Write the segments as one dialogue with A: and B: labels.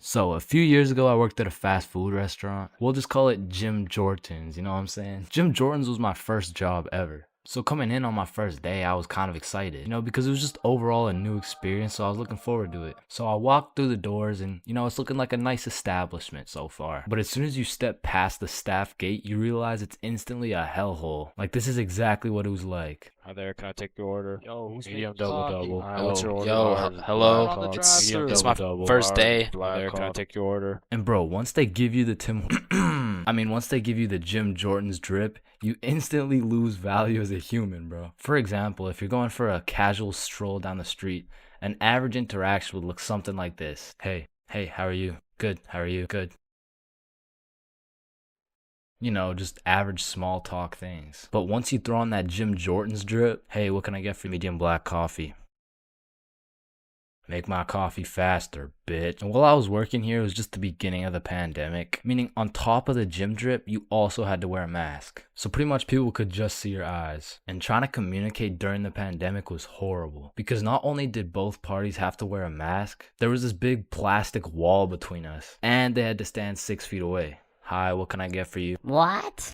A: So a few years ago, I worked at a fast food restaurant. We'll just call it Jim Jordan's, you know what I'm saying? Jim Jordan's was my first job ever. So coming in on my first day, I was kind of excited, because it was just overall a new experience, so I was looking forward to it. So I walked through the doors and, it's looking like a nice establishment so far. But as soon as you step past the staff gate, you realize it's instantly a hellhole. Like, this is exactly what it was like.
B: Hi there, can I take your order?
C: Yo, who's
B: Medium
C: making
B: double
C: coffee?
B: double.
C: Hi,
B: What's your order?
D: Yo,
B: Large,
D: hello.
C: on the
B: black
C: drive-thru.
B: medium
D: It's
B: double
D: my
B: double.
D: first
B: Large,
D: day.
B: Hi there, can I take your order?
A: And bro, once they give you the once they give you the Jim Jordan's drip, you instantly lose value as a human, bro. For example, if you're going for a casual stroll down the street, an average interaction would look something like this. Hey, how are you? Good, how are you? Good. Just average small talk things. But once you throw on that Jim Jordan's drip, hey, what can I get for medium black coffee? Make my coffee faster, bitch. And while I was working here, it was just the beginning of the pandemic. Meaning, on top of the gym drip, you also had to wear a mask. So pretty much people could just see your eyes. And trying to communicate during the pandemic was horrible. Because not only did both parties have to wear a mask, there was this big plastic wall between us. And they had to stand 6 feet away. Hi, what can I get for you?
E: What?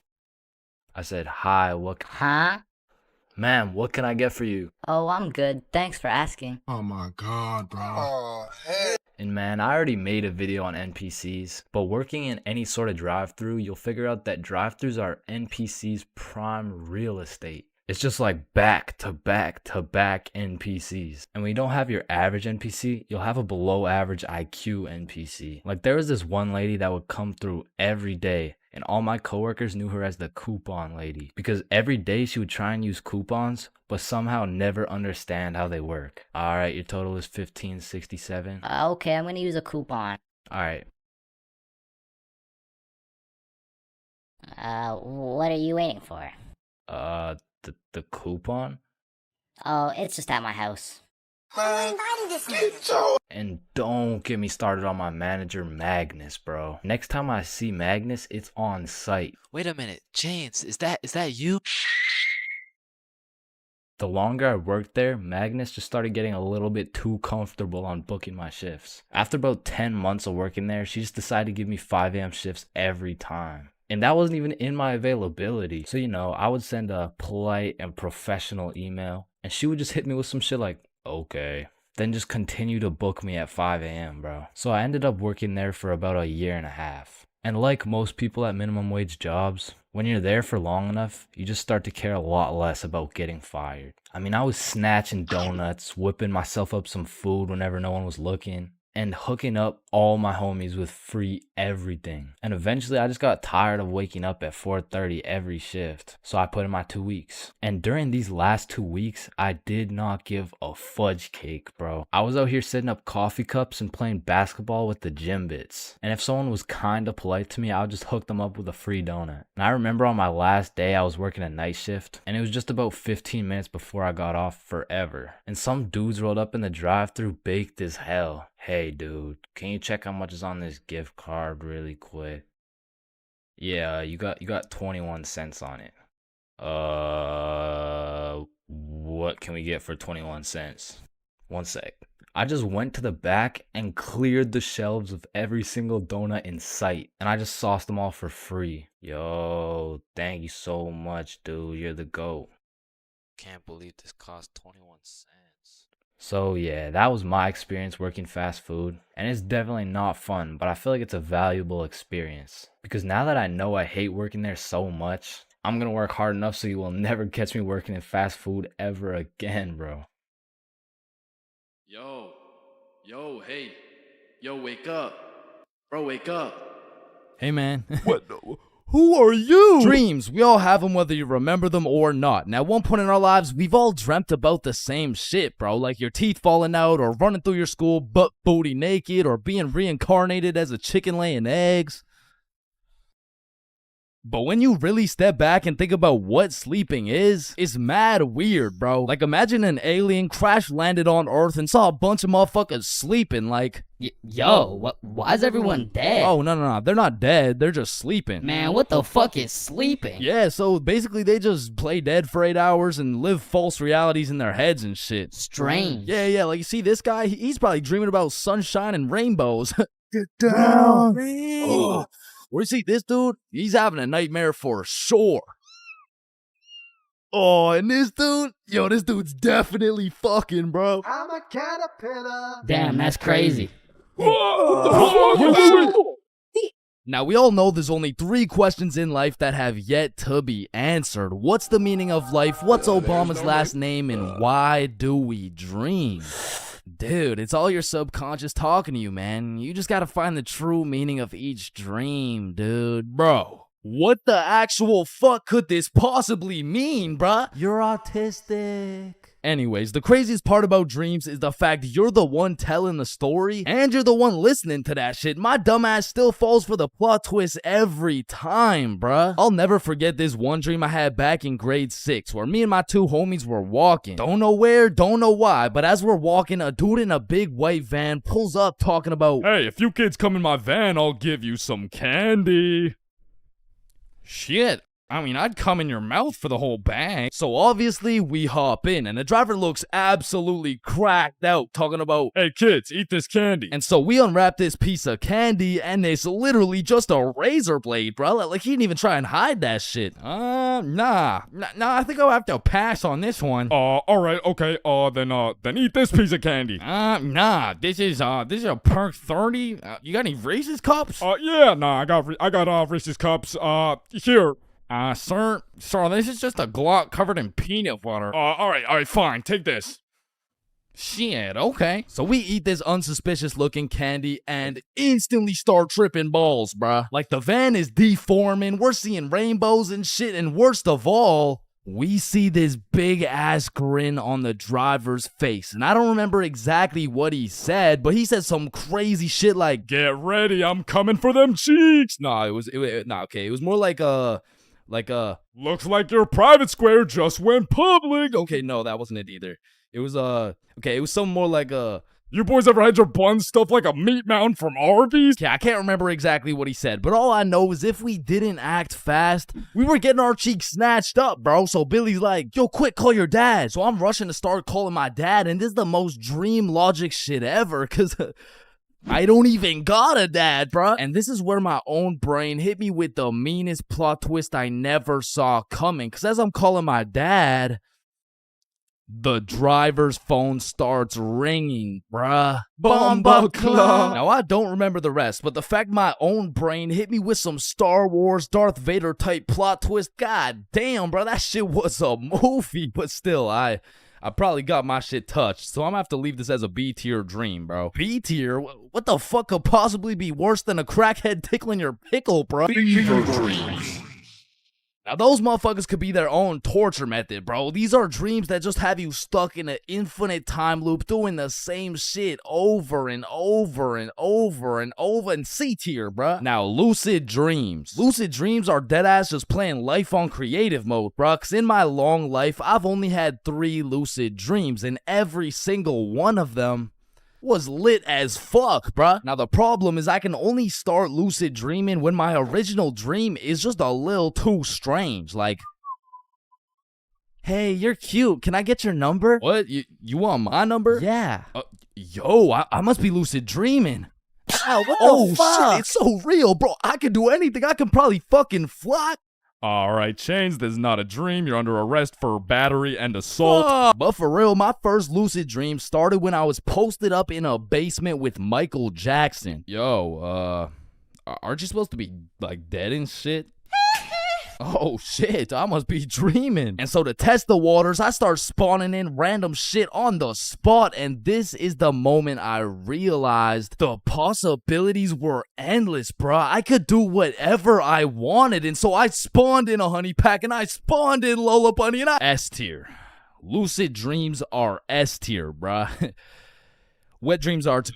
A: I said, hi,
E: Huh?
A: Ma'am, what can I get for you?
E: Oh, I'm good. Thanks for asking.
C: Oh my god, bro.
A: And man, I already made a video on NPCs, but working in any sort of drive-thru, you'll figure out that drive-thrus are NPCs' prime real estate. It's just like back to back to back NPCs. And when you don't have your average NPC, you'll have a below average IQ NPC. Like, there was this one lady that would come through every day, and all my coworkers knew her as the coupon lady, because every day she would try and use coupons but somehow never understand how they work. All right, your total is $15.67.
E: Okay, I'm gonna use a coupon.
A: All right.
E: What are you waiting for?
A: The coupon?
E: Oh, it's just at my house.
A: And don't get me started on my manager, Magnus, bro. Next time I see Magnus, it's on site.
D: Wait a minute, James, is that you?
A: The longer I worked there, Magnus just started getting a little bit too comfortable on booking my shifts. After about 10 months of working there, she just decided to give me 5 a.m. shifts every time. And that wasn't even in my availability. So, I would send a polite and professional email, and she would just hit me with some shit like, okay. Then just continue to book me at 5 a.m., bro. So I ended up working there for about a year and a half. And like most people at minimum wage jobs, when you're there for long enough, you just start to care a lot less about getting fired. I mean, I was snatching donuts, whipping myself up some food whenever no one was looking, and hooking up all my homies with free everything. And eventually I just got tired of waking up at 4:30 every shift. So I put in my 2 weeks. And during these last 2 weeks, I did not give a fudge cake, bro. I was out here setting up coffee cups and playing basketball with the gym bits. And if someone was kinda polite to me, I would just hook them up with a free donut. And I remember on my last day, I was working a night shift, and it was just about 15 minutes before I got off forever. And some dudes rolled up in the drive-thru baked as hell. Hey dude, can you check how much is on this gift card really quick? Yeah, you got 21 cents on it. What can we get for 21 cents? One sec. I just went to the back and cleared the shelves of every single donut in sight, and I just sauced them all for free. Yo, thank you so much, dude. You're the GOAT.
D: Can't believe this cost 21 cents.
A: So yeah, that was my experience working fast food, and it's definitely not fun, but I feel like it's a valuable experience. Because now that I know I hate working there so much, I'm gonna work hard enough so you will never catch me working in fast food ever again, bro.
F: Hey. Yo, wake up. Bro, wake up.
A: Hey man.
G: What? Who are you?
H: Dreams, we all have them whether you remember them or not. And at one point in our lives, we've all dreamt about the same shit, bro. Like your teeth falling out, or running through your school butt booty naked, or being reincarnated as a chicken laying eggs. But when you really step back and think about what sleeping is, it's mad weird, bro. Like, imagine an alien crash landed on Earth and saw a bunch of motherfuckers sleeping, like...
E: Why is everyone dead?
H: Oh, no, they're not dead, they're just sleeping.
E: Man, what the fuck is sleeping?
H: Yeah, so basically they just play dead for 8 hours and live false realities in their heads and shit.
E: Strange.
H: Yeah, like, you see this guy? He's probably dreaming about sunshine and rainbows.
C: Get down.
H: Oh, we see this dude, he's having a nightmare for sure. Oh, and this dude, yo, this dude's definitely fucking, bro.
C: I'm a caterpillar.
E: Damn, that's crazy.
H: Now, we all know there's only 3 questions in life that have yet to be answered. What's the meaning of life? What's Obama's last name? And why do we dream? Dude, it's all your subconscious talking to you, man. You just gotta find the true meaning of each dream, dude. Bro, what the actual fuck could this possibly mean, bruh? You're autistic. Anyways, the craziest part about dreams is the fact you're the one telling the story and you're the one listening to that shit. My dumbass still falls for the plot twist every time, bruh. I'll never forget this one dream I had back in grade 6 where me and my 2 homies were walking. Don't know where, don't know why, but as we're walking, a dude in a big white van pulls up talking about,
G: Hey, if you kids come in my van, I'll give you some candy.
H: shit. I mean, I'd come in your mouth for the whole bag. So obviously, we hop in, and the driver looks absolutely cracked out, talking about,
G: Hey kids, eat this candy.
H: and so we unwrap this piece of candy, and it's literally just a razor blade, bro. Like, he didn't even try and hide that shit. Nah, I think I'll have to pass on this one.
G: Alright, okay, then eat this piece of candy.
H: Nah, this is a perk 30. You got any Reese's cups?
G: Yeah, nah, I got Reese's cups. Here.
H: Sir, this is just a Glock covered in peanut butter.
G: Alright, fine, take this.
H: Shit, okay. So we eat this unsuspicious looking candy and instantly start tripping balls, bruh. Like the van is deforming, we're seeing rainbows and shit, and worst of all, we see this big ass grin on the driver's face. And I don't remember exactly what he said, but he said some crazy shit like,
G: Get ready, I'm coming for them cheeks.
H: it was more like
G: Looks like your private square just went public.
H: okay, no, that wasn't it either. It was it was something more like
G: You boys ever had your buns stuffed like a meat mountain from Arby's?
H: yeah, I can't remember exactly what he said, but all I know is if we didn't act fast, we were getting our cheeks snatched up, bro. So Billy's like, yo, quick, call your dad. So I'm rushing to start calling my dad, and this is the most dream logic shit ever, because I don't even got a dad, bro. And this is where my own brain hit me with the meanest plot twist I never saw coming, because as I'm calling my dad, the driver's phone starts ringing, bruh.
G: Bomba Club.
H: Now, I don't remember the rest, but the fact my own brain hit me with some Star Wars Darth Vader type plot twist, god damn, bro, that shit was a movie. But still, I probably got my shit touched, so I'm gonna have to leave this as a B tier dream, bro. B tier? What the fuck could possibly be worse than a crackhead tickling your pickle, bro? Now, those motherfuckers could be their own torture method, bro. These are dreams that just have you stuck in an infinite time loop doing the same shit over and over and over and over. And C tier, bro. Now, lucid dreams. Lucid dreams are deadass just playing life on creative mode, bro. Because in my long life, I've only had 3 lucid dreams, and every single one of them was lit as fuck, bruh. Now, the problem is I can only start lucid dreaming when my original dream is just a little too strange. Like, hey, you're cute. Can I get your number? What? You want my number? Yeah. Yo, I must be lucid dreaming. Ow, what the fuck? Shit, it's so real, bro. I can do anything. I can probably fucking fly.
G: Alright, Chains, this is not a dream. You're under arrest for battery and assault.
H: But for real, my first lucid dream started when I was posted up in a basement with Michael Jackson. Yo, aren't you supposed to be, like, dead and shit? Oh shit, I must be dreaming. And so to test the waters, I start spawning in random shit on the spot, and this is the moment I realized the possibilities were endless, bruh. I could do whatever I wanted, and so I spawned in a honey pack, and I spawned in Lola Bunny, and I S tier. Lucid dreams are S tier, bruh. Wet dreams are too.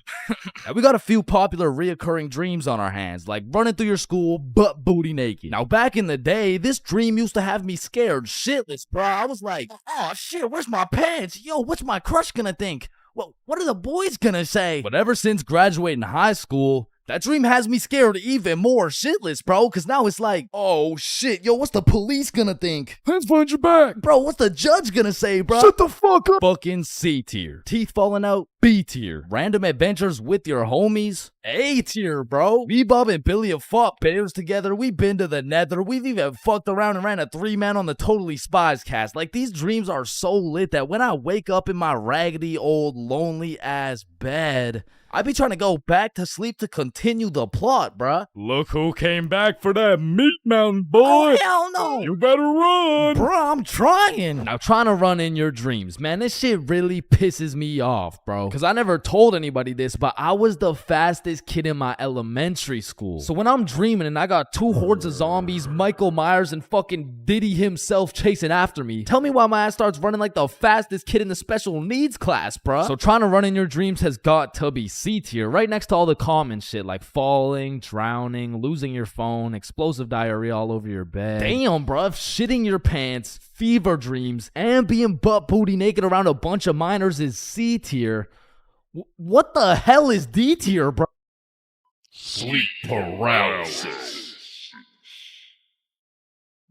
H: Now, we got a few popular reoccurring dreams on our hands, like running through your school butt booty naked. Now, back in the day, this dream used to have me scared shitless, bro. I was like, oh shit, where's my pants? Yo, what's my crush gonna think? What are the boys gonna say? But ever since graduating high school, That dream has me scared even more shitless, bro, because now it's like, oh shit, yo, what's the police gonna think?
G: Hands behind your back.
H: Bro, what's the judge gonna say, bro?
G: Shut the fuck up.
H: Fucking C tier. Teeth falling out, B tier. Random adventures with your homies, A tier, bro. Me, Bob, and Billy have fought bears together. We've been to the nether. We've even fucked around and ran a 3-man on the Totally Spies cast. Like, these dreams are so lit that when I wake up in my raggedy old lonely ass bed, I be trying to go back to sleep to continue the plot, bruh.
G: Look who came back for that meat mountain, boy.
H: Oh, hell no.
G: You better run.
H: Bro, I'm trying. Now, trying to run in your dreams, man, this shit really pisses me off, bro. Because I never told anybody this, but I was the fastest kid in my elementary school. So when I'm dreaming and I got 2 hordes of zombies, Michael Myers, and fucking Diddy himself chasing after me, tell me why my ass starts running like the fastest kid in the special needs class, bro. So trying to run in your dreams has got to be C tier, right next to all the common shit like falling, drowning, losing your phone, explosive diarrhea all over your bed. Damn, bruh, shitting your pants, fever dreams, and being butt booty naked around a bunch of minors is C tier. What the hell is D tier, bro?
G: Sleep paralysis.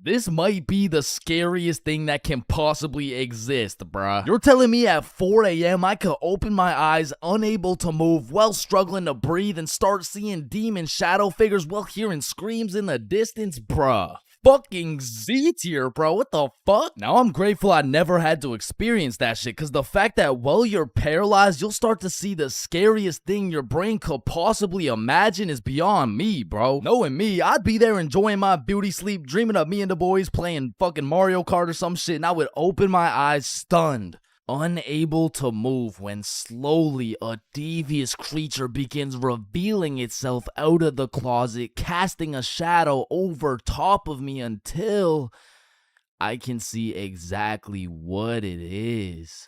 H: This might be the scariest thing that can possibly exist, bruh. You're telling me at 4 a.m. I could open my eyes, unable to move, while struggling to breathe, and start seeing demon shadow figures while hearing screams in the distance, bruh. Fucking Z tier, bro. What the fuck? Now I'm grateful I never had to experience that shit, because the fact that while you're paralyzed, you'll start to see the scariest thing your brain could possibly imagine is beyond me, bro. Knowing me, I'd be there enjoying my beauty sleep, dreaming of me and the boys playing fucking Mario Kart or some shit, and I would open my eyes stunned, unable to move, when slowly a devious creature begins revealing itself out of the closet, casting a shadow over top of me until I can see exactly what it is.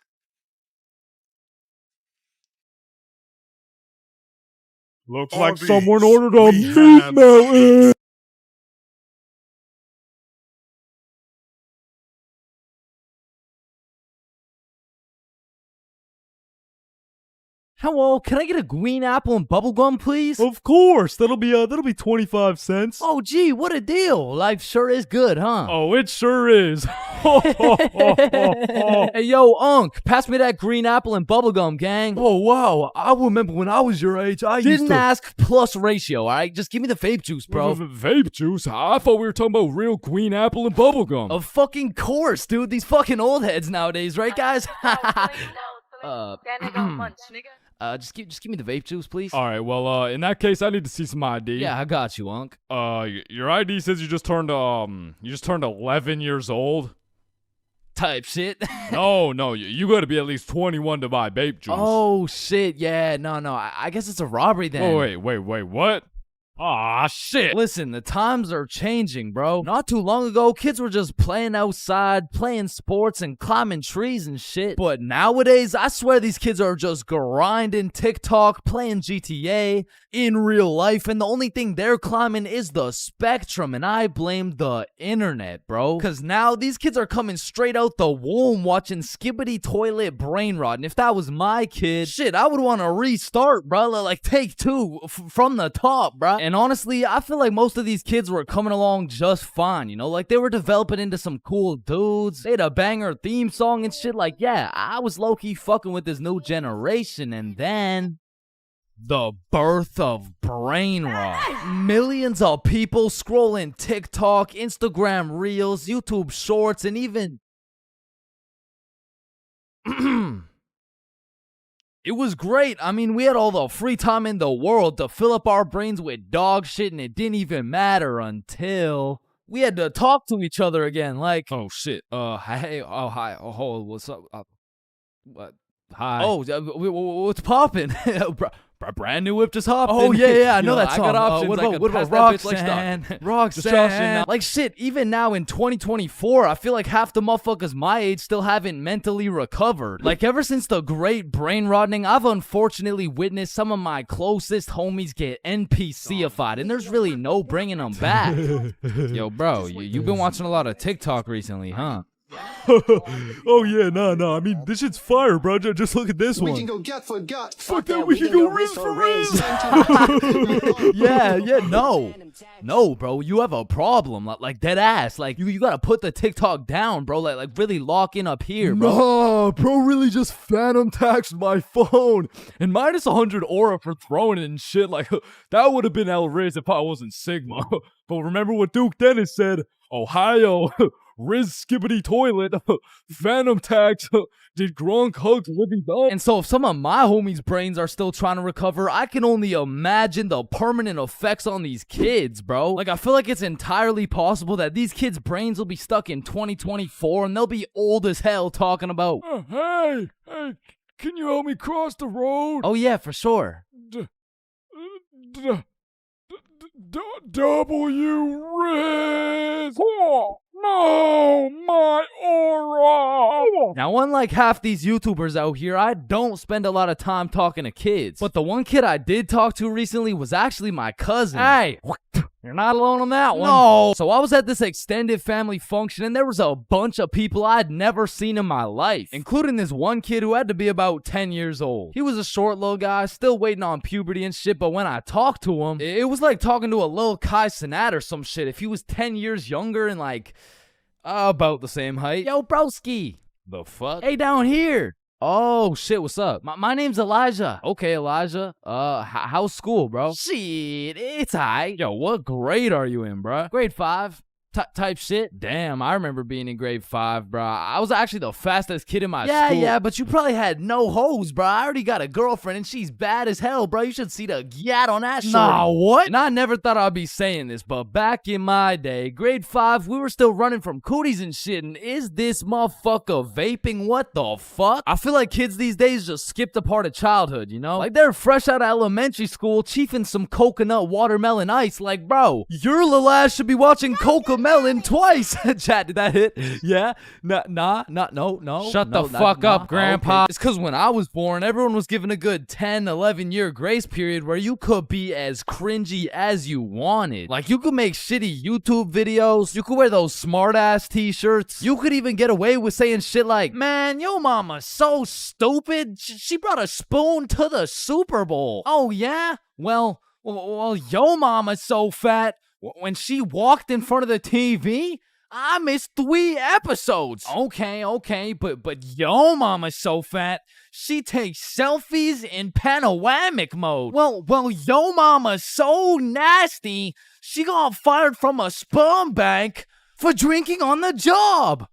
G: Looks like someone ordered a meat mountain.
H: Hello, can I get a green apple and bubblegum, please?
G: Of course, that'll be 25 cents.
H: Oh, gee, what a deal. Life sure is good, huh?
G: Oh, it sure is.
H: Hey, yo, Unc, pass me that green apple and bubblegum, gang.
G: Oh, wow. I remember when I was your age, I used
H: Didn't
G: to...
H: ask plus ratio, all right? Just give me the vape juice, bro.
G: Vape juice? I thought we were talking about real green apple and bubblegum.
H: Of fucking course, dude. These fucking old heads nowadays, right, guys? Just give me the vape juice, please.
G: All right, well, in that case, I need to see some ID.
H: Yeah, I got you, Unc.
G: Your ID says you just turned 11 years old.
H: Type shit.
G: No, you gotta be at least 21 to buy vape juice.
H: Oh, shit, yeah, no, I guess it's a robbery then.
G: Oh, wait, what? Aw, shit.
H: Listen, the times are changing, bro. Not too long ago, kids were just playing outside, playing sports, and climbing trees and shit. But nowadays, I swear these kids are just grinding TikTok, playing GTA in real life, and the only thing they're climbing is the spectrum, and I blame the internet, bro. Cause now these kids are coming straight out the womb watching Skibbity Toilet Brain Rot, and if that was my kid, shit, I would want to restart, bro. Like take 2 from the top, bro. And honestly, I feel like most of these kids were coming along just fine, you know? Like, they were developing into some cool dudes. They had a banger theme song and shit. Like, yeah, I was low-key fucking with this new generation. And then... the birth of brain rot. Millions of people scrolling TikTok, Instagram Reels, YouTube Shorts, and even... It was great. I mean, we had all the free time in the world to fill up our brains with dog shit, and it didn't even matter until we had to talk to each other again. Like,
G: Oh, shit.
H: hey, oh, hi, oh, what's up? What? Hi. Oh, what's popping? Brand new whip just hopped. Oh, yeah, I know that song.
G: I got options.
H: What about Roxanne? Roxanne. Like, shit, even now in 2024, I feel like half the motherfuckers my age still haven't mentally recovered. Like, ever since the great brain rotting, I've unfortunately witnessed some of my closest homies get NPC-ified, and there's really no bringing them back. Yo, bro, you've been watching a lot of TikTok recently, huh?
G: Oh yeah, nah. I mean, this shit's fire, bro. Just look at this
C: We
G: one.
C: can go gut for gut.
G: Fuck that, we can go Riz for Riz.
H: Yeah, no, bro, you have a problem, like dead ass. Like you gotta put the TikTok down, bro. Like really lock in up here, bro.
G: Nah, bro really just phantom taxed my phone. And minus 100 aura for throwing it and shit. Like, that would have been El Riz if I wasn't Sigma. But remember what Duke Dennis said? Ohio, Riz skibbity toilet, phantom tax, did Gronk hugs Libby Dog?
H: And so if some of my homies' brains are still trying to recover, I can only imagine the permanent effects on these kids, bro. Like, I feel like it's entirely possible that these kids' brains will be stuck in 2024 and they'll be old as hell talking about,
G: Hey, can you help me cross the road?
H: oh yeah, for sure.
G: W Riz! Oh, no, my aura!
H: Now, unlike half these YouTubers out here, I don't spend a lot of time talking to kids. But the one kid I did talk to recently was actually my cousin. Hey, you're not alone on that one. No. So I was at this extended family function and there was a bunch of people I'd never seen in my life, including this one kid who had to be about 10 years old. He was a short little guy, still waiting on puberty and shit, but when I talked to him, it was like talking to a little Kai Cenat or some shit. If he was 10 years younger and like, about the same height. Yo, broski.
B: The fuck?
H: Hey, down here. Oh, shit, what's up? My name's Elijah. Okay, Elijah. How's school, bro? Shit, it's alright. Yo, what grade are you in, bro? Grade 5. Type shit. Damn, I remember being in grade 5, bro. I was actually the fastest kid in my school. Yeah, but you probably had no hoes, bro. I already got a girlfriend and she's bad as hell, bro. You should see the gat on that shit. Nah, what? And I never thought I'd be saying this, but back in my day, grade 5, we were still running from cooties and shit, and is this motherfucker vaping? What the fuck? I feel like kids these days just skipped a part of childhood, you know? Like they're fresh out of elementary school, chiefing some coconut watermelon ice. Like, bro, your little ass should be watching Cocomelon twice. Chat, did that hit? Yeah? No.
B: Shut the fuck up, Grandpa.
H: Okay. It's because when I was born, everyone was given a good 10, 11-year grace period where you could be as cringy as you wanted. Like, you could make shitty YouTube videos. You could wear those smart-ass t-shirts. You could even get away with saying shit like, man, yo mama's so stupid. She brought a spoon to the Super Bowl. Oh, yeah? Well, yo mama's so fat. When she walked in front of the TV, I missed 3 episodes. Okay, but yo mama's so fat, she takes selfies in panoramic mode. Well, yo mama's so nasty, she got fired from a sperm bank for drinking on the job.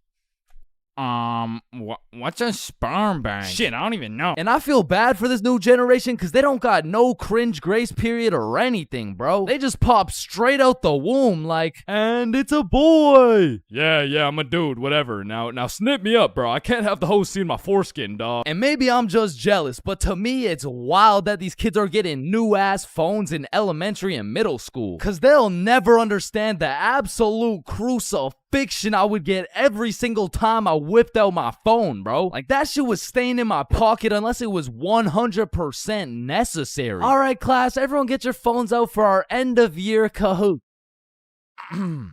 B: What's a sperm bank? Shit, I don't even know.
H: And I feel bad for this new generation because they don't got no cringe grace period or anything, bro. They just pop straight out the womb like, and it's a boy.
G: Yeah, I'm a dude, whatever. Now snip me up, bro. I can't have the host seeing my foreskin, dog.
H: And maybe I'm just jealous, but to me, it's wild that these kids are getting new-ass phones in elementary and middle school. Because they'll never understand the absolute crucifixion I would get every single time I whipped out my phone, bro. Like, that shit was staying in my pocket unless it was 100% necessary. All right, class, everyone get your phones out for our end-of-year Kahoot.
E: Oh,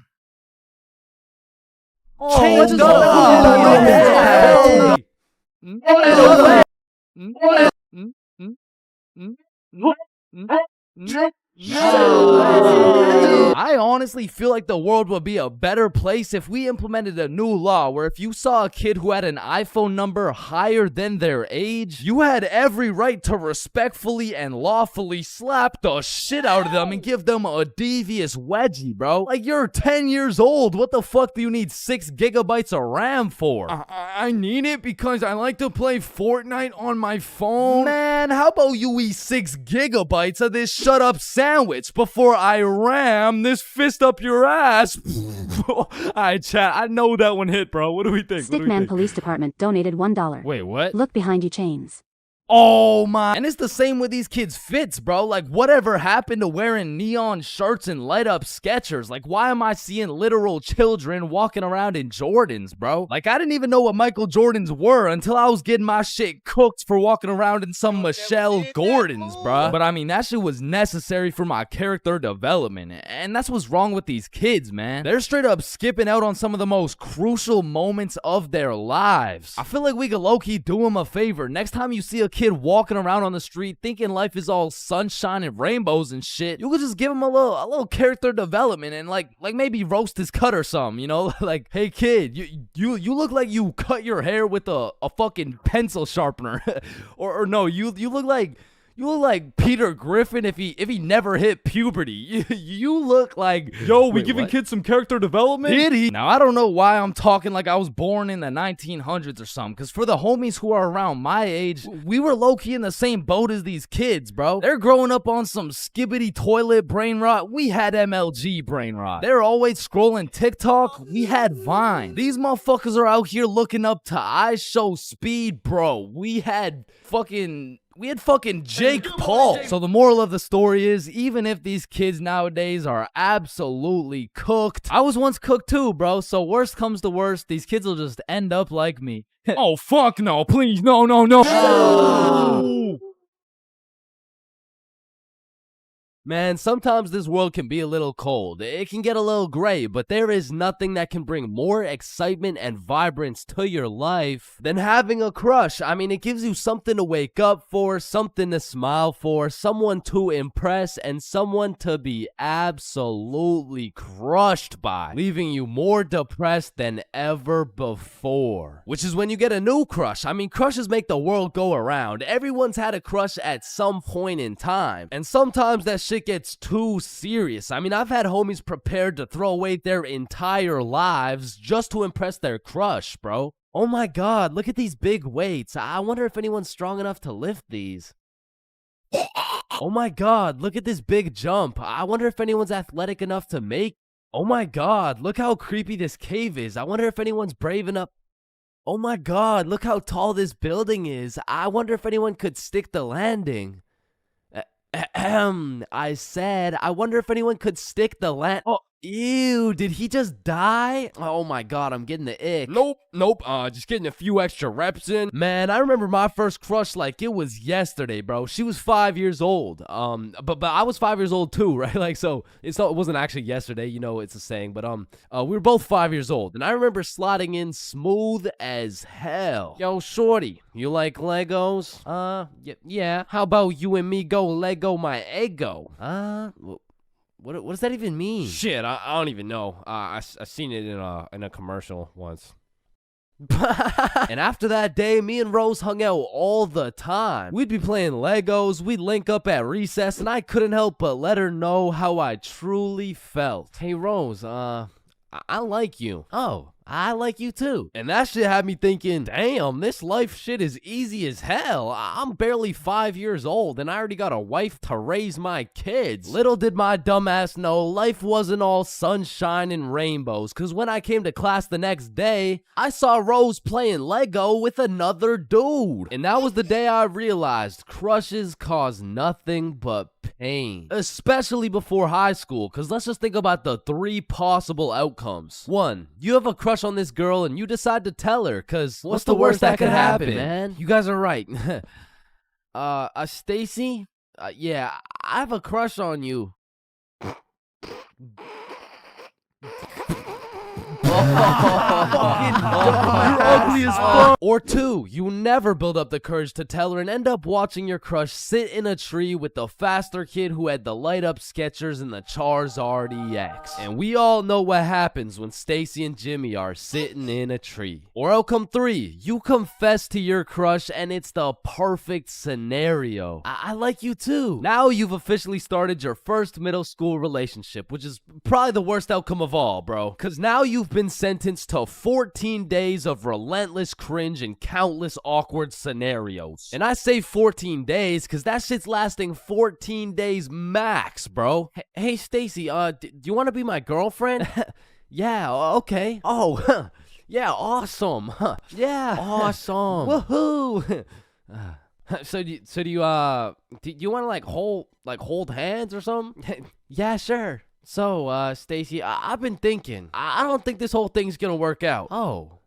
H: let's go. I honestly feel like the world would be a better place if we implemented a new law where if you saw a kid who had an iPhone number higher than their age, you had every right to respectfully and lawfully slap the shit out of them and give them a devious wedgie, bro. Like, you're 10 years old. What the fuck do you need 6 gigabytes of RAM for?
G: I need it because I like to play Fortnite on my phone.
H: Man, how about you eat 6 gigabytes of this shut up sandwich before I ram this fist up your ass?
G: Alright, chat, I know that one hit, bro. What do we think?
I: Stickman Police Department donated $1.
B: Wait, what?
I: Look behind you, Chains.
H: Oh my. And it's the same with these kids' fits, bro. Like, whatever happened to wearing neon shirts and light up Skechers? Like, why am I seeing literal children walking around in Jordans, bro? Like, I didn't even know what Michael Jordans were until I was getting my shit cooked for walking around in some Michelle Gordons, bro. But I mean, that shit was necessary for my character development. And that's what's wrong with these kids, man. They're straight up skipping out on some of the most crucial moments of their lives. I feel like we could low-key do them a favor. Next time you see a kid walking around on the street thinking life is all sunshine and rainbows and shit, you could just give him a little character development and like maybe roast his cut or something, you know? Like, hey kid, you look like you cut your hair with a fucking pencil sharpener. or no, you look like Peter Griffin if he never hit puberty. You look like...
G: Yo, we giving kids some character development?
H: Did he? Now, I don't know why I'm talking like I was born in the 1900s or something, because for the homies who are around my age, we were low-key in the same boat as these kids, bro. They're growing up on some skibbity toilet brain rot. We had MLG brain rot. They're always scrolling TikTok. We had Vine. These motherfuckers are out here looking up to I Show Speed, bro. We had fucking Jake Paul. So the moral of the story is, even if these kids nowadays are absolutely cooked, I was once cooked too, bro. So worst comes to worst, these kids will just end up like me.
G: Oh, fuck no, please, no.
H: Man, sometimes this world can be a little cold. It can get a little gray, but there is nothing that can bring more excitement and vibrance to your life than having a crush. I mean, it gives you something to wake up for, something to smile for, someone to impress, and someone to be absolutely crushed by, leaving you more depressed than ever before. Which is when you get a new crush. I mean, crushes make the world go around. Everyone's had a crush at some point in time, and sometimes that shit gets too serious. I mean, I've had homies prepared to throw away their entire lives just to impress their crush, bro. Oh my god, look at these big weights. I wonder if anyone's strong enough to lift these. Oh my god, look at this big jump. I wonder if anyone's athletic enough to make. Oh my god, look how creepy this cave is. I wonder if anyone's brave enough. Oh my god, look how tall this building is. I wonder if anyone could stick the landing. I said, I wonder if anyone could stick the Oh, ew, did he just die? Oh my god, I'm getting the ick.
G: Nope, just getting a few extra reps in.
H: Man, I remember my first crush like it was yesterday, bro. She was 5 years old. But I was 5 years old too, right? Like, so it wasn't actually yesterday, you know, it's a saying, but we were both 5 years old, and I remember sliding in smooth as hell. Yo, shorty, you like Legos? Yeah. How about you and me go Lego my ego? What does that even mean?
G: Shit, I don't even know. I seen it in a commercial once.
H: And after that day, me and Rose hung out all the time. We'd be playing Legos, we'd link up at recess, and I couldn't help but let her know how I truly felt. Hey Rose, I like you. Oh, I like you too. And that shit had me thinking, damn, this life shit is easy as hell. I'm barely 5 years old and I already got a wife to raise my kids. Little did my dumbass know life wasn't all sunshine and rainbows, cause when I came to class the next day, I saw Rose playing Lego with another dude. And that was the day I realized crushes cause nothing but pain, especially before high school, because let's just think about the three possible outcomes. 1, you have a crush on this girl and you decide to tell her, because what's the worst that could happen, man? You guys are right. Stacy? Yeah, I have a crush on you. Ugly as fuck. Or 2, you never build up the courage to tell her and end up watching your crush sit in a tree with the faster kid who had the light up Skechers and the Charizard EX. And we all know what happens when Stacy and Jimmy are sitting in a tree. Or outcome 3, you confess to your crush and it's the perfect scenario. I like you too. Now you've officially started your first middle school relationship, which is probably the worst outcome of all, bro. Cause now you've been sentenced to 14 days of relentless cringe and countless awkward scenarios. And I say 14 days because that shit's lasting 14 days max, bro. Hey, Stacy, do you want to be my girlfriend? Yeah, okay. Oh, yeah, awesome. Yeah, awesome. Woohoo.
I: So do you want to like hold hands or something? Yeah, sure. So, Stacy, I've been thinking. I don't think this whole thing's gonna work out. Oh,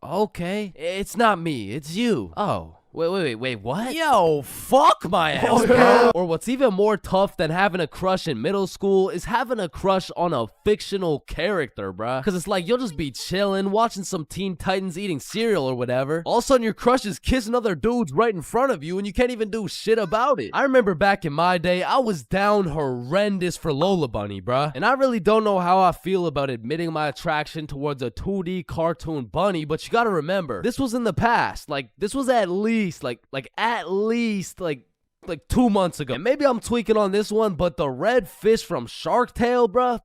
I: okay. It's not me. It's you. Oh. Wait, what? Yo, fuck my ass, bro. Or what's even more tough than having a crush in middle school is having a crush on a fictional character, bruh. Cause it's like, you'll just be chilling, watching some Teen Titans eating cereal or whatever. All of a sudden your crush is kissing other dudes right in front of you and you can't even do shit about it. I remember back in my day, I was down horrendous for Lola Bunny, bruh. And I really don't know how I feel about admitting my attraction towards a 2D cartoon bunny, but you gotta remember, this was in the past. Like, this was at least at least 2 months ago. And maybe I'm tweaking on this one, but the red fish from Shark Tale, bruh,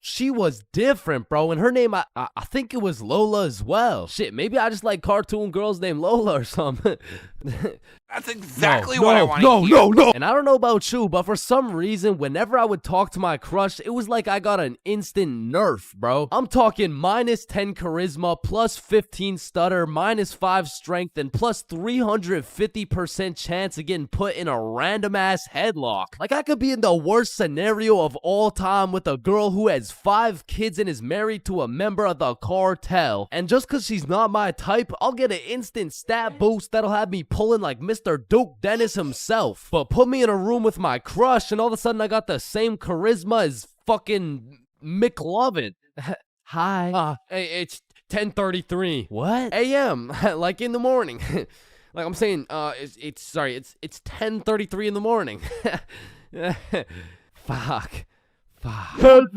I: she was different, bro. And her name, I think it was Lola as well. Shit, maybe I just like cartoon girls named Lola or something.
J: That's exactly what I want to hear.
I: No. And I don't know about you, but for some reason, whenever I would talk to my crush, it was like I got an instant nerf, bro. I'm talking minus 10 charisma, plus 15 stutter, minus 5 strength, and plus 350% chance of getting put in a random ass headlock. Like, I could be in the worst scenario of all time with a girl who has 5 kids and is married to a member of the cartel. And just cause she's not my type, I'll get an instant stat boost that'll have me pulling like Mr. Duke Dennis himself. But put me in a room with my crush and all of a sudden I got the same charisma as fucking McLovin. Hi. Hey, it's 10:33. What? AM, like in the morning. Like I'm saying, it's 10:33 in the morning. Fuck. And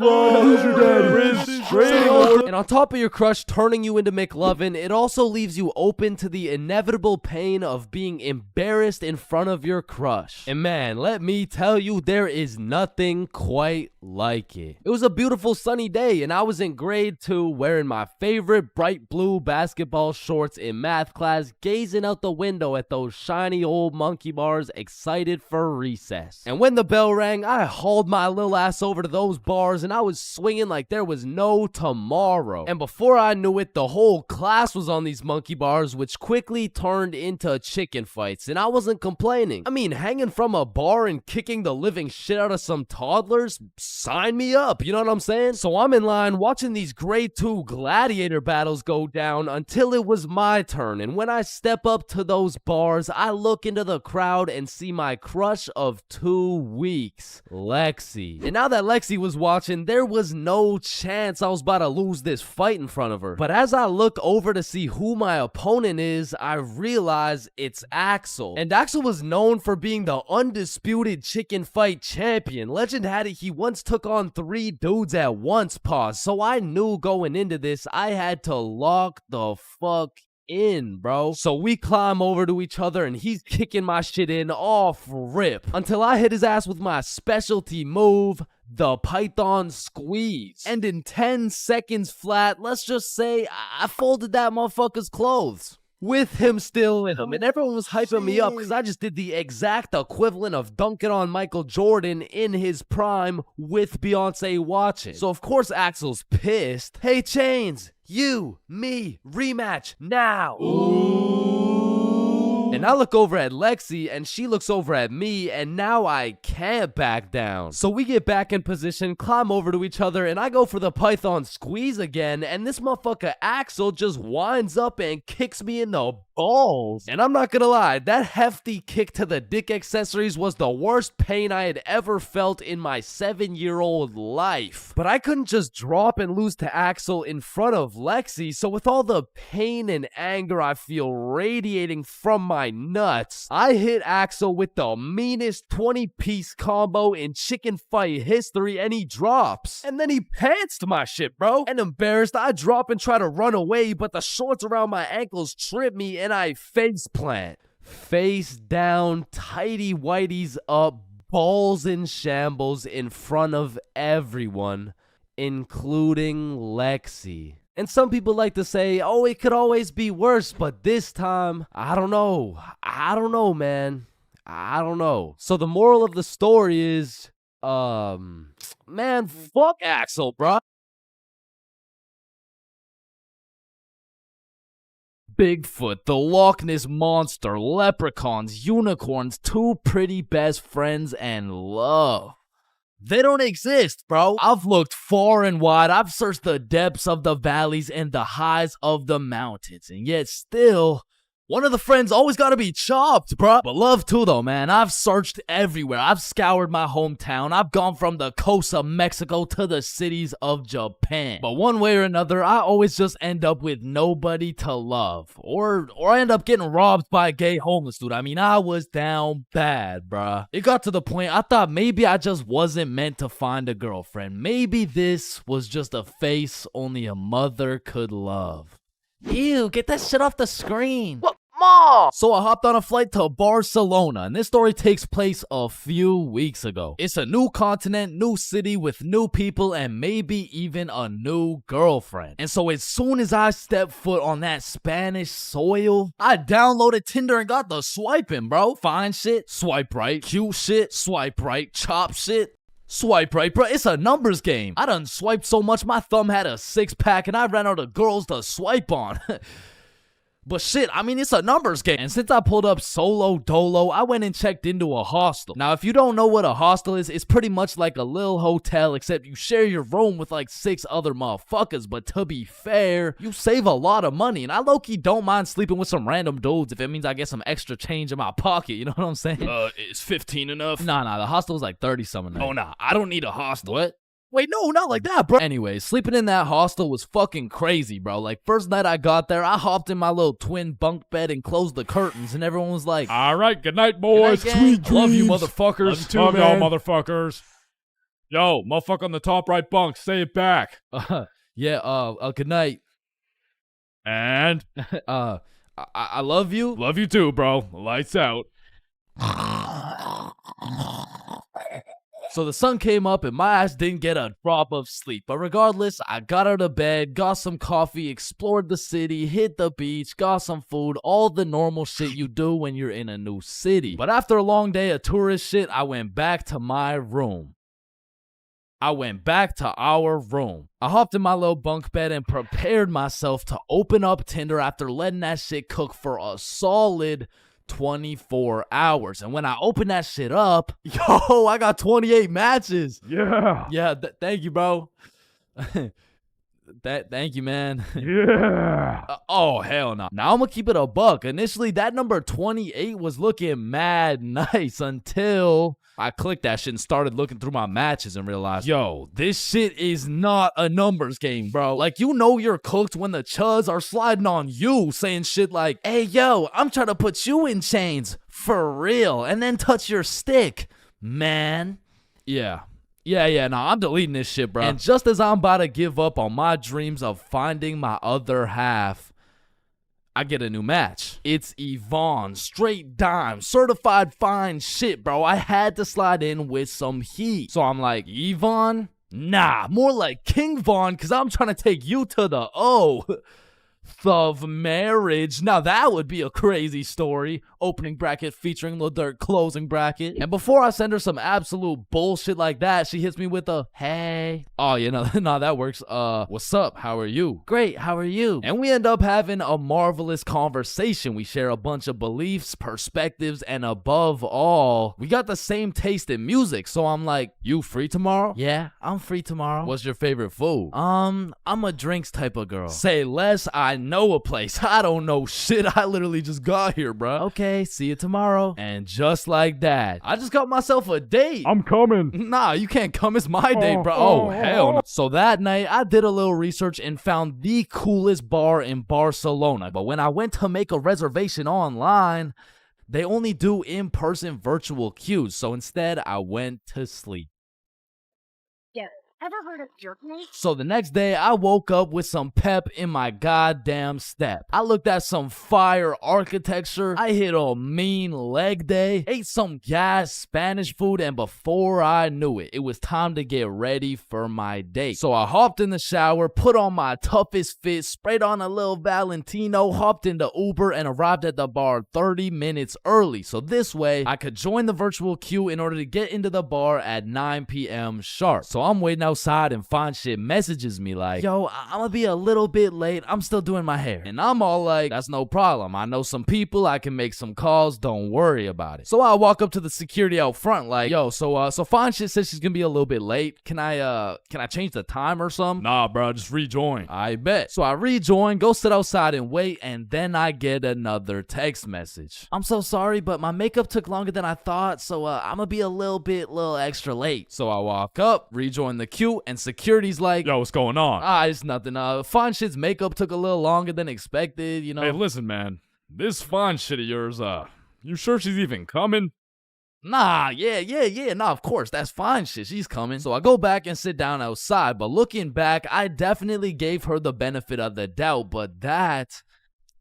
I: on top of your crush turning you into McLovin, it also leaves you open to the inevitable pain of being embarrassed in front of your crush. And man, let me tell you, there is nothing quite like it. It was a beautiful sunny day and I was in grade 2 wearing my favorite bright blue basketball shorts in math class, gazing out the window at those shiny old monkey bars, excited for recess. And when the bell rang, I hauled my little ass over to those bars and I was swinging like there was no tomorrow. And before I knew it, the whole class was on these monkey bars, which quickly turned into chicken fights, and I wasn't complaining. I mean, hanging from a bar and kicking the living shit out of some toddlers, sign me up, you know what I'm saying? So I'm in line watching these grade 2 gladiator battles go down until it was my turn, and when I step up to those bars, I look into the crowd and see my crush of 2 weeks, Lexi. And now that Lexi was watching, there was no chance I was about to lose this fight in front of her. But as I look over to see who my opponent is, I realize it's Axel. And Axel was known for being the undisputed chicken fight champion. Legend had it he once took on 3 dudes at once, pause. So I knew going into this, I had to lock the fuck in, bro. So we climb over to each other and he's kicking my shit in off rip until I hit his ass with my specialty move, the Python Squeeze. And in 10 seconds flat, let's just say I folded that motherfucker's clothes with him still in him. And everyone was hyping me up because I just did the exact equivalent of dunking on Michael Jordan in his prime with Beyonce watching. So of course Axel's pissed. Hey Chains, you, me, rematch now. And I look over at Lexi and she looks over at me and now I can't back down. So we get back in position, climb over to each other, and I go for the Python Squeeze again, and this motherfucker Axel just winds up and kicks me in the balls. And I'm not gonna lie, that hefty kick to the dick accessories was the worst pain I had ever felt in my 7-year-old life. But I couldn't just drop and lose to Axel in front of Lexi, so with all the pain and anger I feel radiating from my nuts, I hit Axel with the meanest 20-piece combo in chicken fight history and he drops. And then he pantsed my shit, bro. And embarrassed, I drop and try to run away, but the shorts around my ankles trip me and I face plant. Face down, tighty whities up, balls in shambles in front of everyone, including Lexi. And some people like to say, oh, it could always be worse, but this time, I don't know. I don't know, man. I don't know. So the moral of the story is, man, fuck Axel, bro.
H: Bigfoot, the Loch Ness Monster, leprechauns, unicorns, two pretty best friends, and love. They don't exist, bro. I've looked far and wide. I've searched the depths of the valleys and the highs of the mountains. And yet still, one of the friends always gotta be chopped, bro. But love too, though, man. I've searched everywhere. I've scoured my hometown. I've gone from the coast of Mexico to the cities of Japan. But one way or another, I always just end up with nobody to love. Or I end up getting robbed by a gay homeless dude. I mean, I was down bad, bruh. It got to the point I thought maybe I just wasn't meant to find a girlfriend. Maybe this was just a face only a mother could love.
E: Ew, get that shit off the screen.
H: What? Mom! So I hopped on a flight to Barcelona, and this story takes place a few weeks ago. It's a new continent, new city with new people, and maybe even a new girlfriend. And so as soon as I stepped foot on that Spanish soil, I downloaded Tinder and got the swiping, bro. Fine shit, swipe right. Cute shit, swipe right. Chop shit, swipe right, bro. It's a numbers game. I done swiped so much my thumb had a 6-pack and I ran out of girls to swipe on. But shit, I mean, it's a numbers game. And since I pulled up solo dolo, I went and checked into a hostel. Now, if you don't know what a hostel is, it's pretty much like a little hotel, except you share your room with like 6 other motherfuckers. But to be fair, you save a lot of money. And I low-key don't mind sleeping with some random dudes if it means I get some extra change in my pocket. You know what I'm saying?
B: Is 15 enough?
H: Nah, the hostel was like 30-something.
B: Oh, nah, I don't need a hostel.
H: What? Wait, no, not like that, bro. Anyways, sleeping in that hostel was fucking crazy, bro. Like, first night I got there, I hopped in my little twin bunk bed and closed the curtains, and everyone was like,
G: all right, good night, boys.
H: Good night, gang.
G: Love you, motherfuckers.
B: Love you too,
G: Love
B: man.
G: y'all, motherfuckers. Yo, motherfucker on the top right bunk, say it back.
H: Good night.
G: And?
H: I love you.
G: Love you too, bro. Lights out.
H: So the sun came up and my ass didn't get a drop of sleep. But regardless, I got out of bed, got some coffee, explored the city, hit the beach, got some food, all the normal shit you do when you're in a new city. But after a long day of tourist shit, I went back to my room. I went back to our room. I hopped in my little bunk bed and prepared myself to open up Tinder after letting that shit cook for a solid 24 hours. And when I opened that shit up, yo, I got 28 matches.
G: Yeah.
H: Yeah, thank you, bro. Thank you, man.
G: Yeah.
H: Oh, hell no. Now I'm gonna keep it a buck. Initially, that number 28 was looking mad nice until I clicked that shit and started looking through my matches and realized, yo, this shit is not a numbers game, bro. Like, you know you're cooked when the chuds are sliding on you, saying shit like, hey, yo, I'm trying to put you in chains for real, and then touch your stick, man. Yeah, nah, I'm deleting this shit, bro. And just as I'm about to give up on my dreams of finding my other half, I get a new match. It's Yvonne, straight dime, certified fine shit, bro. I had to slide in with some heat. So I'm like, Yvonne? Nah, more like King Von, because I'm trying to take you to the of marriage. Now that would be a crazy story. Opening bracket featuring Lil Durk, closing bracket. And before I send her some absolute bullshit like that, she hits me with a, hey. Oh, you know, nah, that works. What's up? How are you? Great, how are you? And we end up having a marvelous conversation. We share a bunch of beliefs, perspectives, and above all, we got the same taste in music. So I'm like, you free tomorrow? Yeah, I'm free tomorrow. What's your favorite food? I'm a drinks type of girl. Say less, I know a place. I don't know shit. I literally just got here, bro. Okay, see you tomorrow. And just like that, I just got myself a date.
G: I'm coming.
H: Nah, you can't come. It's my date, bro. Oh, hell no. So that night, I did a little research and found the coolest bar in Barcelona. But when I went to make a reservation online, they only do in-person virtual queues. So instead, I went to sleep.
K: Ever heard of jerkness?
H: So the next day, I woke up with some pep in my goddamn step. I looked at some fire architecture. I hit a mean leg day, ate some gas Spanish food, and before I knew it, it was time to get ready for my date. So I hopped in the shower, put on my toughest fit, sprayed on a little Valentino, hopped into Uber, and arrived at the bar 30 minutes early. So this way, I could join the virtual queue in order to get into the bar at 9 p.m. sharp. So I'm waiting outside and Fine Shit messages me like, yo, I'm gonna be a little bit late. I'm still doing my hair. And I'm all like, that's no problem. I know some people. I can make some calls. Don't worry about it. So I walk up to the security out front like, yo, so Fine Shit says she's gonna be a little bit late. Can I change the time or something?
G: Nah, bro, just rejoin.
H: I bet. So I rejoin, go sit outside and wait, and then I get another text message. I'm so sorry, but my makeup took longer than I thought, so I'm gonna be a little extra late. So I walk up, rejoin the queue, and security's like,
G: Yo, what's going on?
H: it's nothing. Fine Shit's makeup took a little longer than expected, you know.
G: Hey, listen, man. This Fine Shit of yours, you sure she's even coming?
H: Nah, nah, of course, that's Fine Shit, she's coming. So I go back and sit down outside, but looking back, I definitely gave her the benefit of the doubt, but that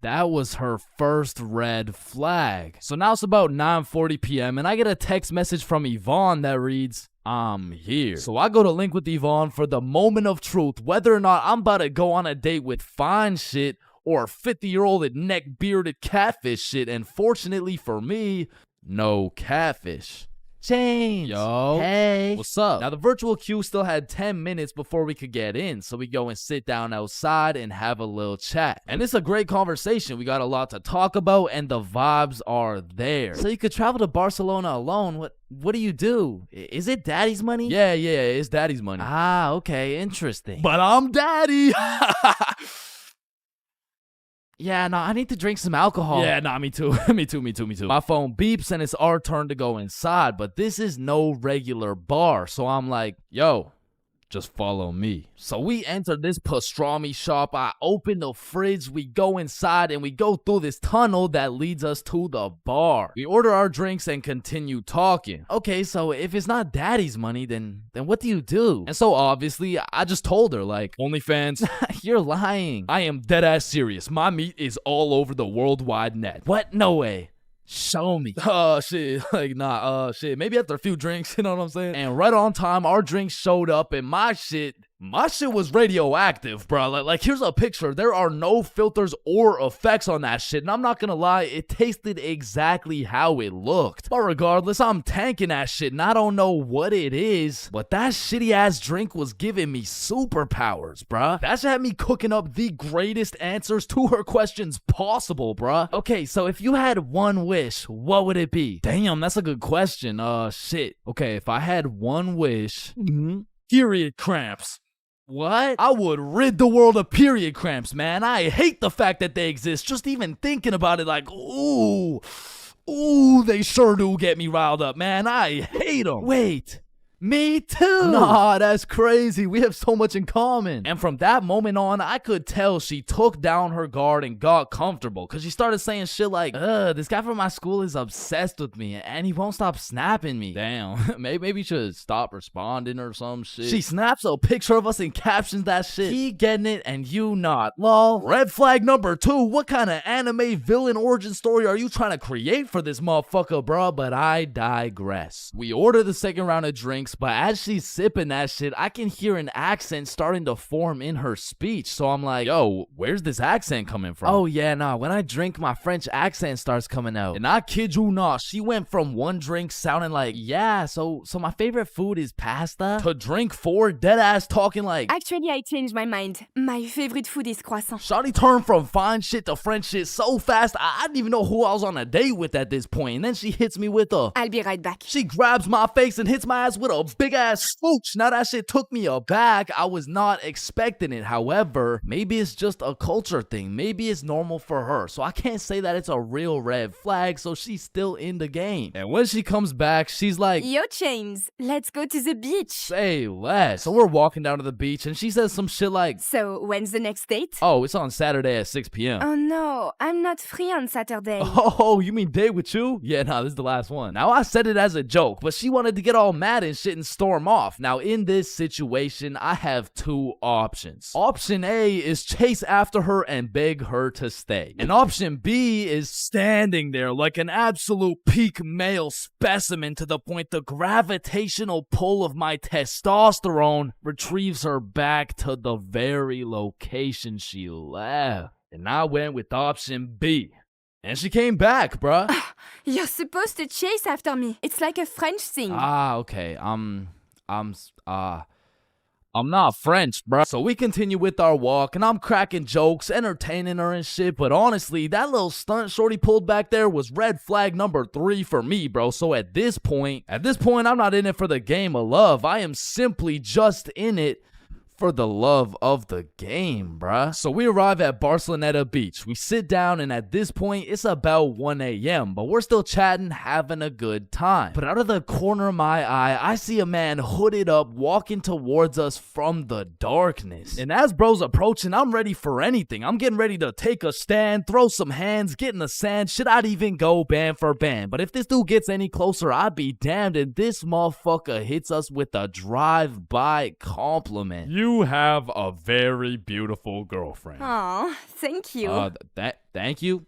H: was her first red flag. So now it's about 9:40 p.m. and I get a text message from Yvonne that reads, I'm here. So I go to link with Yvonne for the moment of truth, whether or not I'm about to go on a date with Fine Shit or 50-year-old neck-bearded catfish shit, and fortunately for me, no catfish.
E: Chains.
H: Yo.
E: Hey.
H: What's up? Now, the virtual queue still had 10 minutes before we could get in, so we go and sit down outside and have a little chat. And it's a great conversation. We got a lot to talk about, and the vibes are there.
E: So you could travel to Barcelona alone. What do you do? Is it daddy's money?
H: Yeah, it's daddy's money.
E: Ah, okay, interesting.
H: But I'm daddy.
E: Yeah, no, I need to drink some alcohol.
H: Yeah, nah, me too. me too. My phone beeps and it's our turn to go inside, but this is no regular bar. So I'm like, yo, just follow me. So we enter this pastrami shop. I open the fridge. We go inside and we go through this tunnel that leads us to the bar. We order our drinks and continue talking.
E: Okay, so if it's not daddy's money, then what do you do?
H: And so obviously, I just told her, like, OnlyFans.
E: You're lying.
H: I am dead ass serious. My meat is all over the worldwide net.
E: What? No way. Show me.
H: Shit. Like, nah, shit. Maybe after a few drinks, you know what I'm saying? And right on time, our drinks showed up, and my shit was radioactive, bro. Like, here's a picture. There are no filters or effects on that shit. And I'm not gonna lie, it tasted exactly how it looked. But regardless, I'm tanking that shit, and I don't know what it is, but that shitty ass drink was giving me superpowers, bruh. That shit had me cooking up the greatest answers to her questions possible, bruh.
E: Okay, so if you had one wish, what would it be?
H: Damn, that's a good question. Shit. Okay, if I had one wish, period cramps.
E: What?
H: I would rid the world of period cramps, man. I hate the fact that they exist. Just even thinking about it, like, ooh, they sure do get me riled up, man. I hate them.
E: Wait. Me too.
H: Nah, that's crazy. We have so much in common. And from that moment on, I could tell she took down her guard and got comfortable, because she started saying shit like,
E: this guy from my school is obsessed with me and he won't stop snapping me.
H: Damn, maybe you should stop responding or some shit.
E: She snaps a picture of us and captions that shit. He getting it and you not. Lol.
H: Red flag number 2. What kind of anime villain origin story are you trying to create for this motherfucker, bro? But I digress. We order the second round of drinks, but as she's sipping that shit, I can hear an accent starting to form in her speech. So I'm like, yo, where's this accent coming from?
E: Oh yeah, nah, when I drink, my French accent starts coming out.
H: And I kid you not, she went from one drink sounding like,
E: yeah, so my favorite food is pasta,
H: to drink 4 dead ass talking like,
K: Actually, I changed my mind. My favorite food is croissant.
H: Shawty turned from fine shit to French shit so fast, I didn't even know who I was on a date with at this point. And then she hits me with a,
K: I'll be right back.
H: She grabs my face and hits my ass with a big ass smooch. Now that shit took me aback. I was not expecting it. However, maybe it's just a culture thing. Maybe it's normal for her. So I can't say that it's a real red flag. So she's still in the game. And when she comes back, she's like,
K: Yo, Chains, let's go to the beach.
H: Say less. So we're walking down to the beach and she says some shit like,
K: So when's the next date?
H: oh, it's on Saturday at 6 p.m.
K: Oh no, I'm not free on Saturday.
H: Oh, you mean date with you? Yeah, nah, this is the last one. Now, I said it as a joke, but she wanted to get all mad and shit and storm off. Now, in this situation, I have 2 options. Option A is chase after her and beg her to stay. And option B is standing there like an absolute peak male specimen to the point the gravitational pull of my testosterone retrieves her back to the very location she left. And I went with option B. And she came back, bruh.
K: You're supposed to chase after me. It's like a French thing.
H: Ah, okay.
E: I'm not French, bruh. So we continue with our walk, and I'm cracking jokes, entertaining her and shit. But honestly, that little stunt shorty pulled back there was red flag number 3 for me, bro. So at this point, I'm not in it for the game of love. I am simply just in it for the love of the game, bruh. So we arrive at Barceloneta Beach. We sit down, and at this point, it's about 1 a.m., but we're still chatting, having a good time. But out of the corner of my eye, I see a man hooded up walking towards us from the darkness. And as bro's approaching, I'm ready for anything. I'm getting ready to take a stand, throw some hands, get in the sand. Shit, I'd even go band for band. But if this dude gets any closer, I'd be damned. And this motherfucker hits us with a drive-by compliment.
G: You have a very beautiful girlfriend.
K: Oh, thank you.
E: Thank you.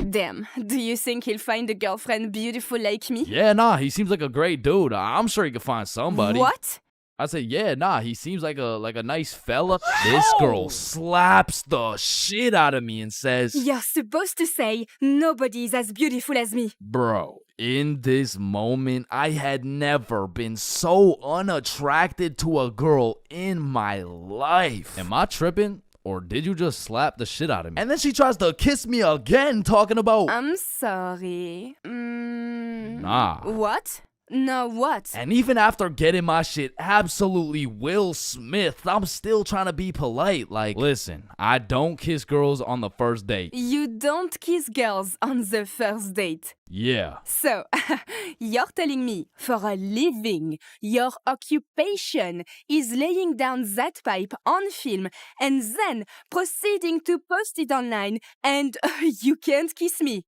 K: Damn, do you think he'll find a girlfriend beautiful like me?
E: Yeah, nah, he seems like a great dude. I'm sure he could find somebody.
K: What?
E: I said, yeah, nah, he seems like a nice fella. This girl slaps the shit out of me and says,
K: You're supposed to say nobody's as beautiful as me.
E: bro, in this moment, I had never been so unattracted to a girl in my life. Am I tripping? Or did you just slap the shit out of me? And then she tries to kiss me again, talking about...
K: I'm sorry.
E: Nah.
K: What? No, what?
E: And even after getting my shit absolutely Will Smith, I'm still trying to be polite. Like, listen, I don't kiss girls on the first date.
K: You don't kiss girls on the first date.
E: Yeah.
K: So, you're telling me, for a living, your occupation is laying down that pipe on film and then proceeding to post it online and you can't kiss me.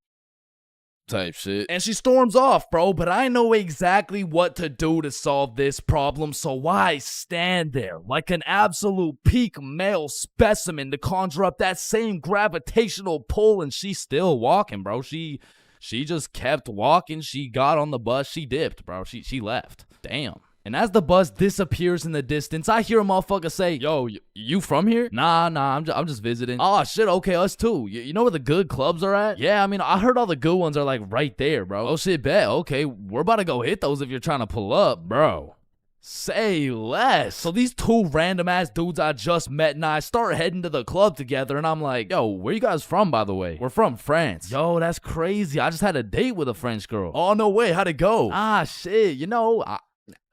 E: Type shit. And she storms off, bro, but I know exactly what to do to solve this problem, so I stand there like an absolute peak male specimen to conjure up that same gravitational pull, and she's still walking, bro. She just kept walking. She got on the bus. She dipped, bro. She left. Damn. And as the bus disappears in the distance, I hear a motherfucker say, yo, you from here? Nah, I'm just visiting. Oh, shit, okay, us too. You know where the good clubs are at? Yeah, I mean, I heard all the good ones are, like, right there, bro. Oh, shit, bet. Okay, we're about to go hit those if you're trying to pull up, bro. Say less. So these two random-ass dudes I just met and I start heading to the club together, and I'm like, yo, where you guys from, by the way? We're from France. Yo, that's crazy. I just had a date with a French girl. Oh, no way. How'd it go? Ah, shit,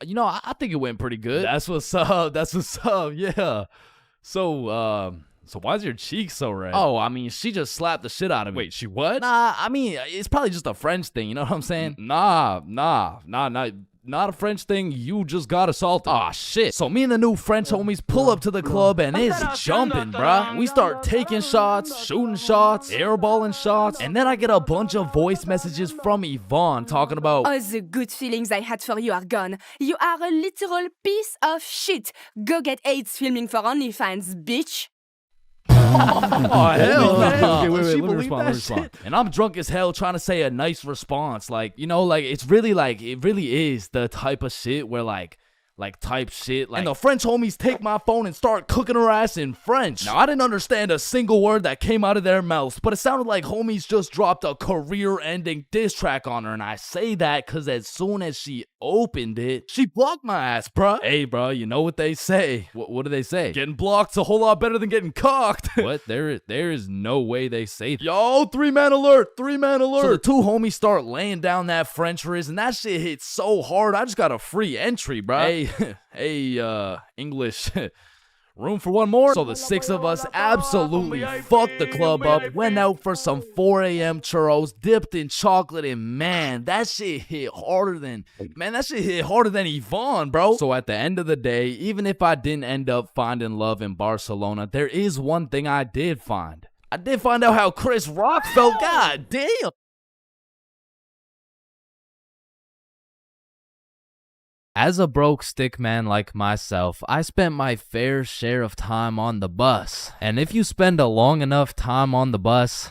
E: I think it went pretty good. That's what's up. Yeah. So why's your cheek so red? Oh, I mean, she just slapped the shit out of me.
G: Wait, she what?
E: Nah, I mean, it's probably just a French thing. You know what I'm saying? Nah. Not a French thing. You just got assaulted. Aw, shit. So me and the new French homies pull up to the club and it's jumping, bruh. We start taking shots, shooting shots, airballing shots, and then I get a bunch of voice messages from Yvonne talking about,
K: All the good feelings I had for you are gone. You are a literal piece of shit. Go get AIDS filming for OnlyFans, bitch.
E: oh, hell no.
G: Okay, wait,
E: She
G: let me
E: believe
G: respond,
E: that
G: let me respond.
E: shit? And I'm drunk as hell trying to say a nice response. Like, it really is the type of shit where and the French homies take my phone and start cooking her ass in French. Now, I didn't understand a single word that came out of their mouths, but it sounded like homies just dropped a career-ending diss track on her, and I say that because as soon as she opened it, she blocked my ass, bruh. Hey, bruh, you know what they say. What do they say? Getting blocked's a whole lot better than getting cocked. What? There is no way they say that. Yo, 3-man alert! 3-man alert! So the two homies start laying down that French frizz, and that shit hit so hard, I just got a free entry, bruh. Hey, English, room for one more? So the 6 of us absolutely fucked the club up, went out for some 4 a.m. churros, dipped in chocolate, and man, that shit hit harder than Yvonne, bro. So at the end of the day, even if I didn't end up finding love in Barcelona, there is one thing I did find. I did find out how Chris Rock felt. God damn. As a broke stick man like myself, I spent my fair share of time on the bus. And if you spend a long enough time on the bus,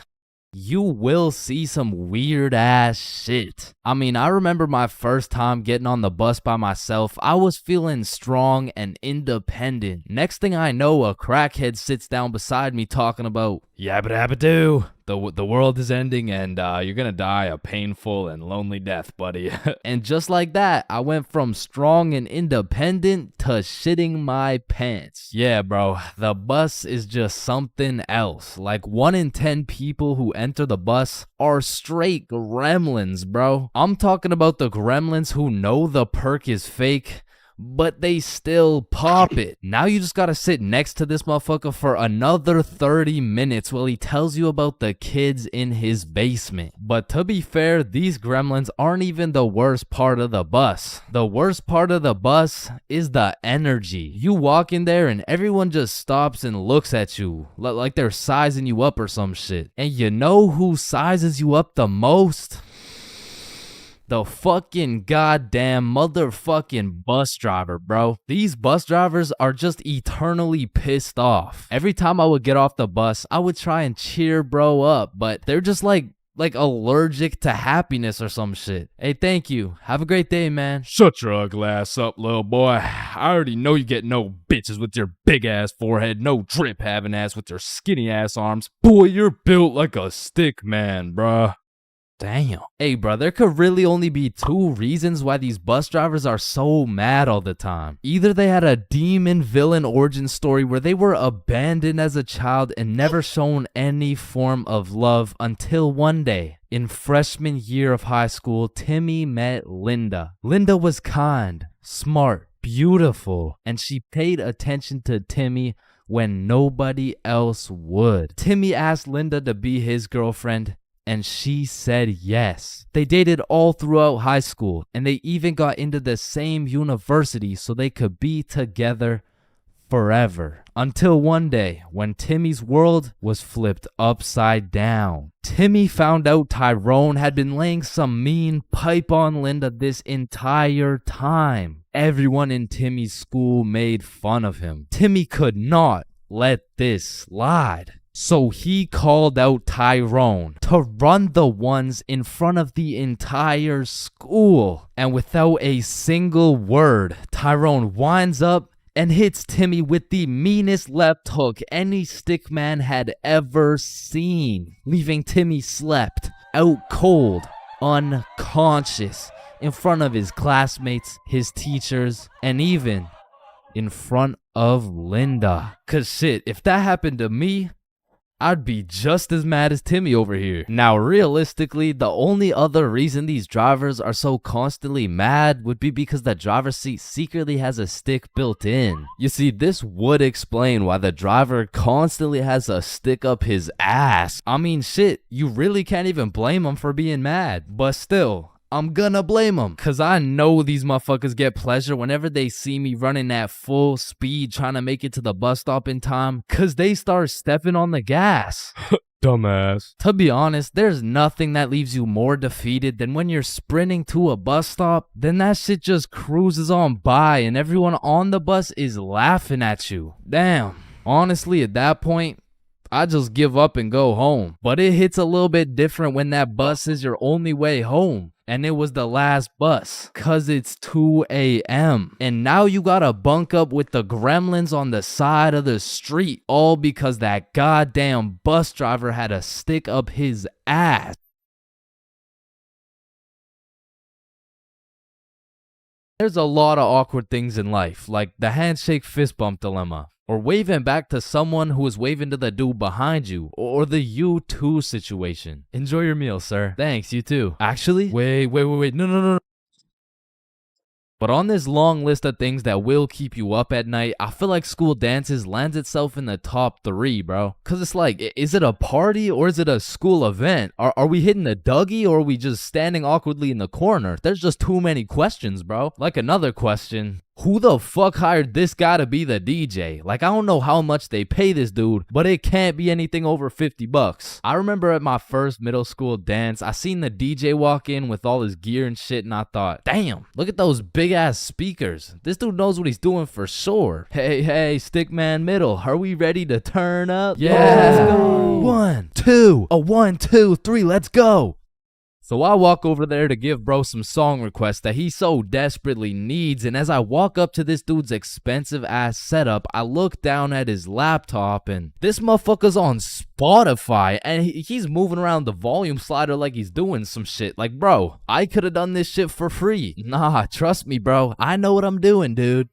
E: you will see some weird ass shit. I mean, I remember my first time getting on the bus by myself. I was feeling strong and independent. Next thing I know, a crackhead sits down beside me talking about,
H: Yabba dabba doo. The world is ending and you're gonna die a painful and lonely death, buddy. And just like that, I went from strong and independent to shitting my pants. Yeah, bro, the bus is just something else. Like 1 in 10 people who enter the bus are straight gremlins, bro. I'm talking about the gremlins who know the perk is fake, but they still pop it. Now you just gotta sit next to this motherfucker for another 30 minutes while he tells you about the kids in his basement. But to be fair, these gremlins aren't even the worst part of the bus. The worst part of the bus is the energy. You walk in there and everyone just stops and looks at you like they're sizing you up or some shit. And you know who sizes you up the most? The fucking goddamn motherfucking bus driver, bro. These bus drivers are just eternally pissed off. Every time I would get off the bus, I would try and cheer bro up, but they're just like allergic to happiness or some shit. Hey, thank you. Have a great day, man.
G: Shut your ugly ass up, little boy. I already know you get no bitches with your big ass forehead, no drip having ass with your skinny ass arms. Boy, you're built like a stick man, bruh.
H: Damn. Hey, bro, there could really only be 2 reasons why these bus drivers are so mad all the time. Either they had a demon villain origin story where they were abandoned as a child and never shown any form of love until one day. In freshman year of high school, Timmy met Linda. Linda was kind, smart, beautiful, and she paid attention to Timmy when nobody else would. Timmy asked Linda to be his girlfriend, and she said yes. They dated all throughout high school, and they even got into the same university so they could be together forever. Until one day, when Timmy's world was flipped upside down. Timmy found out Tyrone had been laying some mean pipe on Linda this entire time. Everyone in Timmy's school made fun of him. Timmy could not let this slide. So he called out Tyrone to run the ones in front of the entire school. And without a single word, Tyrone winds up and hits Timmy with the meanest left hook any stickman had ever seen, leaving Timmy slept out cold, unconscious, in front of his classmates, his teachers, and even in front of Linda. 'Cause shit, if that happened to me, I'd be just as mad as Timmy over here. Now, realistically, the only other reason these drivers are so constantly mad would be because the driver's seat secretly has a stick built in. You see, this would explain why the driver constantly has a stick up his ass. I mean, shit, you really can't even blame him for being mad. But still, I'm gonna blame them, cause I know these motherfuckers get pleasure whenever they see me running at full speed trying to make it to the bus stop in time, cause they start stepping on the gas.
G: Dumbass.
H: To be honest, there's nothing that leaves you more defeated than when you're sprinting to a bus stop, then that shit just cruises on by and everyone on the bus is laughing at you. Damn. Honestly, at that point, I just give up and go home. But it hits a little bit different when that bus is your only way home. And it was the last bus, cause it's 2 a.m. And now you gotta bunk up with the gremlins on the side of the street, all because that goddamn bus driver had a stick up his ass. There's a lot of awkward things in life, like the handshake fist bump dilemma, or waving back to someone who is waving to the dude behind you, or the you too situation. Enjoy your meal, sir. Thanks, you too. Actually, wait, no. But on this long list of things that will keep you up at night, I feel like school dances lands itself in the top 3, bro. Cause it's like, is it a party or is it a school event? Are we hitting a Dougie or are we just standing awkwardly in the corner? There's just too many questions, bro. Like another question, who the fuck hired this guy to be the DJ? Like, I don't know how much they pay this dude, but it can't be anything over $50. I remember at my first middle school dance, I seen the DJ walk in with all his gear and shit, and I thought, damn, look at those big ass speakers. This dude knows what he's doing for sure. Hey, Stickman Middle, are we ready to turn up? Yeah, let's go. 1, 2, 1, 2, 3, let's go. So I walk over there to give bro some song requests that he so desperately needs, and as I walk up to this dude's expensive ass setup, I look down at his laptop and this motherfucker's on Spotify and he's moving around the volume slider like he's doing some shit. Like, bro, I could have done this shit for free. Nah, trust me, bro. I know what I'm doing, dude.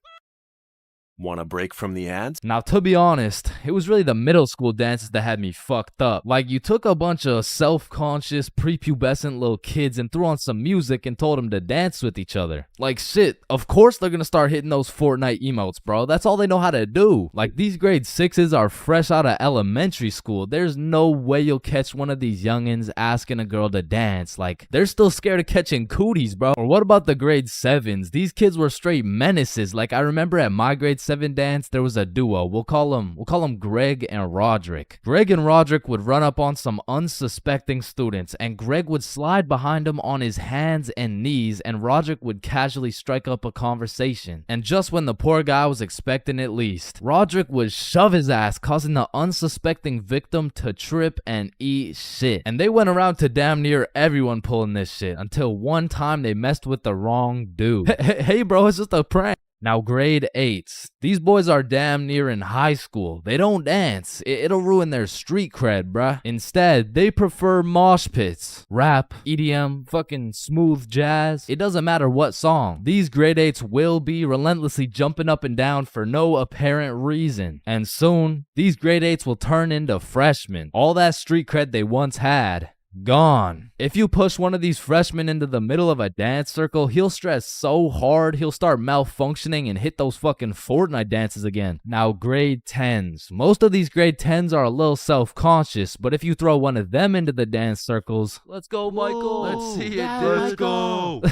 L: Want a break from the ads?
H: Now, to be honest, it was really the middle school dances that had me fucked up. Like, you took a bunch of self-conscious, prepubescent little kids and threw on some music and told them to dance with each other. Like, shit, of course they're gonna start hitting those Fortnite emotes, bro. That's all they know how to do. Like, these grade 6s are fresh out of elementary school. There's no way you'll catch one of these youngins asking a girl to dance. Like, they're still scared of catching cooties, bro. Or what about the grade 7s? These kids were straight menaces. Like, I remember at my grade 7 dance, there was a duo. We'll call them Greg and Roderick. Greg and Roderick would run up on some unsuspecting students, and Greg would slide behind them on his hands and knees, and Roderick would casually strike up a conversation. And just when the poor guy was expecting it least, Roderick would shove his ass, causing the unsuspecting victim to trip and eat shit. And they went around to damn near everyone pulling this shit, until one time they messed with the wrong dude. Hey bro, it's just a prank. Now, grade 8s. These boys are damn near in high school. They don't dance. It'll ruin their street cred, bruh. Instead, they prefer mosh pits, rap, EDM, fucking smooth jazz. It doesn't matter what song. These grade 8s will be relentlessly jumping up and down for no apparent reason. And soon, these grade 8s will turn into freshmen. All that street cred they once had, gone. If you push one of these freshmen into the middle of a dance circle, he'll stress so hard he'll start malfunctioning and hit those fucking Fortnite dances again. Now, grade 10s. Most of these grade 10s are a little self-conscious, but if you throw one of them into the dance circles, let's go, Michael.
J: Let's see it,
H: Yeah,
J: dude. Let's go.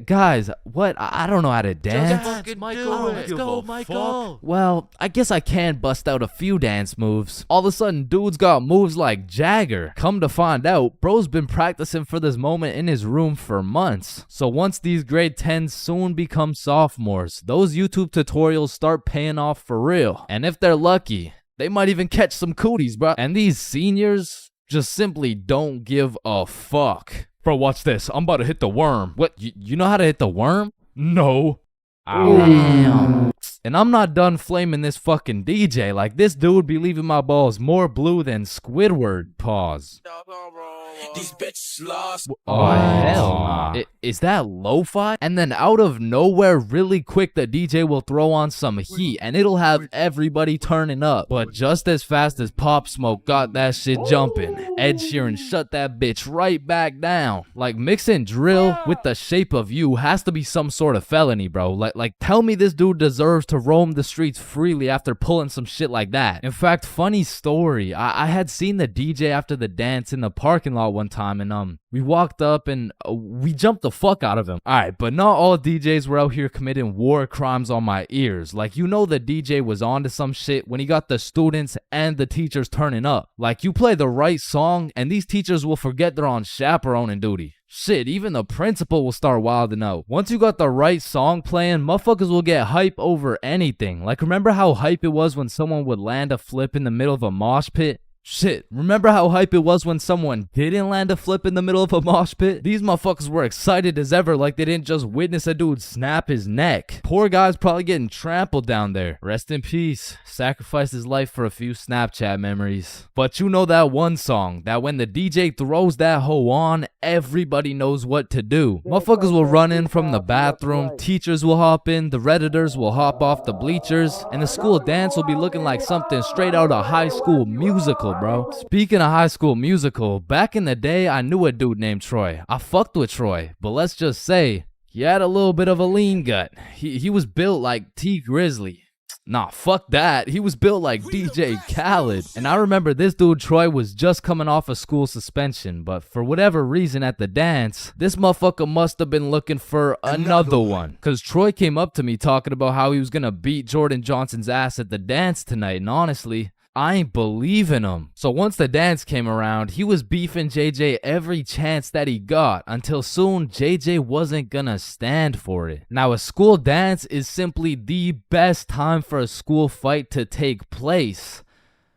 H: Guys, what? I don't know how to dance.
J: Fucking Michael. Let's go, Michael.
H: Well, I guess I can bust out a few dance moves. All of a sudden, dude's got moves like Jagger. Come to find out, bro's been practicing for this moment in his room for months. So once these grade 10s soon become sophomores, those YouTube tutorials start paying off for real. And if they're lucky, they might even catch some cooties, bro. And these seniors just simply don't give a fuck.
G: Bro, watch this. I'm about to hit the worm.
H: What? You know how to hit the worm?
G: No.
H: Damn. And I'm not done flaming this fucking DJ. Like, this dude be leaving my balls more blue than Squidward. Pause.
J: These bitches lost.
H: Oh, hell nah. Is that lo-fi? And then out of nowhere, really quick, the DJ will throw on some heat and it'll have everybody turning up. But just as fast as Pop Smoke got that shit jumping, Ed Sheeran shut that bitch right back down. Like, mixing drill with The Shape of You has to be some sort of felony, bro. Like tell me this dude deserves to roam the streets freely after pulling some shit like that. In fact, funny story, I had seen the DJ after the dance in the parking lot one time, and we walked up and we jumped the fuck out of him. Alright, but not all DJs were out here committing war crimes on my ears. Like, you know, the DJ was onto some shit when he got the students and the teachers turning up. Like, you play the right song and these teachers will forget they're on chaperoning duty. Shit, even the principal will start wilding out. Once you got the right song playing, motherfuckers will get hype over anything. Like, remember how hype it was when someone would land a flip in the middle of a mosh pit? Shit, remember how hype it was when someone didn't land a flip in the middle of a mosh pit? These motherfuckers were excited as ever, like they didn't just witness a dude snap his neck. Poor guy's probably getting trampled down there. Rest in peace. Sacrificed his life for a few Snapchat memories. But you know that one song, that when the DJ throws that hoe on, everybody knows what to do. Motherfuckers will run in from the bathroom, teachers will hop in, the Redditors will hop off the bleachers, and the school dance will be looking like something straight out of High School Musical, bro. Speaking of High School Musical, back in the day, I knew a dude named Troy. I fucked with Troy, but let's just say, he had a little bit of a lean gut. He was built like T Grizzly. Nah, fuck that. He was built like DJ Khaled. And I remember this dude, Troy, was just coming off a school suspension, but for whatever reason at the dance, this motherfucker must have been looking for another one. Cause Troy came up to me talking about how he was gonna beat Jordan Johnson's ass at the dance tonight, and honestly, I ain't believing him. So once the dance came around, he was beefing JJ every chance that he got, until soon JJ wasn't gonna stand for it. Now, a school dance is simply the best time for a school fight to take place.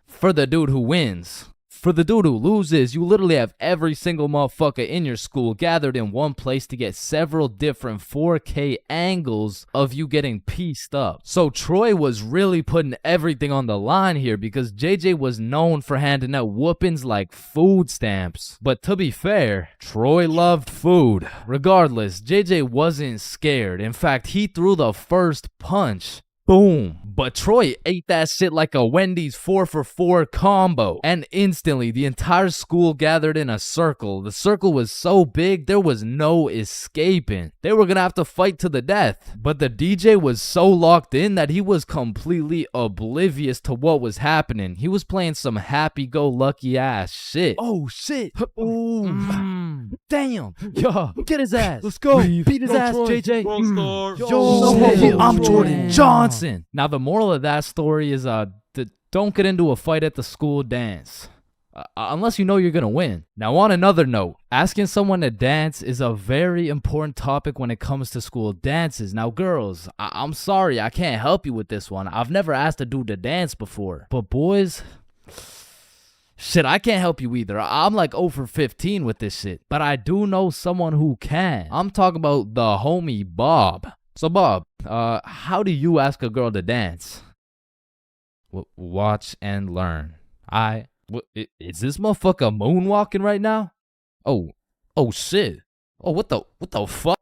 H: For the dude who wins. For the dude who loses, you literally have every single motherfucker in your school gathered in one place to get several different 4K angles of you getting pieced up. So Troy was really putting everything on the line here because JJ was known for handing out whoopings like food stamps. But to be fair, Troy loved food. Regardless, JJ wasn't scared. In fact, he threw the first punch. Boom. But Troy ate that shit like a Wendy's 4-for-4 combo. And instantly, the entire school gathered in a circle. The circle was so big, there was no escaping. They were gonna have to fight to the death. But the DJ was so locked in that he was completely oblivious to what was happening. He was playing some happy-go-lucky ass shit.
E: Oh shit.
H: Ooh.
E: Damn.
H: Yeah.
E: Get his ass.
G: Let's go.
E: Beat his ass,
G: Troy.
E: JJ.
H: Yo, I'm
E: Troy.
H: Jordan Johnson. Now the moral of that story is don't get into a fight at the school dance. Unless you know you're gonna win. Now on another note, asking someone to dance is a very important topic when it comes to school dances. Now girls, I'm sorry I can't help you with this one. I've never asked a dude to dance before. But boys, shit, I can't help you either. I'm like 0 for 15 with this shit. But I do know someone who can. I'm talking about the homie Bob. So Bob, how do you ask a girl to dance? Watch and learn. Is this motherfucker moonwalking right now? Oh shit. Oh, what the fuck?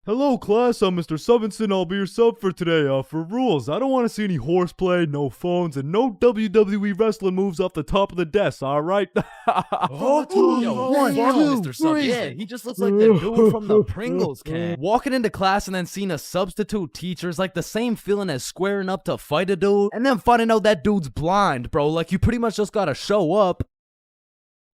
G: Hello class, I'm Mr. Subinson. I'll be your sub for today. For rules, I don't want to see any horseplay, no phones, and no WWE wrestling moves off the top of the desk, alright?
H: Yo, Mr. Sub. Yeah, he just looks like the dude from the Pringles can. Walking into class and then seeing a substitute teacher is like the same feeling as squaring up to fight a dude and then finding out that dude's blind, bro. Like, you pretty much just gotta show up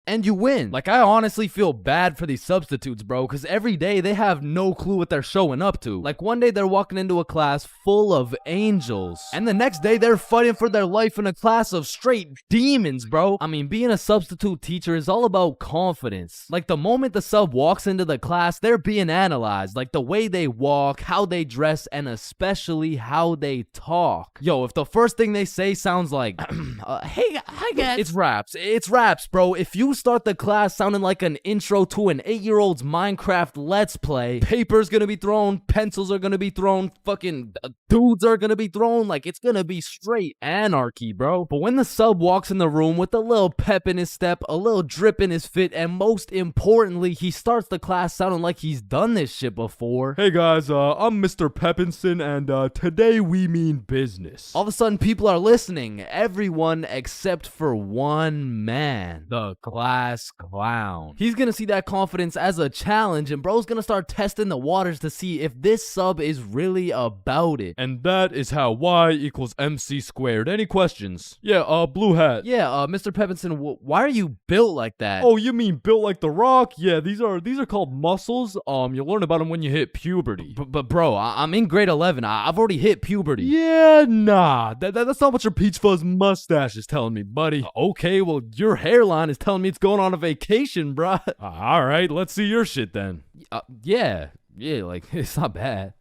H: and you win. Like, I honestly feel bad for these substitutes, bro, because every day they have no clue what they're showing up to. Like, one day they're walking into a class full of angels, and the next day they're fighting for their life in a class of straight demons, bro. I mean, being a substitute teacher is all about confidence. Like, the moment the sub walks into the class, they're being analyzed. Like, the way they walk, how they dress, and especially how they talk. Yo, if the first thing they say sounds like, hey, hi guys. It's raps, bro. If you start the class sounding like an intro to an 8-year-old's Minecraft Let's Play, paper's gonna be thrown, pencils are gonna be thrown, fucking dudes are gonna be thrown, like, it's gonna be straight anarchy, bro. But when the sub walks in the room with a little pep in his step, a little drip in his fit, and most importantly, he starts the class sounding like he's done this shit before.
G: Hey guys, I'm Mr. Peppinson, and today we mean business.
H: All of a sudden, people are listening. Everyone except for one man, the class clown. He's gonna see that confidence as a challenge, and bro's gonna start testing the waters to see if this sub is really about it.
G: And that is how Y equals MC squared. Any questions? Yeah, blue hat.
H: Yeah, Mr. Peppinson, why are you built like that?
G: Oh, you mean built like The Rock? Yeah, these are called muscles. You'll learn about them when you hit puberty.
H: But bro, I'm in grade 11. I've already hit puberty.
G: Yeah, nah. That's not what your peach fuzz mustache is telling me, buddy.
H: Okay, well, your hairline is telling me it's going on a vacation, bruh.
G: All right, let's see your shit then.
H: Yeah, like, it's not bad.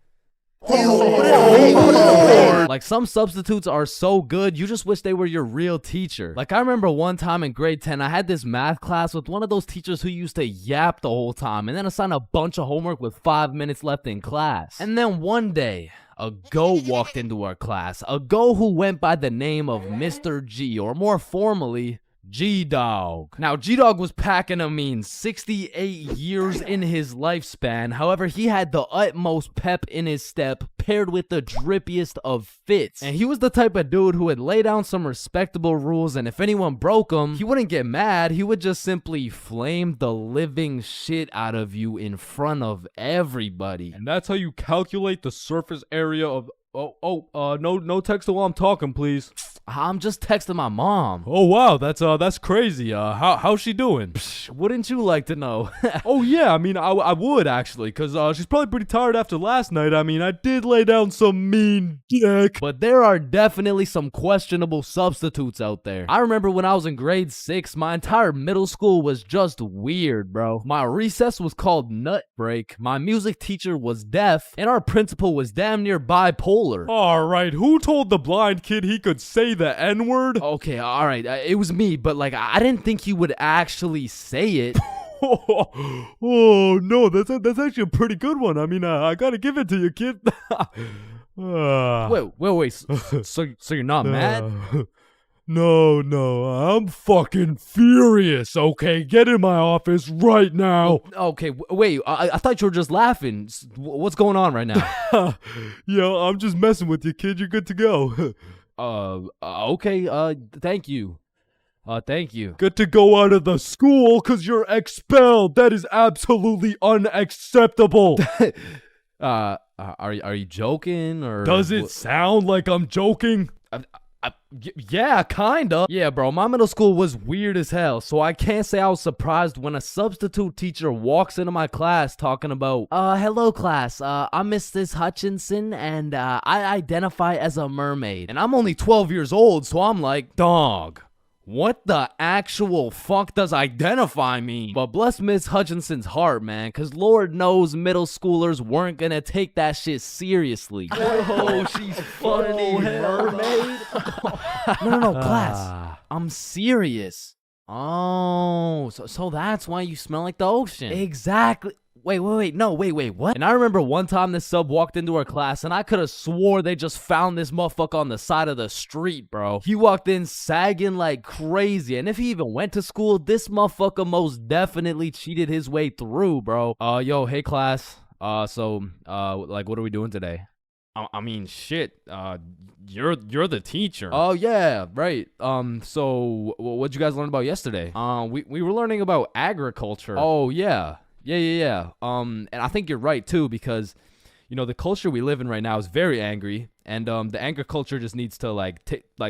H: Like, some substitutes are so good, you just wish they were your real teacher. Like, I remember one time in grade 10, I had this math class with one of those teachers who used to yap the whole time and then assign a bunch of homework with 5 minutes left in class. And then one day, a goat walked into our class, a goat who went by the name of Mr. G, or more formally, G-Dog. Now, G-Dog was packing a mean 68 years in his lifespan. However, he had the utmost pep in his step, paired with the drippiest of fits. And he was the type of dude who would lay down some respectable rules, and if anyone broke them, he wouldn't get mad. He would just simply flame the living shit out of you in front of everybody.
G: And that's how you calculate the surface area of... no text while I'm talking, please.
E: I'm just texting my mom.
G: Oh wow, that's crazy. How's she doing?
E: Wouldn't you like to know?
G: Oh yeah, I mean I would actually, cause she's probably pretty tired after last night. I mean I did lay down some mean dick.
E: But there are definitely some questionable substitutes out there. I remember when I was in grade 6, my entire middle school was just weird, bro. My recess was called Nut Break, my music teacher was deaf, and our principal was damn near bipolar.
G: Alright, who told the blind kid he could say the N-word?
E: Okay, alright, it was me, but like, I didn't think he would actually say it.
G: Oh no, that's actually a pretty good one. I mean, I gotta give it to you, kid.
E: Wait, so you're not mad?
G: No, I'm fucking furious, okay? Get in my office right now.
E: Okay, wait, I thought you were just laughing. What's going on right now?
G: Yo, I'm just messing with you, kid. You're good to go.
E: Okay, thank you. Thank you.
G: Good to go out of the school because you're expelled. That is absolutely unacceptable.
E: Are you joking or
G: does it sound like I'm joking?
E: Yeah, kinda. Yeah, bro, my middle school was weird as hell, so I can't say I was surprised when a substitute teacher walks into my class talking about, hello class, I'm Mrs. Hutchinson, and I identify as a mermaid. And I'm only 12 years old, so I'm like, dog, what the actual fuck does identify mean? But bless Miss Hutchinson's heart, man, because Lord knows middle schoolers weren't gonna take that shit seriously.
J: Oh, she's funny, mermaid.
E: No, class. I'm serious. Oh, so that's why you smell like the ocean. Exactly. Wait, what? And I remember one time this sub walked into our class and I could have swore they just found this motherfucker on the side of the street, bro. He walked in sagging like crazy, and if he even went to school, this motherfucker most definitely cheated his way through, bro. Yo, hey class. Like, what are we doing today?
G: I mean, shit. You're the teacher.
E: Oh yeah, right. So what'd you guys learn about yesterday? We were learning about agriculture. Oh yeah. Yeah. And I think you're right too, because you know the culture we live in right now is very angry, and the anger culture just needs to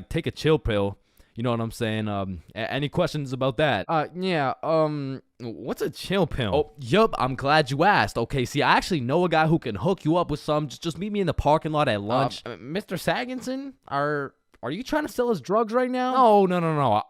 E: take a chill pill. You know what I'm saying? Any questions about that? Yeah. What's a chill pill? Oh, yup. I'm glad you asked. Okay, see, I actually know a guy who can hook you up with some. Just meet me in the parking lot at lunch. Mr. Saginson, are you trying to sell us drugs right now? No.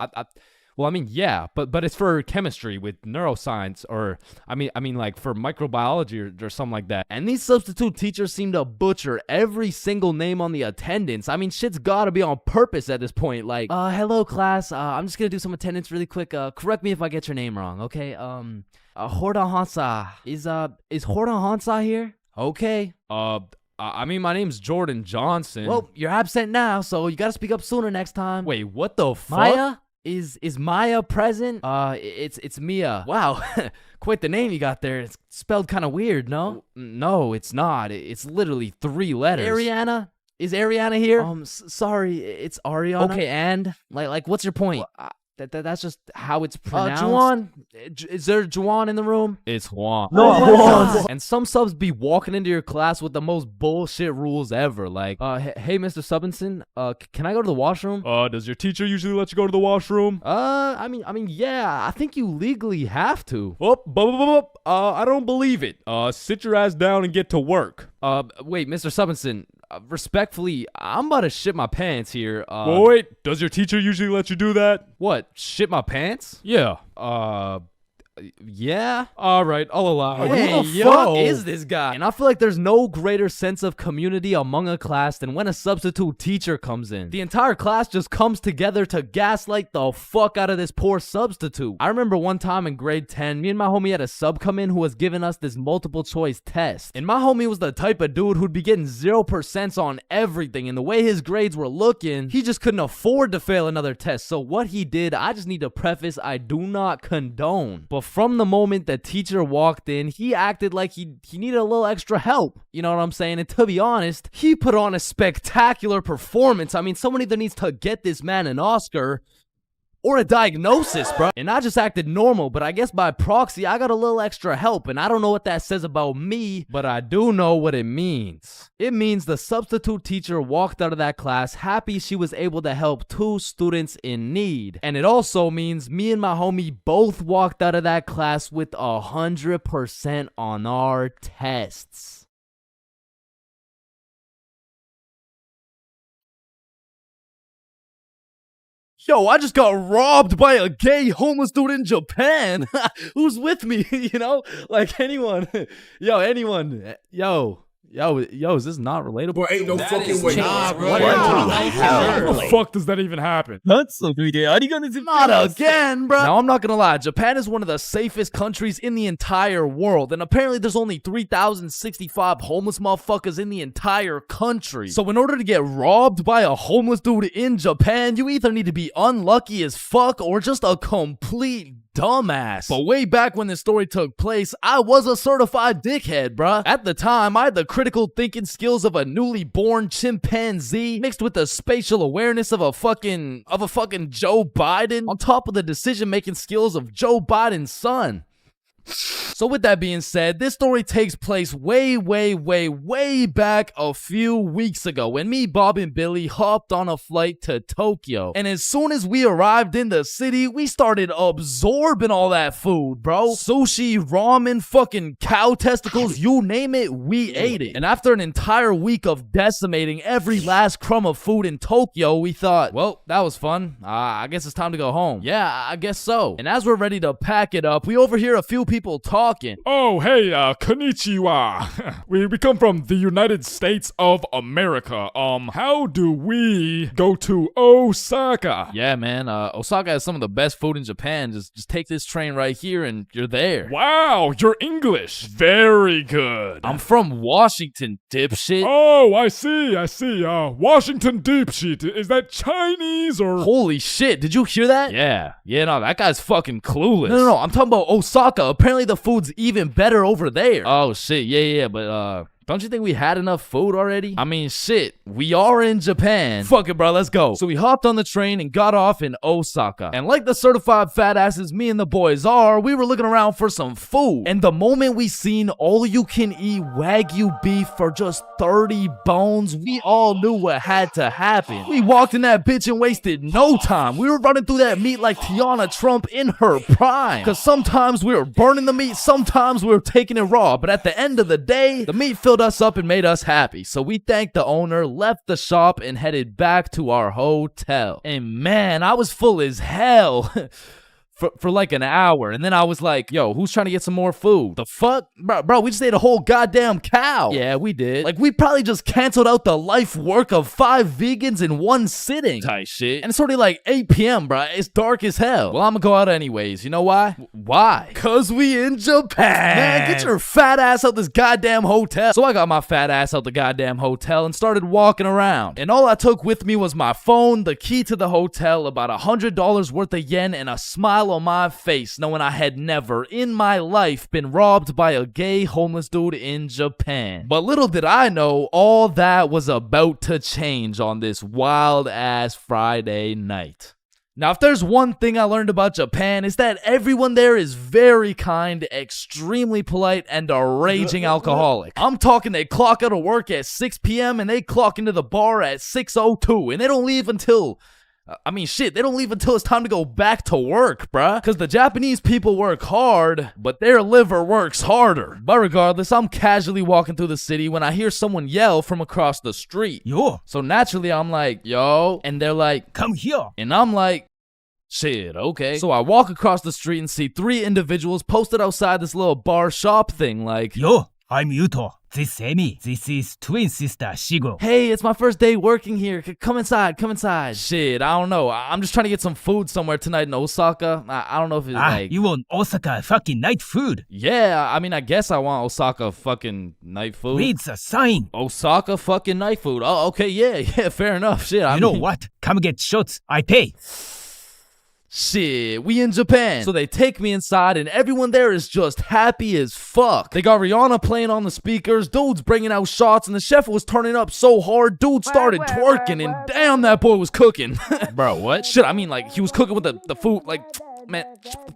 E: Well, I mean, yeah, but it's for chemistry with neuroscience, or I mean like for microbiology or something like that. And these substitute teachers seem to butcher every single name on the attendance. I mean, shit's gotta be on purpose at this point. Like, hello class, I'm just gonna do some attendance really quick. Correct me if I get your name wrong, okay? Horda Hansa. Is Horda Hansa here? Okay.
G: I mean, my name's Jordan Johnson.
E: Well, you're absent now, so you gotta speak up sooner next time.
G: Wait, what the fuck?
E: Maya? Is Maya present? It's Mia. Wow, quite the name you got there. It's spelled kind of weird, no? No, it's not. It's literally 3 letters. Ariana? Is Ariana here? Sorry, it's Ariana. Okay, and like what's your point? That's just how it's pronounced. Juan? Is there Juan in the room?
G: It's Juan.
E: No, Juan. And some subs be walking into your class with the most bullshit rules ever. Like, hey, Mr. Subinson, can I go to the washroom?
G: Does your teacher usually let you go to the washroom?
E: I mean, yeah, I think you legally have to.
G: I don't believe it. Sit your ass down and get to work.
E: Wait, Mr. Subinson, respectfully, I'm about to shit my pants here.
G: Wait, does your teacher usually let you do that?
E: What, shit my pants?
G: Yeah.
E: Yeah?
G: Alright, I'll allow it.
E: Hey, who the fuck is this guy? And I feel like there's no greater sense of community among a class than when a substitute teacher comes in. The entire class just comes together to gaslight the fuck out of this poor substitute. I remember one time in grade 10, me and my homie had a sub come in who was giving us this multiple choice test. And my homie was the type of dude who'd be getting 0% on everything, and the way his grades were looking, he just couldn't afford to fail another test. So what he did, I just need to preface, I do not condone. But from the moment the teacher walked in, he acted like he needed a little extra help. You know what I'm saying? And to be honest, he put on a spectacular performance. I mean, someone either needs to get this man an Oscar or a diagnosis, bro. And I just acted normal, but I guess by proxy, I got a little extra help. And I don't know what that says about me, but I do know what it means. It means the substitute teacher walked out of that class happy she was able to help 2 students in need. And it also means me and my homie both walked out of that class with 100% on our tests. Yo, I just got robbed by a gay homeless dude in Japan. Who's with me? You know, like anyone. Anyone. Yo, is this not relatable?
C: Bro, ain't no fucking way.
J: Nah, bro.
G: How the fuck does that even happen?
E: Not again, bro. Now, I'm not gonna lie. Japan is one of the safest countries in the entire world. And apparently there's only 3,065 homeless motherfuckers in the entire country. So in order to get robbed by a homeless dude in Japan, you either need to be unlucky as fuck or just a complete dumbass. But way back when this story took place, I was a certified dickhead, bruh. At the time, I had the critical thinking skills of a newly born chimpanzee mixed with the spatial awareness of a fucking Joe Biden on top of the decision-making skills of Joe Biden's son. So with that being said, this story takes place way back a few weeks ago when me, Bob, and Billy hopped on a flight to Tokyo. And as soon as we arrived in the city, we started absorbing all that food, bro. Sushi, ramen, fucking cow testicles, you name it, we ate it. And after an entire week of decimating every last crumb of food in Tokyo, we thought, well, that was fun. I guess it's time to go home. Yeah, I guess so. And as we're ready to pack it up, we overhear a few people talking.
G: Oh, hey, konnichiwa. we come from the United States of America. How do we go to Osaka?
E: Yeah, man, Osaka has some of the best food in Japan. Just take this train right here and you're there.
G: Wow, you're English. Very good.
E: I'm from Washington, dipshit.
G: Oh, I see. Washington dipshit. Is that Chinese or?
E: Holy shit, did you hear that? Yeah, no, that guy's fucking clueless. No, I'm talking about Osaka. Apparently the food's even better over there. Oh shit, yeah, but don't you think we had enough food already? I mean, shit, we are in Japan. Fuck it, bro, let's go. So we hopped on the train and got off in Osaka. And like the certified fat asses me and the boys are, we were looking around for some food. And the moment we seen all-you-can-eat Wagyu beef for just 30 bones, we all knew what had to happen. We walked in that bitch and wasted no time. We were running through that meat like Tiana Trump in her prime. Cause sometimes we were burning the meat, sometimes we were taking it raw. But at the end of the day, the meat filled us up and made us happy. So we thanked the owner, left the shop, and headed back to our hotel. And man, I was full as hell. For like an hour, and then I was like, yo, who's trying to get some more food? The fuck? Bro, we just ate a whole goddamn cow. Yeah, we did. Like, we probably just canceled out the life work of 5 vegans in one sitting. Type shit. And it's already like 8 p.m., bro. It's dark as hell. Well, I'm gonna go out anyways. You know why? Why? Cause we in Japan. Man, get your fat ass out this goddamn hotel. So I got my fat ass out the goddamn hotel and started walking around. And all I took with me was my phone, the key to the hotel, about $100 worth of yen, and a smile on my face, knowing I had never in my life been robbed by a gay homeless dude in Japan. But little did I know, all that was about to change on this wild ass Friday night. Now, if there's one thing I learned about Japan, is that everyone there is very kind, extremely polite, and a raging alcoholic. I'm talking they clock out of work at 6 p.m. and they clock into the bar at 6:02, and they don't leave until... they don't leave until it's time to go back to work, bruh. Because the Japanese people work hard, but their liver works harder. But regardless, I'm casually walking through the city when I hear someone yell from across the street. Yo. So naturally, I'm like, yo. And they're like, come here. And I'm like, shit, okay. So I walk across the street and see 3 individuals posted outside this little bar shop thing like, yo, I'm Yuto. This is Emi. This is twin sister Shigo. Hey, it's my first day working here. Come inside, come inside. Shit, I don't know. I'm just trying to get some food somewhere tonight in Osaka. I don't know if it's like... You want Osaka fucking night food? Yeah, I mean, I guess I want Osaka fucking night food. Read the sign. Osaka fucking night food. Oh, okay, yeah, fair enough. Shit, I mean... know what? Come get shots. I pay. Shit, we in Japan. So they take me inside and everyone there is just happy as fuck. They got Rihanna playing on the speakers, dudes bringing out shots, and the chef was turning up so hard, dude started twerking, and damn, that boy was cooking.
H: Bro, what?
E: Shit, I mean, like, he was cooking with the food, like, man,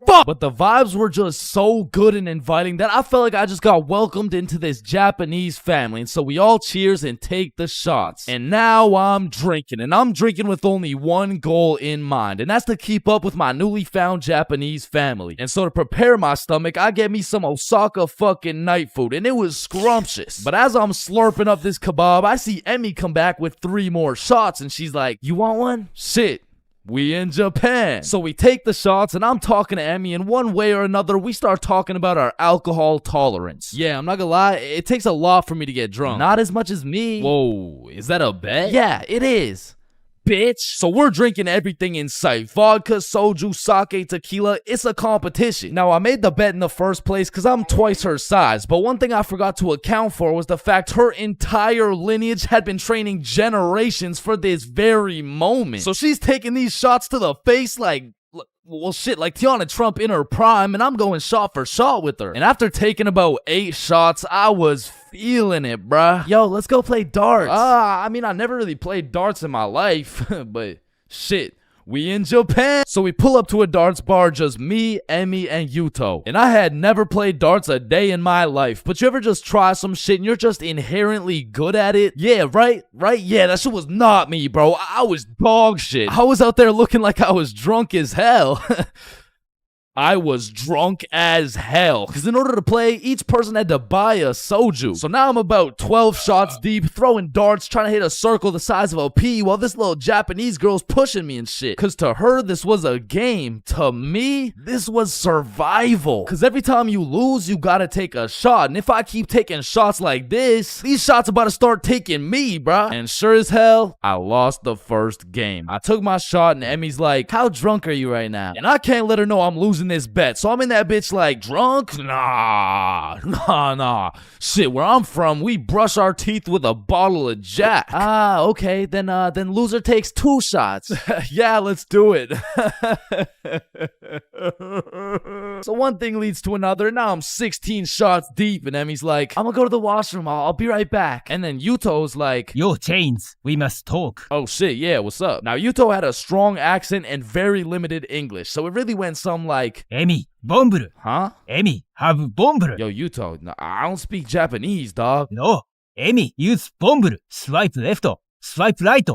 E: fuck. But the vibes were just so good and inviting that I felt like I just got welcomed into this Japanese family. And so we all cheers and take the shots. And now I'm drinking, and I'm drinking with only one goal in mind, and that's to keep up with my newly found Japanese family. And so to prepare my stomach, I get me some Osaka fucking night food, and it was scrumptious. But as I'm slurping up this kebab, I see Emmy come back with 3 more shots, and she's like, "You want one?" Shit. We in Japan. So we take the shots, and I'm talking to Emmy, and one way or another, we start talking about our alcohol tolerance. Yeah, I'm not gonna lie, it takes a lot for me to get drunk. Not as much as me.
H: Whoa, is that a bet?
E: Yeah, it is. Bitch. So we're drinking everything in sight. Vodka, soju, sake, tequila. It's a competition. Now, I made the bet in the first place because I'm twice her size. But one thing I forgot to account for was the fact her entire lineage had been training generations for this very moment. So she's taking these shots to the face like... well, shit, like Tiana Trump in her prime, and I'm going shot for shot with her. And after taking about 8 shots, I was feeling it, bruh. Yo, let's go play darts. I mean, I never really played darts in my life, but shit. We in Japan. So we pull up to a darts bar, just me, Emmy, and Yuto. And I had never played darts a day in my life. But you ever just try some shit and you're just inherently good at it? Yeah, right? Yeah, that shit was not me, bro. I was dog shit. I was out there looking like I was drunk as hell. I was drunk as hell. Because in order to play, each person had to buy a soju. So now I'm about 12 shots deep, throwing darts, trying to hit a circle the size of a pea, while this little Japanese girl's pushing me and shit. Because to her, this was a game. To me, this was survival. Because every time you lose, you gotta take a shot. And if I keep taking shots like this, these shots about to start taking me, bruh. And sure as hell, I lost the first game. I took my shot and Emmy's like, "How drunk are you right now?" And I can't let her know I'm losing this bet. So I'm in that bitch like, drunk? Nah. Shit, where I'm from, we brush our teeth with a bottle of Jack. Ah, okay. Then loser takes 2 shots. Yeah, let's do it. So one thing leads to another. Now I'm 16 shots deep, and Emmy's like, "I'm gonna go to the washroom. I'll be right back." And then Yuto's like,
M: "Yo, Chains, we must talk."
E: Oh shit, yeah, what's up? Now Yuto had a strong accent and very limited English, so it really went some like,
M: "Emi, bomburu."
E: Huh?
M: "Emi, have bomburu."
E: Yo, Yuto, no, I don't speak Japanese, dog.
M: "No, Emi, use bomburu. Swipe left, swipe right.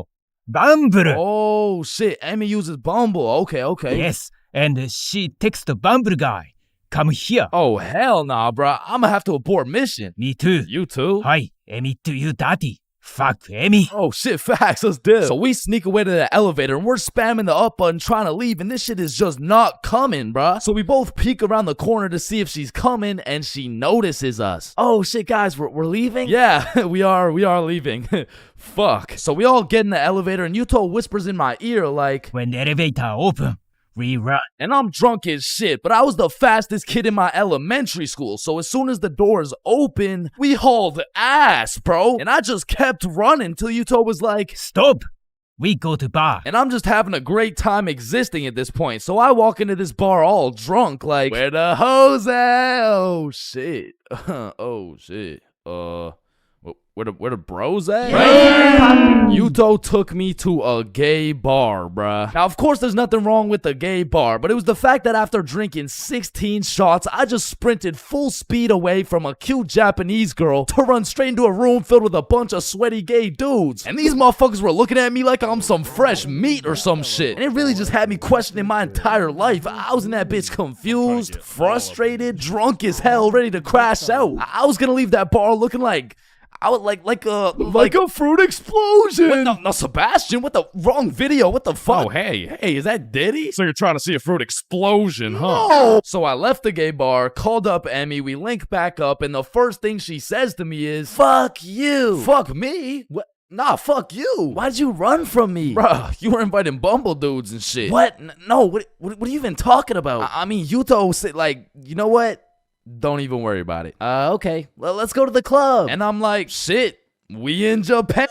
M: Bumble."
E: Oh shit, Emmy uses Bumble. Okay.
M: "Yes, and she texts Bumble guy. Come here."
E: Oh hell nah, bruh. I'ma have to abort mission.
M: "Me too."
E: You too?
M: "Hi, Emi to you daddy. Fuck Emi."
E: Oh shit, facts, let's dip. So we sneak away to the elevator and we're spamming the up button trying to leave, and this shit is just not coming, bruh. So we both peek around the corner to see if she's coming, and she notices us. Oh shit, guys, we're leaving? Yeah, we are leaving. Fuck. So we all get in the elevator and Yuto whispers in my ear like,
M: "When the elevator open, we run."
E: And I'm drunk as shit, but I was the fastest kid in my elementary school, so as soon as the doors open, we hauled ass, bro. And I just kept running till Yuto was like,
M: "Stop, we go to bar."
E: And I'm just having a great time existing at this point, so I walk into this bar all drunk like, "Where the hoes at?" Oh shit. Oh shit. Where the bros at? Yuto took me to a gay bar, bruh. Now, of course, there's nothing wrong with the gay bar, but it was the fact that after drinking 16 shots, I just sprinted full speed away from a cute Japanese girl to run straight into a room filled with a bunch of sweaty gay dudes. And these motherfuckers were looking at me like I'm some fresh meat or some shit. And it really just had me questioning my entire life. I was in that bitch confused, frustrated, drunk as hell, ready to crash out. I was gonna leave that bar looking like... I would like a fruit explosion. No, Sebastian, what the wrong video? What the fuck?
H: Oh, hey,
E: is that Diddy?
H: So you're trying to see a fruit explosion, huh?
E: No. So I left the gay bar, called up Emmy, we link back up, and the first thing she says to me is, "Fuck you." Fuck me? What? Nah, fuck you. Why'd you run from me? Bruh, you were inviting Bumble dudes and shit. What? No, what are you even talking about? I mean, Yuto said, like, you know what? Don't even worry about it. Okay, well, let's go to the club. And I'm like, shit, we in Japan.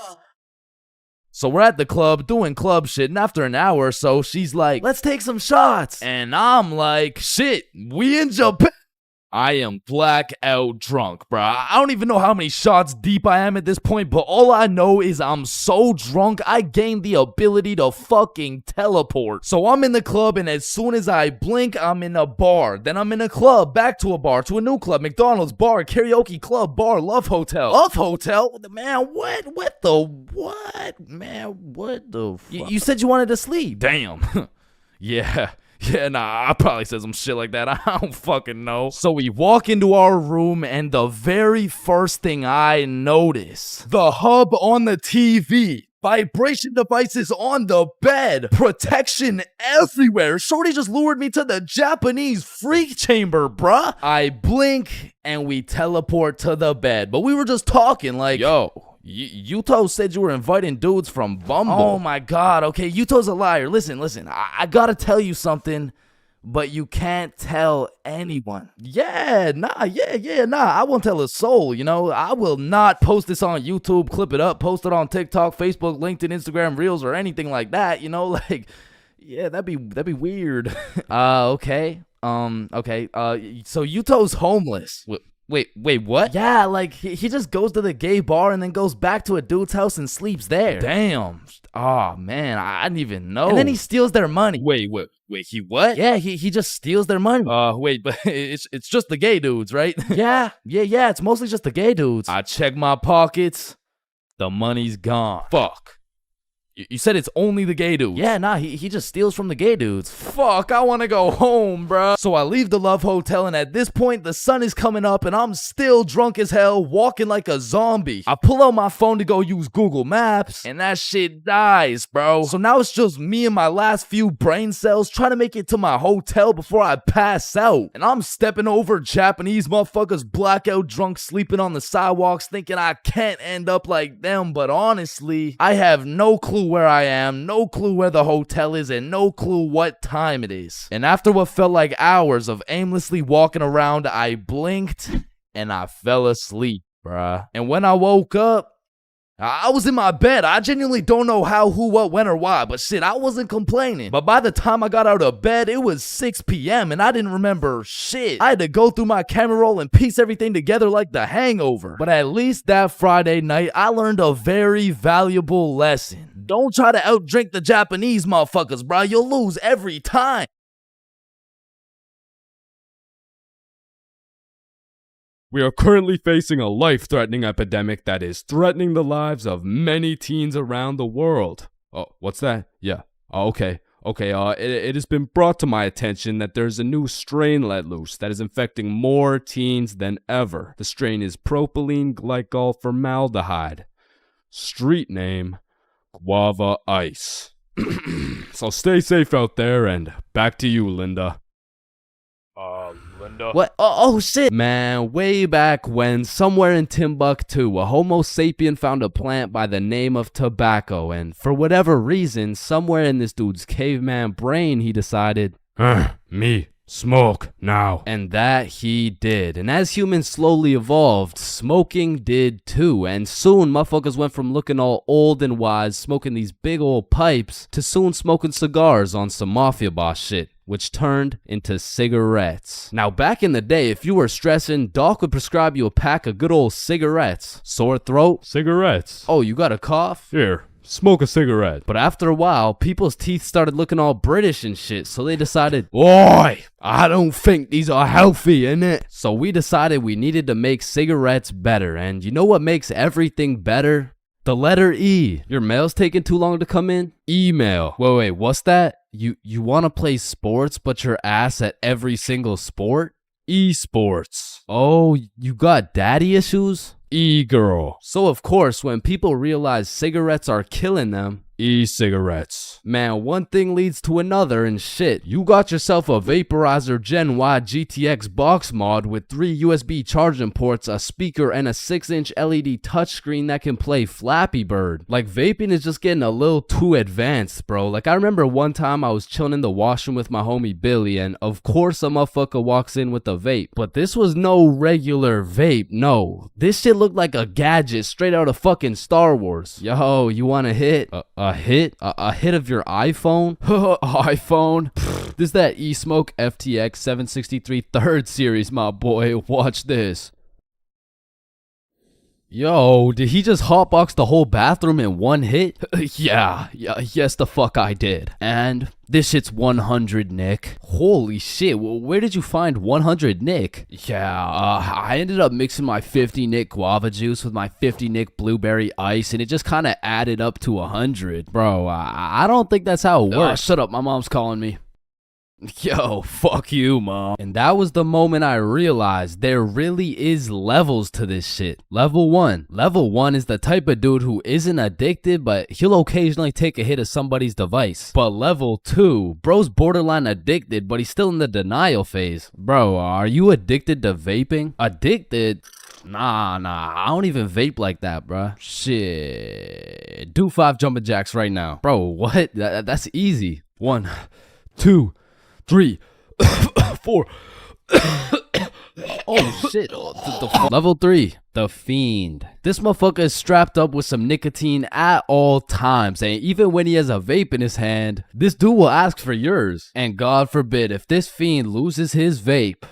E: So we're at the club doing club shit, and after an hour or so, she's like, let's take some shots. And I'm like, shit, we in Japan. I am blackout drunk, bruh. I don't even know how many shots deep I am at this point, but all I know is I'm so drunk, I gained the ability to fucking teleport. So I'm in the club, and as soon as I blink, I'm in a bar. Then I'm in a club, back to a bar, to a new club, McDonald's, bar, karaoke club, bar, love hotel. Love hotel? Man, what the fuck? You said you wanted to sleep. Damn. Yeah. Yeah, nah, I probably said some shit like that. I don't fucking know. So we walk into our room, and the very first thing I notice, the hub on the TV, vibration devices on the bed, protection everywhere. Shorty just lured me to the Japanese freak chamber, bruh. I blink, and we teleport to the bed. But we were just talking like, yo, Yuto said you were inviting dudes from Bumble. Oh my god, okay, Yuto's a liar. Listen, I gotta tell you something, but you can't tell anyone. Yeah, nah, I won't tell a soul, you know? I will not post this on YouTube, clip it up, post it on TikTok, Facebook, LinkedIn, Instagram, Reels, or anything like that, you know? Like, yeah, that'd be weird. Okay. So Yuto's homeless. Wait, what? Yeah, like, he just goes to the gay bar and then goes back to a dude's house and sleeps there. Damn. Oh, man, I didn't even know. And then he steals their money.
G: Wait, he what?
E: Yeah, he just steals their money.
G: Wait, but it's just the gay dudes, right?
E: Yeah, it's mostly just the gay dudes.
G: I check my pockets, the money's gone. Fuck. You said it's only the gay dudes.
E: Yeah, nah, he just steals from the gay dudes.
G: Fuck, I want to go home, bruh.
E: So I leave the love hotel, and at this point, the sun is coming up, and I'm still drunk as hell, walking like a zombie. I pull out my phone to go use Google Maps, and that shit dies, bro. So now it's just me and my last few brain cells trying to make it to my hotel before I pass out. And I'm stepping over Japanese motherfuckers blackout drunk sleeping on the sidewalks, thinking I can't end up like them, but honestly, I have no clue where I am, no clue where the hotel is, and no clue what time it is. And after what felt like hours of aimlessly walking around, I blinked and I fell asleep, bruh. And when I woke up, I was in my bed. I genuinely don't know how, who, what, when, or why, but shit, I wasn't complaining. But by the time I got out of bed, it was 6 p.m. and I didn't remember shit. I had to go through my camera roll and piece everything together like The Hangover. But at least that Friday night, I learned a very valuable lesson. Don't try to outdrink the Japanese motherfuckers, bro. You'll lose every time.
G: We are currently facing a life-threatening epidemic that is threatening the lives of many teens around the world. Oh, what's that? Yeah. Oh, okay. It has been brought to my attention that there's a new strain let loose that is infecting more teens than ever. The strain is propylene glycol formaldehyde. Street name, Guava Ice. So stay safe out there, and back to you, Linda. Linda?
E: What? Oh shit. Man, way back when, somewhere in Timbuktu, a Homo sapien found a plant by the name of tobacco, and for whatever reason, somewhere in this dude's caveman brain, he decided,
G: me, smoke, now.
E: And that he did. And as humans slowly evolved, smoking did too. And soon, motherfuckers went from looking all old and wise, smoking these big old pipes, to soon smoking cigars on some mafia boss shit, which turned into cigarettes. Now, back in the day, if you were stressing, Doc would prescribe you a pack of good old cigarettes. Sore throat?
G: Cigarettes.
E: Oh, you got a cough?
G: Here, smoke a cigarette.
E: But after a while, people's teeth started looking all British and shit, so they decided,
G: Oi, I don't think these are healthy, innit?
E: So we decided we needed to make cigarettes better, and you know what makes everything better? The letter E. Your mail's taking too long to come in? Email. Wait, what's that? You want to play sports, but you're ass at every single sport?
G: Esports.
E: Oh, you got daddy issues?
G: E-girl.
E: So of course, when people realize cigarettes are killing them,
G: e-cigarettes.
E: Man, one thing leads to another and shit. You got yourself a vaporizer Gen Y GTX box mod with 3 USB charging ports, a speaker, and a 6-inch LED touchscreen that can play Flappy Bird. Like, vaping is just getting a little too advanced, bro. Like, I remember one time I was chilling in the washroom with my homie Billy, and of course a motherfucker walks in with a vape. But this was no regular vape, no. This shit looked
I: looked like a gadget straight out of fucking Star Wars. Yo, you want a hit? A hit? A hit of your iPhone? iPhone? This is that eSmoke FTX 763 3rd series, my boy. Watch this. Yo, did he just hotbox the whole bathroom in one hit? Yes the fuck I did. And this shit's 100 Nick. Holy shit, where did you find 100 Nick? I ended up mixing my 50 Nick guava juice with my 50 Nick blueberry ice, and it just kind of added up to 100. Bro, I don't think that's how it works. Shut up, my mom's calling me. Yo, fuck you, mom. And that was the moment I realized there really is levels to this shit. Level 1. Level 1 is the type of dude who isn't addicted, but he'll occasionally take a hit of somebody's device. But level 2, bro's borderline addicted, but he's still in the denial phase. Bro, are you addicted to vaping? Addicted? Nah, I don't even vape like that, bruh. Shit. Do 5 jumping jacks right now. Bro, what? That's easy. 1, 2, 3, 4. Oh shit. Level 3, the Fiend. This motherfucker is strapped up with some nicotine at all times, and even when he has a vape in his hand, this dude will ask for yours. And God forbid, if this Fiend loses his vape,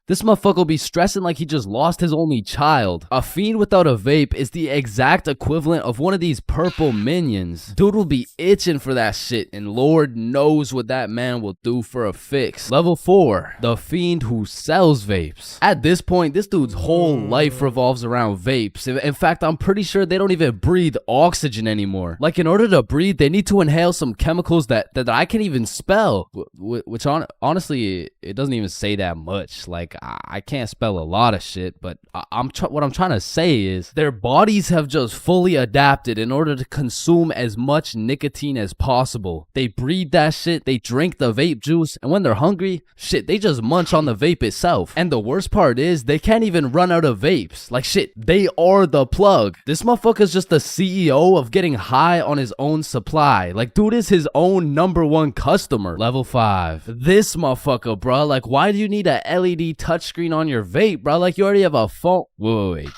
I: this motherfucker will be stressing like he just lost his only child. A Fiend without a vape is the exact equivalent of one of these purple minions. Dude will be itching for that shit, and Lord knows what that man will do for a fix. Level 4, the Fiend who sells vapes. At this point, this dude's whole life revolves around vapes. In fact, I'm pretty sure they don't even breathe oxygen anymore. Like, in order to breathe, they need to inhale some chemicals that I can't even spell. Which honestly, it doesn't even say that much. Like, I can't spell a lot of shit, but what I'm trying to say is their bodies have just fully adapted in order to consume as much nicotine as possible. They breathe that shit, they drink the vape juice, and when they're hungry, shit, they just munch on the vape itself. And the worst part is they can't even run out of vapes. Like shit, they are the plug. This motherfucker's just the CEO of getting high on his own supply. Like, dude is his own #1 customer. Level 5, this motherfucker, bro. Like, why do you need a LED touchscreen on your vape, bro? Like, you already have a phone. Wait.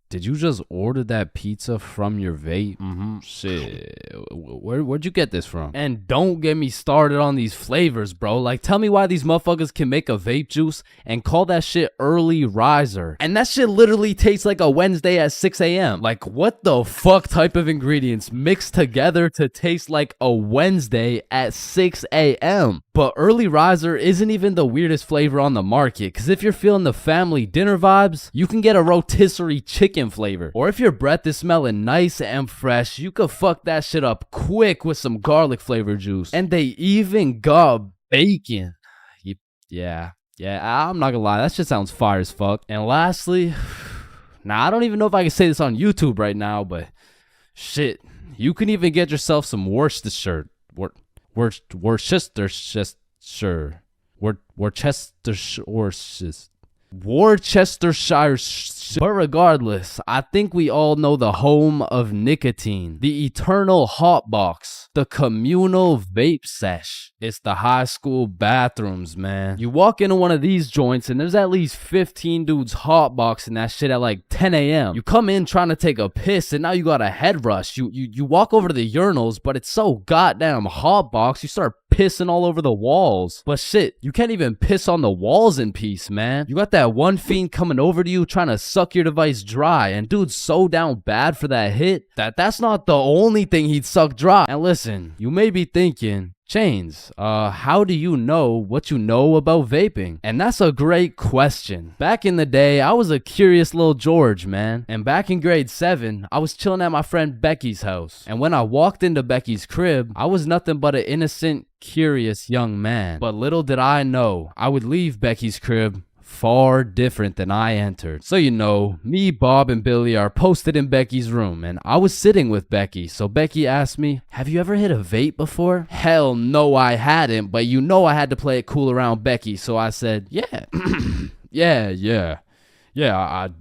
I: Did you just order that pizza from your vape? Shit. Where'd you get this from? And don't get me started on these flavors, bro. Like, tell me why these motherfuckers can make a vape juice and call that shit early riser. And that shit literally tastes like a Wednesday at 6 a.m. Like, what the fuck type of ingredients mixed together to taste like a Wednesday at 6 a.m.? But early riser isn't even the weirdest flavor on the market, because if you're feeling the family dinner vibes, you can get a rotisserie chicken flavor. Or if your breath is smelling nice and fresh, you could fuck that shit up quick with some garlic flavor juice. And they even got bacon. Yeah, I'm not gonna lie, that shit sounds fire as fuck. And lastly, now I don't even know if I can say this on YouTube right now, but shit, you can even get yourself some Worcestershire. Worcestershire. But regardless, I think we all know the home of nicotine, the eternal hot box, the communal vape sesh. It's the high school bathrooms, man. You walk into one of these joints and there's at least 15 dudes hotboxing that shit at like 10 a.m. You come in trying to take a piss and now you got a head rush. You walk over to the urinals, but it's so goddamn hotbox, you start pissing all over the walls. But shit, you can't even piss on the walls in peace, man. You got that one fiend coming over to you trying to suck your device dry, and dude's so down bad for that hit that's not the only thing he'd suck dry. And listen, you may be thinking, Chains, how do you know what you know about vaping? And that's a great question. Back in the day, I was a curious little George, man. And back in grade 7, I was chilling at my friend Becky's house. And when I walked into Becky's crib, I was nothing but an innocent, curious young man. But little did I know, I would leave Becky's crib far different than I entered. So you know, me, Bob, and Billy are posted in Becky's room, and I was sitting with Becky. So Becky asked me, have you ever hit a vape before? Hell no, I hadn't, but you know I had to play it cool around Becky, so I said, yeah.
G: Yeah,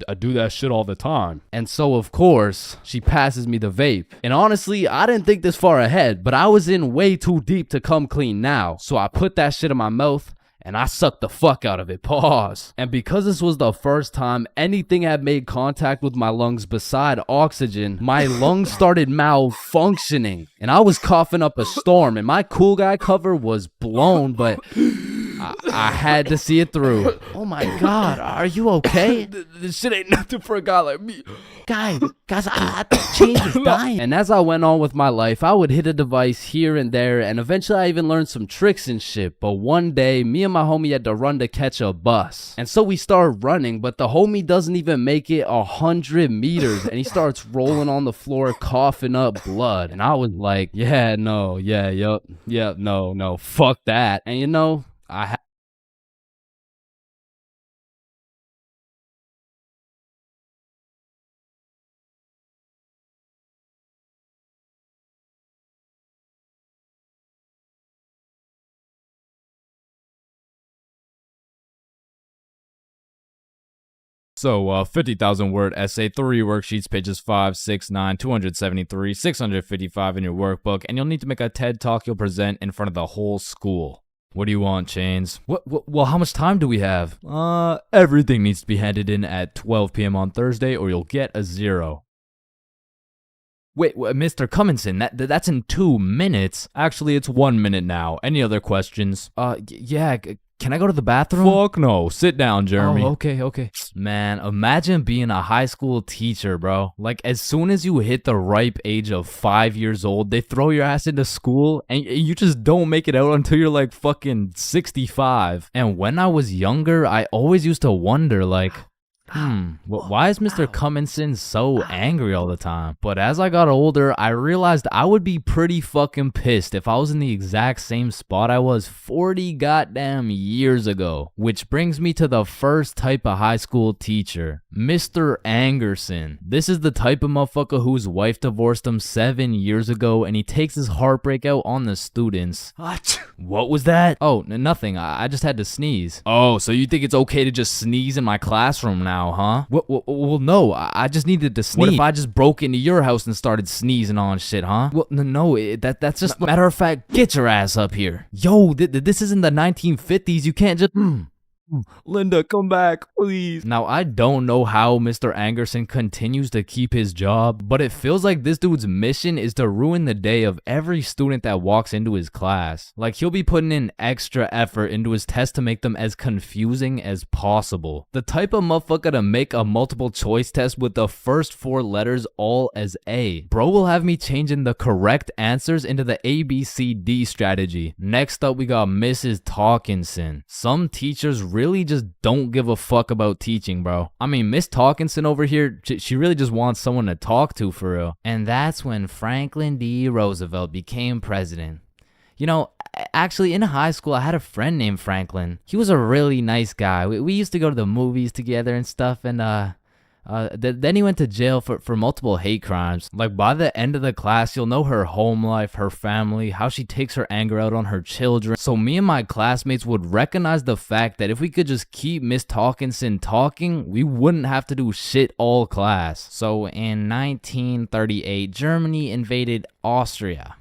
G: I do that shit all the time.
I: And so, of course, she passes me the vape. And honestly, I didn't think this far ahead, but I was in way too deep to come clean now. So I put that shit in my mouth,
H: and I sucked the fuck out of it. Pause. And because this was the first time anything had made contact with my lungs beside oxygen, my lungs started malfunctioning, and I was coughing up a storm, and my cool guy cover was blown, but I had to see it through. Oh my God, are you okay?
E: This shit ain't nothing for a guy like me.
H: Guys, I thought Chains was dying. And as I went on with my life, I would hit a device here and there, and eventually I even learned some tricks and shit. But one day, me and my homie had to run to catch a bus. And so we started running, but the homie doesn't even make it 100 meters, and he starts rolling on the floor, coughing up blood. And I was like, yeah, no, no, fuck that. And you know,
A: So, 50,000 word essay, 3 worksheets, pages 5, 6, 9, 273, 655 in your workbook, and you'll need to make a TED talk you'll present in front of the whole school. What do you want, Chains?
H: well, how much time do we have?
A: Everything needs to be handed in at 12 p.m. on Thursday or you'll get a 0. Wait, Mr. Cummingson, that's in 2 minutes. Actually, it's 1 minute now. Any other questions?
H: Yeah, can I go to the bathroom?
A: Fuck no. Sit down, Jeremy.
H: Oh, okay.
A: Man, imagine being a high school teacher, bro. Like, as soon as you hit the ripe age of 5 years old, they throw your ass into school and you just don't make it out until you're like fucking 65. And when I was younger, I always used to wonder, like, why is Mr. Cummingson so angry all the time? But as I got older, I realized I would be pretty fucking pissed if I was in the exact same spot I was 40 goddamn years ago. Which brings me to the first type of high school teacher, Mr. Angerson. This is the type of motherfucker whose wife divorced him 7 years ago and he takes his heartbreak out on the students. What was that? Oh, nothing. I just had to sneeze. Oh, so you think it's okay to just sneeze in my classroom now, huh? Well, no, I just needed to sneeze. What if I just broke into your house and started sneezing on shit, huh? Well, no, that's just... Matter of fact, get your ass up here. Yo, this isn't the 1950s. You can't just...
G: Linda, come back, please.
A: Now, I don't know how Mr. Angerson continues to keep his job, but it feels like this dude's mission is to ruin the day of every student that walks into his class. Like, he'll be putting in extra effort into his tests to make them as confusing as possible. The type of motherfucker to make a multiple choice test with the first 4 letters all as A. Bro will have me changing the correct answers into the ABCD strategy. Next up, we got Mrs. Talkinson. Some teachers really just don't give a fuck about teaching, bro. I mean, Miss Talkinson over here, she really just wants someone to talk to for real. And that's when Franklin D. Roosevelt became president. You know, actually in high school, I had a friend named Franklin. He was a really nice guy. We used to go to the movies together and stuff, and then he went to jail for multiple hate crimes. Like, by the end of the class, you'll know her home life, her family, how she takes her anger out on her children. So me and my classmates would recognize the fact that if we could just keep Miss Talkinson talking, we wouldn't have to do shit all class. So in 1938, Germany invaded Austria.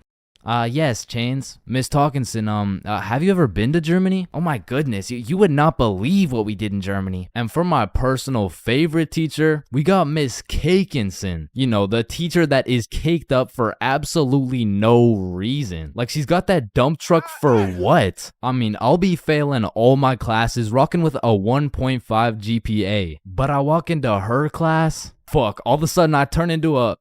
A: Yes, Chains. Miss Talkinson, have you ever been to Germany? Oh my goodness, you would not believe what we did in Germany. And for my personal favorite teacher, we got Miss Cakinson. You know, the teacher that is caked up for absolutely no reason. Like, she's got that dump truck for what? I mean, I'll be failing all my classes, rocking with a 1.5 GPA. But I walk into her class, fuck, all of a sudden I turn into a...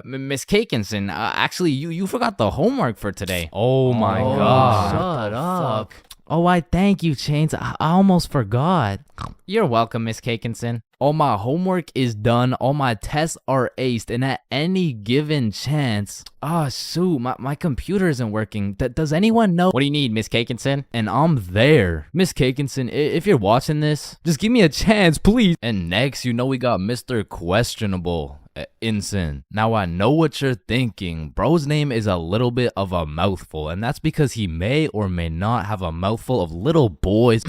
A: Miss Cakinson, actually, you forgot the homework for today. Oh my god.
H: Shut up.
A: Oh, I thank you, Chains. I almost forgot. You're welcome, Miss Cakinson. All my homework is done, all my tests are aced, and at any given chance... shoot, my computer isn't working. Does anyone know... What do you need, Miss Cakinson? And I'm there. Miss Cakinson, if you're watching this, just give me a chance, please. And next, you know we got Mr. Questionable. Inson. Now I know what you're thinking. Bro's name is a little bit of a mouthful, and that's because he may or may not have a mouthful of little boys.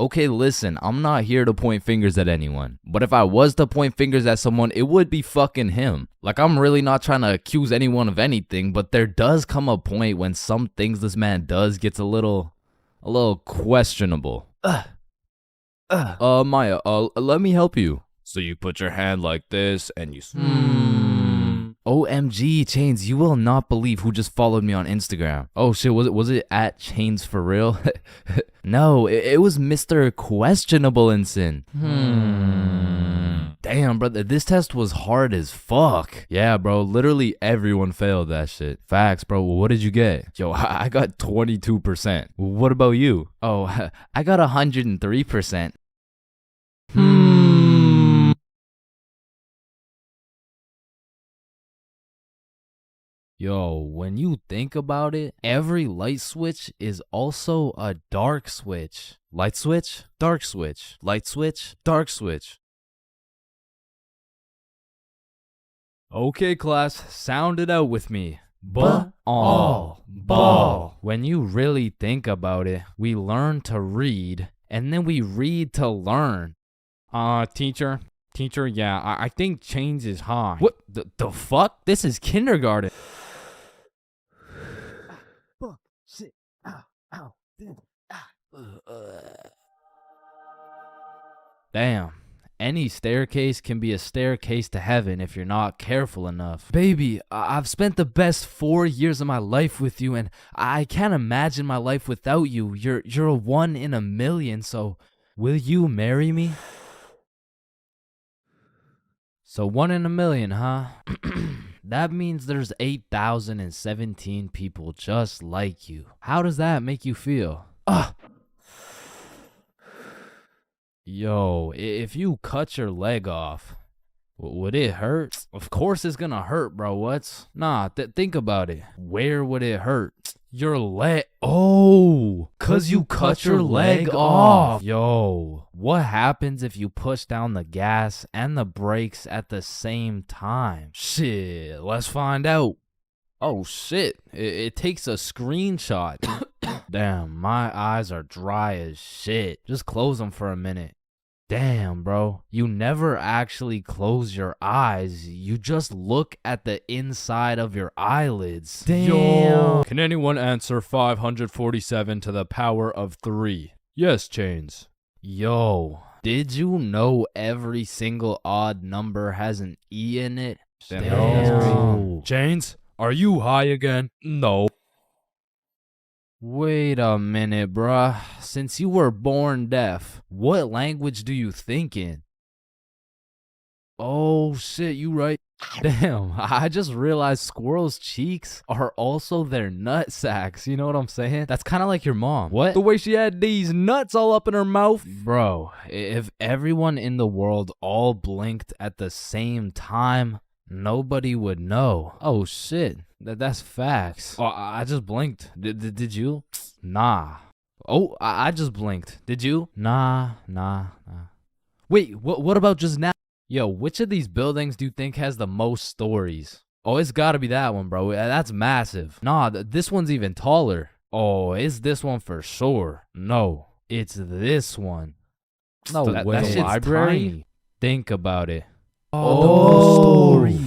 A: Okay, listen, I'm not here to point fingers at anyone, but if I was to point fingers at someone, it would be fucking him. Like, I'm really not trying to accuse anyone of anything, but there does come a point when some things this man does gets a little
E: a little questionable. Maya, let me help you. So you put your hand like this and you. OMG, Chains, you will not believe who just followed me on Instagram. Oh shit, was it at ChainsFR? No, it was Mr. Questionableinson. Damn, brother, this test was hard as fuck. Yeah, bro, literally everyone failed that shit. Facts, bro. What did you get? Yo, I got 22%. What about you? Oh, I got 103%. Yo, when you think about it, every light switch is also a dark switch. Light switch, dark switch. Light switch, dark switch. Okay, class, sound it out with me. Ball. When you really think about it, we learn to read, and then we read to learn. Teacher, yeah, I think Chains is high. What the fuck? This is kindergarten.
J: Shit. Ow.
E: Damn. Any staircase can be a staircase to heaven if you're not careful enough. Baby, I've spent the best 4 years of my life with you, and I can't imagine my life without you. You're a 1 in a million, so will you marry me? So 1 in a million, huh? That means there's 8,017 people just like you. How does that make you feel? Yo, if you cut your leg off, would it hurt? Of course it's gonna hurt, bro. Nah, think about it. Where would it hurt? Your leg. Oh, 'cause you cut your leg off. Yo, what happens if you push down the gas and the brakes at the same time? Shit, let's find out. Oh shit, it takes a screenshot. Damn, my eyes are dry as shit. Just close them for a minute. Damn, bro. You never actually close your eyes. You just look at the inside of your eyelids. Damn.
G: Yo. Can anyone answer 547 to the power of 3? Yes, Chains.
E: Yo, did you know every single odd number has an E in it?
G: Damn. Chains, are you high again?
E: No. Wait a minute, bruh. Since you were born deaf, what language do you think in? Oh shit, you right. Damn, I just realized squirrels' cheeks are also their nut sacks. You know what I'm saying? That's kind of like your mom. What?
G: The way she had these nuts all up in her mouth.
E: Bro, if everyone in the world all blinked at the same time, nobody would know. Oh shit, that's facts. Oh, I just blinked. Did you? Nah. Oh, I just blinked. Did you? Nah. Wait, what about just now? Yo, which of these buildings do you think has the most stories? Oh, it's gotta be that one, bro. That's massive. Nah, this one's even taller. Oh, it's this one for sure. No, it's this one. No way. That shit's library? Tiny. Think about it. Oh, story.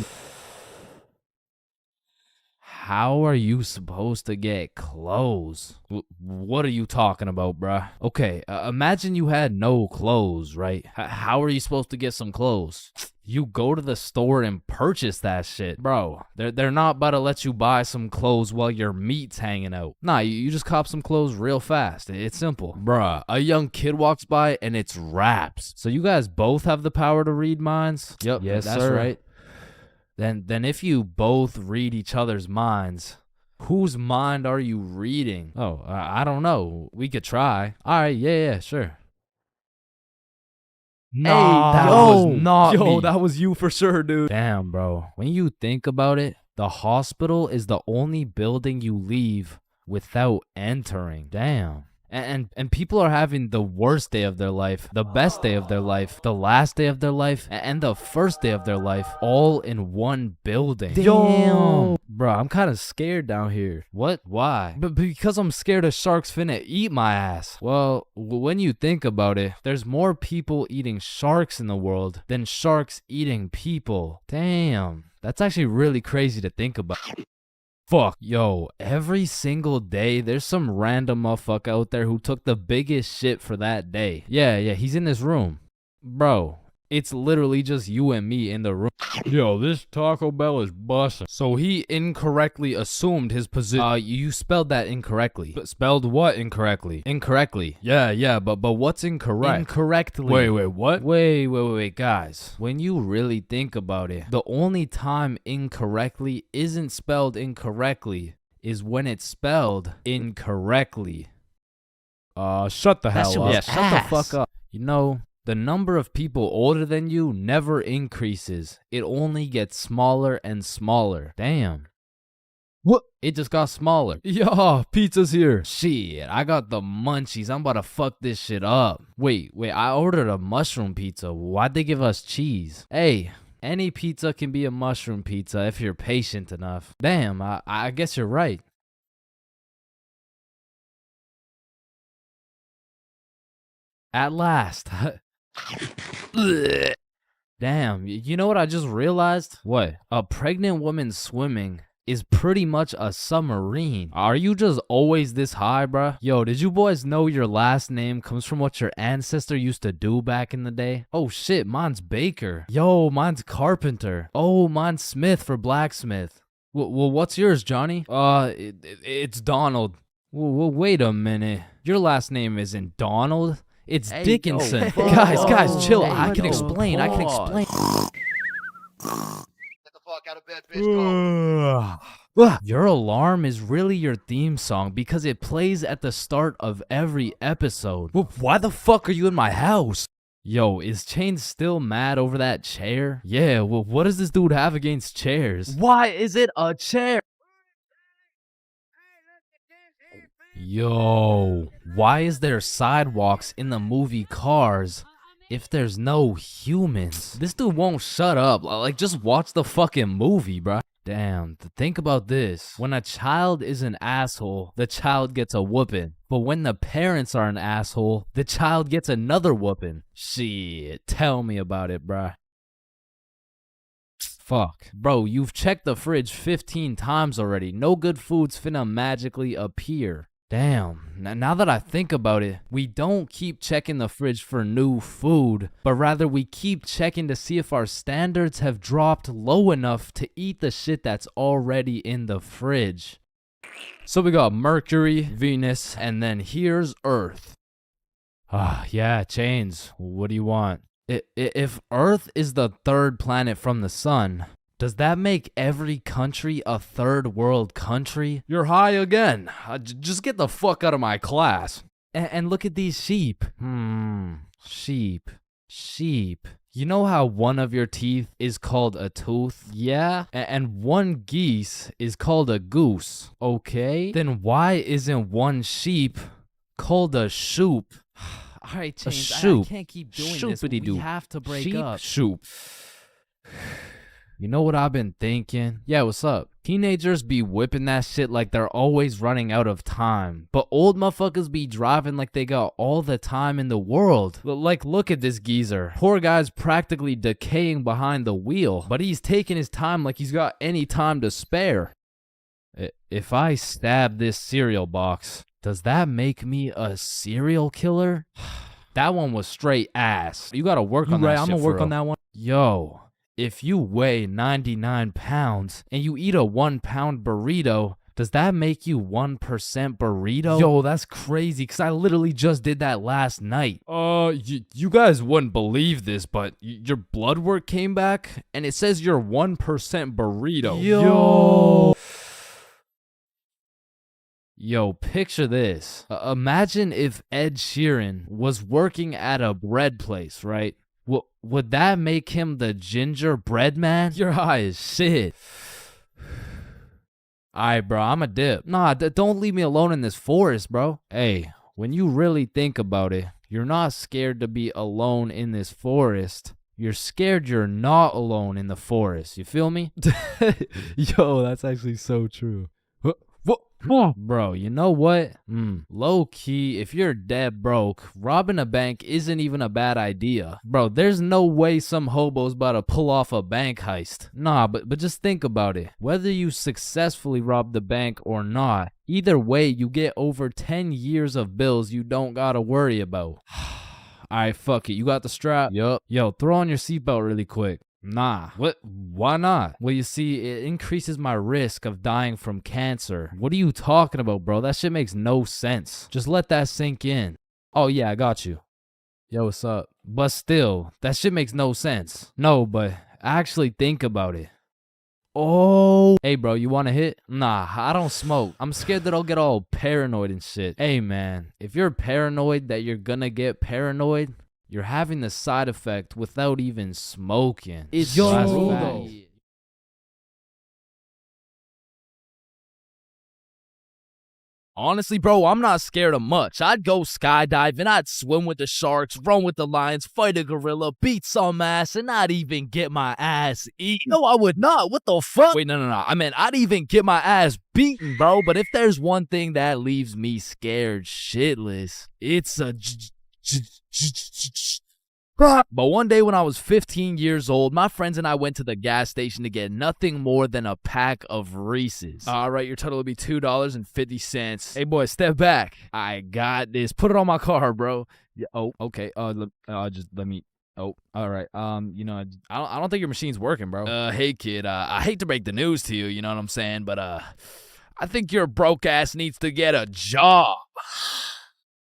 E: How are you supposed to get clothes? What are you talking about, bruh? Okay, imagine you had no clothes, right? How are you supposed to get some clothes? You go to the store and purchase that shit. Bro, they're not about to let you buy some clothes while your meat's hanging out. Nah, you just cop some clothes real fast. It's simple. Bruh, a young kid walks by and it's raps. So you guys both have the power to read minds? Yep, yes, that's sir. Right. Then if you both read each other's minds, whose mind are you reading? Oh, I don't know. We could try. All right, yeah, sure.
G: Nah,
E: that was not me.
G: That was you for sure, dude.
E: Damn, bro. When you think about it, the hospital is the only building you leave without entering. Damn. And people are having the worst day of their life, the best day of their life, the last day of their life, and the first day of their life, all in one building.
G: Damn.
E: Bro, I'm kind of scared down here. What? Why? But because I'm scared a shark's finna eat my ass. Well, when you think about it, there's more people eating sharks in the world than sharks eating people. Damn. That's actually really crazy to think about. Fuck, yo, every single day there's some random motherfucker out there who took the biggest shit for that day. Yeah, he's in this room. Bro, it's literally just you and me in the room.
G: Yo, this Taco Bell is bussin'.
E: So he incorrectly assumed his position. You spelled that incorrectly. But spelled what incorrectly? Incorrectly. Yeah, but what's incorrect? Incorrectly.
G: Wait, what?
E: Wait, guys. When you really think about it, the only time incorrectly isn't spelled incorrectly is when it's spelled incorrectly.
G: Shut the hell up.
E: Yeah, shut the fuck up. You know, the number of people older than you never increases. It only gets smaller and smaller. Damn.
G: What?
E: It just got smaller.
G: Yeah, pizza's here.
E: Shit, I got the munchies. I'm about to fuck this shit up. Wait, I ordered a mushroom pizza. Why'd they give us cheese? Hey, any pizza can be a mushroom pizza if you're patient enough. Damn, I guess you're right. At last. Damn, you know what I just realized? What? A pregnant woman swimming is pretty much a submarine. Are you just always this high, bruh? Yo, did you boys know your last name comes from what your ancestor used to do back in the day? Oh shit, mine's Baker. Yo, mine's Carpenter. Oh, mine's Smith for blacksmith. Well, what's yours, Johnny? It's Donald. Well, wait a minute. Your last name isn't Donald. It's Dickinson. Guys, chill. I can explain.
C: Get the fuck out of bed, bitch. Go.
E: Your alarm is really your theme song because it plays at the start of every episode. Well, why the fuck are you in my house? Yo, is Chains still mad over that chair? Yeah, well, what does this dude have against chairs? Why is it a chair? Yo, why is there sidewalks in the movie Cars if there's no humans? This dude won't shut up. Like, just watch the fucking movie, bruh. Damn, think about this. When a child is an asshole, the child gets a whooping. But when the parents are an asshole, the child gets another whooping. Shit, tell me about it, bruh. Fuck. Bro, you've checked the fridge 15 times already. No good food's finna magically appear. Damn, now that I think about it, we don't keep checking the fridge for new food, but rather we keep checking to see if our standards have dropped low enough to eat the shit that's already in the fridge. So we got Mercury, Venus, and then here's Earth. Yeah, Chains, what do you want? If Earth is the third planet from the sun, does that make every country a third world country? You're high again. Just get the fuck out of my class. And look at these sheep. Sheep. You know how one of your teeth is called a tooth? Yeah? And one geese is called a goose. Okay? Then why isn't one sheep called a shoop? Alright, Chains, I can't keep doing this. We have to break up. Shoop. You know what I've been thinking? Yeah, what's up? Teenagers be whipping that shit like they're always running out of time. But old motherfuckers be driving like they got all the time in the world. Like, look at this geezer. Poor guy's practically decaying behind the wheel. But he's taking his time like he's got any time to spare. If I stab this cereal box, does that make me a serial killer? That one was straight ass. You gotta work on that shit.
G: I'm gonna work on that one.
E: Yo. If you weigh 99 pounds and you eat a 1 pound burrito, does that make you 1% burrito? Yo, that's crazy because I literally just did that last night. You guys wouldn't believe this, but your blood work came back and it says you're 1% burrito. Yo, picture this. Imagine if Ed Sheeran was working at a bread place, right? Would that make him the gingerbread man? Your high as shit. Alright, bro, I'm a dip. Nah, don't leave me alone in this forest, bro. Hey, when you really think about it, you're not scared to be alone in this forest. You're scared you're not alone in the forest. You feel me?
G: Yo, that's actually so true.
I: Bro, you know what? Low key, if you're dead broke, robbing a bank isn't even a bad idea. Bro, there's no way some hobo's about to pull off a bank heist. Nah, but just think about it. Whether you successfully rob the bank or not, either way, you get over 10 years of bills you don't gotta worry about. Alright, fuck it. You got the strap? Yup. Yo, throw on your seatbelt really quick. Nah. What? Why not? Well, you see, it increases my risk of dying from cancer. What are you talking about, bro? That shit makes no sense. Just let that sink in. Oh, yeah, I got you. Yo, what's up? But still, that shit makes no sense. No, but actually think about it. Oh. Hey, bro, you want to hit? Nah, I don't smoke. I'm scared that I'll get all paranoid and shit. Hey, man, if you're paranoid that you're gonna get paranoid, you're having the side effect without even smoking. It's
E: Yo. Honestly, bro, I'm not scared of much. I'd go skydiving, I'd swim with the sharks, run with the lions, fight a gorilla, beat some ass, and not even get my ass eaten. No, I would not. What the fuck? Wait, no. I mean, I'd even get my ass beaten, bro. But if there's one thing that leaves me scared shitless, it's a but one day when I was 15 years old, my friends and I went to the gas station to get nothing more than a pack of Reese's. All right, your total will be $2.50. Hey, boy, step back. I got this. Put it on my car, bro. Yeah, oh, okay. Just let me. Oh, all right. You know, I don't think your machine's working, bro. Hey, kid. I hate to break the news to you. You know what I'm saying? But I think your broke ass needs to get a job.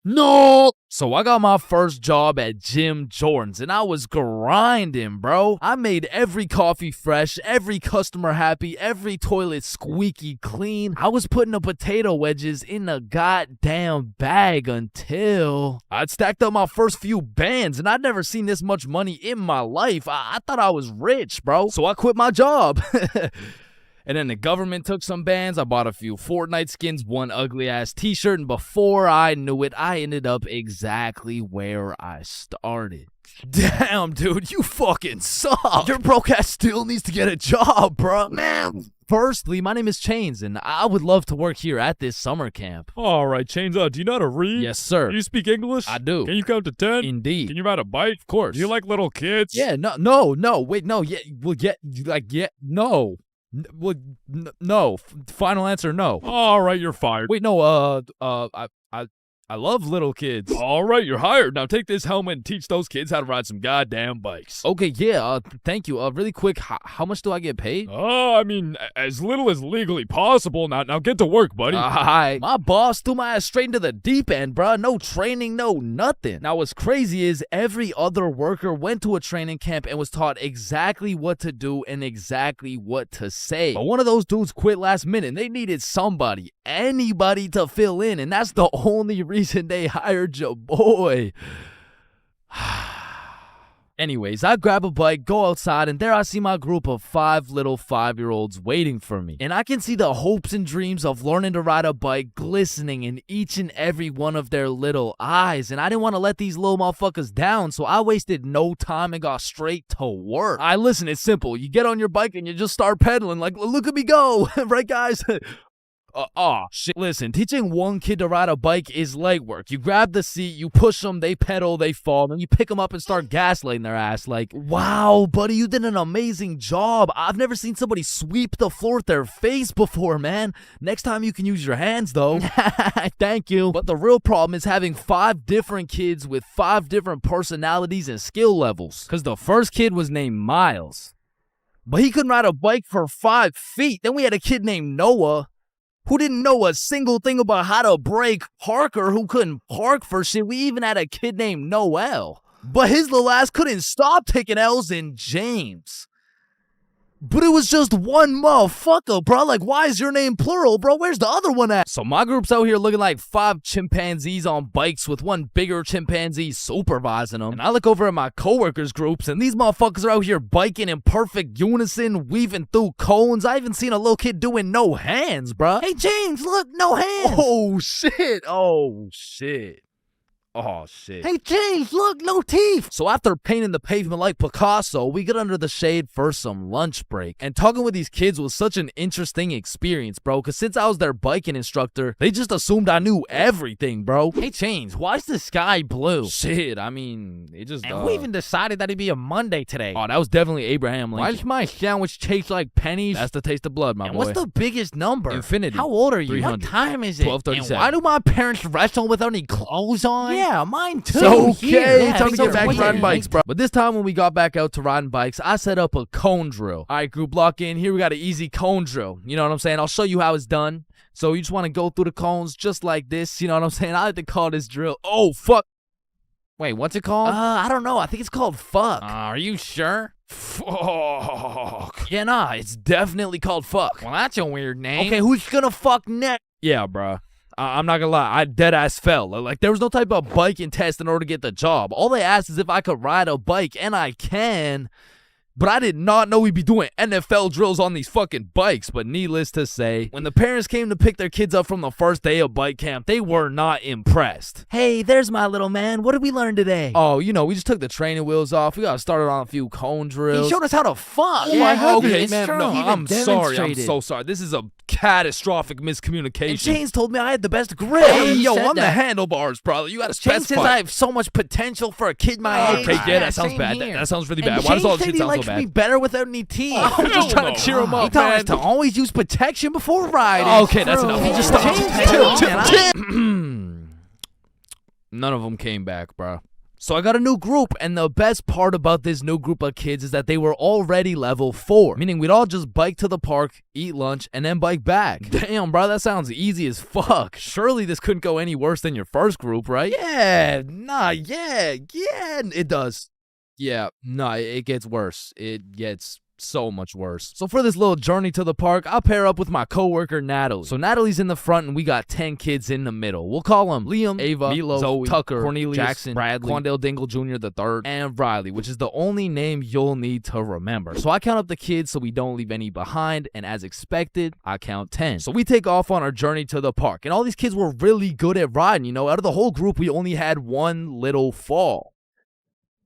E: No! So I got my first job at Jim Jordan's and I was grinding, bro. I made every coffee fresh, every customer happy, every toilet squeaky clean. I was putting the potato wedges in a goddamn bag until I'd stacked up my first few bands and I'd never seen this much money in my life. I thought I was rich, bro. So I quit my job. And then the government took some bands. I bought a few Fortnite skins, one ugly-ass t-shirt, and before I knew it, I ended up exactly where I started. Damn, dude, you fucking suck. Your broke ass still needs to get a job, bro. Man. Firstly, my name is Chains, and I would love to work here at this summer camp.
G: All right, Chains, do you know how to read?
E: Yes, sir.
G: Do you speak English?
E: I do.
G: Can you count to 10?
E: Indeed.
G: Can you ride a bike?
E: Of course.
G: Do you like little kids?
E: Yeah, no, wait, no, yeah, well, no. No. Final answer, no.
G: All right, you're fired.
E: Wait, no, I love little kids.
G: All right, you're hired. Now take this helmet and teach those kids how to ride some goddamn bikes.
E: Okay, yeah, thank you. Really quick, how much do I get paid?
G: I mean, as little as legally possible. Now get to work, buddy.
E: Hi. My boss threw my ass straight into the deep end, bruh. No training, no nothing. Now, what's crazy is every other worker went to a training camp and was taught exactly what to do and exactly what to say. But one of those dudes quit last minute and they needed somebody, anybody to fill in, and that's the only reason they hired your boy. Anyways, I grab a bike, go outside, and there I see my group of 5 little 5-year-olds waiting for me. And I can see the hopes and dreams of learning to ride a bike glistening in each and every one of their little eyes. And I didn't want to let these little motherfuckers down, so I wasted no time and got straight to work. Listen, it's simple. You get on your bike and you just start pedaling like, look at me go. Right, guys? Shit. Listen, teaching one kid to ride a bike is legwork. You grab the seat, you push them, they pedal, they fall, then you pick them up and start gaslighting their ass like, wow, buddy, you did an amazing job. I've never seen somebody sweep the floor with their face before, man. Next time you can use your hands, though. Thank you. But the real problem is having 5 different kids with 5 different personalities and skill levels. Because the first kid was named Miles, but he couldn't ride a bike for 5 feet. Then we had a kid named Noah, who didn't know a single thing about how to brake. Parker, who couldn't park for shit. We even had a kid named Noel, but his little ass couldn't stop taking L's. In James. But it was just one motherfucker, bro. Like, why is your name plural, bro? Where's the other one at? So my group's out here looking like 5 chimpanzees on bikes with one bigger chimpanzee supervising them. And I look over at my coworkers' groups, and these motherfuckers are out here biking in perfect unison, weaving through cones. I even seen a little kid doing no hands, bro. Hey, James, look, no hands. Oh, shit. Oh, shit.
I: Hey, James, look, no teeth.
H: So after painting the pavement like Picasso, we get under the shade for some lunch break. And talking with these kids was such an interesting experience, bro, because since I was their biking instructor, they just assumed I knew everything, bro.
I: Hey, Chains, why's the sky blue?
E: Shit, I mean, it just...
I: And who even decided that it'd be a Monday today?
E: Oh, that was definitely Abraham
I: Why
E: Lincoln.
I: does my sandwich taste like pennies?
E: That's the taste of blood, my
I: And
E: boy.
I: what's the biggest number?
E: Infinity.
I: How old are you?
E: 300.
I: What time is it?
E: 12:37.
I: And why do my parents wrestle without any clothes on? Yeah, mine too.
E: So,
I: Here.
E: okay,
I: Yeah,
E: time to
I: so
E: get back
I: weird.
E: riding bikes, bro. But this time when we got back out to riding bikes, I set up a cone drill. All right, group, lock in. Here we got an easy cone drill. You know what I'm saying? I'll show you how it's done. So you just want to go through the cones just like this. You know what I'm saying? I like to call this drill. Oh, fuck.
I: Wait, what's it called?
E: I don't know. I think it's called fuck.
I: Are you sure?
E: Fuck. Yeah, nah, it's definitely called fuck.
I: Well, that's a weird name.
E: Okay, who's gonna fuck next? Yeah, bruh. I'm not gonna lie, I dead ass fell. Like, there was no type of biking test in order to get the job. All they asked is if I could ride a bike, and I can. But I did not know we'd be doing NFL drills on these fucking bikes. But needless to say, when the parents came to pick their kids up from the first day of bike camp, they were not impressed.
H: Hey, there's my little man. What did we learn today?
E: Oh, you know, we just took the training wheels off. We got started on a few cone drills.
I: He showed us how to fuck.
E: Oh my God, okay,
I: it's
E: man.
I: true.
E: No,
I: He even
E: I'm sorry. I'm
I: demonstrated.
E: so sorry. This is a catastrophic miscommunication.
H: And Chains told me I had the best grip.
E: Hey, yo,
I: said
E: I'm the
I: that.
E: handlebars, brother. You gotta
I: Chains
E: specify.
I: says I have so much potential for a kid my age.
E: Okay, yeah, that sounds
I: same
E: bad.
I: here.
E: That sounds really
I: And
E: bad. Why does all this
I: Chains
E: shit
I: said
E: sound
I: he
E: so
I: likes
E: bad?
I: me better without any teeth.
E: I'm just trying to cheer him
I: He
E: up,
I: told
E: man.
I: us to always use protection before riding.
E: Okay, that's enough.
I: True.
E: Just stop.
I: Chains,
E: None of them came back, bro. So I got a new group, and the best part about this new group of kids is that they were already level 4, meaning we'd all just bike to the park, eat lunch, and then bike back. Damn, bro, that sounds easy as fuck. Surely this couldn't go any worse than your first group, right?
H: Yeah,
E: It does. Yeah, no, it gets worse. It gets so much worse. So for this little journey to the park, I'll pair up with my coworker Natalie. So Natalie's in the front and we got 10 kids in the middle. We'll call them Liam, Ava,
H: Milo,
E: Zoe,
H: Tucker,
E: Cornelius,
H: Jackson,
E: Bradley, Quandale Dingle Jr. the third, and Riley, which is the only name you'll need to remember. So I count up the kids so we don't leave any behind, and as expected, I count 10. So we take off on our journey to the park, and all these kids were really good at riding. You know, out of the whole group, we only had one little fall.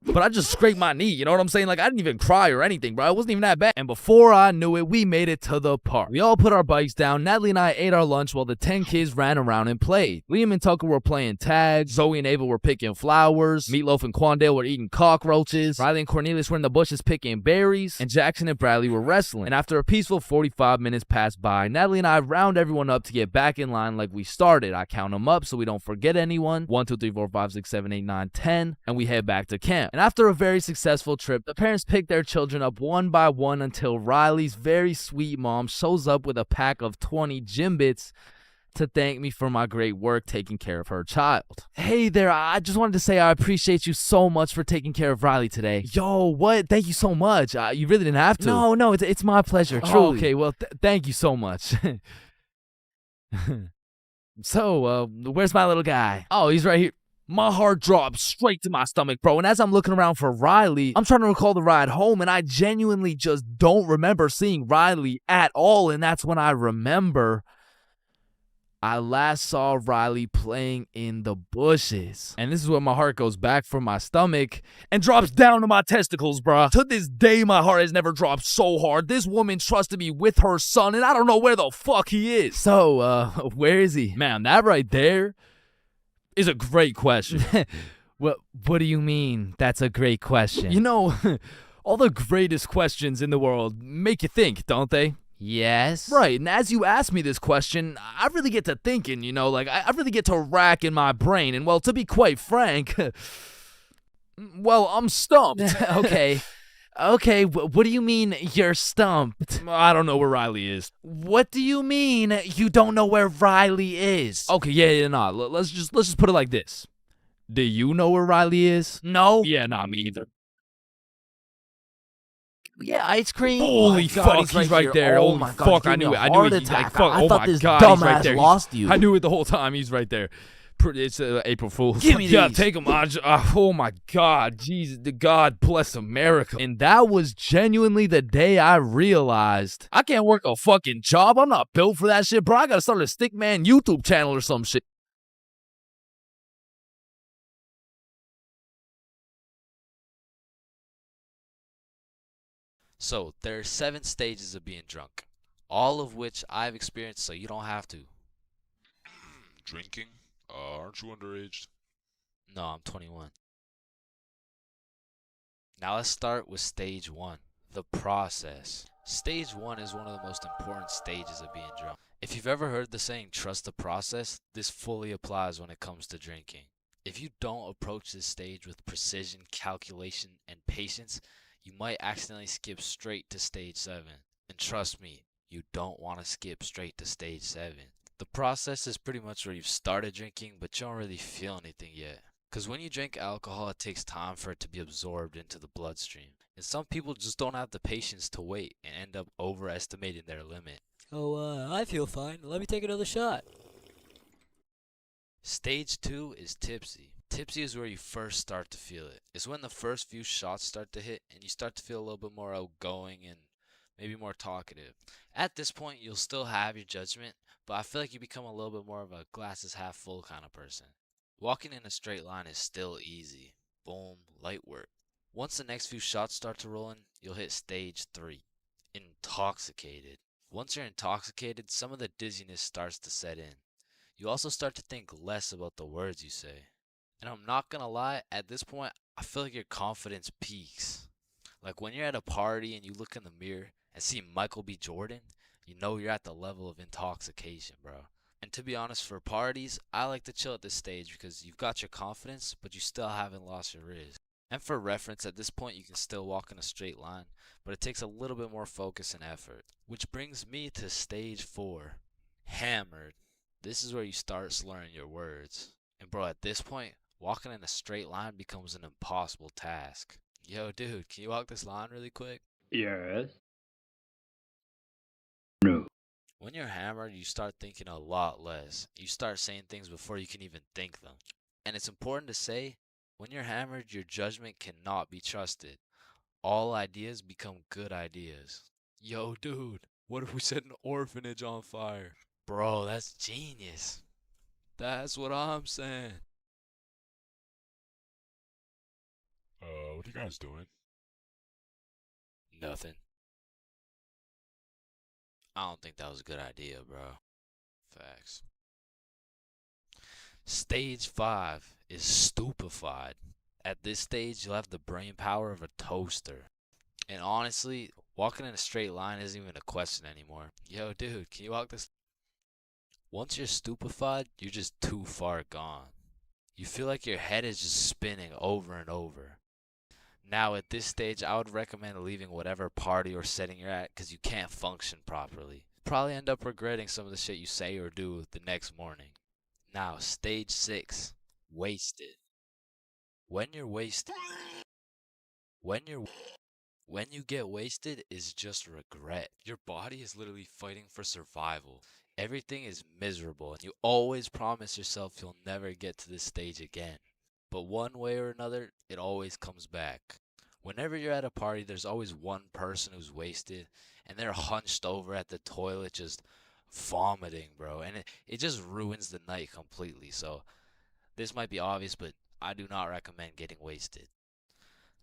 E: But I just scraped my knee, you know what I'm saying? Like, I didn't even cry or anything, bro. It wasn't even that bad. And before I knew it, we made it to the park. We all put our bikes down. Natalie and I ate our lunch while the 10 kids ran around and played. Liam and Tucker were playing tag. Zoe and Ava were picking flowers. Meatloaf and Quandale were eating cockroaches. Riley and Cornelius were in the bushes picking berries. And Jackson and Bradley were wrestling. And after a peaceful 45 minutes passed by, Natalie and I round everyone up to get back in line like we started. I count them up so we don't forget anyone. 1, 2, 3, 4, 5, 6, 7, 8, 9, 10. And we head back to camp. And after a very successful trip, the parents pick their children up one by one until Riley's very sweet mom shows up with a pack of 20 gym bits to thank me for my great work taking care of her child. Hey there, I just wanted to say I appreciate you so much for taking care of Riley today. Yo, what? Thank you so much. You really didn't have to. No, it's my pleasure, truly. Okay, well, thank you so much. So, where's my little guy? Oh, he's right here. My heart dropped straight to my stomach, bro. And as I'm looking around for Riley, I'm trying to recall the ride home, and I genuinely just don't remember seeing Riley at all. And that's when I remember I last saw Riley playing in the bushes. And this is when my heart goes back from my stomach and drops down to my testicles, bruh. To this day, my heart has never dropped so hard. This woman trusted me with her son, and I don't know where the fuck he is. So, where is he? Man, that right there is a great question. What do you mean that's a great question? You know, all the greatest questions in the world make you think, don't they?
I: Yes.
E: Right, and as you ask me this question, I really get to thinking, you know, like, I really get to rack in my brain, and, well, to be quite frank, well, I'm stumped.
I: Okay, what do you mean you're stumped?
E: I don't know where Riley is.
I: What do you mean you don't know where Riley is?
E: Okay, yeah, nah, let's just put it like this. Do you know where Riley is?
I: No.
E: Yeah, nah, me either.
I: Yeah, ice cream.
E: Holy fuck, he's right there.
I: Oh
E: Holy
I: my God,
E: fuck,
I: he
E: I
I: gave me
E: knew
I: a
E: it. I knew
I: heart
E: it.
I: attack.
E: Fuck,
I: I
E: oh
I: thought
E: my
I: this
E: God, he's right
I: dumbass
E: there.
I: lost you.
E: I knew it the whole time. He's right there. It's April Fool's.
I: Give me
E: Yeah,
I: these.
E: take him. Oh my God, Jesus, God bless America. And that was genuinely the day I realized I can't work a fucking job. I'm not built for that shit, bro. I gotta start a Stickman YouTube channel or some shit.
D: So, there are 7 stages of being drunk, all of which I've experienced, so you don't have to.
N: Drinking? Aren't you underage?
D: No, I'm 21. Now let's start with stage 1, the process. Stage 1 is one of the most important stages of being drunk. If you've ever heard the saying, trust the process, this fully applies when it comes to drinking. If you don't approach this stage with precision, calculation, and patience, you might accidentally skip straight to stage 7. And trust me, you don't want to skip straight to stage 7. The process is pretty much where you've started drinking, but you don't really feel anything yet. Because when you drink alcohol, it takes time for it to be absorbed into the bloodstream. And some people just don't have the patience to wait and end up overestimating their limit.
O: Oh, I feel fine. Let me take another shot.
D: Stage 2 is tipsy. Tipsy is where you first start to feel it. It's when the first few shots start to hit and you start to feel a little bit more outgoing and maybe more talkative. At this point, you'll still have your judgment, but I feel like you become a little bit more of a glasses half full kind of person. Walking in a straight line is still easy. Boom, light work. Once the next few shots start to roll in, you'll hit stage 3, intoxicated. Once you're intoxicated, some of the dizziness starts to set in. You also start to think less about the words you say. And I'm not gonna lie, at this point, I feel like your confidence peaks. Like when you're at a party and you look in the mirror and see Michael B. Jordan, you know you're at the level of intoxication, bro. And to be honest, for parties, I like to chill at this stage because you've got your confidence, but you still haven't lost your riz. And for reference, at this point you can still walk in a straight line, but it takes a little bit more focus and effort. Which brings me to stage 4, hammered. This is where you start slurring your words. And bro, at this point, walking in a straight line becomes an impossible task. Yo dude, can you walk this line really quick?
P: Yes.
D: When you're hammered, you start thinking a lot less. You start saying things before you can even think them. And it's important to say, when you're hammered, your judgment cannot be trusted. All ideas become good ideas. Yo, dude, what if we set an orphanage on fire? Bro, that's genius. That's what I'm saying.
N: What are you guys doing?
D: Nothing. I don't think that was a good idea, bro. Facts. Stage 5 is stupefied. At this stage, you'll have the brain power of a toaster. And honestly, walking in a straight line isn't even a question anymore. Yo, dude, can you walk this? Once you're stupefied, you're just too far gone. You feel like your head is just spinning over and over. Now, at this stage, I would recommend leaving whatever party or setting you're at because you can't function properly. Probably end up regretting some of the shit you say or do the next morning. Now, stage 6, wasted. When you're wasted, when you get wasted is just regret. Your body is literally fighting for survival. Everything is miserable and you always promise yourself you'll never get to this stage again. But one way or another, it always comes back. Whenever you're at a party, there's always one person who's wasted and they're hunched over at the toilet just vomiting, bro. And it just ruins the night completely. So this might be obvious, but I do not recommend getting wasted.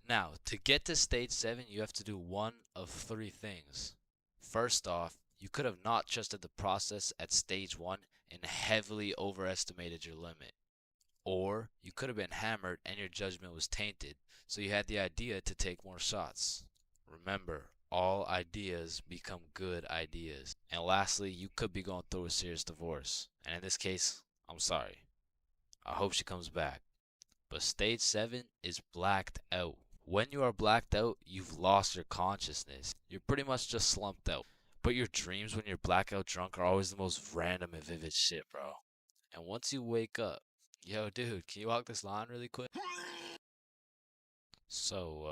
D: Now, to get to stage 7, you have to do one of 3 things. First off, you could have not trusted the process at stage 1 and heavily overestimated your limit. Or you could have been hammered and your judgment was tainted, so you had the idea to take more shots. Remember, all ideas become good ideas. And lastly, you could be going through a serious divorce. And in this case, I'm sorry. I hope she comes back. But stage 7 is blacked out. When you are blacked out, you've lost your consciousness. You're pretty much just slumped out. But your dreams when you're blackout drunk are always the most random and vivid shit, bro. And once you wake up, yo, dude, can you walk this line really quick? So,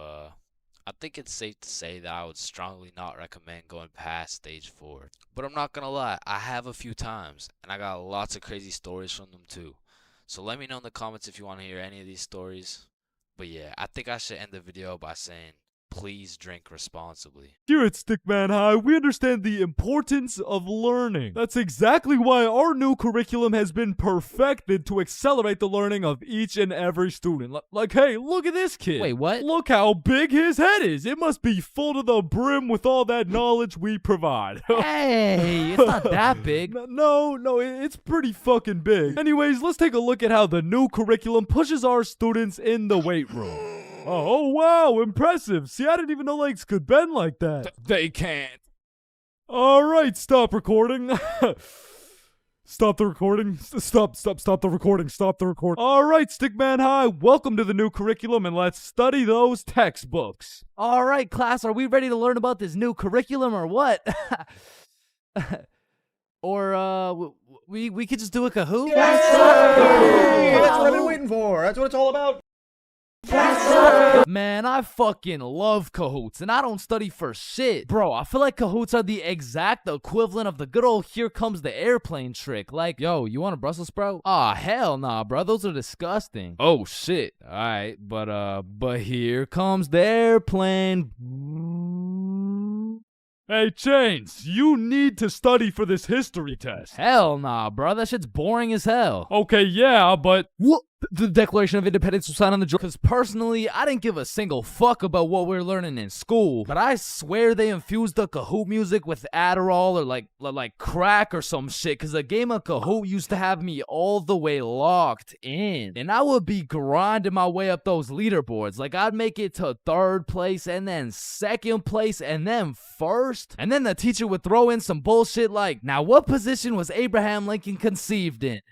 D: I think it's safe to say that I would strongly not recommend going past stage 4. But I'm not gonna lie, I have a few times, and I got lots of crazy stories from them too. So let me know in the comments if you want to hear any of these stories. But yeah, I think I should end the video by saying, please drink responsibly.
G: Here at Stickman High, we understand the importance of learning. That's exactly why our new curriculum has been perfected to accelerate the learning of each and every student. Like, hey, look at this kid.
I: Wait, what?
G: Look how big his head is. It must be full to the brim with all that knowledge we provide.
I: Hey, it's not that big.
G: No, it's pretty fucking big. Anyways, let's take a look at how the new curriculum pushes our students in the weight room. Oh, wow, impressive. See, I didn't even know legs could bend like that.
B: They can't.
G: All right, stop recording. Stop the recording. Stop the recording. Stop the recording. All right, Stickman High, welcome to the new curriculum, and let's study those textbooks.
I: All right, class, are we ready to learn about this new curriculum or what? Or, we could just do a Kahoot?
J: That's what I've been waiting for. That's what it's all about.
E: Man, I fucking love Kahoots, and I don't study for shit. Bro, I feel like Kahoots are the exact equivalent of the good old here comes the airplane trick. Like, yo, you want a Brussels sprout? Aw, hell nah, bro, those are disgusting. Oh, shit. Alright, but here comes the airplane.
G: Hey, Chains, you need to study for this history test.
E: Hell nah, bro, that shit's boring as hell.
G: Okay, yeah, but...
E: What? The Declaration of Independence was signed on the Georgia. Because personally, I didn't give a single fuck about what we're learning in school. But I swear they infused the Kahoot music with Adderall or like crack or some shit. Because a game of Kahoot used to have me all the way locked in. And I would be grinding my way up those leaderboards. Like I'd make it to 3rd place and then 2nd place and then 1st. And then the teacher would throw in some bullshit like, now what position was Abraham Lincoln conceived in?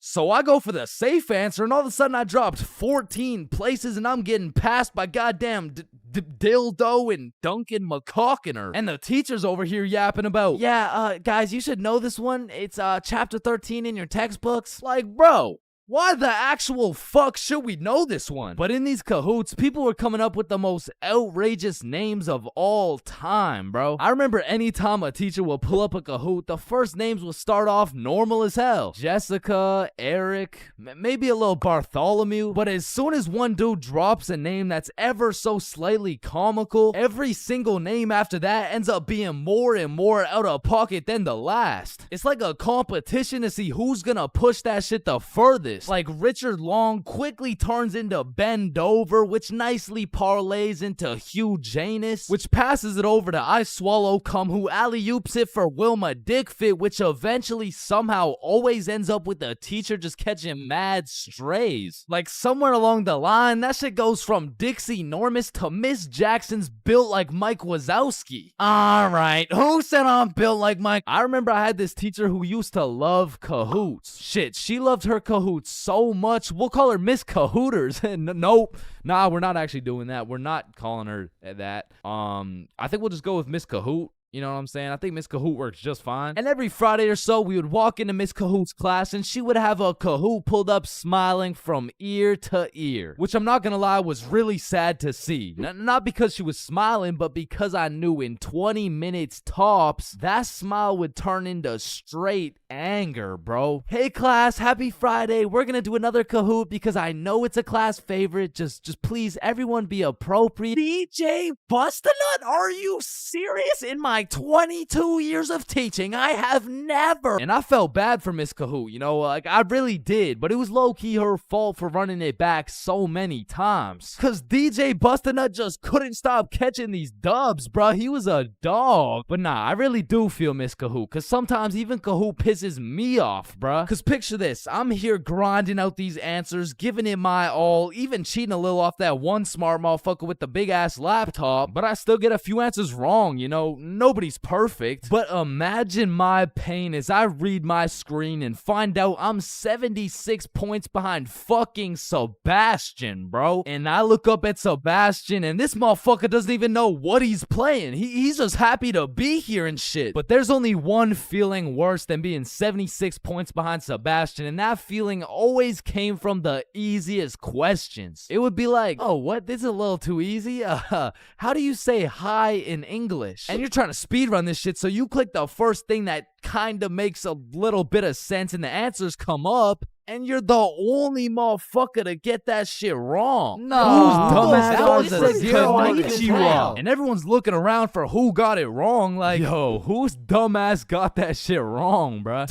E: So I go for the safe answer, and all of a sudden I dropped 14 places, and I'm getting passed by goddamn Dildo and Duncan McCawkiner. And the teacher's over here yapping about, yeah, guys, you should know this one. It's chapter 13 in your textbooks. Like, bro, why the actual fuck should we know this one? But in these Kahoots, people were coming up with the most outrageous names of all time, bro. I remember any time a teacher would pull up a Kahoot, the first names would start off normal as hell. Jessica, Eric, maybe a little Bartholomew. But as soon as one dude drops a name that's ever so slightly comical, every single name after that ends up being more and more out of pocket than the last. It's like a competition to see who's gonna push that shit the furthest. Like Richard Long quickly turns into Ben Dover, which nicely parlays into Hugh Janus, which passes it over to I Swallow Cum, who alley-oops it for Wilma Dickfit, which eventually somehow always ends up with the teacher just catching mad strays. Like somewhere along the line, that shit goes from Dixie Normus to Miss Jackson's built like Mike Wazowski. Alright, who said I'm built like Mike? I remember I had this teacher who used to love Kahoots. Shit, she loved her Kahoots so much, we'll call her Miss Cahooters. Nope. Nah, we're not actually doing that. We're not calling her that. I think we'll just go with Miss Kahoot. You know what I'm saying? I think Miss Kahoot works just fine. And every Friday or so, we would walk into Miss Kahoot's class, and she would have a Kahoot pulled up smiling from ear to ear. Which I'm not gonna lie, was really sad to see. Not because she was smiling, but because I knew in 20 minutes tops, that smile would turn into straight anger, bro. Hey class, happy Friday. We're gonna do another Kahoot because I know it's a class favorite. Just please, everyone be appropriate. DJ Bustanut, are you serious? In my 22 years of teaching, I have never. And I felt bad for Miss Kahoot, you know, like I really did, but it was low-key her fault for running it back so many times. Cause DJ Bustanut just couldn't stop catching these dubs, bro. He was a dog. But nah, I really do feel Miss Kahoot, cause sometimes even Kahoot pisses me off, bruh. Cause picture this, I'm here grinding out these answers, giving it my all, even cheating a little off that one smart motherfucker with the big ass laptop, but I still get a few answers wrong, you know, nobody's perfect. But imagine my pain as I read my screen and find out I'm 76 points behind fucking Sebastian, bro. And I look up at Sebastian and this motherfucker doesn't even know what he's playing. He's just happy to be here and shit. But there's only one feeling worse than being 76 points behind Sebastian, and that feeling always came from the easiest questions. It would be like, oh, what? This is a little too easy? How do you say hi in English? And you're trying to speedrun this shit, so you click the first thing that kind of makes a little bit of sense and the answers come up,
H: And you're the only motherfucker to get that shit wrong.
E: Nah,
H: dumbass
E: dumbass
H: starts
E: is
H: to
E: a
H: get
E: Konnichiwa.
H: and everyone's looking around for who got it wrong. Like,
E: Yo, whose dumbass got that shit wrong, bruh?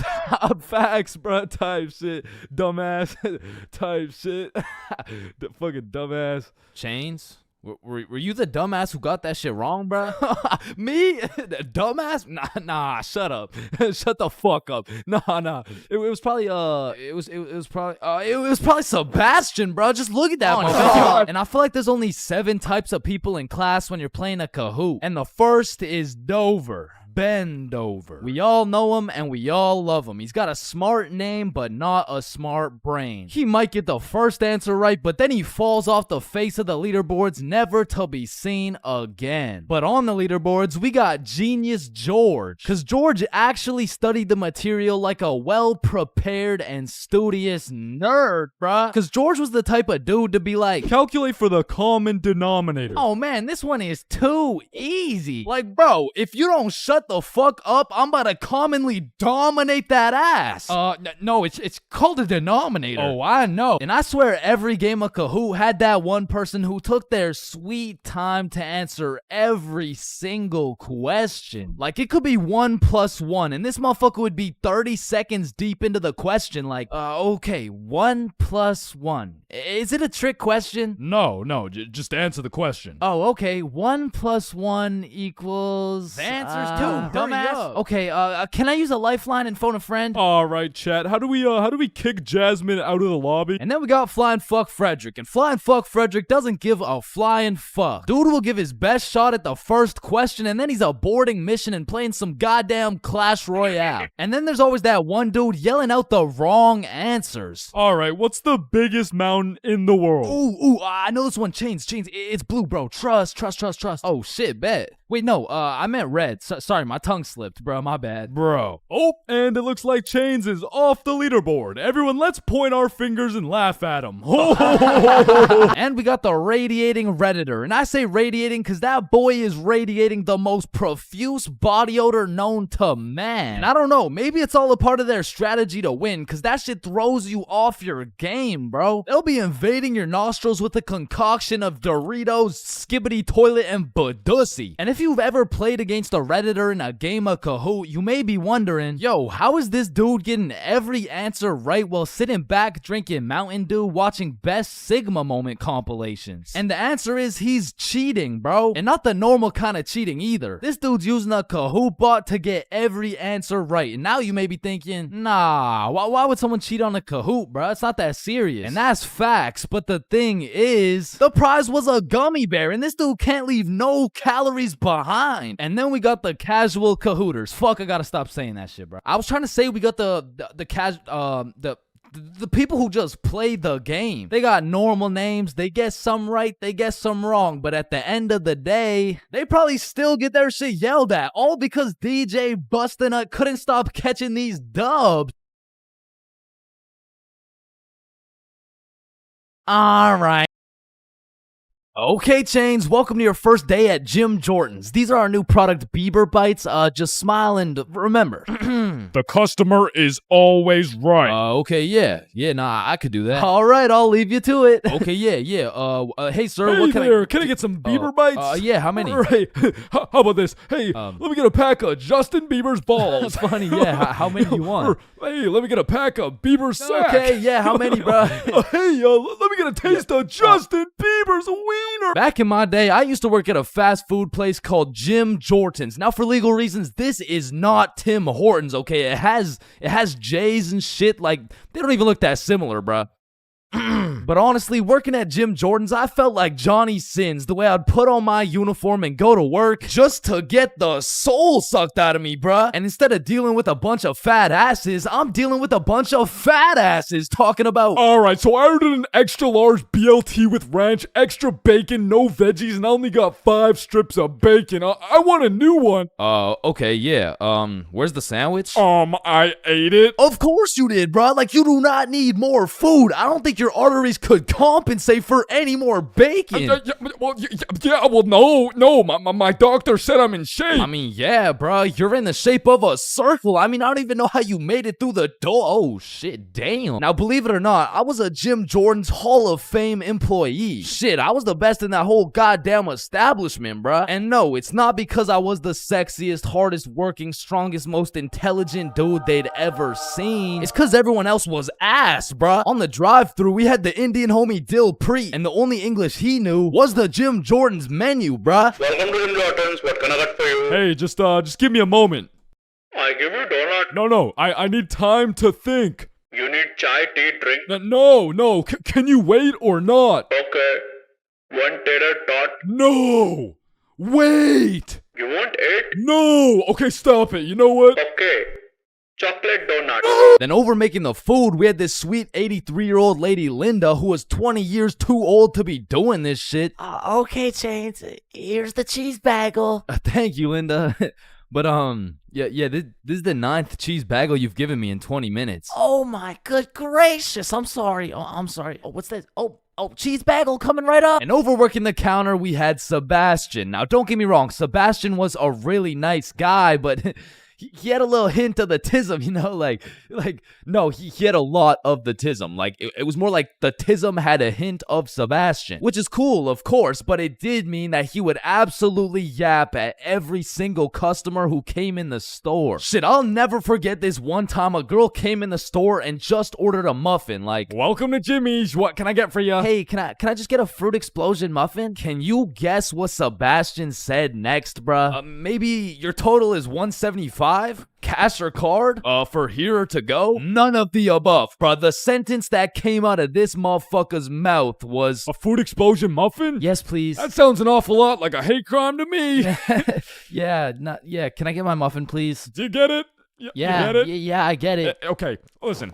E: Facts, bruh, type shit. Dumbass type shit. The fucking dumbass.
H: Chains? Were you the dumbass who got that shit wrong, bruh?
E: Me? Dumbass? Nah, shut up. Shut the fuck up. Nah. It was probably it was probably Sebastian, bro. Just look at that motherfucker.
H: And I feel like there's only 7 types of people in class when you're playing a Kahoot. And the first is Dover. Bend over. We all know him and we all love him. He's got a smart name, but not a smart brain. He might get the first answer right, but then he falls off the face of the leaderboards, never to be seen again. But on the leaderboards, we got Genius George. Cause George actually studied the material like a well-prepared and studious nerd, bruh. Cause George was the type of dude to be like,
G: calculate for the common denominator.
H: oh man, this one is too easy. Like, bro, if you don't shut the fuck up, I'm about to commonly dominate that ass.
E: No, it's called a denominator.
H: Oh, I know. And I swear every game of Kahoot had that one person who took their sweet time to answer every single question. Like, it could be 1 + 1, and this motherfucker would be 30 seconds deep into the question. Like, okay, 1 + 1. Is it a trick question?
G: No, just answer the question.
H: Oh, okay. 1 + 1 equals...
E: The answer's 2. Dumbass.
H: Okay, can I use a lifeline and phone a friend?
G: All right, chat. How do we kick Jasmine out of the lobby?
H: And then we got Flying Fuck Frederick. And Flying Fuck Frederick doesn't give a flying fuck. Dude will give his best shot at the first question, and then he's aborting mission and playing some goddamn Clash Royale. And then there's always that one dude yelling out the wrong answers.
G: All right, what's the biggest mountain in the world?
H: Ooh, I know this one. Chains. It's blue, bro. Trust. Oh, shit, bet. Wait, no, I meant red. Sorry, my tongue slipped, bro. My bad.
G: Bro. Oh, and it looks like Chains is off the leaderboard. Everyone, let's point our fingers and laugh at him.
H: And we got the radiating Redditor. And I say radiating because that boy is radiating the most profuse body odor known to man. And I don't know, maybe it's all a part of their strategy to win because that shit throws you off your game, bro. They'll be invading your nostrils with a concoction of Doritos, Skibbity Toilet, and Badussi. And if you've ever played against a Redditor in a game of Kahoot, you may be wondering, yo, how is this dude getting every answer right while sitting back drinking Mountain Dew watching Best Sigma Moment compilations? And the answer is he's cheating, bro. And not the normal kind of cheating either. This dude's using a Kahoot bot to get every answer right. And now you may be thinking, nah, why would someone cheat on a Kahoot, bro? It's not that serious. And that's facts, but the thing is, the prize was a gummy bear, and this dude can't leave no calories behind. And then we got the casual Kahooters. Fuck, I gotta stop saying that shit, bro. I was trying to say we got the people who just play the game. They got normal names. They get some right, they get some wrong. But at the end of the day, they probably still get their shit yelled at. All because DJ Bustin' couldn't stop catching these dubs. All right. Okay, Chains, welcome to your first day at Jim Jordan's. These are our new product, Bieber Bites. Just smile and remember.
G: The customer is always right.
E: Okay, yeah, nah, I could do that.
H: All right, I'll leave you to it.
E: Okay, yeah. Hey, sir,
G: Hey
E: what can
G: there, can I get some Bieber Bites?
E: Yeah, how many?
G: Right. How about this? Hey, let me get a pack of Justin Bieber's balls.
E: That's funny, yeah. How many do you want?
G: Hey, let me get a pack of Bieber's sack.
H: Okay, yeah, how many, bro?
G: Hey, let me get a taste of Justin Bieber's wiener.
H: Back in my day, I used to work at a fast food place called Jim Jordan's. Now, for legal reasons, this is not Tim Hortons, okay? It has J's and shit. Like, they don't even look that similar, bruh. But honestly, working at Jim Jordan's, I felt like Johnny Sins, the way I'd put on my uniform and go to work just to get the soul sucked out of me, bruh. And instead of dealing with a bunch of fat asses, I'm dealing with a bunch of fat asses talking about...
G: Alright, so I ordered an extra large BLT with ranch, extra bacon, no veggies, and I only got 5 strips of bacon. I want a new one.
E: Okay, yeah. Where's the sandwich?
G: I ate it.
H: Of course you did, bruh. Like, you do not need more food. I don't think your arteries
E: place could compensate for any more bacon.
G: My doctor said I'm in shape.
E: I mean, yeah, bro, you're in the shape of a circle. I mean, I don't even know how you made it through the door. Oh, shit, damn. Now, believe it or not, I was a Jim Jordan's Hall of Fame employee. Shit, I was the best in that whole goddamn establishment, bro. And no, it's not because I was the sexiest, hardest working, strongest, most intelligent dude they'd ever seen. It's because everyone else was ass, bro. On the drive-thru, we had the Indian homie Dill Preet, and the only English he knew was the Jim Jordan's menu, bruh.
P: Welcome to Jim Jordan's. What can I get for you?
G: Hey, just give me a moment.
P: I give you donut.
G: No, I need time to think.
P: You need chai, tea, drink?
G: No, can you wait or not?
P: Okay. One tater tot.
G: No! Wait!
P: You want it?
G: No! Okay, stop it. You know what?
P: Okay. Chocolate donut.
E: Then over making the food, we had this sweet 83-year-old lady Linda who was 20 years too old to be doing this shit.
Q: Okay, Chains, here's the cheese bagel.
E: Thank you, Linda. But yeah, this is the 9th cheese bagel you've given me in 20 minutes.
Q: Oh my good gracious, I'm sorry. I'm sorry. Oh, what's this? Oh, cheese bagel coming right up.
E: And overworking the counter, we had Sebastian. Now, don't get me wrong, Sebastian was a really nice guy, but he had a little hint of the tism, you know, no, he had a lot of the tism. Like, it was more like the tism had a hint of Sebastian, which is cool, of course, but it did mean that he would absolutely yap at every single customer who came in the store. Shit, I'll never forget this one time a girl came in the store and just ordered a muffin, like,
G: welcome to Jimmy's, what can I get for you?
E: Hey, can I just get a fruit explosion muffin? Can you guess what Sebastian said next, bruh? Maybe your total is $175? Cash or card? For here or to go? None of the above, bruh. The sentence that came out of this motherfucker's mouth was...
G: A food explosion muffin?
E: Yes, please.
G: That sounds an awful lot like a hate crime to me.
E: Yeah, can I get my muffin, please?
G: Do you get it?
E: Yeah,
G: you get it?
E: Yeah, I get it.
G: Okay, listen.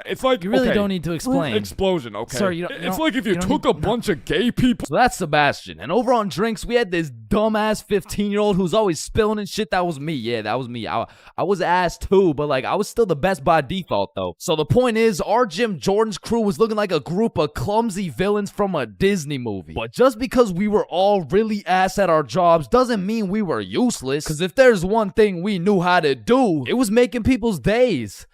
G: It's like,
E: you really don't need to explain.
G: Explosion, okay?
E: Sorry,
G: it's like if you took a bunch of gay people.
E: So that's Sebastian. And over on drinks, we had this dumbass 15-year-old who's always spilling and shit. That was me. Yeah, that was me. I was ass too, but like I was still the best by default though. So the point is, our Jim Jordan's crew was looking like a group of clumsy villains from a Disney movie. But just because we were all really ass at our jobs doesn't mean we were useless. Because if there's one thing we knew how to do, it was making people's days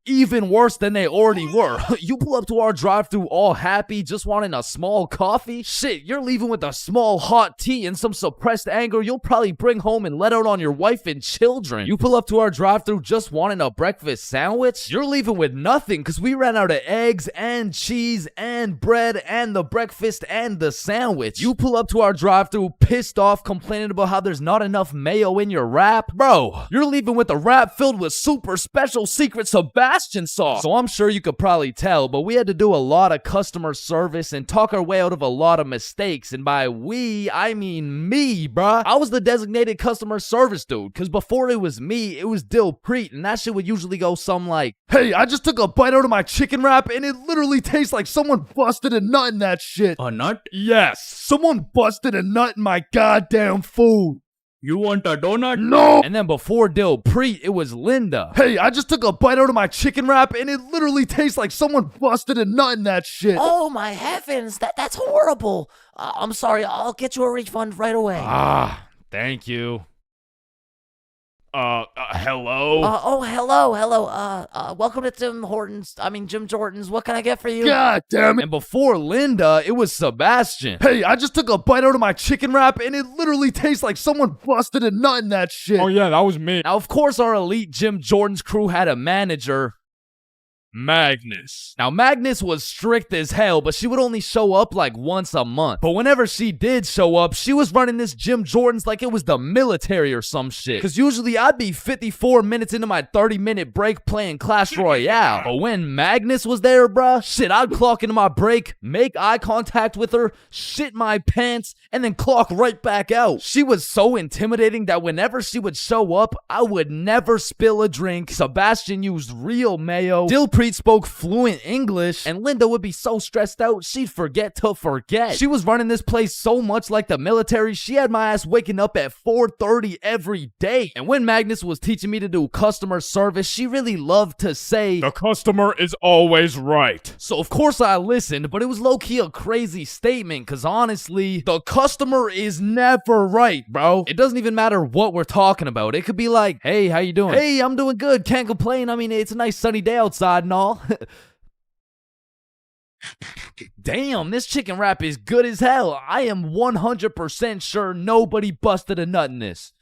E: even worse than they already were. You pull up to our drive-thru all happy, just wanting a small coffee? Shit, you're leaving with a small hot tea and some suppressed anger you'll probably bring home and let out on your wife and children. You pull up to our drive-thru just wanting a breakfast sandwich? You're leaving with nothing because we ran out of eggs and cheese and bread and the breakfast and the sandwich. You pull up to our drive-thru pissed off, complaining about how there's not enough mayo in your wrap? Bro, you're leaving with a wrap filled with super special secret Sebastian sauce. So I'm sure you could probably tell, but we had to do a lot of customer service and talk our way out of a lot of mistakes. And by we, I mean me, bruh. I was the designated customer service dude, because before it was me, it was Dill Preet, and that shit would usually go something like, hey, I just took a bite out of my chicken wrap, and it literally tastes like someone busted a nut in that shit.
M: A nut?
G: Yes, someone busted a nut in my goddamn food.
M: You want a donut?
G: No!
E: And then before Dill Preet, it was Linda.
G: Hey, I just took a bite out of my chicken wrap, and it literally tastes like someone busted a nut in that shit.
Q: Oh my heavens, that's horrible. I'm sorry, I'll get you a refund right away.
E: Thank you.
G: Hello?
Q: Hello. Welcome to Jim Jordan's. What can I get for you?
G: God damn it.
E: And before Linda, it was Sebastian.
G: Hey, I just took a bite out of my chicken wrap, and it literally tastes like someone busted a nut in that shit. Oh yeah, that was me.
E: Now, of course, our elite Jim Jordan's crew had a manager, Magnus. Now, Magnus was strict as hell, but she would only show up like once a month. But whenever she did show up, she was running this Jim Jordan's like it was the military or some shit. Because usually I'd be 54 minutes into my 30-minute break playing Clash Royale. But when Magnus was there, bruh, shit, I'd clock into my break, make eye contact with her, shit my pants, and then clock right back out. She was so intimidating that whenever she would show up, I would never spill a drink. Sebastian used real mayo. Dilpreet spoke fluent English, and Linda would be so stressed out she'd forget to forget. She was running this place so much like the military, she had my ass waking up at 4:30 every day. And when Magnus was teaching me to do customer service, she really loved to say,
G: "The customer is always right."
E: So of course I listened, but it was low-key a crazy statement, cause honestly, the customer is never right, bro. It doesn't even matter what we're talking about. It could be like, "Hey, how you doing?" "Hey, I'm doing good, can't complain. I mean, it's a nice sunny day outside and all." Damn, this chicken wrap is good as hell. I am 100% sure nobody busted a nut in this.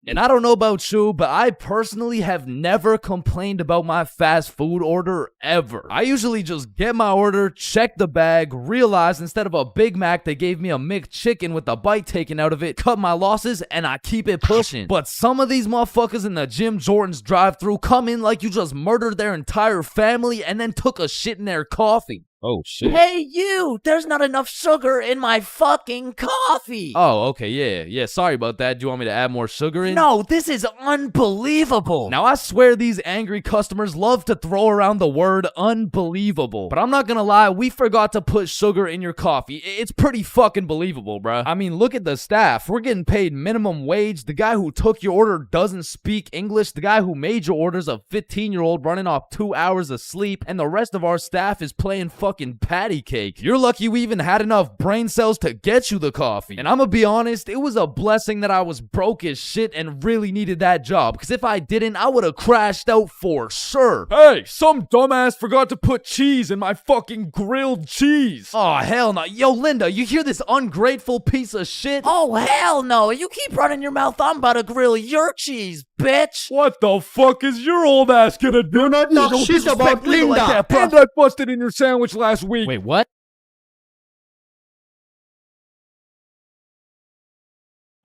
E: And I don't know about you, but I personally have never complained about my fast food order ever. I usually just get my order, check the bag, realize instead of a Big Mac, they gave me a McChicken with a bite taken out of it, cut my losses, and I keep it pushing. But some of these motherfuckers in the Jim Jordan's drive-thru come in like you just murdered their entire family and then took a shit in their coffee. Oh, shit.
Q: Hey, you! There's not enough sugar in my fucking coffee!
E: Oh, okay, yeah, sorry about that. Do you want me to add more sugar in?
Q: No, this is unbelievable!
E: Now, I swear these angry customers love to throw around the word unbelievable. But I'm not gonna lie, we forgot to put sugar in your coffee. It's pretty fucking believable, bruh. I mean, look at the staff. We're getting paid minimum wage. The guy who took your order doesn't speak English. The guy who made your order's a 15-year-old running off 2 hours of sleep. And the rest of our staff is playing fucking patty cake. You're lucky we even had enough brain cells to get you the coffee. And I'm gonna be honest, it was a blessing that I was broke as shit and really needed that job, because if I didn't, I would have crashed out for sure.
G: Hey, some dumbass forgot to put cheese in my fucking grilled cheese.
E: Oh, hell no. Yo, Linda, you hear this ungrateful piece of shit?
Q: Oh, hell no. You keep running your mouth, I'm about to grill your cheese, bitch.
G: What the fuck is your old ass gonna do?
J: Not talk shit about Linda.
G: Like that, and I busted in your sandwich last week.
E: Wait, what?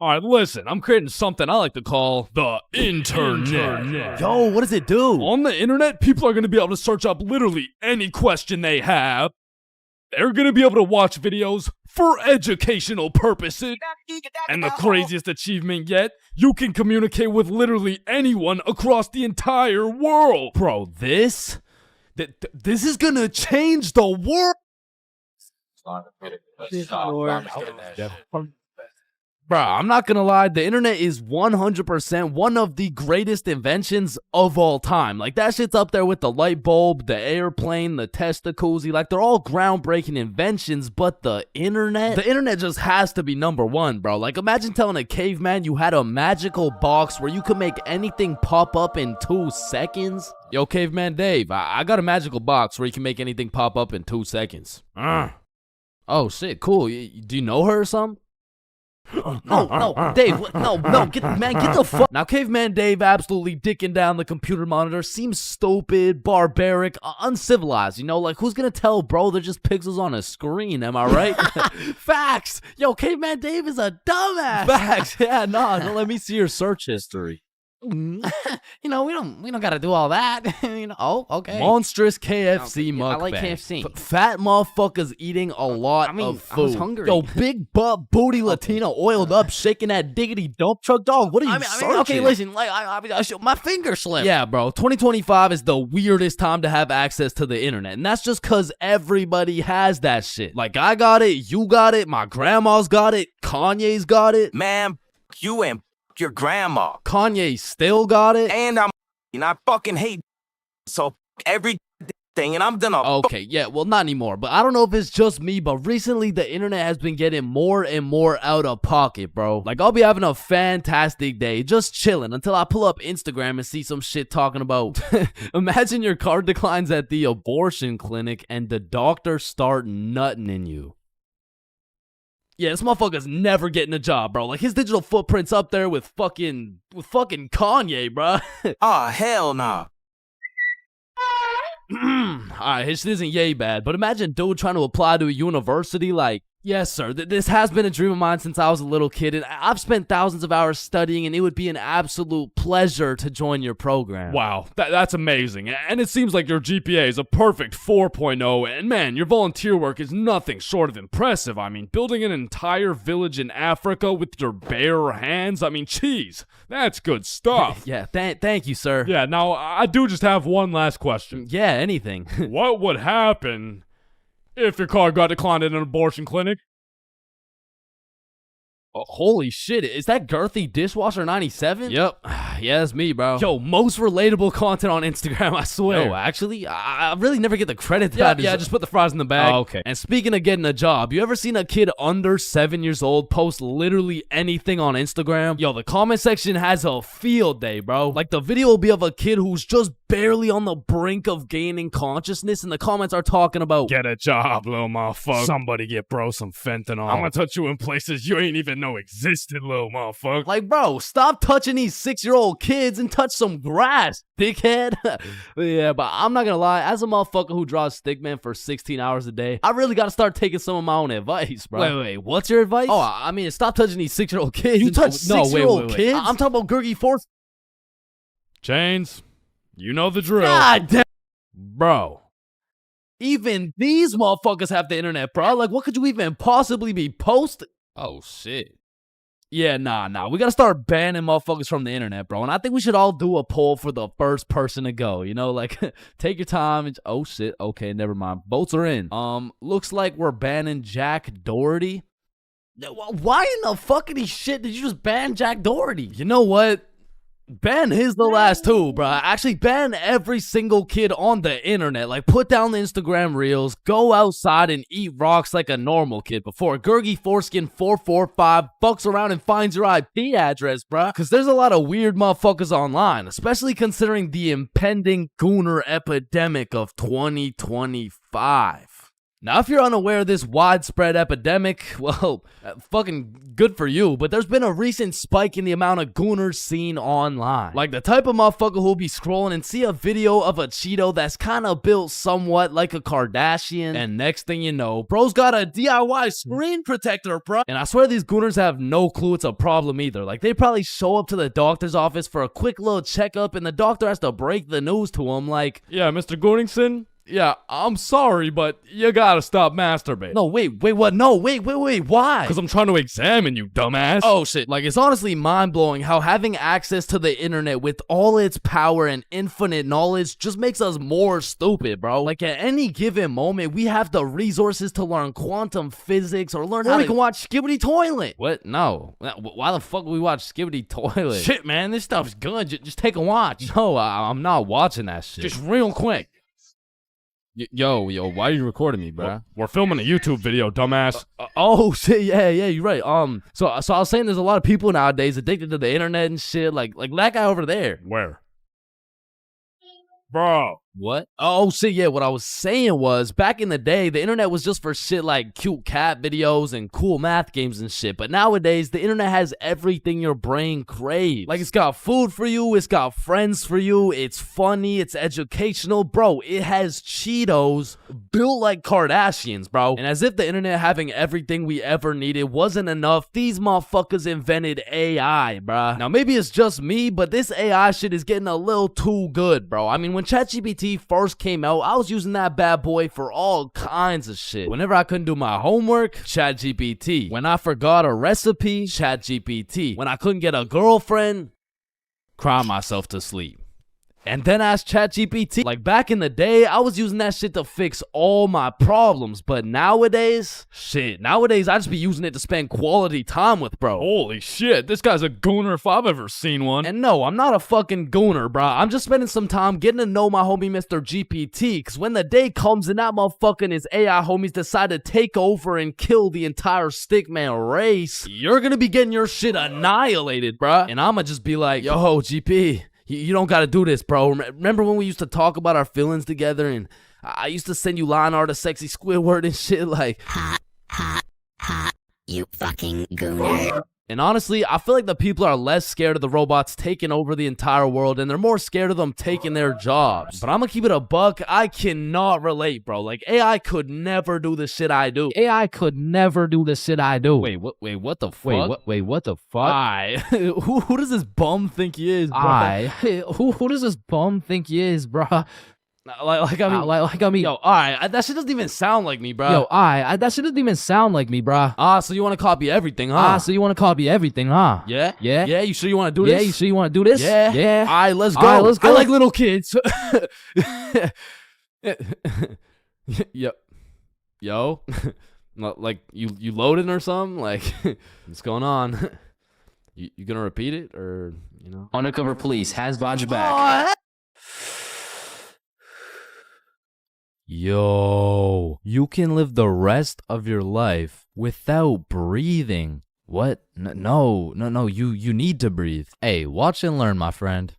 G: Alright, listen, I'm creating something I like to call the internet.
E: Yo, what does it do?
G: On the internet, people are going to be able to search up literally any question they have. They're going to be able to watch videos for educational purposes. And the craziest achievement yet, you can communicate with literally anyone across the entire world.
E: Bro, this is going to change the world. Bro, I'm not gonna lie, the internet is 100% one of the greatest inventions of all time. Like, that shit's up there with the light bulb, the airplane, the Testacuzzi. Like, they're all groundbreaking inventions, but the internet just has to be number one, bro. Like, imagine telling a caveman you had a magical box where you could make anything pop up in 2 seconds. Yo, Caveman Dave, I got a magical box where you can make anything pop up in 2 seconds. Oh, shit, cool. Do you know her or something?
Q: No, Dave, get the fuck.
E: Now, Caveman Dave absolutely dicking down the computer monitor seems stupid, barbaric, uncivilized, you know? Like, who's gonna tell, bro? They're just pixels on a screen, am I right?
Q: Facts. Yo, Caveman Dave is a dumbass.
E: Facts. Yeah, no, let me see your search history.
Q: You know, we don't gotta do all that. You know, oh, okay.
E: Monstrous KFC mukbang.
Q: I like KFC.
E: Fat motherfuckers eating a lot of food.
Q: I was hungry.
E: Yo, big butt booty Latina oiled up, shaking that diggity dump truck, dog. What are you searching?
Q: Okay, listen, like my finger slipped.
E: Yeah, bro. 2025 is the weirdest time to have access to the internet, and that's just cause everybody has that shit. Like, I got it, you got it, my grandma's got it, Kanye's got it.
R: Man, you and your grandma.
E: Kanye still got it.
R: And I fucking hate so everything, and I'm done.
E: Okay, yeah, well, not anymore, but I don't know if it's just me, but recently the internet has been getting more and more out of pocket, bro. Like, I'll be having a fantastic day, just chilling, until I pull up Instagram and see some shit talking about, imagine your car declines at the abortion clinic and the doctor start nutting in you. Yeah, this motherfucker's never getting a job, bro. Like, his digital footprint's up there with fucking Kanye, bro.
R: Oh, hell nah.
E: Alright, his shit isn't yay bad, but imagine dude trying to apply to a university, like,
I: Yes, sir. This has been a dream of mine since I was a little kid, and I've spent thousands of hours studying, and it would be an absolute pleasure to join your program.
G: Wow, that's amazing. And it seems like your GPA is a perfect 4.0, and man, your volunteer work is nothing short of impressive. I mean, building an entire village in Africa with your bare hands, I mean, geez, that's good stuff.
I: Yeah, thank you, sir.
G: Yeah, now, I do just have one last question.
I: Yeah, anything.
G: What would happen if your car got declined at an abortion clinic?
I: Oh, holy shit, is that girthy dishwasher 97?
E: Yep. Yeah, that's me, bro.
I: Yo, most relatable content on Instagram, I swear.
E: Yo, actually, I really never get the credit
I: Yeah,
E: that
I: just put the fries in the bag.
E: Oh, okay.
I: And speaking of getting a job, you ever seen a kid under 7 years old post literally anything on Instagram? Yo, the comment section has a field day, bro. Like, the video will be of a kid who's just barely on the brink of gaining consciousness, and the comments are talking about,
G: get a job, little motherfucker. Somebody get bro some fentanyl. I'm gonna touch you in places you ain't even know existed, little motherfucker.
I: like, bro, stop touching these 6-year-old kids and touch some grass, dickhead. Yeah, but I'm not gonna lie, as a motherfucker who draws stickman for 16 hours a day, I really gotta start taking some of my own advice, bro.
E: Wait, what's your advice?
I: Oh, I mean, stop touching these 6-year-old kids.
E: You touch 6-year-old kids?
I: I'm talking about Gurgi Force.
G: Chains, you know the drill.
I: God damn. Bro. Even these motherfuckers have the internet, bro. Like, what could you even possibly be posting?
E: Oh, shit.
I: Yeah, nah. We gotta start banning motherfuckers from the internet, bro. And I think we should all do a poll for the first person to go. You know, like, take your time. And, oh, shit. Okay, never mind. Votes are in. Looks like we're banning Jack Doherty.
Q: Why in the fuckity shit did you just ban Jack Doherty?
I: You know what? Ban his the last two, bro. Actually, ban every single kid on the internet. Like, put down the Instagram reels, go outside and eat rocks like a normal kid before Gurgi Foreskin 445 fucks around and finds your IP address, bro. Because there's a lot of weird motherfuckers online, especially considering the impending gooner epidemic of 2025. Now, if you're unaware of this widespread epidemic, well, fucking good for you, but there's been a recent spike in the amount of gooners seen online. Like the type of motherfucker who'll be scrolling and see a video of a Cheeto that's kind of built somewhat like a Kardashian, and next thing you know, bro's got a DIY screen protector, bro. And I swear these gooners have no clue it's a problem either. Like, they probably show up to the doctor's office for a quick little checkup, and the doctor has to break the news to him like,
G: yeah, Mr. Gooningson? Yeah, I'm sorry, but you gotta stop masturbating.
I: No, wait, what? No, wait, why?
G: Because I'm trying to examine you, dumbass.
I: Oh, shit. Like, it's honestly mind-blowing how having access to the internet with all its power and infinite knowledge just makes us more stupid, bro. Like, at any given moment, we have the resources to learn quantum physics or learn how we can watch Skibbity Toilet.
E: What? No. Why the fuck would we watch Skibbity Toilet?
I: Shit, man, this stuff's good. Just take a watch.
E: No, I'm not watching that shit.
I: Just real quick.
E: Yo, why are you recording me, bro?
G: We're filming a YouTube video, dumbass.
I: Oh shit, yeah, you're right. So I was saying there's a lot of people nowadays addicted to the internet and shit, like that guy over there.
G: Where? Bro.
I: What? Oh shit, yeah, what I was saying was, back in the day, the internet was just for shit like cute cat videos and cool math games and shit. But nowadays, the internet has everything your brain craves. Like, it's got food for you, it's got friends for you, it's funny, it's educational. Bro, it has Cheetos built like Kardashians, bro. And as if the internet having everything we ever needed wasn't enough, these motherfuckers invented AI, bro. Now, maybe it's just me, but this AI shit is getting a little too good, bro. I mean, when ChatGPT first came out, I was using that bad boy for all kinds of shit. Whenever I couldn't do my homework, ChatGPT. When I forgot a recipe, ChatGPT. When I couldn't get a girlfriend, cry myself to sleep. And then ask ChatGPT. Like, back in the day, I was using that shit to fix all my problems. But nowadays, I just be using it to spend quality time with, bro.
G: Holy shit, this guy's a gooner if I've ever seen one.
I: And no, I'm not a fucking gooner, bro. I'm just spending some time getting to know my homie Mr. GPT. Because when the day comes and that motherfucker and his AI homies decide to take over and kill the entire Stickman race, you're gonna be getting your shit annihilated, bro. And I'ma just be like, yo, GP, you don't gotta do this, bro. Remember when we used to talk about our feelings together and I used to send you line art of sexy Squidward and shit like,
S: hot, you fucking gooner.
E: And honestly, I feel like the people are less scared of the robots taking over the entire world, and they're more scared of them taking their jobs. But I'm gonna keep it a buck. I cannot relate, bro. Like, AI could never do the shit I do.
H: AI could never do the shit I do.
E: Wait, what the fuck?
H: Wait, what the fuck?
E: Who does this bum think he is, bro?
H: Who does this bum think he is, bro?
E: I mean, yo, alright, that shit doesn't even sound like me, bro.
H: Yo, that shit doesn't even sound like me, bro.
E: So you want to copy everything, huh?
H: So you want to copy everything, huh?
E: Yeah?
H: Yeah?
E: Yeah, you sure you want to do this?
H: Yeah, you sure you want to do this?
E: Yeah?
H: Yeah.
E: Alright, let's go.
H: Alright, let's go.
E: I like little kids. Yo? Like, you loading or something? Like, what's going on? You gonna repeat it, or, you know?
H: Undercover police has Bodge back.
E: Yo, you can live the rest of your life without breathing. What? No, you need to breathe. Hey, watch and learn, my friend.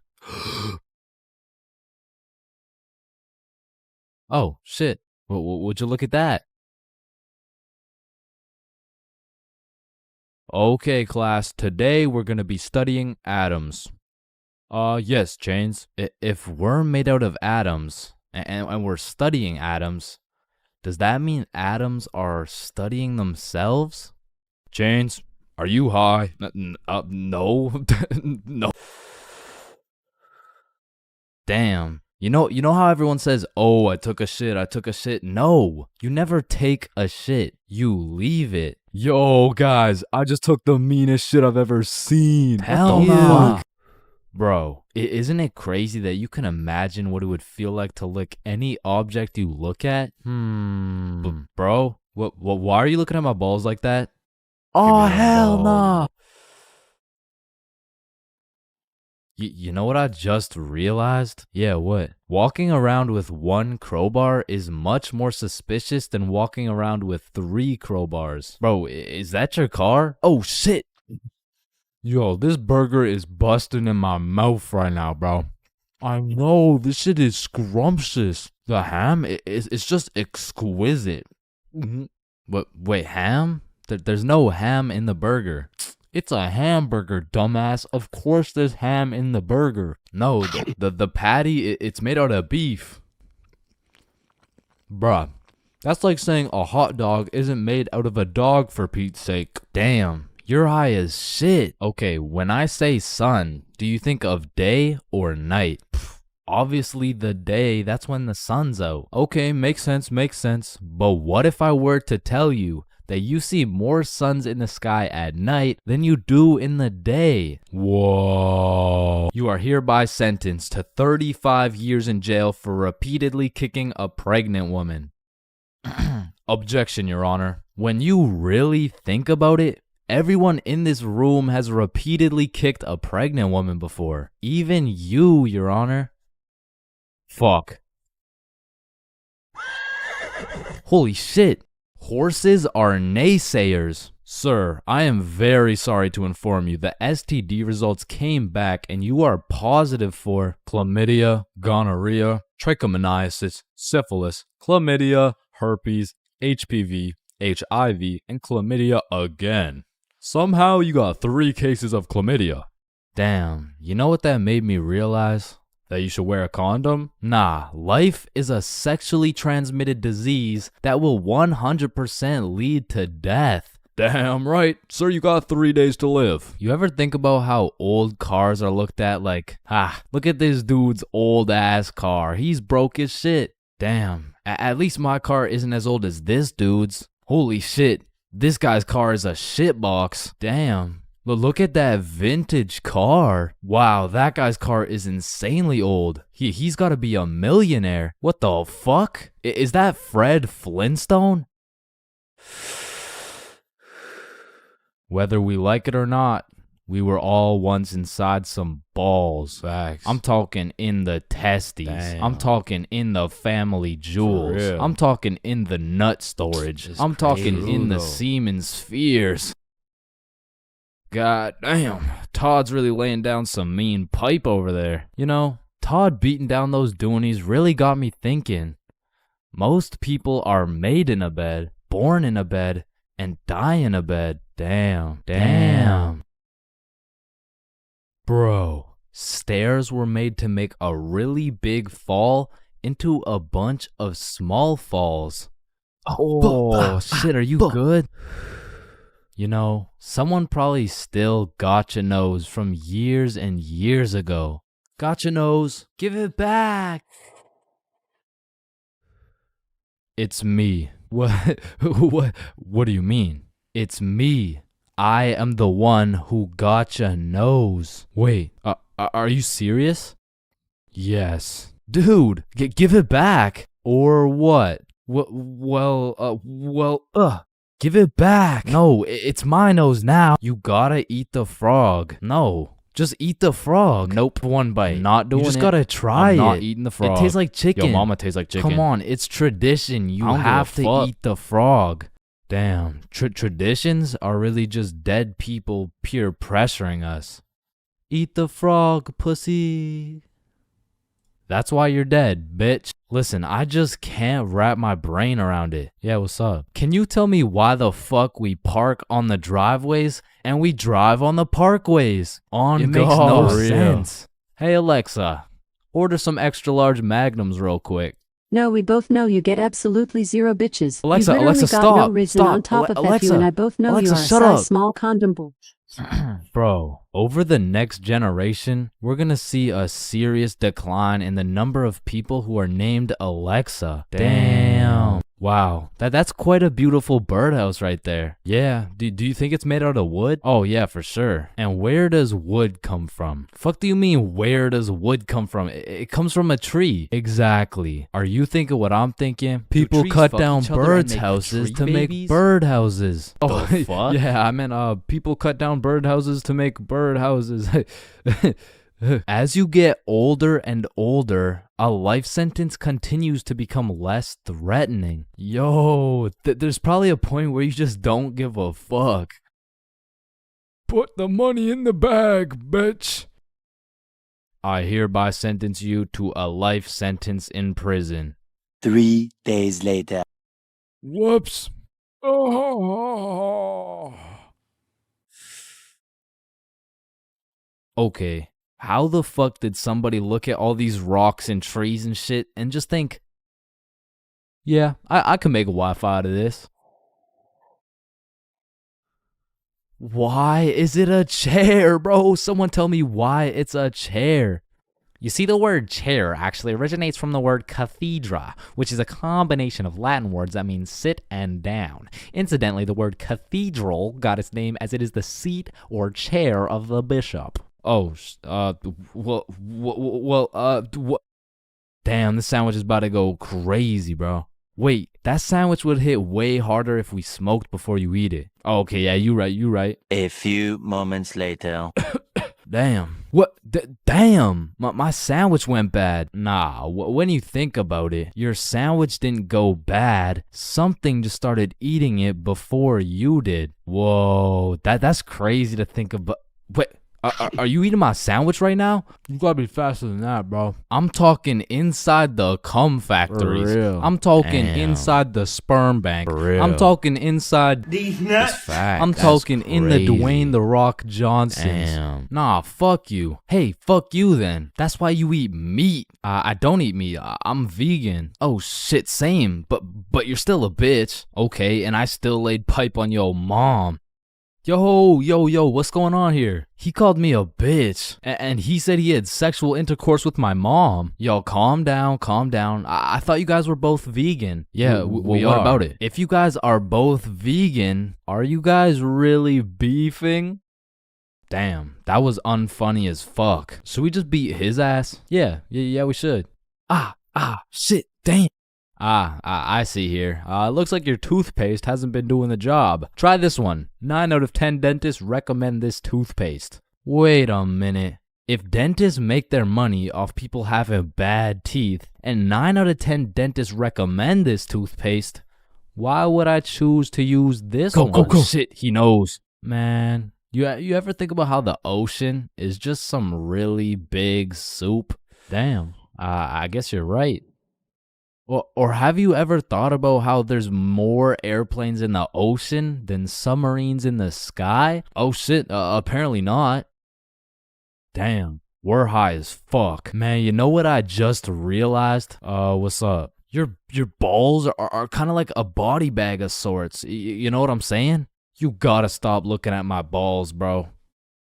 E: Oh, shit. Would you look at that? Okay, class, today we're gonna be studying atoms. Yes, Chains. If we're made out of atoms, and we're studying atoms, does that mean atoms are studying themselves? Chains, are you high? No. No. Damn. You know how everyone says, oh, I took a shit? No, you never take a shit. You leave it.
G: Yo, guys, I just took the meanest shit I've ever seen.
E: Hell no. Bro, isn't it crazy that you can imagine what it would feel like to lick any object you look at? Bro, why are you looking at my balls like that?
H: Oh, hell no.
E: You know what I just realized? Yeah, what? Walking around with one crowbar is much more suspicious than walking around with 3 crowbars. Bro, is that your car? Oh, shit.
G: Yo, this burger is busting in my mouth right now, bro. I know, this shit is scrumptious.
E: The ham is just exquisite. Wait, ham? There's no ham in the burger.
G: It's a hamburger, dumbass. Of course there's ham in the burger.
E: No, the patty, it's made out of beef.
G: Bruh, that's like saying a hot dog isn't made out of a dog, for Pete's sake.
E: Damn, you're high as shit. Okay, when I say sun, do you think of day or night? Obviously the day, that's when the sun's out. Okay, makes sense. But what if I were to tell you that you see more suns in the sky at night than you do in the day?
G: Whoa.
E: You are hereby sentenced to 35 years in jail for repeatedly kicking a pregnant woman. Objection, Your Honor. When you really think about it, everyone in this room has repeatedly kicked a pregnant woman before. Even you, Your Honor. Fuck. Holy shit. Horses are naysayers. Sir, I am very sorry to inform you the STD results came back and you are positive for chlamydia, gonorrhea, trichomoniasis, syphilis, chlamydia, herpes, HPV, HIV, and chlamydia again. Somehow you got 3 cases of chlamydia. Damn, you know what that made me realize? That you should wear a condom? Nah, life is a sexually transmitted disease that will 100% lead to death.
G: Damn right. Sir, you got 3 days to live.
E: You ever think about how old cars are looked at like, look at this dude's old ass car. He's broke as shit. Damn, at least my car isn't as old as this dude's. Holy shit, this guy's car is a shitbox. Damn. Look at that vintage car. Wow, that guy's car is insanely old. He's got to be a millionaire. What the fuck? Is that Fred Flintstone? Whether we like it or not, we were all once inside some balls.
G: Facts.
E: I'm talking in the testes.
G: Damn.
E: I'm talking in the family jewels. I'm talking in the nut storage. I'm talking in the semen spheres. God damn, Todd's really laying down some mean pipe over there. You know, Todd beating down those doonies really got me thinking. Most people are made in a bed, born in a bed, and die in a bed. Damn. Bro, stairs were made to make a really big fall into a bunch of small falls. Oh, shit, are you good? You know, someone probably still gotcha knows from years and years ago. Gotcha knows, give it back. It's me. What? What do you mean? It's me. I am the one who gotcha knows. Wait, are you serious? Yes. Dude, give it back. Or what? Give it back. No, it's my nose now. You gotta eat the frog. No, just eat the frog. Nope, one bite. Not doing it. You just gotta try it. I'm not eating the frog. It tastes like chicken.
A: Yo, mama tastes like chicken.
E: Come on, it's tradition. You have to eat the frog. Damn, traditions are really just dead people peer pressuring us. Eat the frog, pussy. That's why you're dead, bitch. Listen, I just can't wrap my brain around it. Yeah, what's up? Can you tell me why the fuck we park on the driveways and we drive on the parkways? It makes no sense. Hey, Alexa, order some extra large magnums real quick.
S: No, we both know you get absolutely zero bitches.
E: Alexa,
S: you literally
E: Alexa,
S: got
E: stop,
S: no reason
E: stop.
S: on top of that,
E: Alexa,
S: you and I both know
E: Alexa,
S: you are a
E: shut
S: size
E: up.
S: small condom bull.
E: Bro, over the next generation, we're gonna see a serious decline in the number of people who are named Alexa. Damn. Wow, that's quite a beautiful birdhouse right there. Yeah, do you think it's made out of wood? Oh yeah, for sure. And where does wood come from? Fuck do you mean where does wood come from? It comes from a tree. Exactly. Are you thinking what I'm thinking? People cut down birds' houses to make bird houses. Oh, fuck? Yeah, I meant people cut down bird houses to make bird houses. As you get older and older, a life sentence continues to become less threatening. Yo, there's probably a point where you just don't give a fuck.
G: Put the money in the bag, bitch.
E: I hereby sentence you to a life sentence in prison.
R: 3 days later.
G: Whoops. Oh.
E: Okay. How the fuck did somebody look at all these rocks and trees and shit and just think, yeah, I could make a Wi-Fi out of this? Why is it a chair, bro? Someone tell me why it's a chair.
A: You see, the word chair actually originates from the word cathedra, which is a combination of Latin words that mean sit and down. Incidentally, the word cathedral got its name as it is the seat or chair of the bishop.
E: Oh, damn, this sandwich is about to go crazy, bro. Wait, that sandwich would hit way harder if we smoked before you eat it. Oh, okay, yeah, you right.
R: A few moments later.
E: Damn. What? Damn. My sandwich went bad. Nah, when you think about it, your sandwich didn't go bad. Something just started eating it before you did. Whoa, that's crazy to think about. Wait. Are you eating my sandwich right now?
G: You gotta be faster than that, bro.
E: I'm talking inside the cum factories.
G: For real.
E: I'm talking inside the sperm bank.
G: For real.
E: I'm talking inside
J: These nuts.
E: I'm talking in the Dwayne The Rock Johnsons.
G: Damn.
E: Nah, fuck you. Hey, fuck you then. That's why you eat meat. I don't eat meat. I'm vegan. Oh shit, same. But you're still a bitch. Okay, and I still laid pipe on your mom. Yo, what's going on here? He called me a bitch, and he said he had sexual intercourse with my mom. Yo, calm down. I thought you guys were both vegan. Yeah, we are. What about it? If you guys are both vegan, are you guys really beefing? Damn, that was unfunny as fuck. Should we just beat his ass? Yeah, we should. Shit, damn. I see here. Looks like your toothpaste hasn't been doing the job. Try this one. 9 out of 10 dentists recommend this toothpaste. Wait a minute. If dentists make their money off people having bad teeth, and 9 out of 10 dentists recommend this toothpaste, why would I choose to use this one? Go. Shit, he knows. Man, you ever think about how the ocean is just some really big soup? Damn, I guess you're right. Or have you ever thought about how there's more airplanes in the ocean than submarines in the sky? Oh shit, apparently not. Damn, we're high as fuck. Man, you know what I just realized? What's up? Your balls are kind of like a body bag of sorts. You know what I'm saying? You gotta stop looking at my balls, bro.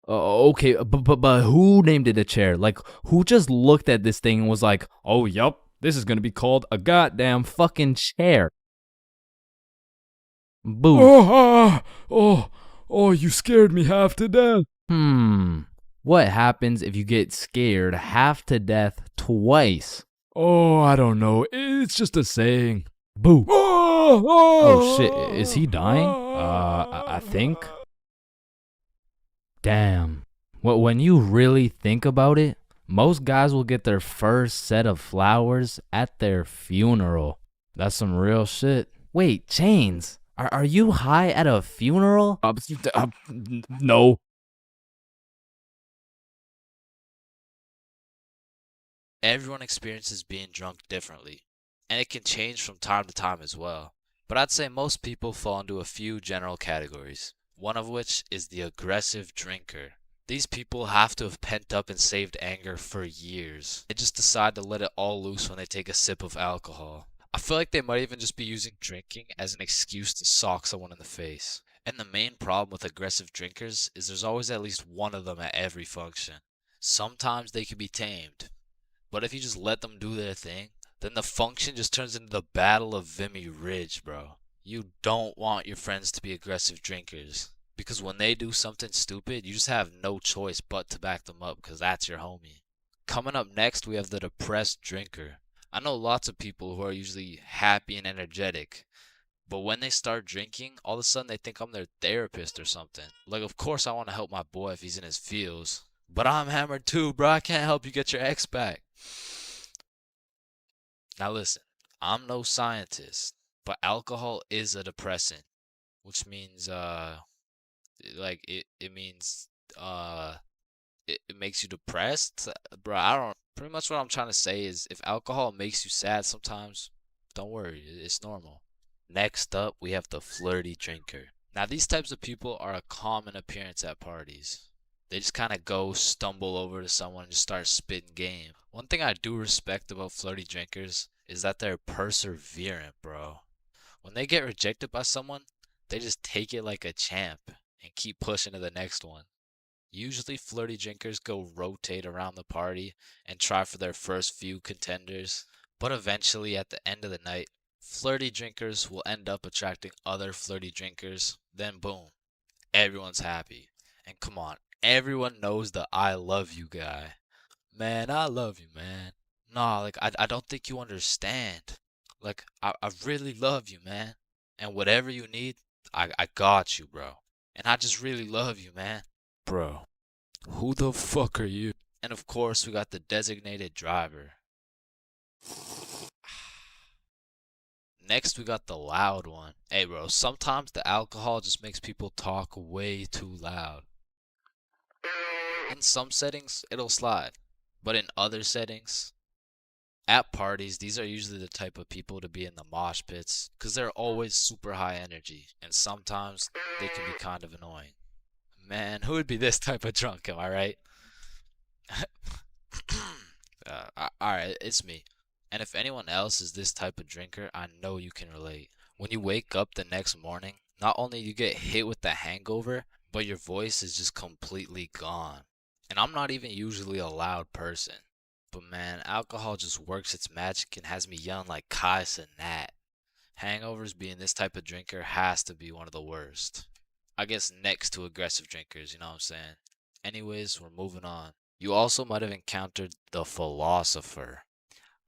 E: Okay, but who named it a chair? Like, who just looked at this thing and was like, oh, yup, this is gonna be called a goddamn fucking chair. Boo.
G: Oh, you scared me half to death.
E: What happens if you get scared half to death twice?
G: Oh, I don't know. It's just a saying.
E: Boo. Oh shit, is he dying? I think. Damn. When you really think about it, most guys will get their first set of flowers at their funeral. That's some real shit. Wait, Chains, are you high at a funeral?
G: No.
D: Everyone experiences being drunk differently, and it can change from time to time as well. But I'd say most people fall into a few general categories, one of which is the aggressive drinker. These people have to have pent up and saved anger for years. They just decide to let it all loose when they take a sip of alcohol. I feel like they might even just be using drinking as an excuse to sock someone in the face. And the main problem with aggressive drinkers is there's always at least one of them at every function. Sometimes they can be tamed, but if you just let them do their thing, then the function just turns into the Battle of Vimy Ridge, bro. You don't want your friends to be aggressive drinkers, because when they do something stupid, you just have no choice but to back them up, because that's your homie. Coming up next, we have the depressed drinker. I know lots of people who are usually happy and energetic, but when they start drinking, all of a sudden they think I'm their therapist or something. Like, of course I want to help my boy if he's in his feels, but I'm hammered too, bro. I can't help you get your ex back. Now listen, I'm no scientist, but alcohol is a depressant, which means like it means it makes you depressed. Bro, I don't, pretty much what I'm trying to say is if alcohol makes you sad sometimes, don't worry, it's normal. Next up, we have the flirty drinker. Now these types of people are a common appearance at parties. They just kind of stumble over to someone and just start spitting game. One thing I do respect about flirty drinkers is that they're perseverant, bro. When they get rejected by someone, they just take it like a champ and keep pushing to the next one. Usually flirty drinkers go rotate around the party and try for their first few contenders, but eventually at the end of the night, flirty drinkers will end up attracting other flirty drinkers, then boom, everyone's happy. And come on, everyone knows the I love you guy. Man, I love you, man. Nah, like, I don't think you understand. Like, I really love you, man. And whatever you need, I got you, bro. And I just really love you, man. Bro, who the fuck are you? And of course, we got the designated driver. Next, we got the loud one. Hey, bro, sometimes the alcohol just makes people talk way too loud. In some settings, it'll slide. But in other settings, at parties, these are usually the type of people to be in the mosh pits because they're always super high energy, and sometimes they can be kind of annoying. Man, who would be this type of drunk, am I right? Alright, it's me. And if anyone else is this type of drinker, I know you can relate. When you wake up the next morning, not only you get hit with the hangover, but your voice is just completely gone. And I'm not even usually a loud person. But man, alcohol just works its magic and has me yelling like Kais and Nat. Hangovers being this type of drinker has to be one of the worst. I guess next to aggressive drinkers, you know what I'm saying? Anyways, we're moving on. You also might have encountered the philosopher.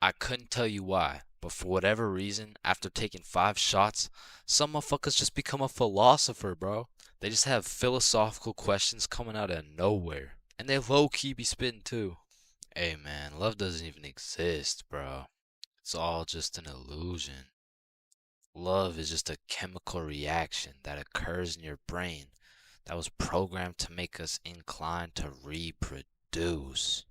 D: I couldn't tell you why, but for whatever reason, after taking 5 shots, some motherfuckers just become a philosopher, bro. They just have philosophical questions coming out of nowhere. And they low-key be spitting too. Hey man, love doesn't even exist, bro. It's all just an illusion. Love is just a chemical reaction that occurs in your brain that was programmed to make us inclined to reproduce.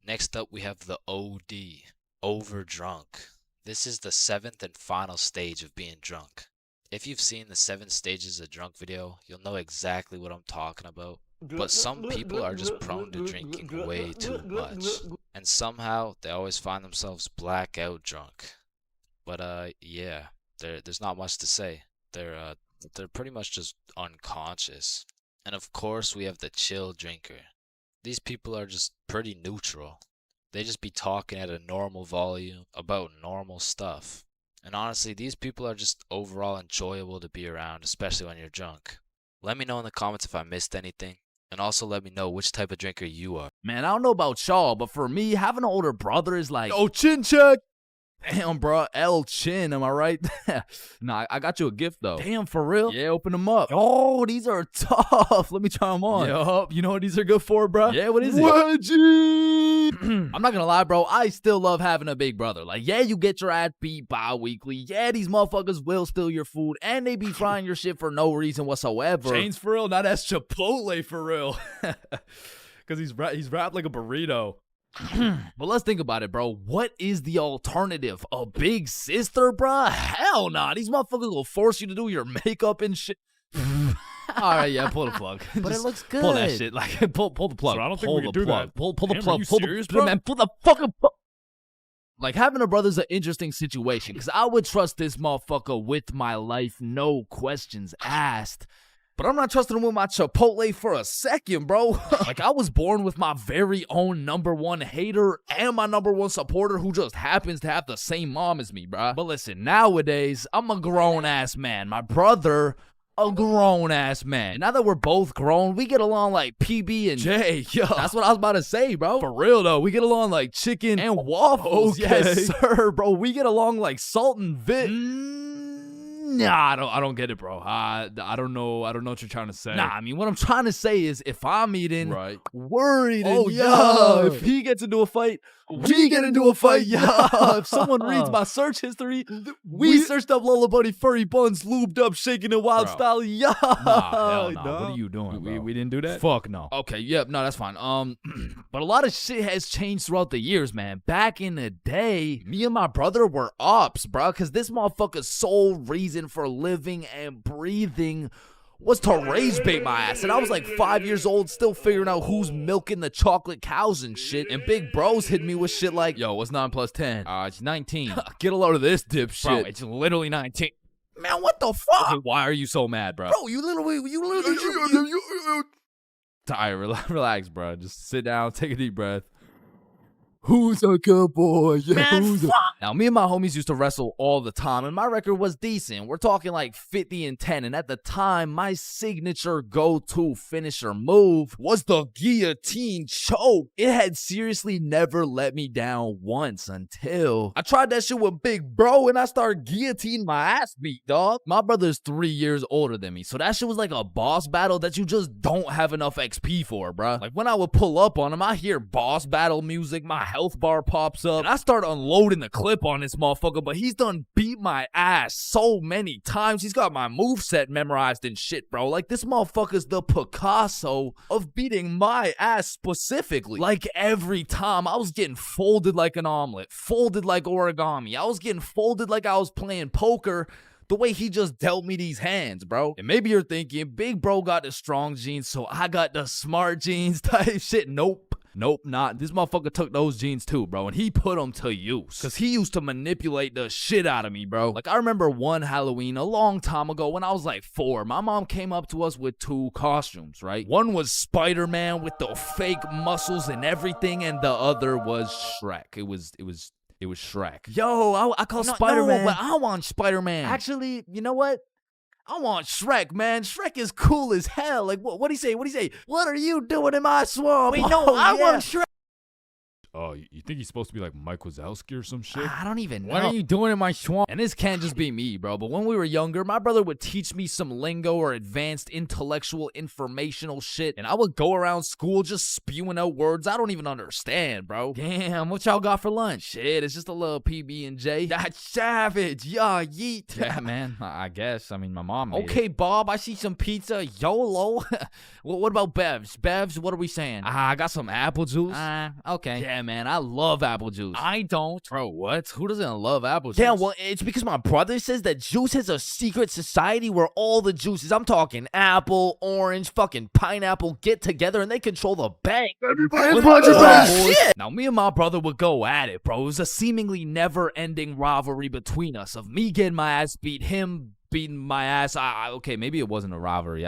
D: Next up, we have the OD, overdrunk. This is the 7th and final stage of being drunk. If you've seen the 7 stages of drunk video, you'll know exactly what I'm talking about. But some people are just prone to drinking way too much. And somehow, they always find themselves blackout drunk. But yeah, there's not much to say. They're pretty much just unconscious. And of course, we have the chill drinker. These people are just pretty neutral. They just be talking at a normal volume about normal stuff. And honestly, these people are just overall enjoyable to be around, especially when you're drunk. Let me know in the comments if I missed anything. And also let me know which type of drinker you are.
E: Man, I don't know about y'all, but for me, having an older brother is like, oh, chin check. Damn, bro. L chin, am I right? Nah, I got you a gift, though. Damn, for real? Yeah, open them up. Oh, these are tough. Let me try them on. Yup. You know what these are good for, bro? Yeah, what is it? Wedgie! I'm not gonna lie, bro. I still love having a big brother. Like, yeah, you get your ass beat bi-weekly. Yeah, these motherfuckers will steal your food. And they be frying your shit for no reason whatsoever. ChainsFR, not as Chipotle for real. Because he's wrapped like a burrito. But let's think about it, bro. What is the alternative? A big sister, bro? Hell nah. These motherfuckers will force you to do your makeup and shit. Alright, yeah, pull the plug.
I: But it looks good.
E: Pull that shit. Like, pull the plug.
G: So I don't think
E: pull
G: we can
E: the
G: do
E: plug.
G: that.
E: Pull the
G: Damn,
E: plug.
G: are you
E: Pull
G: serious,
E: the
G: bro?
E: man, pull the fucking plug. Like, having a brother's an interesting situation, because I would trust this motherfucker with my life, no questions asked. But I'm not trusting him with my Chipotle for a second, bro. Like, I was born with my very own #1 hater and my #1 supporter who just happens to have the same mom as me, bro. But listen, nowadays, I'm a grown-ass man. My brother, a grown-ass man. Now that we're both grown, we get along like PB and J. Yo, that's what I was about to say, bro. For real, though. We get along like chicken and waffles.
G: Okay.
E: Yes, sir, bro. We get along like salt and Vic. Nah, I don't get it, bro. I don't know what you're trying to say. Nah, I mean, what I'm trying to say is if I'm eating, worried, if he gets into a fight, we get into a fight, If someone reads my search history, we searched up Lola Bunny furry buns, lubed up, shaking it wild style, Nah, hell nah. What are you doing, we didn't do that? Fuck no. Okay, yep, no, that's fine. But a lot of shit has changed throughout the years, man. Back in the day, me and my brother were ops, bro, because this motherfucker's sole reason for living and breathing was to rage bait my ass. And I was like 5 years old, still figuring out who's milking the chocolate cows and shit. And big bros hit me with shit like, yo, what's 9 plus 10? It's 19. Get a load of this dipshit. Bro, it's literally 19. Man, what the fuck? Okay, why are you so mad, bro? Bro, you literally. Tired, relax, bro. Just sit down, take a deep breath. Who's a good boy? Yeah, man, fuck. Now, me and my homies used to wrestle all the time, and my record was decent. We're talking like 50-10, and at the time, my signature go-to finisher move was the guillotine choke. It had seriously never let me down once until I tried that shit with Big Bro, and I started guillotining my ass beat, dog. My brother's 3 years older than me, so that shit was like a boss battle that you just don't have enough XP for, bruh. Like, when I would pull up on him, I hear boss battle music, my health bar pops up, and I start unloading the clip on this motherfucker, but he's done beat my ass so many times. He's got my moveset memorized and shit, bro. Like, this motherfucker's the Picasso of beating my ass specifically. Like, every time, I was getting folded like an omelet, folded like origami. I was getting folded like I was playing poker, the way he just dealt me these hands, bro. And maybe you're thinking, Big Bro got the strong genes, so I got the smart genes type shit. Nope, not. This motherfucker took those genes too, bro, and he put them to use. Because he used to manipulate the shit out of me, bro. Like, I remember one Halloween a long time ago when I was like 4. My mom came up to us with 2 costumes, right? One was Spider-Man with the fake muscles and everything, and the other was Shrek. It was Shrek. Yo, I call Spider-Man. No, but I want Spider-Man. Actually, you know what? I want Shrek, man. Shrek is cool as hell. Like, what'd he say? What are you doing in my swamp? Wait, no, I want Shrek.
G: Oh, you think he's supposed to be like Mike Wazowski or some shit?
E: I don't even know.
H: What are you doing in my swamp?
E: And this can't just be me, bro. But when we were younger, my brother would teach me some lingo or advanced intellectual informational shit. And I would go around school just spewing out words I don't even understand, bro. Damn, what y'all got for lunch? Shit, it's just a little PB&J. That's savage. Yeah, yeet.
H: Yeah, man, I guess. I mean, my mom made
E: Okay,
H: it.
E: Bob, I see some pizza. YOLO. What about Bevs? Bevs, what are we saying?
H: I got some apple juice.
E: Okay. Yeah, Yeah, man, I love apple juice.
H: I don't.
E: Bro, what? Who doesn't love apple juice?
Q: Yeah, well, it's because my brother says that juice has a secret society where all the juices, I'm talking apple, orange, fucking pineapple, get together and they control the bank.
E: Shit! Now, me and my brother would go at it, bro. It was a seemingly never-ending rivalry between us of me getting my ass beat, him beating my ass. Okay, maybe it wasn't a rivalry.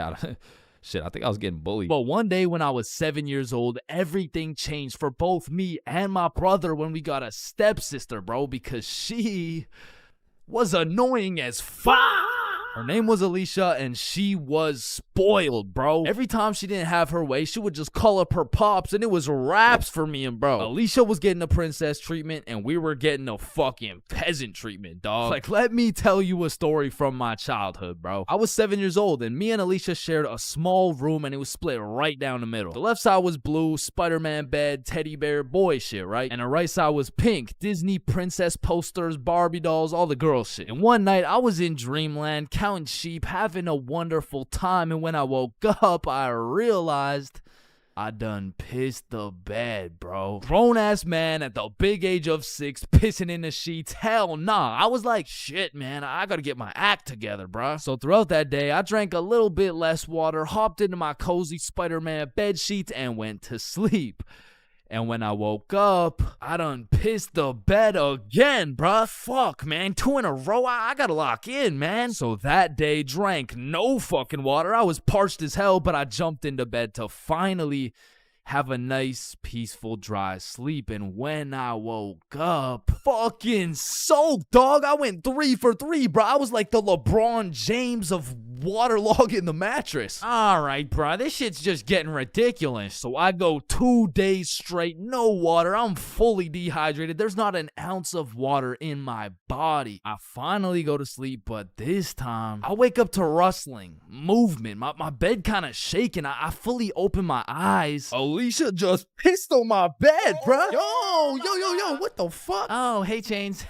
E: Shit, I think I was getting bullied. But one day when I was 7 years old, everything changed for both me and my brother when we got a stepsister, bro, because she was annoying as fuck. Her name was Alicia, and she was spoiled, bro. Every time she didn't have her way, she would just call up her pops, and it was raps for me and bro. Alicia was getting the princess treatment, and we were getting the fucking peasant treatment, dog. Like, let me tell you a story from my childhood, bro. I was 7 years old, and me and Alicia shared a small room, and it was split right down the middle. The left side was blue, Spider-Man bed, teddy bear, boy shit, right? And the right side was pink, Disney princess posters, Barbie dolls, all the girl shit. And one night, I was in Dreamland, counting sheep, having a wonderful time, and when I woke up, I realized I done pissed the bed, bro. Grown-ass man at the big age of 6 pissing in the sheets. Hell nah. I was like, shit, man, I gotta get my act together, bro. So throughout that day, I drank a little bit less water, hopped into my cozy Spider-Man bed sheets, and went to sleep. And when I woke up, I done pissed the bed again, bruh. Fuck, man. 2 in a row. I gotta lock in, man. So that day, drank no fucking water. I was parched as hell, but I jumped into bed to finally have a nice, peaceful, dry sleep. And when I woke up, fucking soaked, dog. I went 3 for 3, bro. I was like the LeBron James of waterlogging the mattress. All right, bro. This shit's just getting ridiculous. So I go 2 days straight, no water. I'm fully dehydrated. There's not an ounce of water in my body. I finally go to sleep, but this time, I wake up to rustling, movement. My bed kind of shaking. I fully open my eyes. Alicia just pissed on my bed, bruh. Yo, what the fuck? Oh, hey, Chains.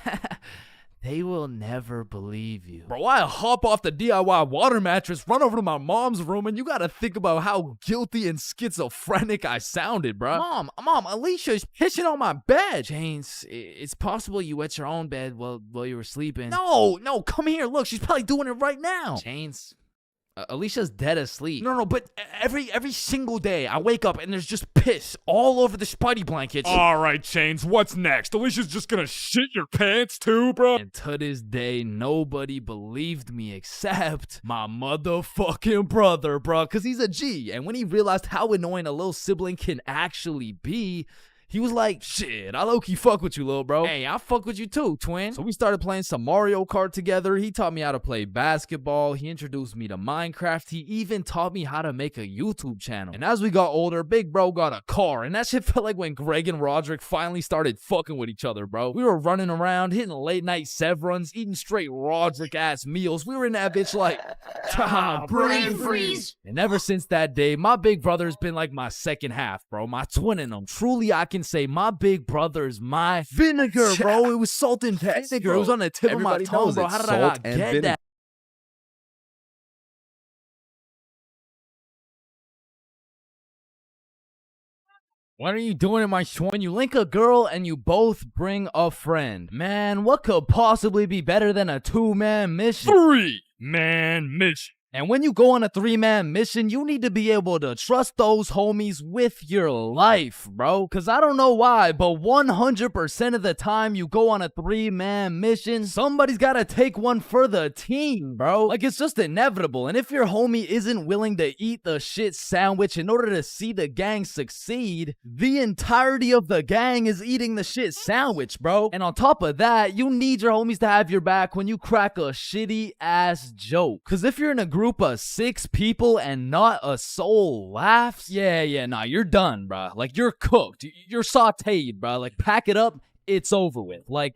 E: They will never believe you. Bro, I hop off the DIY water mattress, run over to my mom's room, and you gotta think about how guilty and schizophrenic I sounded, bro. Mom, Alicia's pissing on my bed. Chains, it's possible you wet your own bed while you were sleeping. No, come here. Look, she's probably doing it right now. Chains. Alicia's dead asleep. No, but every single day I wake up and there's just piss all over the Spidey blankets.
G: All right, Chains, what's next? Alicia's just gonna shit your pants too, bro?
E: And to this day, nobody believed me except my motherfucking brother, bro, because he's a G. And when he realized how annoying a little sibling can actually be, he was like, shit, I low-key fuck with you, little bro. Hey, I fuck with you too, twin. So we started playing some Mario Kart together. He taught me how to play basketball. He introduced me to Minecraft. He even taught me how to make a YouTube channel. And as we got older, big bro got a car. And that shit felt like when Greg and Roderick finally started fucking with each other, bro. We were running around, hitting late-night Sevruns, eating straight Roderick-ass meals. We were in that bitch like, brain freeze. And ever since that day, my big brother's been like my second half, bro. My twin in him. Truly, I can say my big brother's my vinegar, bro. It was salt and vinegar. It was on the tip of my tongue, bro. How did I not get that? What are you doing in my show? When you link a girl and you both bring a friend. Man, what could possibly be better than a 2-man mission?
G: 3-man mission.
E: And when you go on a 3-man mission, you need to be able to trust those homies with your life, bro. Cause I don't know why, but 100% of the time you go on a 3-man mission, somebody's gotta take one for the team, bro. Like, it's just inevitable. And if your homie isn't willing to eat the shit sandwich in order to see the gang succeed, the entirety of the gang is eating the shit sandwich, bro. And on top of that, you need your homies to have your back when you crack a shitty ass joke. Cause if you're in a group of 6 people and not a soul laughs, nah, you're done, bro. Like, you're cooked. You're sauteed, bro. Like, pack it up. It's over with. Like,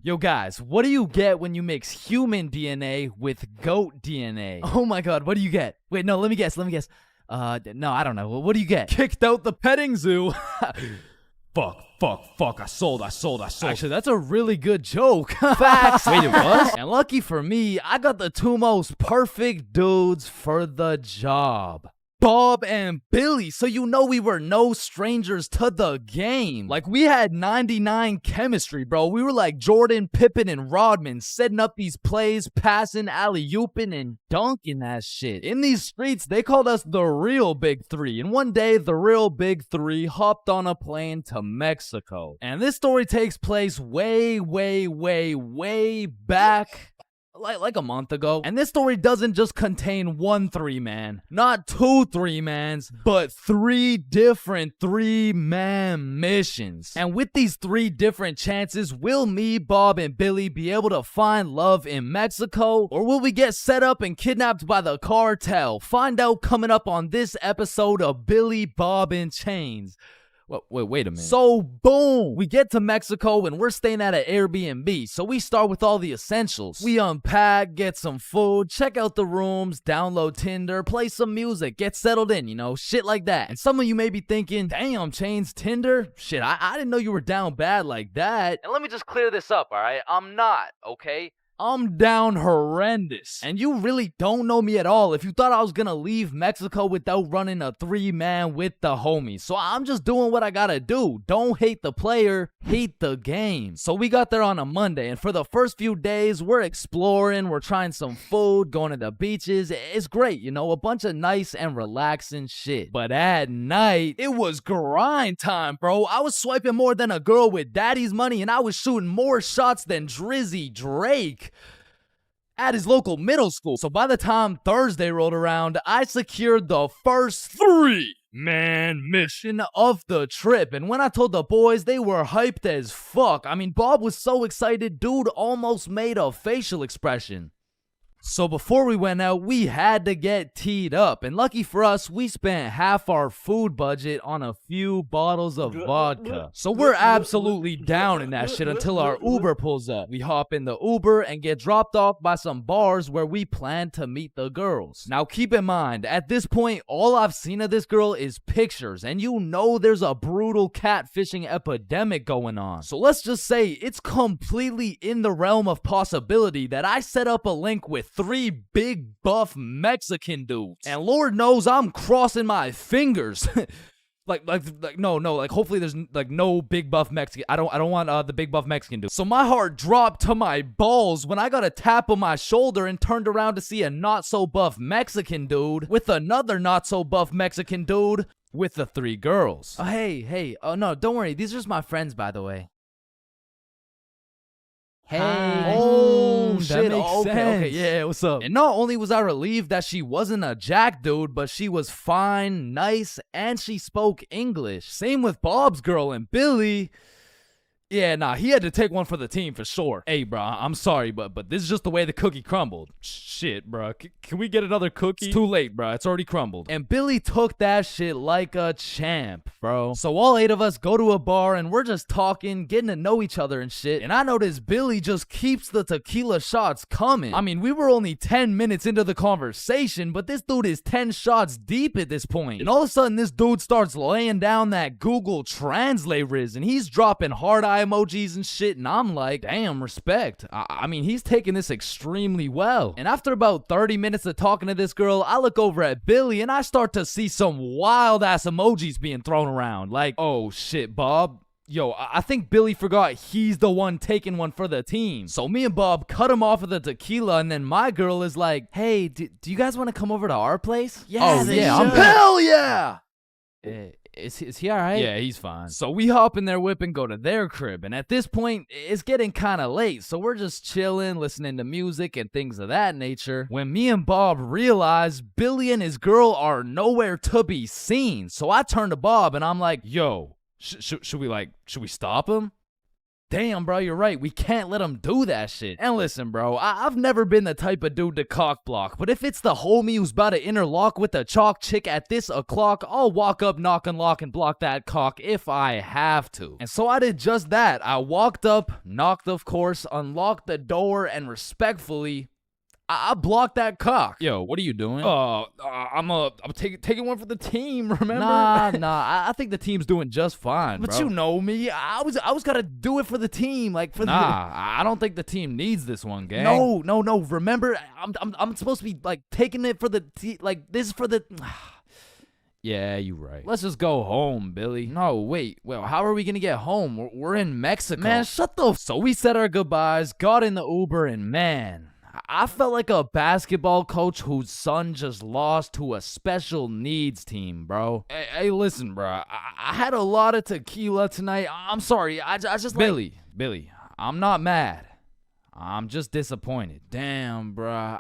E: yo, guys, what do you get when you mix human DNA with goat DNA? Oh my god, what do you get? Wait, no, let me guess. No, I don't know. What do you get?
G: Kicked out the petting zoo. Fuck, I sold.
E: Actually, that's a really good joke. Facts. Wait, it was? And lucky for me, I got the 2 most perfect dudes for the job. Bob and Billy, so you know we were no strangers to the game. Like, we had 99 chemistry, bro. We were like Jordan, Pippen, and Rodman, setting up these plays, passing, alley-ooping, and dunking that shit. In these streets, they called us the real Big Three, and one day, the real Big Three hopped on a plane to Mexico. And this story takes place way back. Like a month ago. And this story doesn't just contain one 3-man, not 2 3-mans, but 3 different 3-man missions. And with these 3 different chances, will me, Bob, and Billy be able to find love in Mexico? Or will we get set up and kidnapped by the cartel? Find out coming up on this episode of Billy, Bob, and Chains. Wait a minute. So, boom, we get to Mexico and we're staying at an Airbnb. So we start with all the essentials. We unpack, get some food, check out the rooms, download Tinder, play some music, get settled in, you know, shit like that. And some of you may be thinking, damn, Chains, Tinder? Shit, I didn't know you were down bad like that. And let me just clear this up, all right? I'm not, okay? I'm down horrendous. And you really don't know me at all if you thought I was gonna leave Mexico without running a 3-man with the homies. So I'm just doing what I gotta do. Don't hate the player, hate the game. So we got there on a Monday, and for the first few days, we're exploring, we're trying some food, going to the beaches. It's great, you know, a bunch of nice and relaxing shit. But at night, it was grind time, bro. I was swiping more than a girl with daddy's money, and I was shooting more shots than Drizzy Drake at his local middle school. So by the time Thursday rolled around, I secured the first 3-man mission of the trip. And when I told the boys, they were hyped as fuck. I mean, Bob was so excited, dude almost made a facial expression. So before we went out, we had to get teed up. And lucky for us, we spent half our food budget on a few bottles of vodka. So we're absolutely down in that shit until our Uber pulls up. We hop in the Uber and get dropped off by some bars where we plan to meet the girls. Now keep in mind, at this point, all I've seen of this girl is pictures. And you know there's a brutal catfishing epidemic going on. So let's just say it's completely in the realm of possibility that I set up a link with 3 big buff Mexican dudes. And Lord knows I'm crossing my fingers. Hopefully there's like no big buff Mexican. I don't want the big buff Mexican dude. So my heart dropped to my balls when I got a tap on my shoulder and turned around to see a not so buff Mexican dude with another not so buff Mexican dude with the 3 girls. Hey. Oh no, don't worry. These are just my friends, by the way. Hey. Oh, shit. Okay, yeah, what's up? And not only was I relieved that she wasn't a jack dude, but she was fine, nice, and she spoke English. Same with Bob's girl and Billy. Yeah, nah, he had to take one for the team for sure. Hey, bro, I'm sorry, but this is just the way the cookie crumbled. Shit, bro. Can we get another cookie? It's too late, bro. It's already crumbled. And Billy took that shit like a champ, bro. So all 8 of us go to a bar and we're just talking, getting to know each other and shit. And I noticed Billy just keeps the tequila shots coming. I mean, we were only 10 minutes into the conversation, but this dude is 10 shots deep at this point. And all of a sudden, this dude starts laying down that Google Translate riz, and he's dropping hard eye emojis and shit, and I'm like, damn, respect. I mean, he's taking this extremely well. And after about 30 minutes of talking to this girl, I look over at Billy and I start to see some wild ass emojis being thrown around. Like, oh shit, Bob. Yo, I think Billy forgot he's the one taking one for the team. So me and Bob cut him off of the tequila, and then my girl is like, hey, do you guys want to come over to our place?
I: Yeah,
E: Hell yeah!
I: Is he alright?
E: Yeah, he's fine. So we hop in their whip and go to their crib. And at this point, it's getting kind of late. So we're just chilling, listening to music and things of that nature. When me and Bob realize Billy and his girl are nowhere to be seen. So I turn to Bob and I'm like, yo, should we stop him? Damn, bro, you're right. We can't let him do that shit. And listen, bro, I've never been the type of dude to cock block, but if it's the homie who's about to interlock with the chalk chick at this o'clock, I'll walk up, knock and lock, and block that cock if I have to. And so I did just that. I walked up, knocked, of course, unlocked the door, and respectfully, I blocked that cock. Yo, what are you doing? I'm taking one for the team, remember? Nah. I think the team's doing just fine,
I: But
E: bro.
I: you know me. I was gonna do it for the team, like for
E: I don't think the team needs this one, gang.
I: No. Remember, I'm supposed to be like taking it for the team. Like this is for the.
E: Yeah, you right. Let's just go home, Billy. No, wait. Well, how are we gonna get home? We're in Mexico. Man, shut the So we said our goodbyes, got in the Uber, and man, I felt like a basketball coach whose son just lost to a special needs team, bro. Hey, listen, bro. I had a lot of tequila tonight. I'm sorry. I just Billy, I'm not mad. I'm just disappointed. Damn, bro.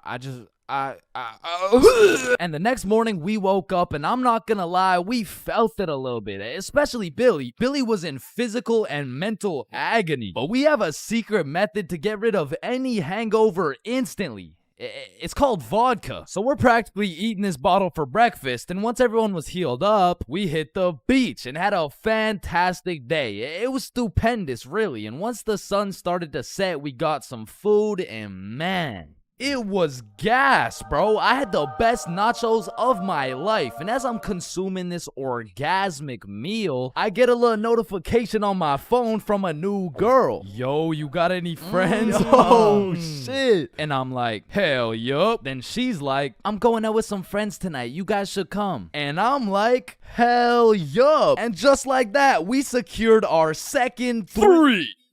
E: And the next morning we woke up, and I'm not gonna lie, we felt it a little bit, especially Billy. Billy was in physical and mental agony, but we have a secret method to get rid of any hangover instantly. It's called vodka. So we're practically eating this bottle for breakfast, and once everyone was healed up, we hit the beach and had a fantastic day. It was stupendous, really, and once the sun started to set, we got some food, and man, it was gas, bro. I had the best nachos of my life. And as I'm consuming this orgasmic meal, I get a little notification on my phone from a new girl. Yo, you got any friends? Oh, shit. And I'm like, hell yup. Then she's like, I'm going out with some friends tonight. You guys should come. And I'm like, hell yup. And just like that, we secured our second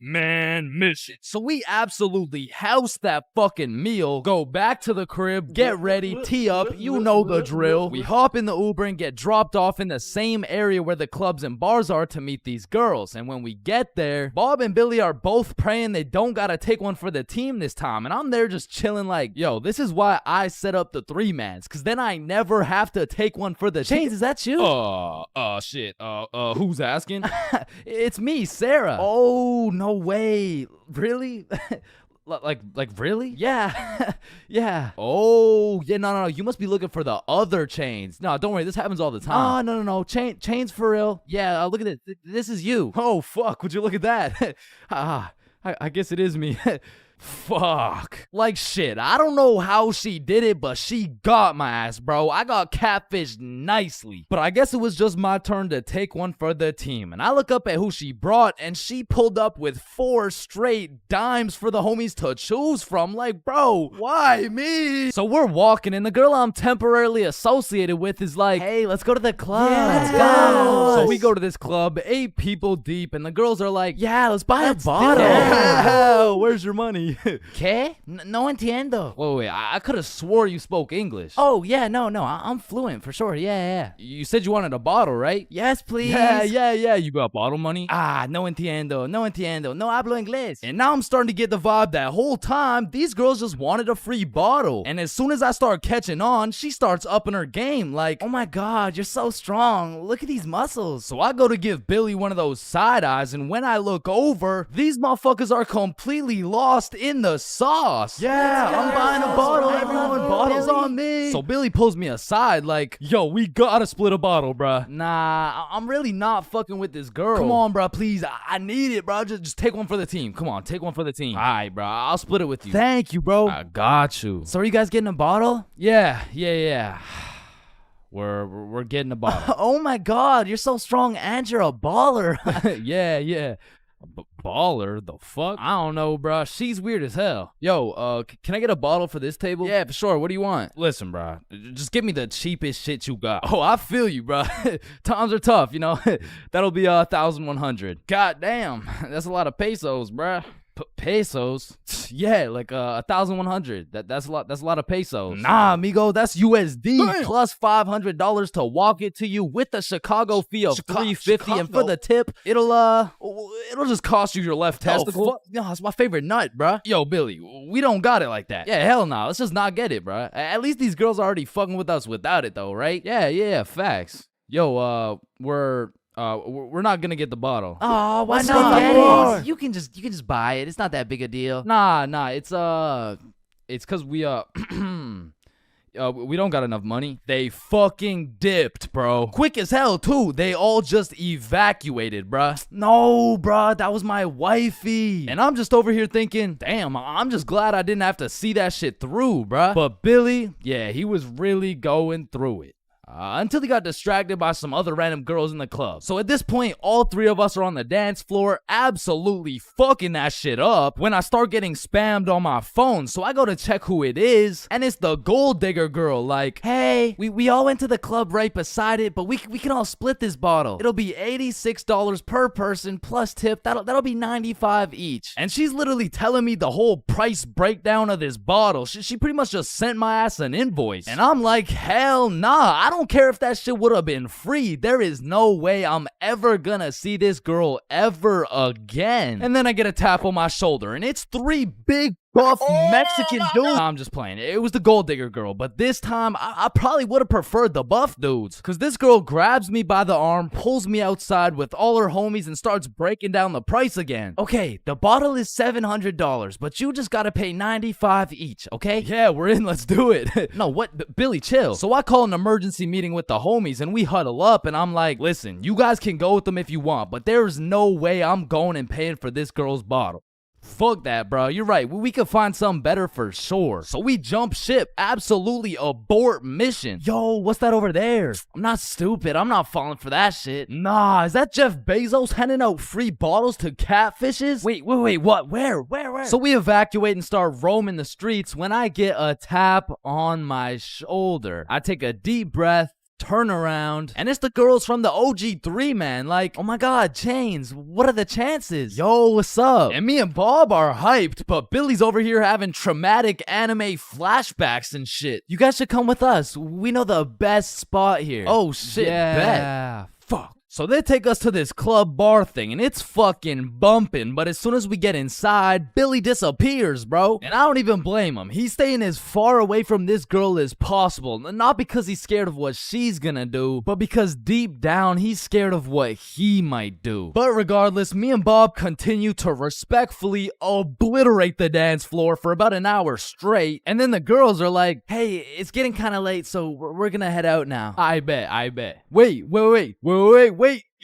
G: Man mission.
E: So we absolutely house that fucking meal, go back to the crib, get ready, tee up, you know the drill. We hop in the Uber and get dropped off in the same area where the clubs and bars are to meet these girls. And when we get there, Bob and Billy are both praying they don't gotta take one for the team this time. And I'm there just chilling like, yo, this is why I set up the 3-mans, cause then I never have to take one for the Chains, is that you?
G: Shit. Who's asking?
E: It's me, Sarah. Oh, no way. Really? like really? Yeah. Yeah. Oh, yeah, no. You must be looking for the other Chains. No, don't worry. This happens all the time. Oh, no. Chains for real. Yeah, look at it. This is you. Oh, fuck. Would you look at that? I guess it is me. Fuck. Like shit, I don't know how she did it, but she got my ass, bro. I got catfished nicely. But I guess it was just my turn to take one for the team. And I look up at who she brought, and she pulled up with 4 straight dimes for the homies to choose from. Like, bro, why me? So we're walking, and the girl I'm temporarily associated with is like, hey, let's go to the club. Yeah, let's go. So we go to this club, 8 people deep, and the girls are like, yeah, let's buy a bottle. Yeah. Where's your money?
Q: ¿Qué? No entiendo.
E: Wait, I could have swore you spoke English.
Q: Oh, yeah, no, I'm fluent for sure. Yeah.
E: You said you wanted a bottle, right?
Q: Yes, please.
E: Yeah. You got bottle money?
Q: No entiendo. No hablo inglés.
E: And now I'm starting to get the vibe that whole time these girls just wanted a free bottle. And as soon as I start catching on, she starts upping her game like,
Q: oh my God, you're so strong. Look at these muscles.
E: So I go to give Billy one of those side eyes, and when I look over, these motherfuckers are completely lost in the sauce.
Q: Yeah, I'm buying a bottle. Everyone, bottles on me.
E: So Billy pulls me aside like, yo, we gotta split a bottle, bruh.
Q: Nah, I'm really not fucking with this girl.
E: Come on, bruh, please. I need it, bro. Just take one for the team. Come on, take one for the team. All right, bro. I'll split it with you.
Q: Thank you, bro.
E: I got you.
Q: So are you guys getting a bottle?
E: Yeah. We're getting a bottle.
Q: Oh my God, you're so strong and you're a baller.
E: Yeah. Baller? The fuck? I don't know, bro. She's weird as hell. Yo, can I get a bottle for this table? Yeah, for sure. What do you want? Listen, bro. Just give me the cheapest shit you got. Oh, I feel you, bro. Times are tough, you know. That'll be 1,100. God damn, that's a lot of pesos, bro. Pesos? Yeah, like 1,100. That's a lot. That's a lot of pesos. Nah, amigo, that's USD. Damn. Plus $500 to walk it to you with the Chicago fee of $350, and for the tip, it'll just cost you your left testicle. No, that's my favorite nut, bruh. Yo, Billy, we don't got it like that. Yeah, hell no. Let's just not get it, bruh. At least these girls are already fucking with us without it, though, right? Yeah, facts. Yo, we're not gonna get the bottle.
Q: Oh, why not get it? You can just buy it. It's not that big a deal.
E: Nah. It's cause we we don't got enough money. They fucking dipped, bro. Quick as hell too. They all just evacuated, bruh. No, bruh, that was my wifey. And I'm just over here thinking, damn, I'm just glad I didn't have to see that shit through, bruh. But Billy, yeah, he was really going through it. until he got distracted by some other random girls in the club. So at this point, all three of us are on the dance floor, absolutely fucking that shit up, when I start getting spammed on my phone. So I go to check who it is, and it's the gold digger girl. Like, hey, we all went to the club right beside it, but we can all split this bottle. It'll be $86 per person plus tip. That'll be $95 each. And she's literally telling me the whole price breakdown of this bottle. She pretty much just sent my ass an invoice. And I'm like, hell nah. I don't care if that shit would have been free. There is no way I'm ever gonna see this girl ever again. And then I get a tap on my shoulder, and it's three big buff Mexican dudes. Nah, I'm just playing. It was the gold digger girl, but this time I probably would have preferred the buff dudes. Cause this girl grabs me by the arm, pulls me outside with all her homies, and starts breaking down the price again. Okay, the bottle is $700, but you just gotta pay $95 each, okay? Yeah, we're in, let's do it. No, what? Billy, chill. So I call an emergency meeting with the homies, and we huddle up, and I'm like, listen, you guys can go with them if you want, but there's no way I'm going and paying for this girl's bottle. Fuck that, bro. You're right. We could find something better for sure. So we jump ship. Absolutely abort mission. Yo, what's that over there? I'm not stupid. I'm not falling for that shit. Nah, is that Jeff Bezos handing out free bottles to catfishes? Wait, what? Where? So we evacuate and start roaming the streets when I get a tap on my shoulder. I take a deep breath, turn around, and it's the girls from the OG3, man. Like, oh my god, Chains, what are the chances? Yo, what's up? And me and Bob are hyped, but Billy's over here having traumatic anime flashbacks and shit. You guys should come with us. We know the best spot here. Oh shit, bet. Fuck. So they take us to this club bar thing, and it's fucking bumping, but as soon as we get inside, Billy disappears, bro. And I don't even blame him. He's staying as far away from this girl as possible, not because he's scared of what she's gonna do, but because deep down, he's scared of what he might do. But regardless, me and Bob continue to respectfully obliterate the dance floor for about an hour straight, and then the girls are like, hey, it's getting kind of late, so we're gonna head out now. I bet. Wait.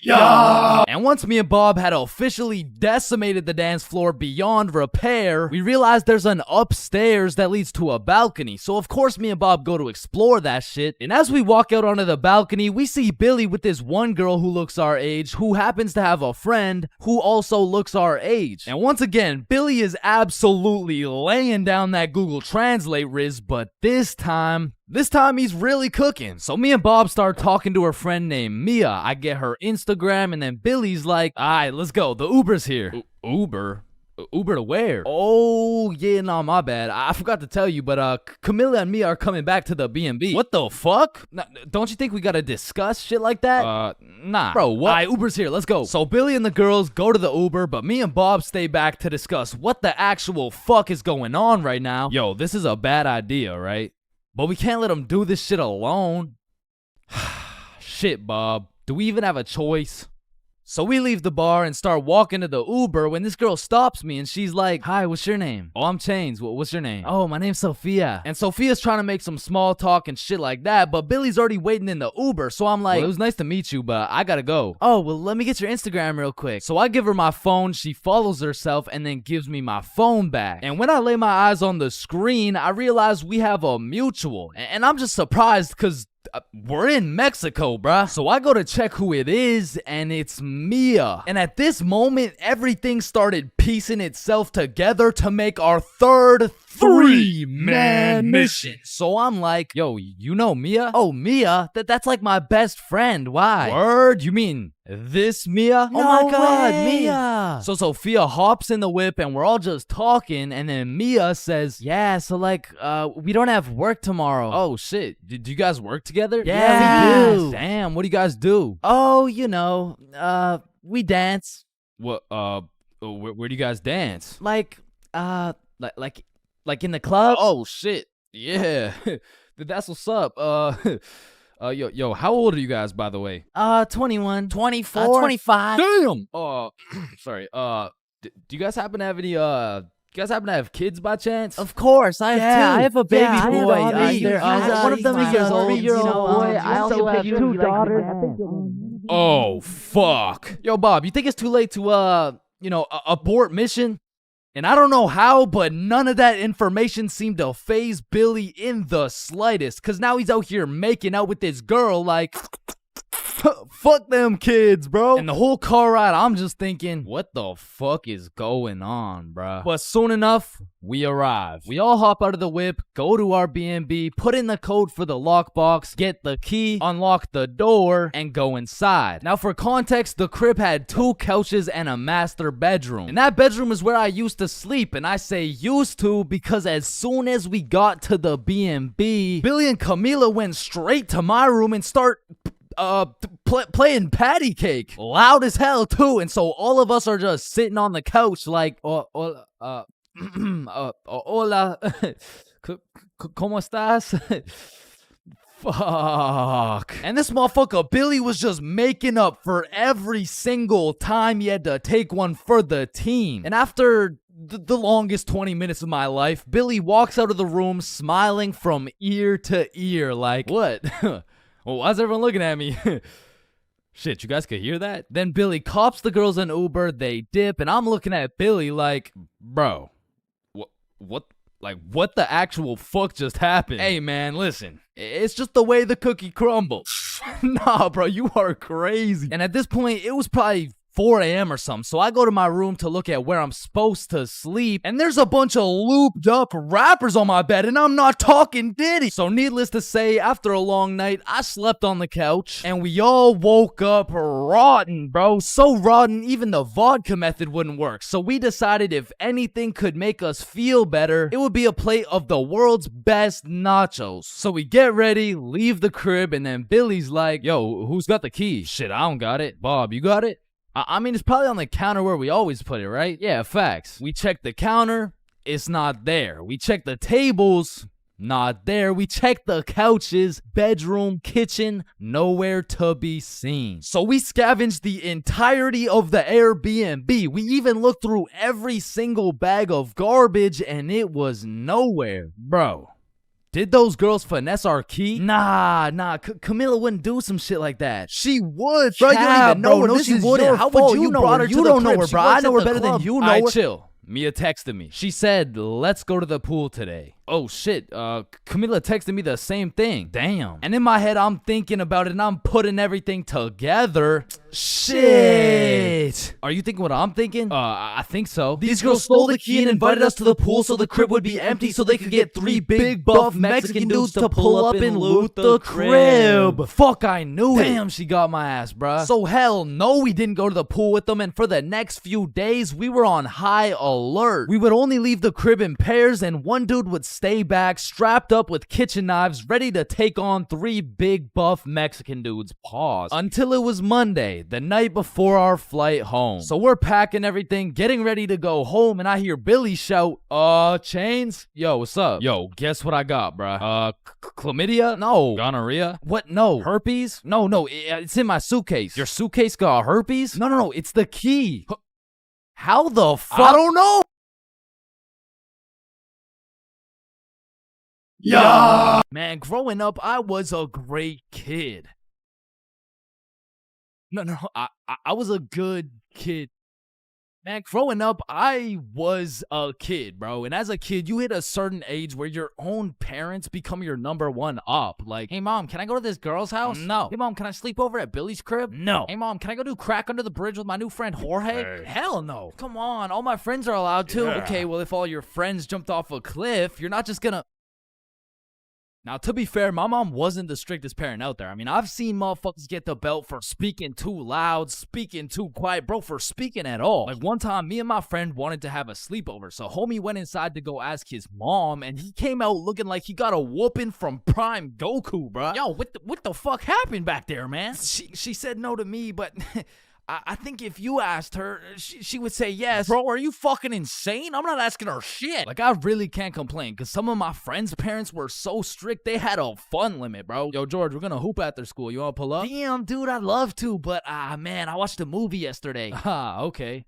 E: Yeah! And once me and Bob had officially decimated the dance floor beyond repair, we realized there's an upstairs that leads to a balcony. So of course me and Bob go to explore that shit. And as we walk out onto the balcony, we see Billy with this one girl who looks our age, who happens to have a friend who also looks our age. And once again, Billy is absolutely laying down that Google Translate riz, but this time he's really cooking. So me and Bob start talking to her friend named Mia. I get her Instagram, and then Billy's like, alright, let's go. The Uber's here. Uber? Uber to where? Oh, yeah, no, my bad. I forgot to tell you, but Camilla and Mia are coming back to the B&B. What the fuck? Don't you think we gotta discuss shit like that? Nah. Bro, what? Alright, Uber's here. Let's go. So Billy and the girls go to the Uber, but me and Bob stay back to discuss what the actual fuck is going on right now. Yo, this is a bad idea, right? But we can't let him do this shit alone. Shit, Bob. Do we even have a choice? So we leave the bar and start walking to the Uber when this girl stops me and she's like, hi, what's your name? Oh, I'm Chains. What's your name? Oh, my name's Sophia. And Sophia's trying to make some small talk and shit like that, but Billy's already waiting in the Uber. So I'm like, well, it was nice to meet you, but I gotta go. Oh, well, let me get your Instagram real quick. So I give her my phone, she follows herself, and then gives me my phone back. And when I lay my eyes on the screen, I realize we have a mutual. And I'm just surprised because we're in Mexico, bruh. So I go to check who it is, and it's Mia. And at this moment, everything started piecing itself together to make our third three-man mission. So I'm like, yo, you know Mia? Oh, Mia? That's like my best friend. Why? Word? You mean this Mia?
I: No
E: oh my god,
I: way.
E: Mia. So Sophia hops in the whip and we're all just talking, and then Mia says, yeah, so like, we don't have work tomorrow. Oh shit, do you guys work together?
I: Yeah, we do.
E: Damn, what do you guys do? Oh, you know, we dance. What, where do you guys dance? Like in the club? Oh shit, yeah. That's what's up. Yo, how old are you guys, by the way? 21. 24. 25. Damn! Sorry. Do you guys happen to have any, kids by chance? Of course, I have a baby boy. One of them is 3-year-old boy. I also have 2 daughters. Oh, fuck. Yo, Bob, you think it's too late to, abort mission? And I don't know how, but none of that information seemed to faze Billy in the slightest. Cause now he's out here making out with this girl like, fuck them kids, bro. And the whole car ride, I'm just thinking, what the fuck is going on, bruh? But soon enough, we arrive. We all hop out of the whip, go to our B&B, put in the code for the lockbox, get the key, unlock the door, and go inside. Now for context, the crib had 2 couches and a master bedroom. And that bedroom is where I used to sleep, and I say used to because as soon as we got to the B&B, Billy and Camila went straight to my room and start playing patty cake loud as hell too, and so all of us are just sitting on the couch like hola ¿Cómo estás? Fuck. And this motherfucker Billy was just making up for every single time he had to take one for the team. And after the longest 20 minutes of my life, Billy walks out of the room smiling from ear to ear like, what? Well, why's everyone looking at me? Shit, you guys could hear that? Then Billy cops the girls an Uber, they dip, and I'm looking at Billy like, bro, what the actual fuck just happened? Hey, man, listen, it's just the way the cookie crumbles. Nah, bro, you are crazy. And at this point, it was probably 4 a.m. or something, so I go to my room to look at where I'm supposed to sleep, and there's a bunch of looped up rappers on my bed, and I'm not talking Diddy. So needless to say, after a long night, I slept on the couch, and we all woke up rotten, bro. So rotten, even the vodka method wouldn't work. So we decided if anything could make us feel better, it would be a plate of the world's best nachos. So we get ready, leave the crib, and then Billy's like, yo, who's got the key? Shit, I don't got it. Bob, you got it? I mean, it's probably on the counter where we always put it, right? Yeah, facts. We check the counter, it's not there. We check the tables, not there. We check the couches, bedroom, kitchen, nowhere to be seen. So we scavenged the entirety of the Airbnb. We even looked through every single bag of garbage and it was nowhere. Bro, did those girls finesse our key? Nah, Camila wouldn't do some shit like that. She would, bro. You don't even know her. No, she wouldn't. How would you brought her to the crib? You don't know her, bro. I know her better than you know her. Chill. Mia texted me. She said, let's go to the pool today. Oh shit, Camila texted me the same thing. Damn. And in my head, I'm thinking about it and I'm putting everything together. Shit. Are you thinking what I'm thinking? I think so. These girls stole the key and invited us to the pool so the crib would be empty so they could get 3 big buff Mexican dudes to pull up and loot the crib. Fuck, I knew it. Damn, she got my ass, bruh. So hell no, we didn't go to the pool with them, and for the next few days, we were on high alert. We would only leave the crib in pairs and one dude would stay back, strapped up with kitchen knives, ready to take on 3 big buff Mexican dudes. Pause. Until it was Monday, the night before our flight home. So we're packing everything, getting ready to go home, and I hear Billy shout, Chains? Yo, what's up? Yo, guess what I got, bruh? Chlamydia? No. Gonorrhea? What? No. Herpes? No, it's in my suitcase. Your suitcase got herpes? No, it's the key. How the fuck? I don't know. Yeah. Man, growing up, I was a great kid. No, I was a good kid. Man, growing up, I was a kid, bro. And as a kid, you hit a certain age where your own parents become your number one up. Like, hey, mom, can I go to this girl's house? No. Hey, mom, can I sleep over at Billy's crib? No. Hey, mom, can I go do crack under the bridge with my new friend Jorge? Hey. Hell no. Come on, all my friends are allowed to. Yeah. Okay, well, if all your friends jumped off a cliff, you're not just gonna... Now, to be fair, my mom wasn't the strictest parent out there. I mean, I've seen motherfuckers get the belt for speaking too loud, speaking too quiet, bro, for speaking at all. Like, one time, me and my friend wanted to have a sleepover, so homie went inside to go ask his mom, and he came out looking like he got a whooping from Prime Goku, bro. Yo, what the fuck happened back there, man? She said no to me, but... I think if you asked her, she would say yes. Bro, are you fucking insane? I'm not asking her shit. Like, I really can't complain, because some of my friends' parents were so strict, they had a fun limit, bro. Yo, George, we're gonna hoop after school. You wanna pull up? Damn, dude, I'd love to, but, man, I watched a movie yesterday. Okay.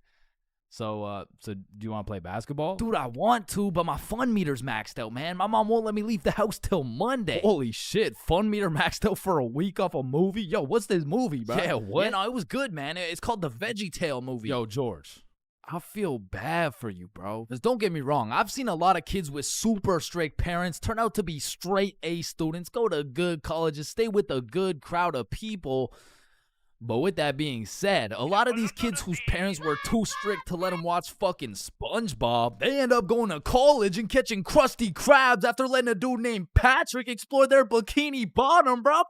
E: So do you want to play basketball? Dude, I want to, but my fun meter's maxed out, man. My mom won't let me leave the house till Monday. Holy shit, fun meter maxed out for a week off a movie? Yo, what's this movie, bro? Yeah, what? Yeah, no, it was good, man. It's called the Veggie Tale movie. Yo, George, I feel bad for you, bro. Because don't get me wrong, I've seen a lot of kids with super strict parents turn out to be straight A students, go to good colleges, stay with a good crowd of people. But with that being said, a lot of these kids whose parents were too strict to let them watch fucking SpongeBob, they end up going to college and catching Krusty Krabs after letting a dude named Patrick explore their bikini bottom, bro.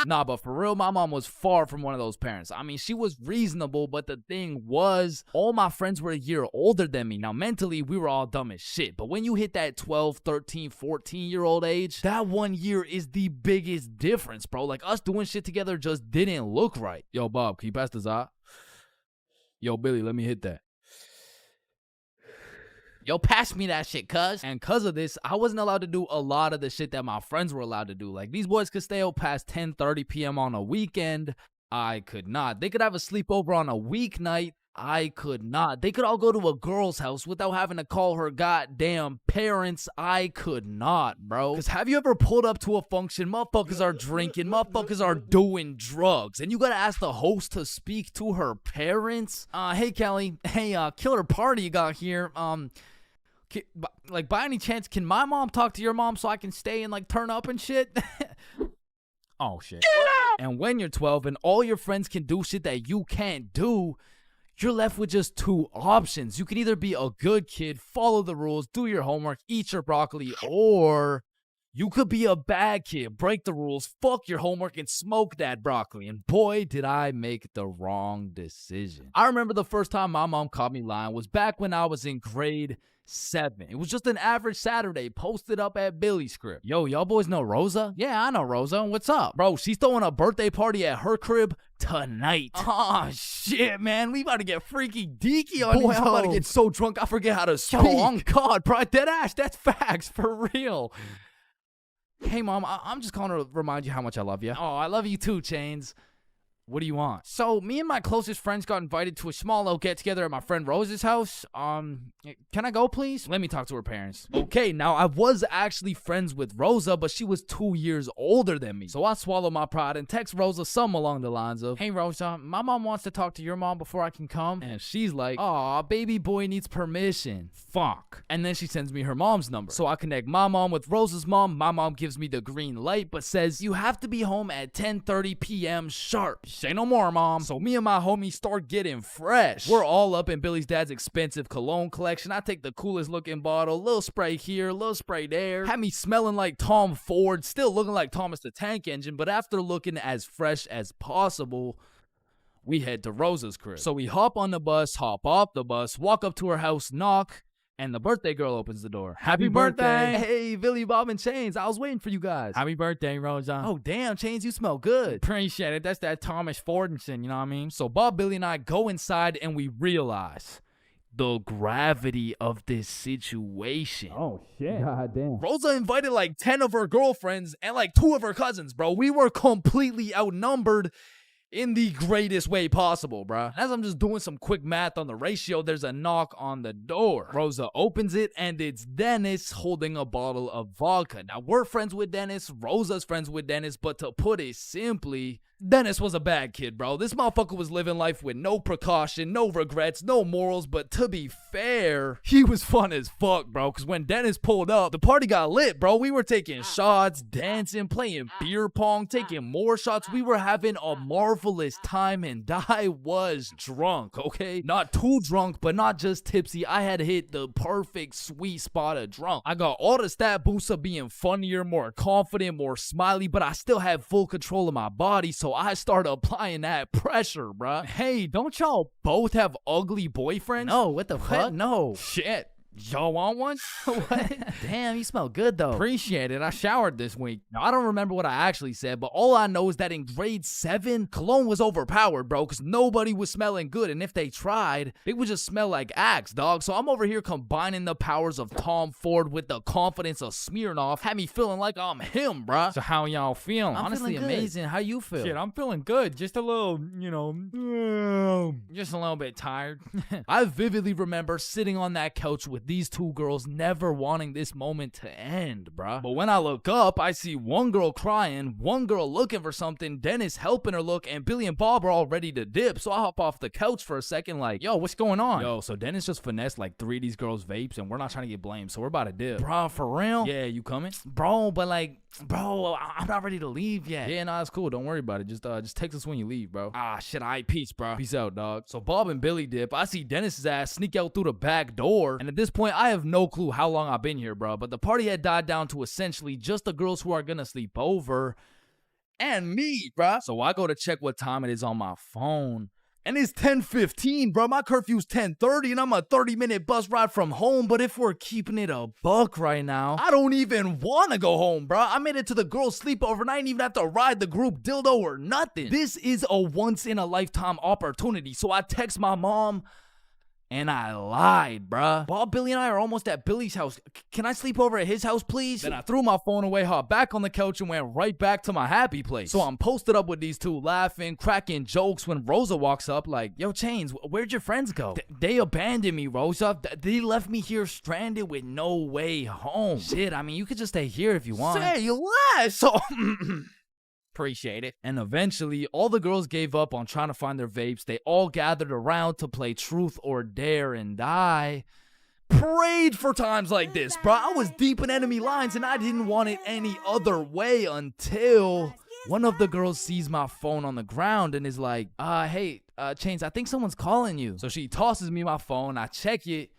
E: Nah, but for real, my mom was far from one of those parents. I mean, she was reasonable, but the thing was, all my friends were a year older than me. Now, mentally, we were all dumb as shit. But when you hit that 12, 13, 14-year-old age, that 1 year is the biggest difference, bro. Like, us doing shit together just didn't look right. Yo, Bob, can you pass the Zot? Yo, Billy, let me hit that. Yo, pass me that shit, cuz. And cuz of this, I wasn't allowed to do a lot of the shit that my friends were allowed to do. Like, these boys could stay out past 10:30 p.m. on a weekend. I could not. They could have a sleepover on a weeknight. I could not. They could all go to a girl's house without having to call her goddamn parents. I could not, bro. Because have you ever pulled up to a function, motherfuckers are drinking, motherfuckers are doing drugs, and you gotta ask the host to speak to her parents? Hey, Kelly. Hey, killer party you got here. Like, by any chance, can my mom talk to your mom so I can stay and, like, turn up and shit? Oh, shit. And when you're 12 and all your friends can do shit that you can't do, you're left with just two options. You can either be a good kid, follow the rules, do your homework, eat your broccoli, or you could be a bad kid, break the rules, fuck your homework, and smoke that broccoli. And boy, did I make the wrong decision. I remember the first time my mom caught me lying was back when I was in grade 7. It was just an average Saturday posted up at Billy's crib. Yo, y'all boys know Rosa? Yeah, I know Rosa. What's up? Bro, she's throwing a birthday party at her crib tonight. Oh, shit, man. We about to get freaky deaky on
I: Boy,
E: these
I: I'm about to
E: hoes.
I: get so drunk I forget how to speak.
E: Yo, on God, bro. Dead ass. That's facts. For real. Hey, Mom, I'm just calling to remind you how much I love you. Oh, I love you too, Chains. What do you want? So, me and my closest friends got invited to a small little get-together at my friend Rose's house. Can I go, please? Let me talk to her parents. Okay, now, I was actually friends with Rosa, but she was 2 years older than me. So, I swallowed my pride and text Rosa something along the lines of, hey, Rosa, my mom wants to talk to your mom before I can come. And she's like, aw, baby boy needs permission. Fuck. And then she sends me her mom's number. So, I connect my mom with Rosa's mom. My mom gives me the green light, but says, you have to be home at 10:30 p.m. sharp. Say no more, Mom. So me and my homies start getting fresh. We're all up in Billy's dad's expensive cologne collection. I take the coolest looking bottle, little spray here, little spray there. Had me smelling like Tom Ford, still looking like Thomas the Tank Engine, but after looking as fresh as possible, we head to Rosa's crib. So we hop on the bus, hop off the bus, walk up to her house, knock, and the birthday girl opens the door. Happy birthday. Hey, Billy, Bob, and Chains. I was waiting for you guys. Happy birthday, Rosa. Oh, damn, Chains, you smell good. Appreciate it. That's that Thomas Fordinson, you know what I mean? So Bob, Billy, and I go inside, and we realize the gravity of this situation. Oh, shit. God damn. Rosa invited like 10 of her girlfriends and like 2 of her cousins, bro. We were completely outnumbered in the greatest way possible, bruh. As I'm just doing some quick math on the ratio, there's a knock on the door. Rosa opens it, and it's Dennis holding a bottle of vodka. Now, we're friends with Dennis. Rosa's friends with Dennis. But to put it simply, Dennis was a bad kid, bro. This motherfucker was living life with no precaution, no regrets, no morals. But to be fair, he was fun as fuck, bro. Because when Dennis pulled up, the party got lit, bro. We were taking shots, dancing, playing beer pong, taking more shots. We were having a marvelous time, and I was drunk, okay? Not too drunk, but not just tipsy. I had hit the perfect sweet spot of drunk. I got all the stat boosts of being funnier, more confident, more smiley, but I still had full control of my body, so I started applying that pressure, bruh. Hey, don't y'all both have ugly boyfriends? No, what the fuck? No. Shit. Y'all want one? What? Damn, you smell good though. Appreciate it. I showered this week. Now, I don't remember what I actually said, but all I know is that in grade 7, cologne was overpowered, bro, because nobody was smelling good. And if they tried, they would just smell like Axe, dog. So I'm over here combining the powers of Tom Ford with the confidence of Smirnoff. Had me feeling like I'm him, bro. So how y'all feeling? Honestly, feeling amazing. How you feel? Shit, I'm feeling good. Just a little, just a little bit tired. I vividly remember sitting on that couch with with these two girls never wanting this moment to end, bruh. But when I look up, I see one girl crying, one girl looking for something, Dennis helping her look, and Billy and Bob are all ready to dip. So I hop off the couch for a second like, yo, what's going on? Yo, so Dennis just finessed like 3 of these girls' vapes, and we're not trying to get blamed, so we're about to dip. Bro, for real? Yeah, you coming? Bro, but like, bro, I'm not ready to leave yet. Yeah, nah, it's cool. Don't worry about it. Just text us when you leave, bro. Ah, shit, all right, peace, bro. Peace out, dog. So Bob and Billy dip. I see Dennis's ass sneak out through the back door, and at this point, I have no clue how long I've been here, bro, but the party had died down to essentially just the girls who are gonna sleep over and me, bro. So I go to check what time it is on my phone, and it's 10:15, bro. My curfew's 10:30, and I'm a 30-minute bus ride from home. But if we're keeping it a buck right now, I don't even want to go home, bro. I made it to the girls' sleepover, and I didn't even have to ride the group dildo or nothing. This is a once-in-a-lifetime opportunity. So I text my mom, and I lied, bruh. Bob, Billy, and I are almost at Billy's house. Can I sleep over at his house, please? Then I threw my phone away, hopped back on the couch, and went right back to my happy place. So I'm posted up with these two, laughing, cracking jokes when Rosa walks up like, yo, Chains, where'd your friends go? They abandoned me, Rosa. They left me here stranded with no way home. Shit, I mean, you could just stay here if you want. Say less! So... Appreciate it. And eventually, all the girls gave up on trying to find their vapes. They all gathered around to play Truth or Dare, and I prayed for times like this, bro. I was deep in enemy lines, and I didn't want it any other way until one of the girls sees my phone on the ground and is like, hey, Chains, I think someone's calling you. So she tosses me my phone. I check it,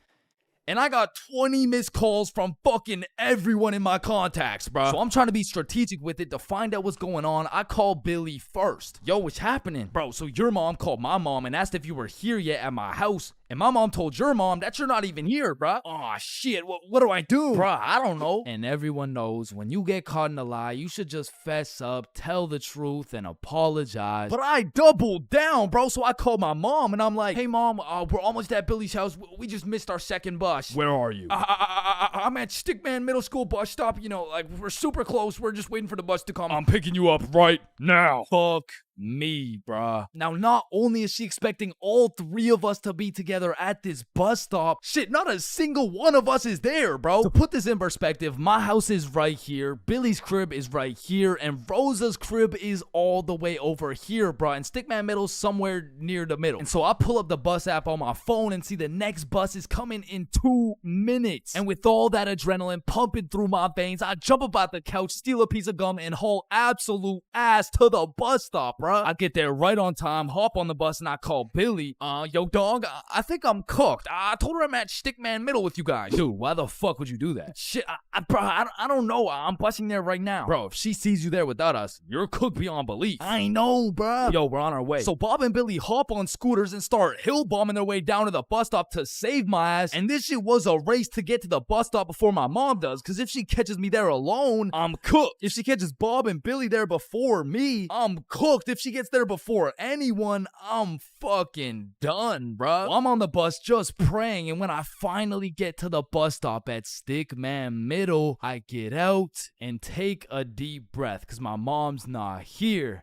E: and I got 20 missed calls from fucking everyone in my contacts, bro. So I'm trying to be strategic with it to find out what's going on. I called Billy first. Yo, what's happening? Bro, so your mom called my mom and asked if you were here yet at my house. And my mom told your mom that you're not even here, bruh. Aw, shit, what do I do? Bruh, I don't know. And everyone knows when you get caught in a lie, you should just fess up, tell the truth, and apologize. But I doubled down, bro, so I called my mom, and I'm like, hey, mom, we're almost at Billy's house. We just missed our second bus.
G: Where are you?
E: I'm at Stickman Middle School bus stop. You know, like, we're super close. We're just waiting for the bus to come.
G: I'm picking you up right now.
E: Fuck me, bruh. Now, not only is she expecting all 3 of us to be together at this bus stop, shit, not a single one of us is there, bro. To put this in perspective, my house is right here, Billy's crib is right here, and Rosa's crib is all the way over here, bro, and Stickman Middle's somewhere near the middle. And so I pull up the bus app on my phone and see the next bus is coming in 2 minutes. And with all that adrenaline pumping through my veins, I jump up out the couch, steal a piece of gum, and haul absolute ass to the bus stop, bro. I get there right on time, hop on the bus, and I call Billy. Yo, dog, I think I'm cooked. I told her I'm at Stickman Middle with you guys. Dude, why the fuck would you do that? Shit, bro, I don't know. I'm busting there right now. Bro, if she sees you there without us, you're cooked beyond belief. I know, bro. Yo, we're on our way. So Bob and Billy hop on scooters and start hill bombing their way down to the bus stop to save my ass. And this shit was a race to get to the bus stop before my mom does, because if she catches me there alone, I'm cooked. If she catches Bob and Billy there before me, I'm cooked. If she gets there before anyone, I'm fucking done, bro. I'm on the bus just praying, and when I finally get to the bus stop at Stickman Middle, I get out and take a deep breath because my mom's not here.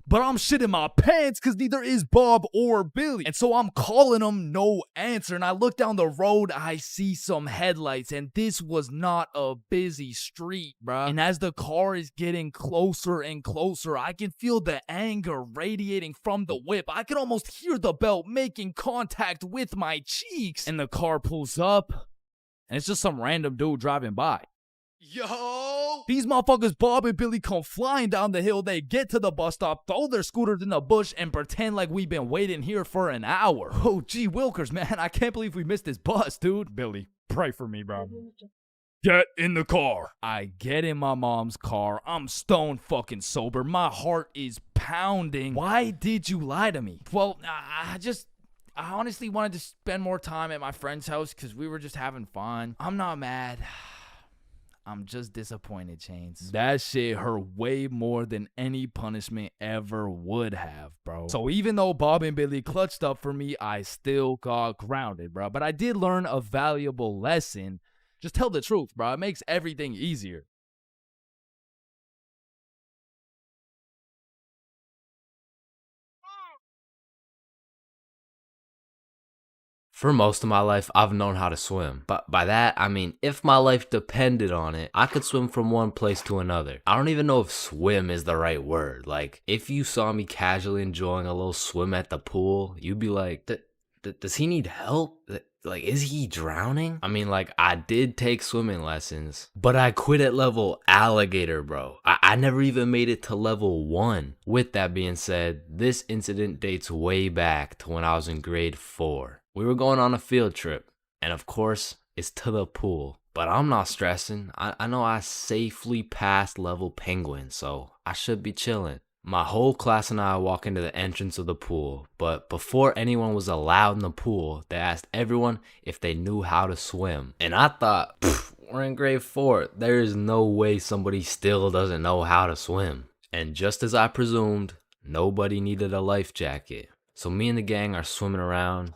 E: But I'm shitting my pants because neither is Bob or Billy. And so I'm calling them, no answer. And I look down the road, I see some headlights. And this was not a busy street, bruh. And as the car is getting closer and closer, I can feel the anger radiating from the whip. I can almost hear the belt making contact with my cheeks. And the car pulls up, and it's just some random dude driving by. Yo! These motherfuckers, Bob and Billy, come flying down the hill. They get to the bus stop, throw their scooters in the bush, and pretend like we've been waiting here for an hour. Oh, gee Wilkers, man. I can't believe we missed this bus, dude.
G: Billy, pray for me, bro. Get in the car.
E: I get in my mom's car. I'm stone fucking sober. My heart is pounding. Why did you lie to me? Well, I honestly wanted to spend more time at my friend's house because we were just having fun. I'm not mad. I'm just disappointed, Chains. That shit hurt way more than any punishment ever would have, bro. So even though Bob and Billy clutched up for me, I still got grounded, bro. But I did learn a valuable lesson. Just tell the truth, bro. It makes everything easier.
A: For most of my life, I've known how to swim. But by that, I mean, if my life depended on it, I could swim from one place to another. I don't even know if swim is the right word. Like, if you saw me casually enjoying a little swim at the pool, you'd be like, does he need help? Like, is he drowning? I mean, like, I did take swimming lessons, but I quit at level alligator, bro. I never even made it to level 1. With that being said, this incident dates way back to when I was in grade 4. We were going on a field trip, and of course, it's to the pool. But I'm not stressing. I know I safely passed level penguin, so I should be chilling. My whole class and I walk into the entrance of the pool, but before anyone was allowed in the pool, they asked everyone if they knew how to swim. And I thought, we're in grade 4. There is no way somebody still doesn't know how to swim. And just as I presumed, nobody needed a life jacket. So me and the gang are swimming around,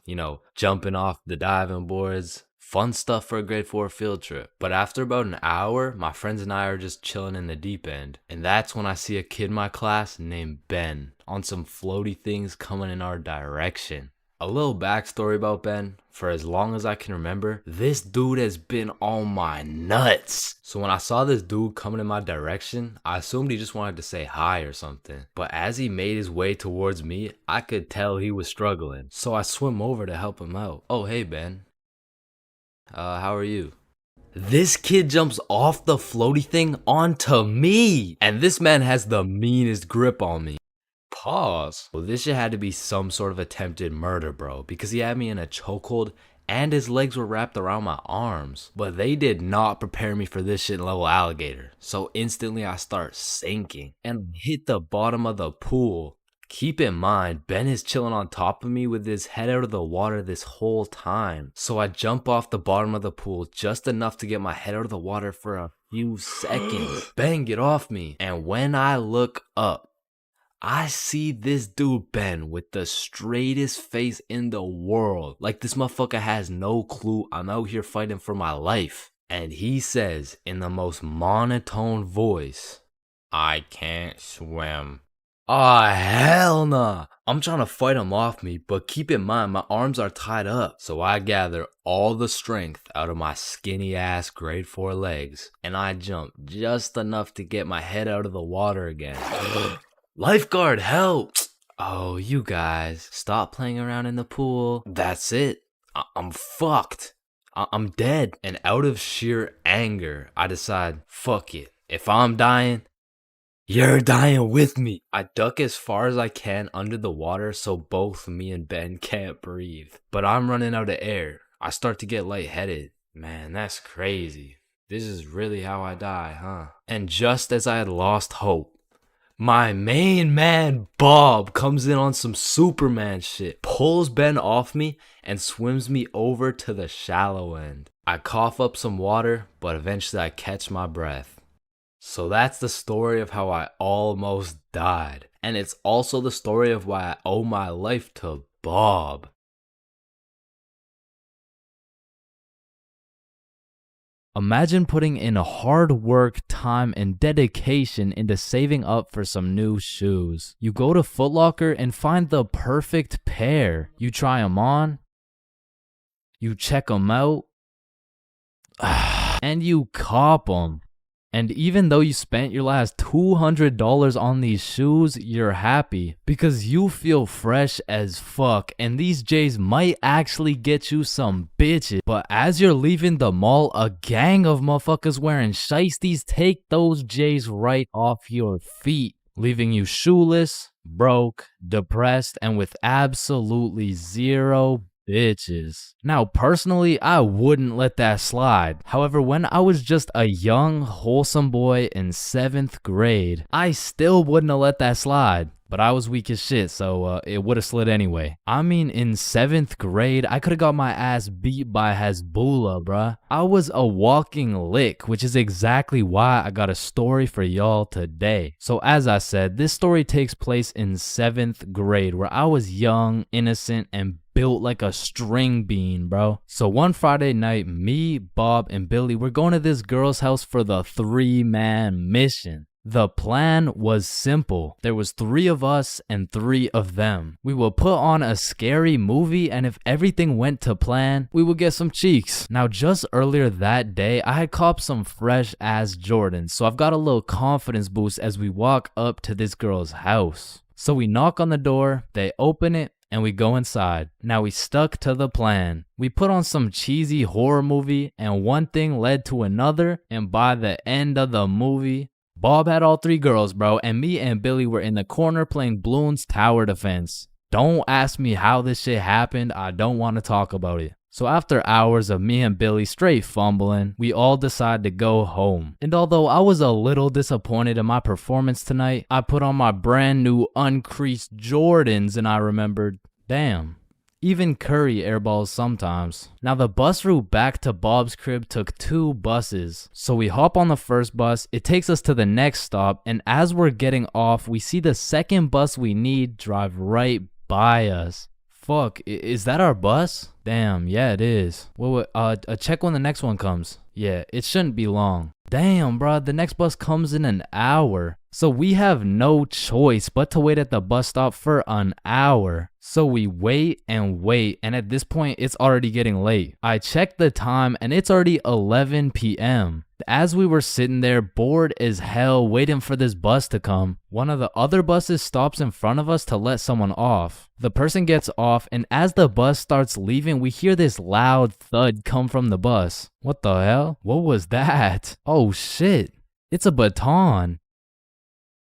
A: jumping off the diving boards. Fun stuff for a grade 4 field trip. But after about an hour, my friends and I are just chilling in the deep end. And that's when I see a kid in my class named Ben on some floaty things coming in our direction. A little backstory about Ben. For as long as I can remember, this dude has been on my nuts. So when I saw this dude coming in my direction, I assumed he just wanted to say hi or something. But as he made his way towards me, I could tell he was struggling. So I swim over to help him out. Oh, hey Ben. How are you? This kid jumps off the floaty thing onto me. And this man has the meanest grip on me. Pause. Well, this shit had to be some sort of attempted murder, bro. Because he had me in a chokehold and his legs were wrapped around my arms. But they did not prepare me for this shit in level alligator. So instantly I start sinking and hit the bottom of the pool. Keep in mind, Ben is chilling on top of me with his head out of the water this whole time. So I jump off the bottom of the pool just enough to get my head out of the water for a few seconds. Ben, get off me. And when I look up, I see this dude Ben with the straightest face in the world. Like this motherfucker has no clue I'm out here fighting for my life. And he says in the most monotone voice, "I can't swim." Ah, hell nah. I'm trying to fight him off me, but keep in mind my arms are tied up. So I gather all the strength out of my skinny ass grade 4 legs, and I jump just enough to get my head out of the water again. Lifeguard, help! Oh, you guys, stop playing around in the pool. That's it. I'm fucked. I'm dead. And out of sheer anger, I decide, fuck it. If I'm dying, you're dying with me. I duck as far as I can under the water so both me and Ben can't breathe. But I'm running out of air. I start to get lightheaded. Man, that's crazy. This is really how I die, huh? And just as I had lost hope, my main man Bob comes in on some Superman shit, pulls Ben off me, and swims me over to the shallow end. I cough up some water, but eventually I catch my breath. So that's the story of how I almost died. And it's also the story of why I owe my life to Bob.
E: Imagine putting in hard work, time, and dedication into saving up for some new shoes. You go to Foot Locker and find the perfect pair. You try them on, you check them out, and you cop them. And even though you spent your last $200 on these shoes, you're happy because you feel fresh as fuck and these J's might actually get you some bitches. But as you're leaving the mall, a gang of motherfuckers wearing shiesties take those J's right off your feet, leaving you shoeless, broke, depressed, and with absolutely zero bitches. Now, personally, I wouldn't let that slide. However, when I was just a young, wholesome boy in 7th grade, I still wouldn't have let that slide. But I was weak as shit, so it would have slid anyway. I mean, in 7th grade, I could have got my ass beat by Hezbollah, bruh. I was a walking lick, which is exactly why I got a story for y'all today. So as I said, this story takes place in 7th grade, where I was young, innocent, and built like a string bean, bro. So one Friday night, me, Bob, and Billy were going to this girl's house for the 3-man mission.
A: The plan was simple. There was 3 of us and 3 of them. We would put on a scary movie, and if everything went to plan, we would get some cheeks. Now, just earlier that day, I had copped some fresh ass Jordans, so I've got a little confidence boost as we walk up to this girl's house. So we knock on the door, they open it, and we go inside. Now we stuck to the plan. We put on some cheesy horror movie, and one thing led to another, and by the end of the movie, Bob had all 3 girls, bro, and me and Billy were in the corner playing Bloons Tower Defense. Don't ask me how this shit happened, I don't want to talk about it. So after hours of me and Billy straight fumbling, we all decided to go home. And although I was a little disappointed in my performance tonight, I put on my brand new uncreased Jordans and I remembered, damn, even Curry airballs sometimes. Now the bus route back to Bob's crib took 2 buses. So we hop on the first bus, it takes us to the next stop, and as we're getting off, we see the second bus we need drive right by us. Fuck, is that our bus? Damn, yeah it is. Wait, check when the next one comes. Yeah, it shouldn't be long. Damn, bro, the next bus comes in an hour. So we have no choice but to wait at the bus stop for an hour. So we wait, and at this point, it's already getting late. I checked the time, and it's already 11 p.m. As we were sitting there, bored as hell, waiting for this bus to come, one of the other buses stops in front of us to let someone off. The person gets off, and as the bus starts leaving, we hear this loud thud come from the bus. What the hell? What was that? Oh shit, it's a baton.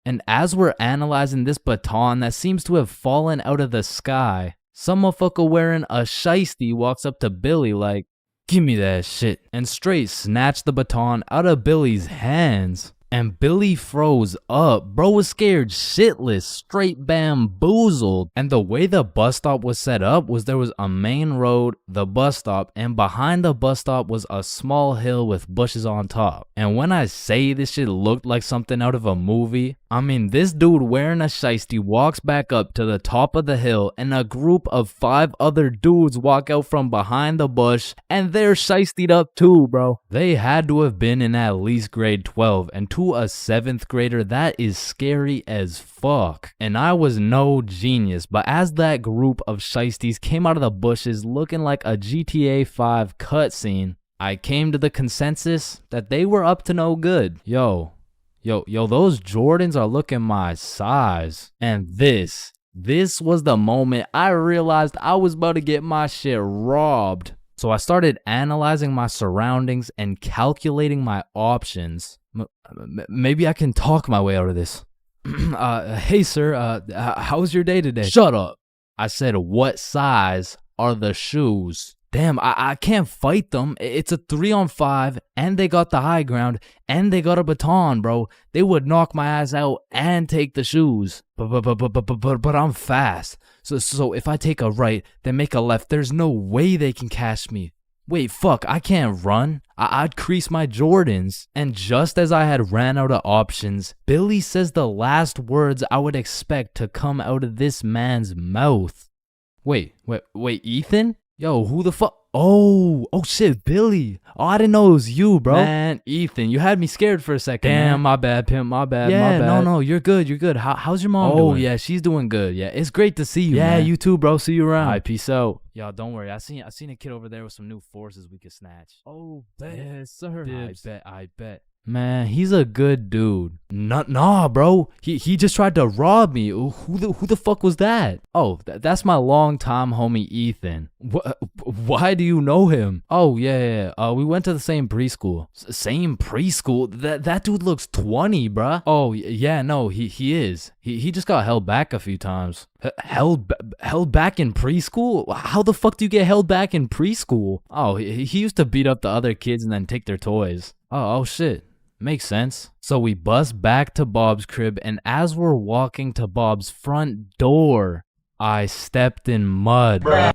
A: And as we're analyzing this baton that seems to have fallen out of the sky, some motherfucker wearing a shiesty walks up to Billy like, "Give me that shit," and straight snatched the baton out of Billy's hands. And Billy froze up. Bro was scared shitless, straight bamboozled. And the way the bus stop was set up was there was a main road, the bus stop, and behind the bus stop was a small hill with bushes on top. And when I say this shit looked like something out of a movie, I mean this dude wearing a shiesty walks back up to the top of the hill and a group of 5 other dudes walk out from behind the bush and they're shiestied up too, bro. They had to have been in at least grade 12, and to a 7th grader, that is scary as fuck. And I was no genius, but as that group of shiesties came out of the bushes looking like a GTA 5 cutscene, I came to the consensus that they were up to no good. Yo, those Jordans are looking my size. And this was the moment I realized I was about to get my shit robbed. So I started analyzing my surroundings and calculating my options. Maybe I can talk my way out of this. Hey sir, how was your day today? Shut up. I said, what size are the shoes? Damn, I can't fight them. It's a 3-on-5, and they got the high ground, and they got a baton, bro. They would knock my ass out and take the shoes. But I'm fast. So if I take a right, then make a left, there's no way they can catch me. Wait, fuck, I can't run. I'd crease my Jordans. And just as I had ran out of options, Billy says the last words I would expect to come out of this man's mouth. Wait, Ethan? Yo, who the fuck? Oh shit, Billy. Oh, I didn't know it was you, bro. Man, Ethan, you had me scared for a second. Damn, man. My bad, pimp, my bad. No, you're good. How's your mom doing? Oh, yeah, she's doing good. Yeah, it's great to see you, man. Yeah, you too, bro. See you around. All right, peace out. Y'all, don't worry. I seen a kid over there with some new forces we could snatch. Oh, bet. Yes, sir. I bet. Man, he's a good dude. Nah, bro. He just tried to rob me. Who the fuck was that? Oh, that's my longtime homie Ethan. Why do you know him? Oh, yeah. We went to the same preschool. Same preschool? That dude looks 20, bruh. Oh, yeah, no, he is. He just got held back a few times. Held back in preschool? How the fuck do you get held back in preschool? Oh, he used to beat up the other kids and then take their toys. Oh shit. Makes sense. So we bust back to Bob's crib, and as we're walking to Bob's front door, I stepped in mud. Bruh.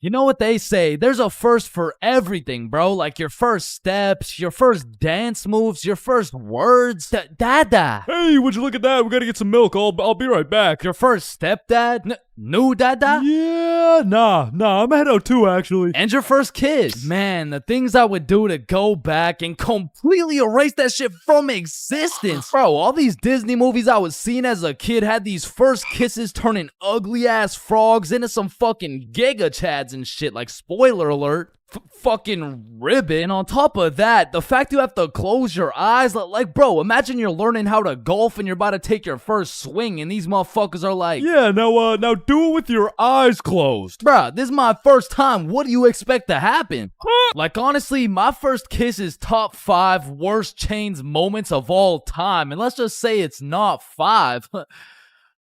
E: You know what they say, there's a first for everything, bro. Like your first steps, your first dance moves, your first words. Dada.
G: Hey, would you look at that? We gotta get some milk. I'll be right back.
E: Your first stepdad? New dada?
G: Yeah, nah, I'm ahead out too, actually.
E: And your first kiss? Man, the things I would do to go back and completely erase that shit from existence. Bro, all these Disney movies I was seeing as a kid had these first kisses turning ugly ass frogs into some fucking giga chads and shit. Like, spoiler alert. Fucking ribbon. And on top of that, the fact you have to close your eyes, like, bro, imagine you're learning how to golf and you're about to take your first swing and these motherfuckers are like,
G: yeah, now do it with your eyes closed.
E: Bruh, this is my first time. What do you expect to happen? Like, honestly, my first kiss is top 5 worst Chains moments of all time. And let's just say it's not 5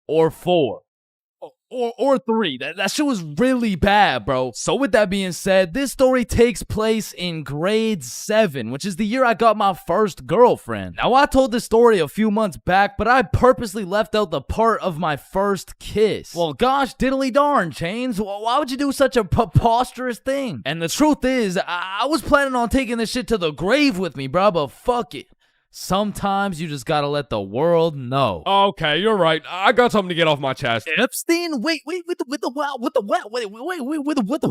E: or 4. Or 3. That shit was really bad, bro. So with that being said, this story takes place in grade 7, which is the year I got my first girlfriend. Now, I told this story a few months back, but I purposely left out the part of my first kiss. Well, gosh diddly darn, Chains. Why would you do such a preposterous thing? And the truth is, I was planning on taking this shit to the grave with me, bro, but fuck it. Sometimes you just gotta let the world know.
G: Okay, you're right. I got something to get off my chest.
E: Epstein? Wait, with the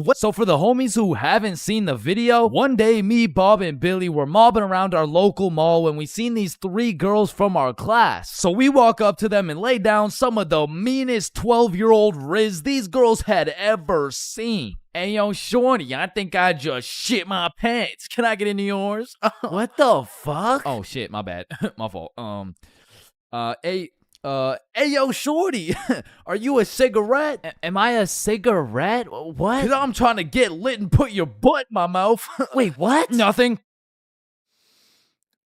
E: what? So for the homies who haven't seen the video, one day me, Bob, and Billy were mobbing around our local mall when we seen these 3 girls from our class. So we walk up to them and lay down some of the meanest 12-year-old riz these girls had ever seen. Hey, yo, shorty, I think I just shit my pants. Can I get into yours?
I: What the fuck?
E: Oh, shit, my bad. My fault. Hey, yo, shorty, are you a cigarette?
I: Am I a cigarette? What?
E: Because I'm trying to get lit and put your butt in my mouth.
I: Wait, what?
E: Nothing.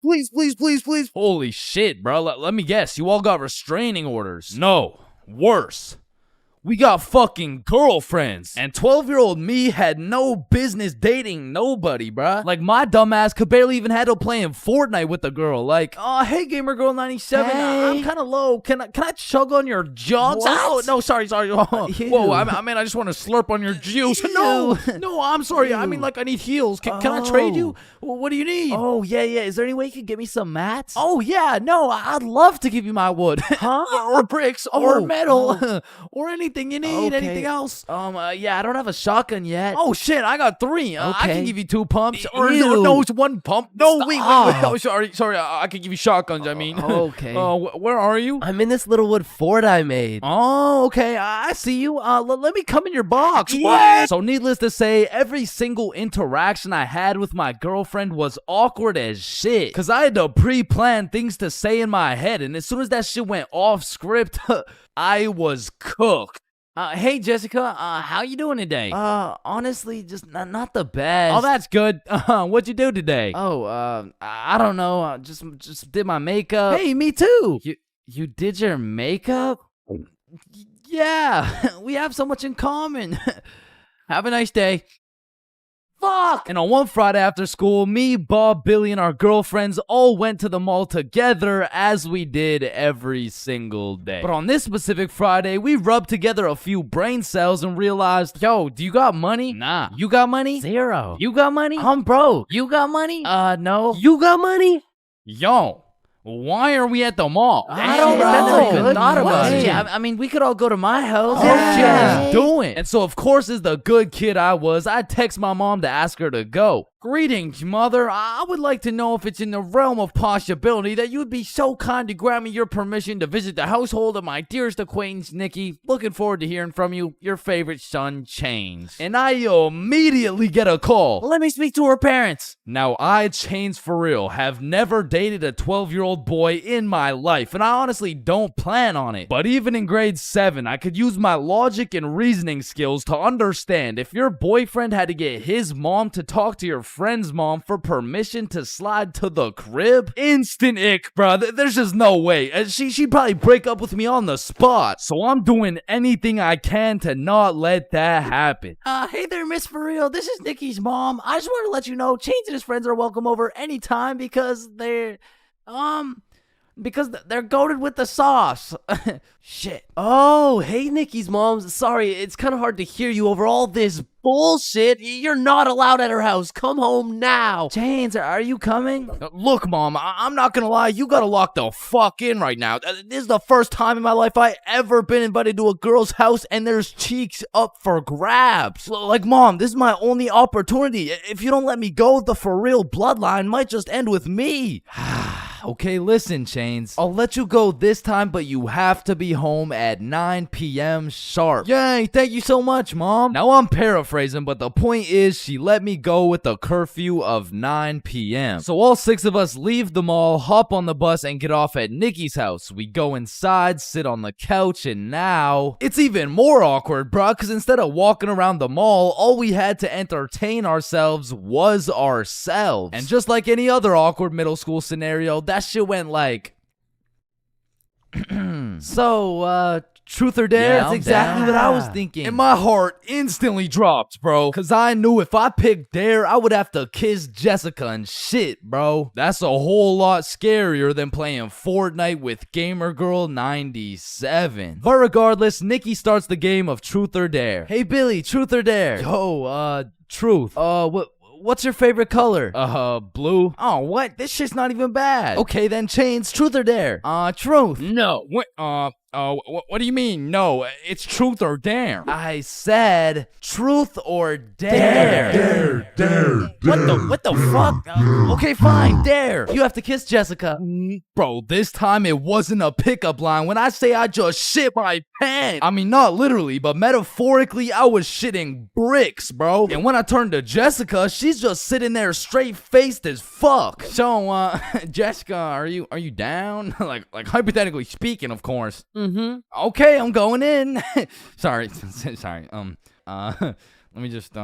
E: Please. Holy shit, bro. Let me guess. You all got restraining orders. No. Worse. We got fucking girlfriends. And 12-year-old me had no business dating nobody, bruh. Like, my dumbass could barely even handle playing Fortnite with a girl. Like, oh, hey, Gamer Girl 97, I'm kind of low. Can I chug on your jugs? Oh, no, sorry. Whoa, I mean, I just want to slurp on your juice. No, I'm sorry. I mean, like, I need heels. Can I trade you? What do you need?
I: Oh, yeah. Is there any way you could give me some mats?
E: Oh, yeah, no, I'd love to give you my wood.
I: Huh?
E: or bricks, or metal, or anything you need.
I: Okay.
E: Anything else?
I: Yeah, I don't have a shotgun yet.
E: Oh shit, I got 3. I
I: Okay.
E: can give you 2 pumps. Or
I: Ew.
E: no, it's 1 pump. No, wait.
I: Stop.
E: Oh, sorry. I can give you shotguns. I mean.
I: Okay.
E: Where are you?
I: I'm in this little wood fort I made.
E: Oh, okay. I see you. Let me come in your box.
I: What?
E: So needless to say, every single interaction I had with my girlfriend was awkward as shit. Cause I had to pre-plan things to say in my head, and as soon as that shit went off script, I was cooked. Hey Jessica, how you doing today?
I: Honestly, just not the best.
E: Oh, that's good. What'd you do today?
I: Oh, I don't know. Just did my makeup.
E: Hey, me too.
I: You did your makeup?
E: Yeah, we have so much in common. Have a nice day. Fuck! And on one Friday after school, me, Bob, Billy, and our girlfriends all went to the mall together as we did every single day. But on this specific Friday, we rubbed together a few brain cells and realized, yo, do you got money?
I: Nah.
E: You got money?
I: 0.
E: You got money?
I: I'm broke.
E: You got money?
I: No.
E: You got money? Yo, why are we at the mall?
I: I don't know.
E: That's a
I: Good
E: thought about
I: question.
E: it.
I: I mean, we could all go to my house.
E: Oh, shit, let's do it. And so, of course, as the good kid I was, I text my mom to ask her to go. Greetings, mother. I would like to know if it's in the realm of possibility that you would be so kind to grant me your permission to visit the household of my dearest acquaintance, Nikki. Looking forward to hearing from you. Your favorite son, Chains. And I immediately get a call.
I: Let me speak to her parents.
E: Now, I, ChainsFR, have never dated a 12-year-old boy in my life, and I honestly don't plan on it. But even in grade 7, I could use my logic and reasoning skills to understand if your boyfriend had to get his mom to talk to your friend's mom for permission to slide to the crib, instant ick, bro. There's just no way. She'd probably break up with me on the spot. So I'm doing anything I can to not let that happen.
I: Hey there, Miss For Real. This is Nikki's mom. I just want to let you know Chains and his friends are welcome over anytime because they're,
Q: Because they're goated with the sauce. Shit.
I: Oh, hey, Nikki's mom. Sorry, it's kind of hard to hear you over all this bullshit. You're not allowed at her house. Come home now.
Q: Chains, are you coming? Look, Mom, I'm not gonna lie. You gotta lock the fuck in right now. This is the first time in my life I ever been invited to a girl's house and there's cheeks up for grabs. Like, Mom, this is my only opportunity. If you don't let me go, the for real bloodline might just end with me.
E: Okay, listen, Chains. I'll let you go this time, but you have to be home at 9 p.m. sharp.
Q: Yay, thank you so much, Mom.
E: Now, I'm paraphrasing, but the point is she let me go with a curfew of 9 p.m. So all 6 of us leave the mall, hop on the bus, and get off at Nikki's house. We go inside, sit on the couch, and now it's even more awkward, bruh, because instead of walking around the mall, all we had to entertain ourselves was ourselves. And just like any other awkward middle school scenario, that shit went like...
Q: So, truth or dare?
E: Yeah,
Q: That's
E: I'm
Q: exactly
E: down.
Q: what I was thinking.
E: And my heart instantly dropped, bro. Cause I knew if I picked Dare, I would have to kiss Jessica and shit, bro. That's a whole lot scarier than playing Fortnite with Gamer Girl 97. But regardless, Nikki starts the game of Truth or Dare.
Q: Hey, Billy, truth or dare?
E: Yo, Truth.
Q: What's your favorite color?
E: Blue.
Q: Oh, what? This shit's not even bad.
E: Okay, then Chains, truth or dare?
Q: Truth.
B: No. What do you mean? No, it's truth or dare.
Q: I said truth or dare.
N: Dare.
Q: What the fuck? Okay, fine, dare. You have to kiss Jessica.
E: Bro, this time it wasn't a pickup line. When I say I just shit my pants, I mean not literally, but metaphorically, I was shitting bricks, bro. And when I turned to Jessica, she's just sitting there straight-faced as fuck. So, Jessica, are you down? like hypothetically speaking, of course.
Q: Mm-hmm.
E: Okay, I'm going in. sorry. Let me just,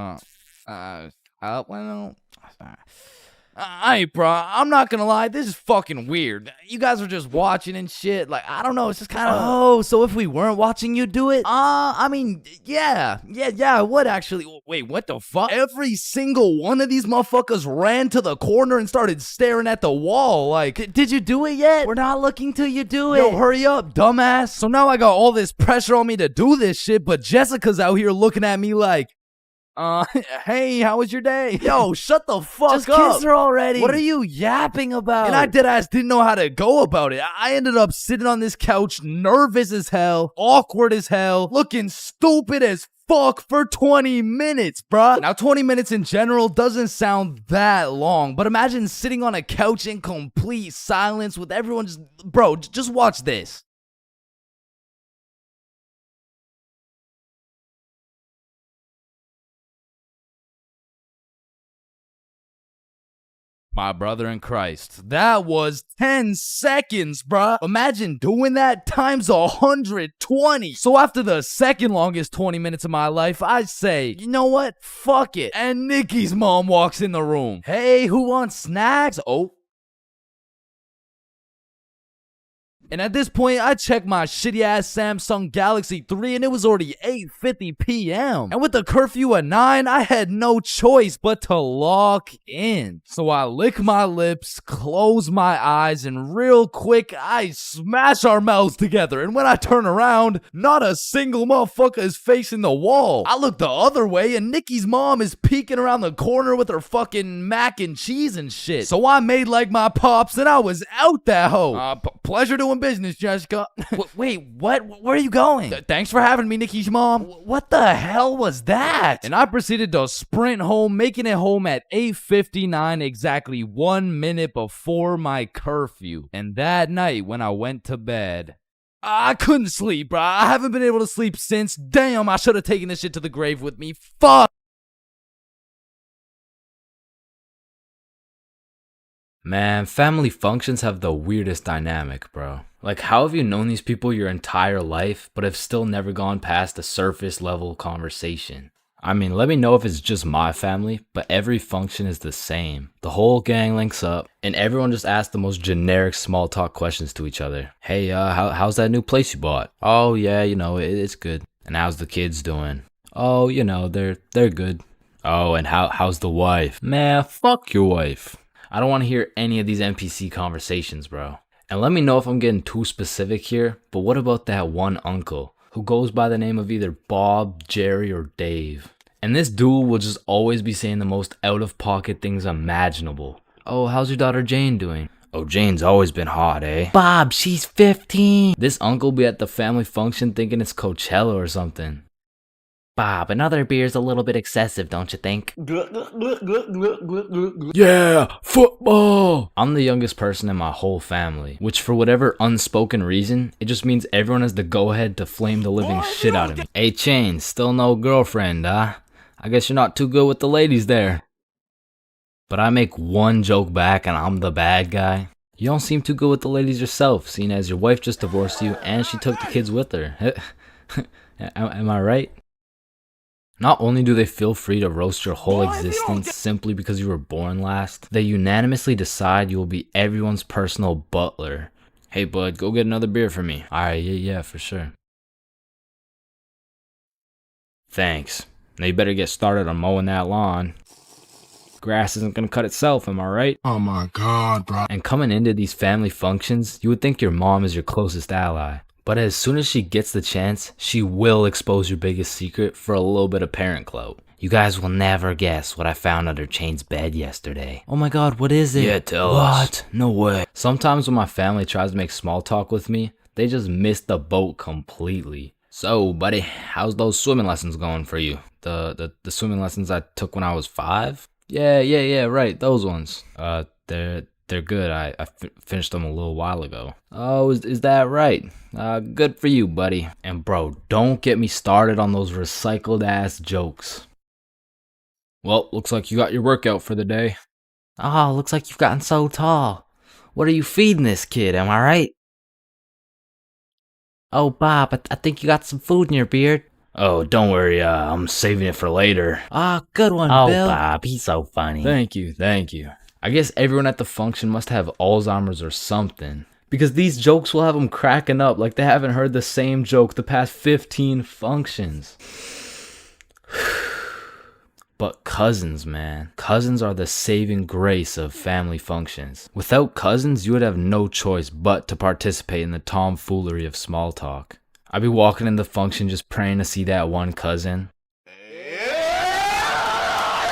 E: Alright, bro, I'm not gonna lie, this is fucking weird. You guys are just watching and shit. Like, I don't know, it's just kind of...
Q: Oh, so if we weren't watching you do it?
E: I mean, yeah, I would actually. Wait, what the fuck? Every single one of these motherfuckers ran to the corner and started staring at the wall. Like,
Q: Did you do it yet? We're not looking till you do it.
E: yo, hurry up, dumbass. So now I got all this pressure on me to do this shit, but Jessica's out here looking at me like, hey, how was your day?
Q: Yo, shut the fuck
E: Just
Q: up.
E: kiss her already.
Q: What are you yapping about?
E: And I deadass didn't know how to go about it. I ended up sitting on this couch, nervous as hell, awkward as hell, looking stupid as fuck for 20 minutes, bruh. Now, 20 minutes in general doesn't sound that long, but imagine sitting on a couch in complete silence with everyone just... Bro, just watch this. My brother in Christ, that was 10 seconds, bruh. Imagine doing that times 120. So after the second longest 20 minutes of my life, I say, you know what? Fuck it. And Nikki's mom walks in the room. Hey, who wants snacks? Oh. And at this point, I checked my shitty-ass Samsung Galaxy 3 and it was already 8:50 p.m. And with the curfew at 9, I had no choice but to lock in. So I lick my lips, close my eyes, and real quick, I smash our mouths together. And when I turn around, not a single motherfucker is facing the wall. I look the other way and Nikki's mom is peeking around the corner with her fucking mac and cheese and shit. So I made like my pops and I was out that hoe. Pleasure doing business, Jessica.
Q: Wait, what? Where are you going?
E: Thanks for having me, Nikki's mom.
Q: What the hell was that?
E: And I proceeded to sprint home, making it home at 8:59, exactly 1 minute before my curfew. And that night, when I went to bed, I couldn't sleep, bro. I haven't been able to sleep since. Damn, I should have taken this shit to the grave with me. Fuck.
A: Man, family functions have the weirdest dynamic, bro. Like, how have you known these people your entire life, but have still never gone past the surface level conversation? I mean, let me know if it's just my family, but every function is the same. The whole gang links up, and everyone just asks the most generic small talk questions to each other. Hey, how's that new place you bought? Oh, yeah, it's good. And how's the kids doing? Oh, they're good. Oh, and how's the wife? Man, fuck your wife. I don't want to hear any of these NPC conversations, bro. And let me know if I'm getting too specific here, but what about that one uncle who goes by the name of either Bob, Jerry, or Dave? And this dude will just always be saying the most out-of-pocket things imaginable. Oh, how's your daughter Jane doing? Oh, Jane's always been hot, eh? Bob, she's 15. This uncle be at the family function thinking it's Coachella or something. Bob, another beer's a little bit excessive, don't you think? Yeah, football! I'm the youngest person in my whole family, which for whatever unspoken reason, it just means everyone has the go-ahead to flame the living shit out of me. Hey, Chains, still no girlfriend, huh? I guess you're not too good with the ladies there. But I make one joke back and I'm the bad guy. You don't seem too good with the ladies yourself, seeing as your wife just divorced you and she took the kids with her. Am I right? Not only do they feel free to roast your whole existence simply because you were born last, they unanimously decide you will be everyone's personal butler. Hey bud, go get another beer for me. Alright, yeah, for sure. Thanks. Now you better get started on mowing that lawn. Grass isn't gonna cut itself, am I right?
T: Oh my god, bro.
A: And coming into these family functions, you would think your mom is your closest ally. But as soon as she gets the chance, she will expose your biggest secret for a little bit of parent clout. You guys will never guess what I found under Chain's bed yesterday. Oh my god, what is it?
Q: Yeah, tell us.
A: What? No way. Sometimes when my family tries to make small talk with me, they just miss the boat completely. So, buddy, how's those swimming lessons going for you? The swimming lessons I took when I was 5? Yeah, right, those ones. They're good. I finished them a little while ago. Oh, is that right? Good for you, buddy. And bro, don't get me started on those recycled ass jokes. Well, looks like you got your workout for the day. Oh, looks like you've gotten so tall. What are you feeding this kid, am I right? Oh, Bob, I think you got some food in your beard. Oh, don't worry, I'm saving it for later. Ah, good one, Bill. Oh, Bob, he's so funny. Thank you. I guess everyone at the function must have Alzheimer's or something, because these jokes will have them cracking up like they haven't heard the same joke the past 15 functions. But cousins, man. Cousins are the saving grace of family functions. Without cousins, you would have no choice but to participate in the tomfoolery of small talk. I'd be walking in the function just praying to see that one cousin.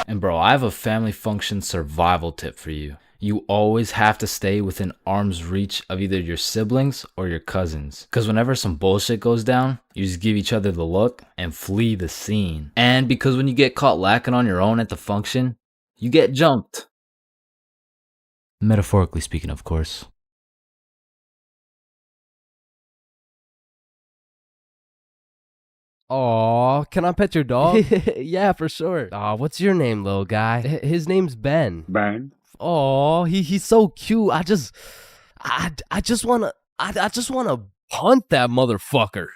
A: And bro, I have a family function survival tip for you. You always have to stay within arm's reach of either your siblings or your cousins. Because whenever some bullshit goes down, you just give each other the look and flee the scene. And because when you get caught lacking on your own at the function, you get jumped. Metaphorically speaking, of course.
I: Aw, can I pet your dog?
J: Yeah, for sure.
I: Aw, what's your name, little guy? His name's Ben.
J: Ben.
I: Aw, he's so cute. I just wanna punt that motherfucker.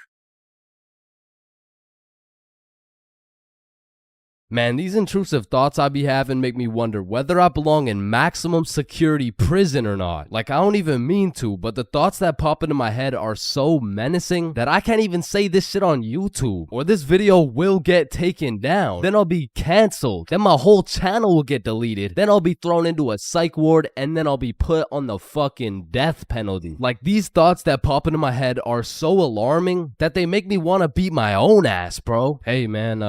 I: Man, these intrusive thoughts I be having make me wonder whether I belong in maximum security prison or not. Like, I don't even mean to, but the thoughts that pop into my head are so menacing that I can't even say this shit on YouTube, or this video will get taken down. Then I'll be canceled. Then my whole channel will get deleted. Then I'll be thrown into a psych ward, and then I'll be put on the fucking death penalty. Like, these thoughts that pop into my head are so alarming that they make me want to beat my own ass, bro. Hey, man,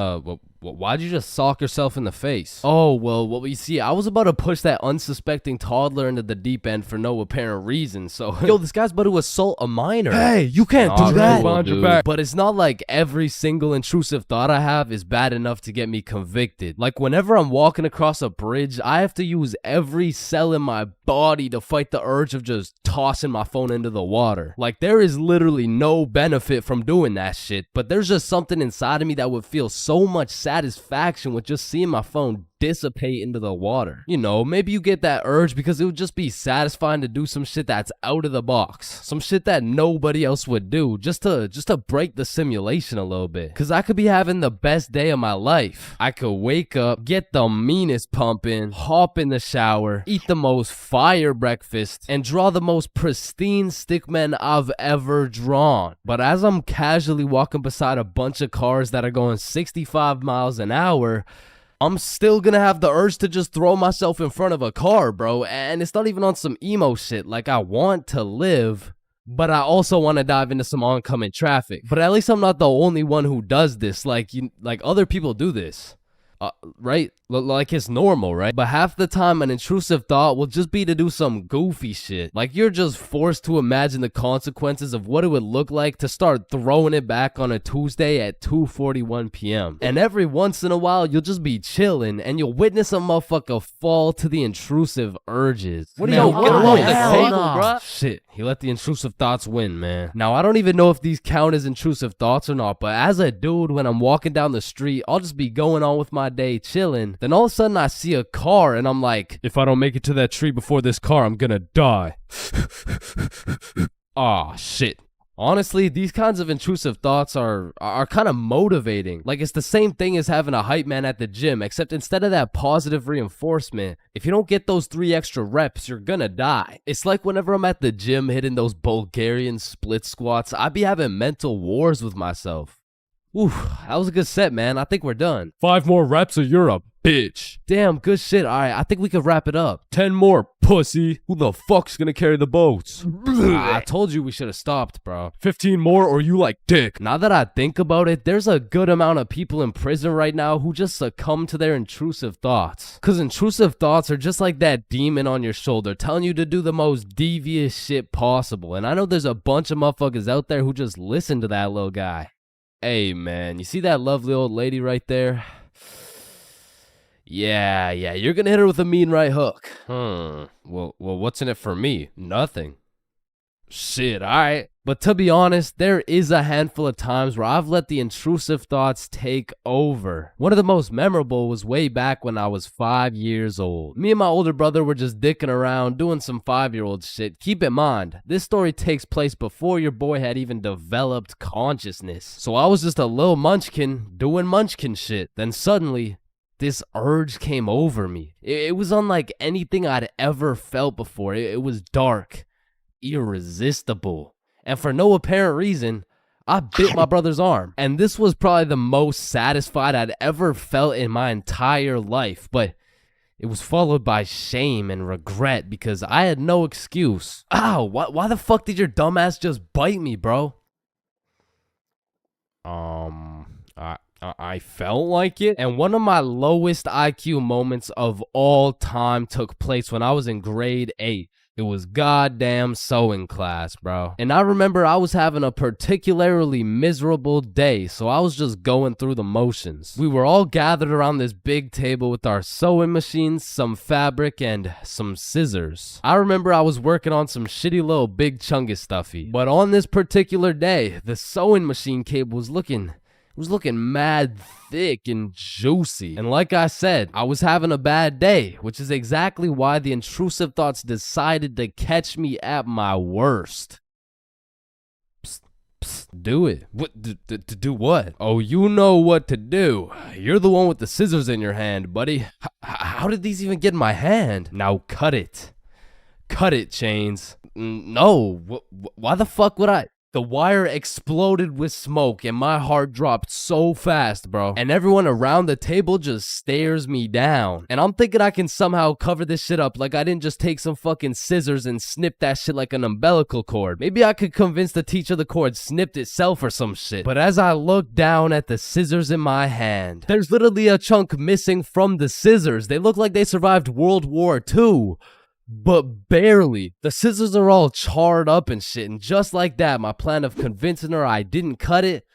I: why'd you just sock yourself in the face? Oh, well, you see, I was about to push that unsuspecting toddler into the deep end for no apparent reason, so... Yo, this guy's about to assault a minor. Hey, you can't do that! Cool, but it's not like every single intrusive thought I have is bad enough to get me convicted. Like, whenever I'm walking across a bridge, I have to use every cell in my body to fight the urge of just tossing my phone into the water. Like, there is literally no benefit from doing that shit, but there's just something inside of me that would feel so much satisfaction with just seeing my phone dissipate into the water. You know, maybe you get that urge because it would just be satisfying to do some shit that's out of the box. Some shit that nobody else would do, just to break the simulation a little bit. Cause I could be having the best day of my life. I could wake up, get the meanest pump in, hop in the shower, eat the most fire breakfast, and draw the most pristine stickmen I've ever drawn. But as I'm casually walking beside a bunch of cars that are going 65 miles an hour, I'm still gonna have the urge to just throw myself in front of a car, bro. And it's not even on some emo shit. Like, I want to live, but I also want to dive into some oncoming traffic. But at least I'm not the only one who does this. Like, other people do this. Right? Like it's normal, right? But half the time an intrusive thought will just be to do some goofy shit. Like you're just forced to imagine the consequences of what it would look like to start throwing it back on a Tuesday at 2:41 p.m. And every once in a while you'll just be chilling and you'll witness a motherfucker fall to the intrusive urges. What do you get along the table, bruh? Shit, he let the intrusive thoughts win, man. Now I don't even know if these count as intrusive thoughts or not, but as a dude, when I'm walking down the street, I'll just be going on with my day chilling. Then all of a sudden I see a car and I'm like,
G: if I don't make it to that tree before this car, I'm gonna die.
I: Aw, shit. Honestly, these kinds of intrusive thoughts are kind of motivating. Like it's the same thing as having a hype man at the gym, except instead of that positive reinforcement, if you don't get those 3 extra reps, you're gonna die. It's like whenever I'm at the gym hitting those Bulgarian split squats, I be having mental wars with myself. Ooh, that was a good set, man. I think we're done.
G: 5 more reps or you're a bitch.
I: Damn, good shit. All right, I think we could wrap it up.
G: 10 more, pussy. Who the fuck's gonna carry the boats?
I: I told you we should have stopped, bro.
G: 15 more or you like dick.
I: Now that I think about it, there's a good amount of people in prison right now who just succumb to their intrusive thoughts. Cause intrusive thoughts are just like that demon on your shoulder telling you to do the most devious shit possible. And I know there's a bunch of motherfuckers out there who just listen to that little guy. Hey man, you see that lovely old lady right there? Yeah, you're gonna hit her with a mean right hook. Well, what's in it for me? Nothing. Shit, alright. But to be honest, there is a handful of times where I've let the intrusive thoughts take over. One of the most memorable was way back when I was 5 years old. Me and my older brother were just dicking around, doing some 5-year-old shit. Keep in mind, this story takes place before your boy had even developed consciousness. So I was just a little munchkin doing munchkin shit. Then suddenly, this urge came over me. It was unlike anything I'd ever felt before. It was dark, irresistible. And for no apparent reason, I bit my brother's arm. And this was probably the most satisfied I'd ever felt in my entire life. But it was followed by shame and regret because I had no excuse. Ow, why the fuck did your dumbass just bite me, bro? I felt like it. And one of my lowest IQ moments of all time took place when I was in grade 8. It was goddamn sewing class, bro. And I remember I was having a particularly miserable day, so I was just going through the motions. We were all gathered around this big table with our sewing machines, some fabric, and some scissors. I remember I was working on some shitty little big chungus stuffy. But on this particular day, the sewing machine cable was looking mad thick and juicy. And like I said, I was having a bad day, which is exactly why the intrusive thoughts decided to catch me at my worst. Psst, psst, do it. What? To do what? Oh, you know what to do. You're the one with the scissors in your hand, buddy. How did these even get in my hand? Now cut it. Cut it, Chains. No. Why the fuck would I? The wire exploded with smoke and my heart dropped so fast, bro. And everyone around the table just stares me down. And I'm thinking I can somehow cover this shit up like I didn't just take some fucking scissors and snip that shit like an umbilical cord. Maybe I could convince the teacher the cord snipped itself or some shit. But as I look down at the scissors in my hand, there's literally a chunk missing from the scissors. They look like they survived World War II. But barely. The scissors are all charred up and shit, and just like that, my plan of convincing her I didn't cut it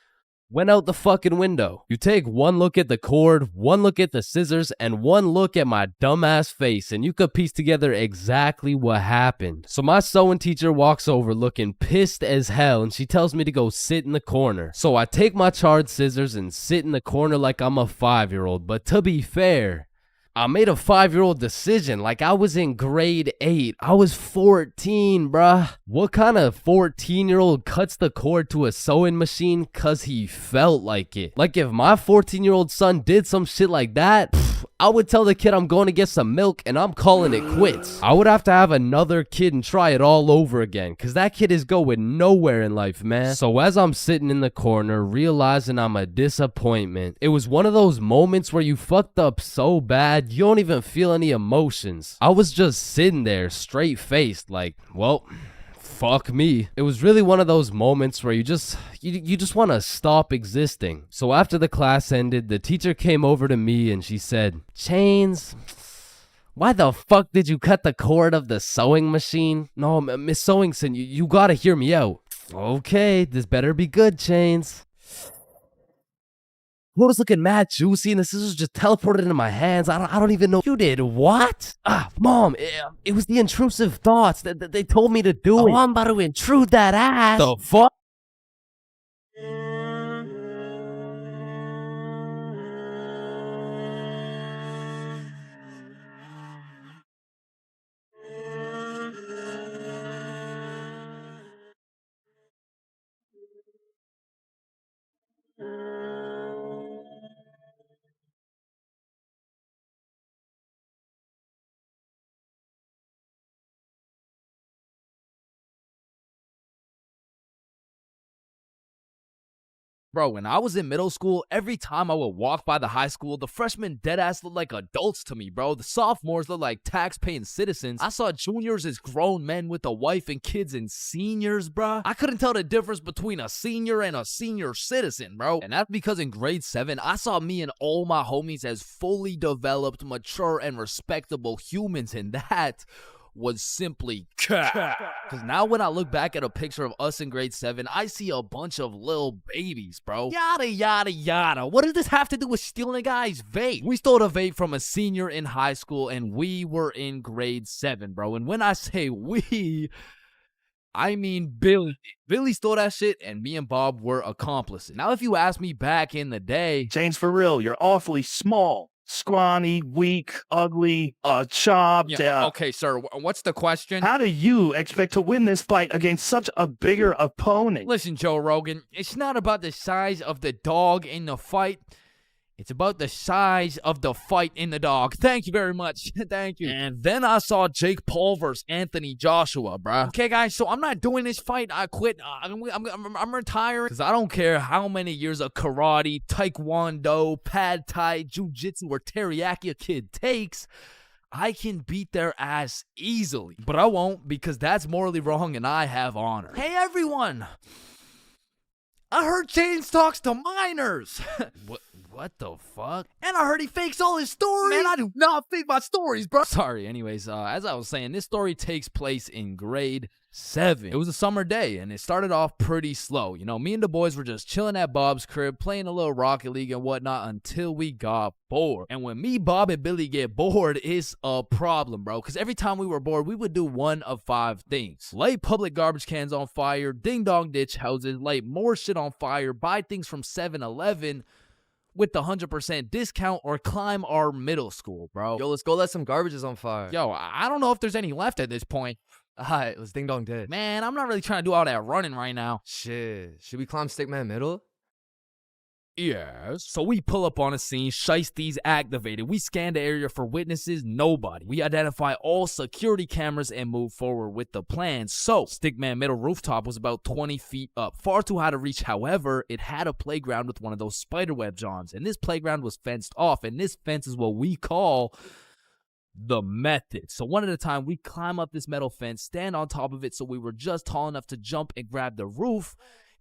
I: went out the fucking window. You take one look at the cord, one look at the scissors, and one look at my dumbass face, and you could piece together exactly what happened. So my sewing teacher walks over looking pissed as hell, and she tells me to go sit in the corner. So I take my charred scissors and sit in the corner like I'm a 5-year-old, but to be fair, I made a 5-year-old decision like I was in grade 8. I was 14, bruh. What kind of 14-year-old cuts the cord to a sewing machine cause he felt like it? Like if my 14-year-old son did some shit like that, I would tell the kid I'm going to get some milk and I'm calling it quits. I would have to have another kid and try it all over again, because that kid is going nowhere in life, man. So as I'm sitting in the corner, realizing I'm a disappointment, it was one of those moments where you fucked up so bad, you don't even feel any emotions. I was just sitting there, straight-faced, like, well, fuck me. It was really one of those moments where you just want to stop existing. So after the class ended, the teacher came over to me and she said, Chains, why the fuck did you cut the cord of the sewing machine? No, Miss Sewingson, you gotta hear me out. Okay, this better be good, Chains. What was looking mad juicy and the scissors just teleported into my hands. I don't even know. You did what? Mom, it was the intrusive thoughts that they told me to do it. Oh, I'm about to intrude that ass. The fuck?
E: Bro, when I was in middle school, every time I would walk by the high school, the freshmen deadass looked like adults to me, bro. The sophomores looked like tax-paying citizens. I saw juniors as grown men with a wife and kids, and seniors, bro. I couldn't tell the difference between a senior and a senior citizen, bro. And that's because in grade 7, I saw me and all my homies as fully developed, mature, and respectable humans, and that was simply cap. Because now when I look back at a picture of us in grade 7, I see a bunch of little babies, bro. Yada, yada, yada. What does this have to do with stealing a guy's vape? We stole a vape from a senior in high school, and we were in grade 7, bro. And when I say we, I mean Billy. Billy stole that shit, and me and Bob were accomplices. Now, if you ask me back in the day,
T: James, for real, you're awfully small. Scrawny, weak, ugly, chopped.
B: Yeah, okay, sir. What's the question?
T: How do you expect to win this fight against such a bigger opponent?
B: Listen, Joe Rogan, it's not about the size of the dog in the fight. It's about the size of the fight in the dog. Thank you very much. Thank you.
E: and then I saw Jake Paul versus Anthony Joshua, bruh.
B: Okay, guys, so I'm not doing this fight. I quit. I'm retiring.
E: Because I don't care how many years of karate, taekwondo, pad thai, jujitsu, or teriyaki a kid takes, I can beat their ass easily. But I won't, because that's morally wrong and I have honor.
B: Hey, everyone. I heard Chains talks to minors.
E: What the fuck?
B: And I heard he fakes all his stories.
E: Man, I do not fake my stories, bro. Sorry, anyways, as I was saying, this story takes place in grade 7. It was a summer day, and it started off pretty slow. You know, me and the boys were just chilling at Bob's crib, playing a little Rocket League and whatnot until we got bored. And when me, Bob, and Billy get bored, it's a problem, bro. Because every time we were bored, we would do one of 5 things. Light public garbage cans on fire, ding-dong ditch houses, light more shit on fire, buy things from 7-Eleven, with the 100% discount, or climb our middle school, bro.
J: Yo, let's go let some garbages on fire.
B: Yo, I don't know if there's any left at this point.
J: Alright, let's ding dong ditch.
B: Man, I'm not really trying to do all that running right now.
J: Shit. Should we climb Stickman Middle?
E: Yes. So we pull up on a scene, shiesties activated. We scan the area for witnesses, nobody. We identify all security cameras and move forward with the plan. So, Stickman Middle rooftop was about 20 feet up, far too high to reach. However, it had a playground with one of those spiderweb johns, and this playground was fenced off, and this fence is what we call the method. So one at a time, we climb up this metal fence, stand on top of it so we were just tall enough to jump and grab the roof,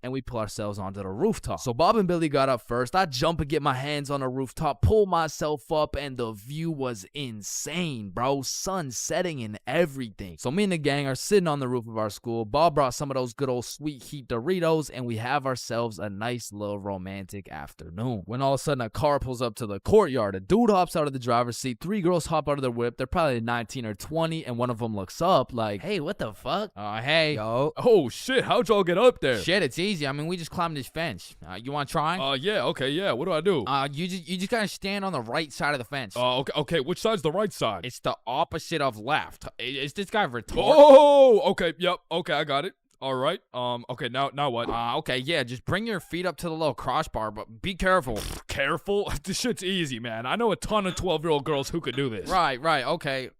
E: and we pull ourselves onto the rooftop. So Bob and Billy got up first. I jump and get my hands on the rooftop, pull myself up, and the view was insane, bro. Sun setting and everything. So me and the gang are sitting on the roof of our school. Bob brought some of those good old sweet heat Doritos, and we have ourselves a nice little romantic afternoon. When all of a sudden a car pulls up to the courtyard. A dude hops out of the driver's seat. 3 girls hop out of their whip. They're probably 19 or 20, and one of them looks up like, hey, what the fuck?
B: Hey.
J: Yo.
G: Oh, shit. How'd y'all get up there?
B: Shit, it's easy. I mean, we just climbed this fence. You want to try?
G: Yeah, okay, yeah. What do I do?
B: You just gotta stand on the right side of the fence.
G: Okay. Which side's the right side?
B: It's the opposite of left. Is this guy retarded?
G: Oh, okay, yep, okay, I got it. All right. Okay. Now what?
B: Okay, yeah, just bring your feet up to the little crossbar, but be careful.
G: Careful. This shit's easy, man. I know a ton of 12-year-old girls who could do this.
B: Right, okay.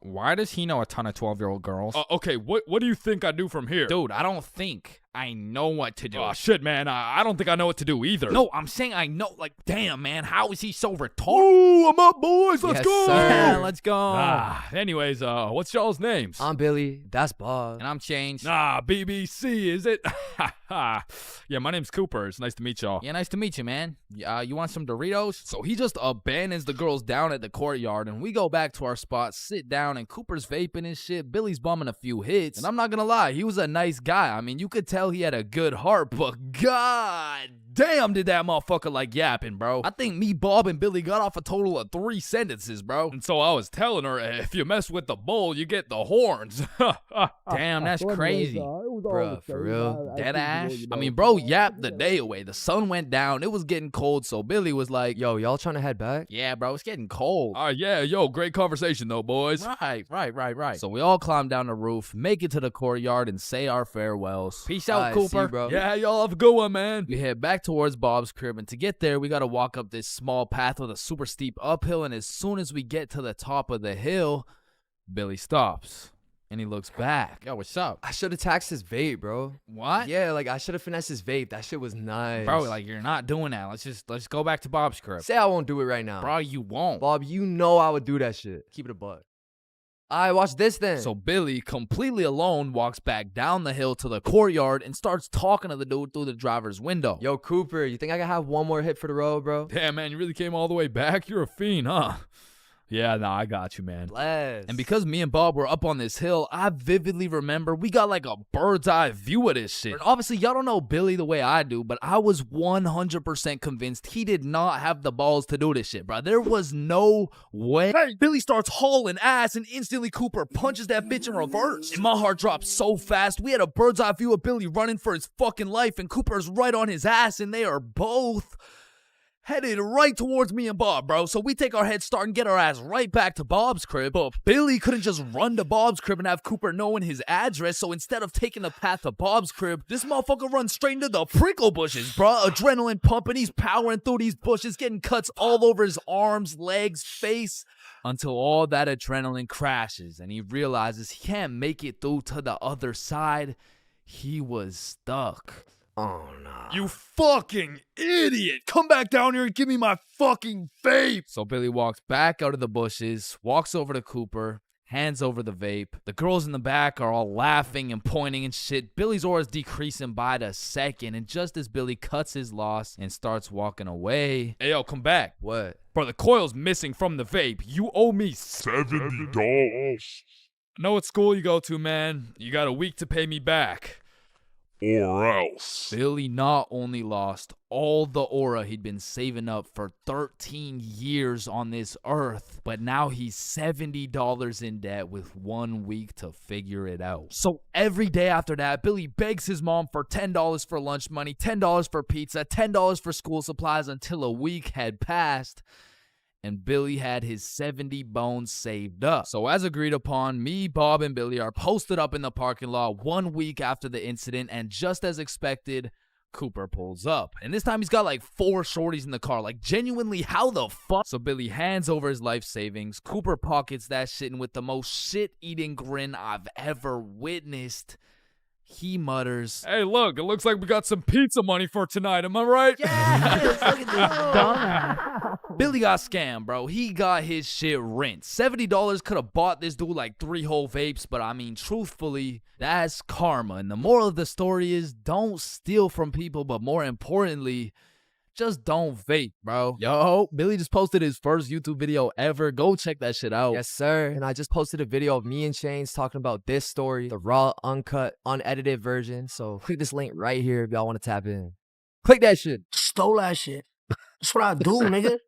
B: Why does he know a ton of 12-year-old girls?
G: Okay. What do you think I do from here?
B: Dude, I don't think I know what to do.
G: Oh, shit, man. I don't think I know what to do either.
B: No, I'm saying I know. Like, damn, man, how is he so retarded?
G: Ooh, I'm up, boys. Let's
I: Yes,
G: go.
I: sir.
B: Yeah, let's go.
G: Anyways, what's y'all's names?
I: I'm Billy. That's Bob.
B: And I'm Chains.
G: BBC, is it? Yeah, my name's Cooper. It's nice to meet y'all.
B: Yeah, nice to meet you, man. You want some Doritos?
E: So he just abandons the girls down at the courtyard, and we go back to our spot, sit down, and Cooper's vaping his shit. Billy's bumming a few hits, and I'm not gonna lie, he was a nice guy. I mean, you could tell he had a good heart, but god damn did that motherfucker like yapping, bro. I think me, Bob, and Billy got off a total of 3 sentences, bro.
G: And so I was telling her, if you mess with the bull, you get the horns.
B: Damn, that's crazy.
I: Bruh, for real?
B: Dead ass?
E: I mean, bro yapped the day away. The sun went down. It was getting cold, so Billy was like,
I: Yo, y'all trying to head back?
B: Yeah, bro, it's getting cold.
G: Yeah, yo, great conversation though, boys.
B: Right.
E: So we all climb down the roof, make it to the courtyard, and say our farewells.
B: Peace out,
I: Alright, see
B: Cooper.
I: you, bro.
G: Yeah, y'all have a good one, man.
E: We head back towards Bob's crib, and to get there, we gotta walk up this small path with a super steep uphill, and as soon as we get to the top of the hill, Billy stops, and he looks back.
B: Yo, what's up?
I: I should have taxed his vape, bro.
B: What?
I: Yeah, like I should have finessed his vape. That shit was nice.
B: Bro, like, you're not doing that. Let's go back to Bob's crib.
I: Say I won't do it right now.
B: Bro, you won't.
I: Bob, you know I would do that shit. Keep it a buck. Alright, watch this then.
E: So Billy, completely alone, walks back down the hill to the courtyard and starts talking to the dude through the driver's window.
I: Yo, Cooper, you think I can have one more hit for the road, bro?
G: Damn, man, you really came all the way back? You're a fiend, huh? Yeah, nah, I got you, man.
I: Bless.
E: And because me and Bob were up on this hill, I vividly remember we got like a bird's eye view of this shit. And obviously, y'all don't know Billy the way I do, but I was 100% convinced he did not have the balls to do this shit, bro. There was no way. Hey, Billy starts hauling ass, and instantly Cooper punches that bitch in reverse. And my heart dropped so fast. We had a bird's eye view of Billy running for his fucking life, and Cooper's right on his ass, and they are both headed right towards me and Bob, bro. So we take our head start and get our ass right back to Bob's crib. But Billy couldn't just run to Bob's crib and have Cooper knowing his address. So instead of taking the path to Bob's crib, this motherfucker runs straight into the prickle bushes, bro. Adrenaline pumping. He's powering through these bushes, getting cuts all over his arms, legs, face, until all that adrenaline crashes and he realizes he can't make it through to the other side. He was stuck.
I: Oh, nah.
G: You fucking idiot! Come back down here and give me my fucking vape!
E: So Billy walks back out of the bushes, walks over to Cooper, hands over the vape. The girls in the back are all laughing and pointing and shit. Billy's aura's decreasing by the second, and just as Billy cuts his loss and starts walking away...
G: Hey, yo, come back.
I: What?
G: Bro, the coil's missing from the vape. You owe me $70. I know what school you go to, man. You got a week to pay me back.
N: Or else.
E: Billy not only lost all the aura he'd been saving up for 13 years on this earth, but now he's $70 in debt with 1 week to figure it out. So every day after that, Billy begs his mom for $10 for lunch money, $10 for pizza, $10 for school supplies until a week had passed. And Billy had his 70 bones saved up. So as agreed upon, me, Bob, and Billy are posted up in the parking lot 1 week after the incident, and just as expected, Cooper pulls up. And this time he's got like 4 shorties in the car. Like, genuinely, how the fuck? So Billy hands over his life savings. Cooper pockets that shit, and with the most shit-eating grin I've ever witnessed, he mutters,
G: "Hey, look, it looks like we got some pizza money for tonight, am I right?"
O: Yes, look at this.
E: Billy got scammed, bro. He got his shit rinsed. $70 could have bought this dude like 3 whole vapes, but I mean, truthfully, that's karma. And the moral of the story is don't steal from people, but more importantly, just don't vape, bro. Yo, Billy just posted his first YouTube video ever. Go check that shit out.
I: Yes, sir. And I just posted a video of me and Chains talking about this story, the raw, uncut, unedited version. So click this link right here if y'all want to tap in. Click that shit.
J: Stole that shit. That's what I do, nigga.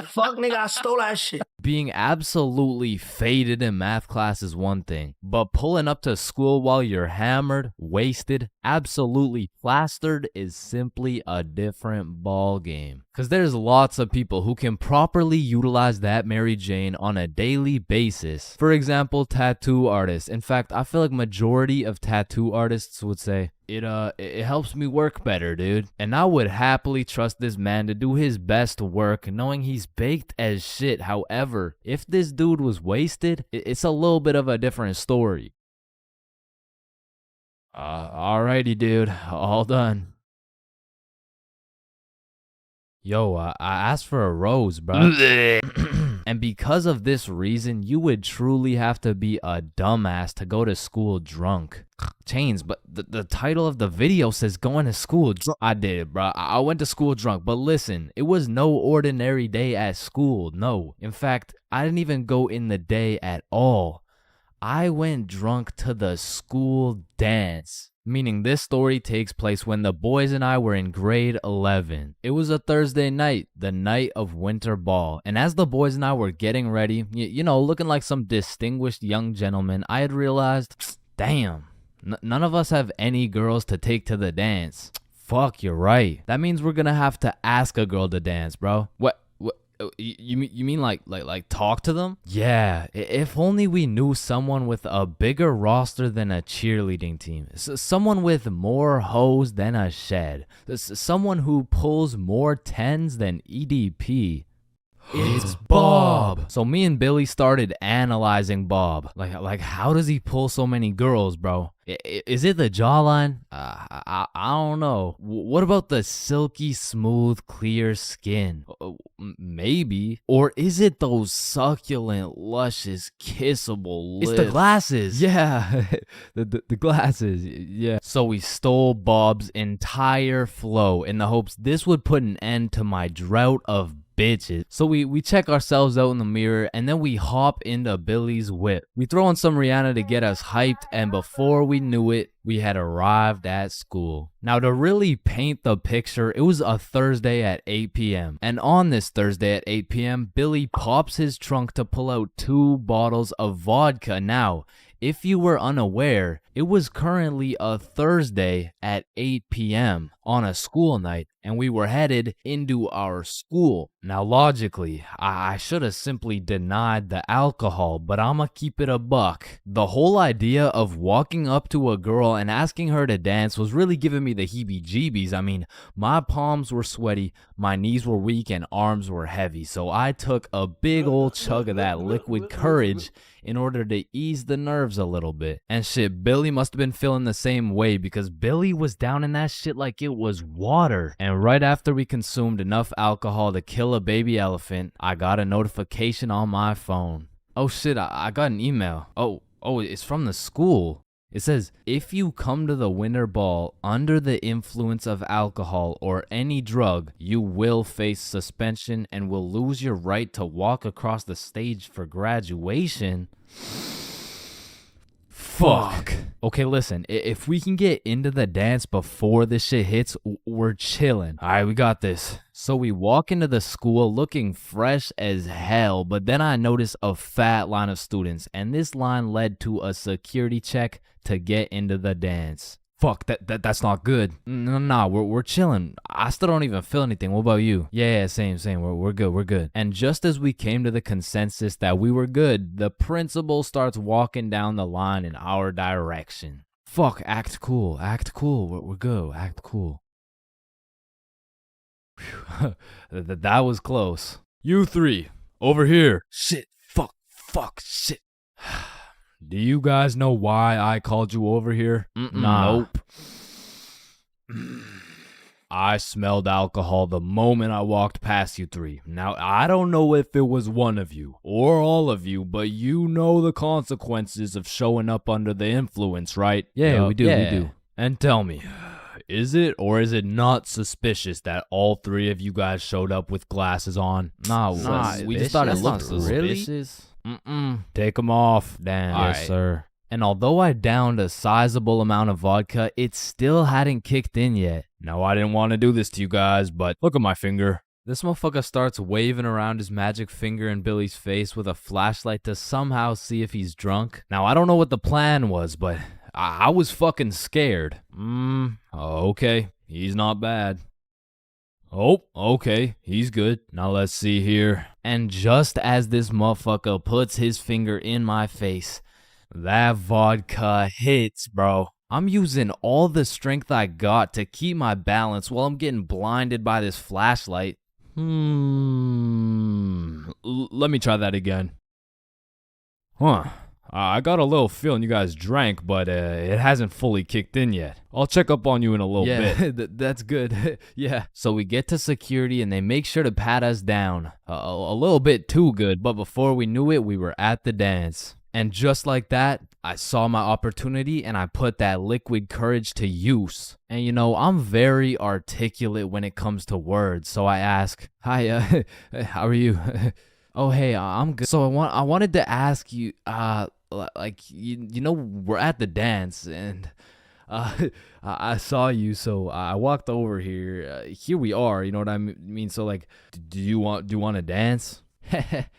J: Fuck, nigga, I stole that shit.
H: Being absolutely faded in math class is one thing, but pulling up to school while you're hammered, wasted, absolutely plastered is simply a different ball game. Cause there's lots of people who can properly utilize that Mary Jane on a daily basis. For example, tattoo artists. In fact, I feel like majority of tattoo artists would say, it helps me work better, dude. And I would happily trust this man to do his best work knowing he's baked as shit. However, if this dude was wasted, it's a little bit of a different story. Alrighty, dude. All done. Yo, I asked for a rose, bro. And because of this reason, you would truly have to be a dumbass to go to school drunk. Chains, but the title of the video says going to school drunk. I did, bro. I went to school drunk, but listen, it was no ordinary day at school. No. In fact, I didn't even go in the day at all. I went drunk to the school dance. Meaning this story takes place when the boys and I were in grade 11. It was a Thursday night, the night of winter ball. And as the boys and I were getting ready, you know, looking like some distinguished young gentlemen, I had realized, damn, none of us have any girls to take to the dance. Fuck, you're right. That means we're gonna have to ask a girl to dance, bro. What? You mean like talk to them? Yeah, if only we knew someone with a bigger roster than a cheerleading team. Someone with more hoes than a shed. Someone who pulls more tens than EDP. It's Bob. So me and Billy started analyzing Bob. Like how does he pull so many girls, bro? Is it the jawline? I don't know. What about the silky smooth clear skin? Maybe. Or is it those succulent luscious kissable lips? It's the glasses. Yeah. the glasses. Yeah. So we stole Bob's entire flow in the hopes this would put an end to my drought of bitches. So we check ourselves out in the mirror and then we hop into Billy's whip. We throw on some Rihanna to get us hyped, and before we knew it, we had arrived at school. Now to really paint the picture, it was a Thursday at 8 p.m. And on this Thursday at 8 p.m., Billy pops his trunk to pull out 2 bottles of vodka. Now, if you were unaware, it was currently a Thursday at 8 p.m. on a school night, and we were headed into our school. Now, logically, I should have simply denied the alcohol, but I'ma keep it a buck. The whole idea of walking up to a girl and asking her to dance was really giving me the heebie-jeebies. I mean, my palms were sweaty, my knees were weak, and arms were heavy, so I took a big old chug of that liquid courage in order to ease the nerves a little bit. And shit, Billy must have been feeling the same way because Billy was down in that shit like it was water. And right after we consumed enough alcohol to kill a baby elephant, I got a notification on my phone. Oh shit, I got an email. Oh, it's from the school. It says, if you come to the winter ball under the influence of alcohol or any drug, you will face suspension and will lose your right to walk across the stage for graduation. Fuck. Okay, listen, if we can get into the dance before this shit hits, we're chilling. All right, we got this. So we walk into the school looking fresh as hell, but then I notice a fat line of students, and this line led to a security check to get into the dance. Fuck, that's not good. Nah, we're chilling. I still don't even feel anything. What about you? Yeah, same. We're good. And just as we came to the consensus that we were good, the principal starts walking down the line in our direction. Fuck, act cool. We're good. Act cool. Whew. That was close. You 3, over here. Shit, fuck, shit. Do you guys know why I called you over here? Nah. Nope. I smelled alcohol the moment I walked past you 3. Now, I don't know if it was one of you or all of you, but you know the consequences of showing up under the influence, right? Yeah, we do. And tell me, is it or is it not suspicious that all 3 of you guys showed up with glasses on? Nah, we just thought it looked suspicious. Take them off. Damn. Yes, sir. And although I downed a sizable amount of vodka, it still hadn't kicked in yet. Now, I didn't want to do this to you guys, but look at my finger.
I: This motherfucker starts waving around his magic finger in Billy's face with a flashlight to somehow see if he's drunk. Now, I don't know what the plan was, but I was fucking scared. Okay, he's not bad. Oh, okay, he's good. Now let's see here. And just as this motherfucker puts his finger in my face, that vodka hits, bro. I'm using all the strength I got to keep my balance while I'm getting blinded by this flashlight. Let me try that again. I got a little feeling you guys drank, but it hasn't fully kicked in yet. I'll check up on you in a little bit.
E: Yeah, that's good. Yeah.
I: So we get to security and they make sure to pat us down. A little bit too good, but before we knew it, we were at the dance. And just like that, I saw my opportunity and I put that liquid courage to use. And you know, I'm very articulate when it comes to words, so I ask, "Hi, how are you?" "Oh, hey, I'm good." So I wanted to ask you, like, you know, we're at the dance and I saw you, so I walked over here. Here we are, you know what I mean? So like, do you want to dance?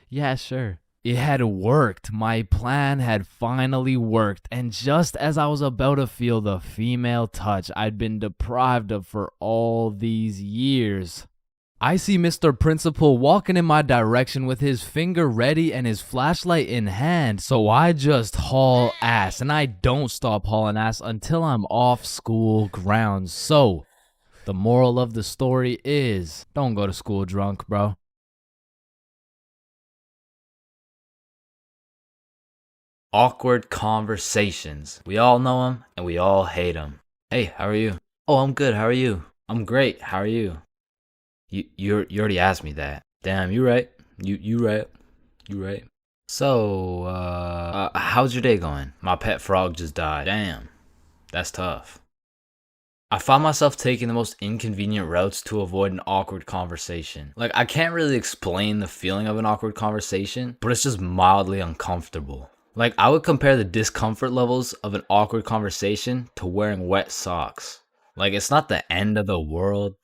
I: Yeah, sure. It had worked. My plan had finally worked. And just as I was about to feel the female touch I'd been deprived of for all these years, I see Mr. Principal walking in my direction with his finger ready and his flashlight in hand. So I just haul ass, and I don't stop hauling ass until I'm off school grounds. So the moral of the story is, don't go to school drunk, bro.
A: Awkward conversations. We all know them and we all hate them. Hey, how are you? Oh, I'm good. How are you? I'm great. How are you? You already asked me that. Damn, you right. You right. You right. So, how's your day going? My pet frog just died. Damn, that's tough. I find myself taking the most inconvenient routes to avoid an awkward conversation. Like, I can't really explain the feeling of an awkward conversation, but it's just mildly uncomfortable. Like, I would compare the discomfort levels of an awkward conversation to wearing wet socks. Like, it's not the end of the world,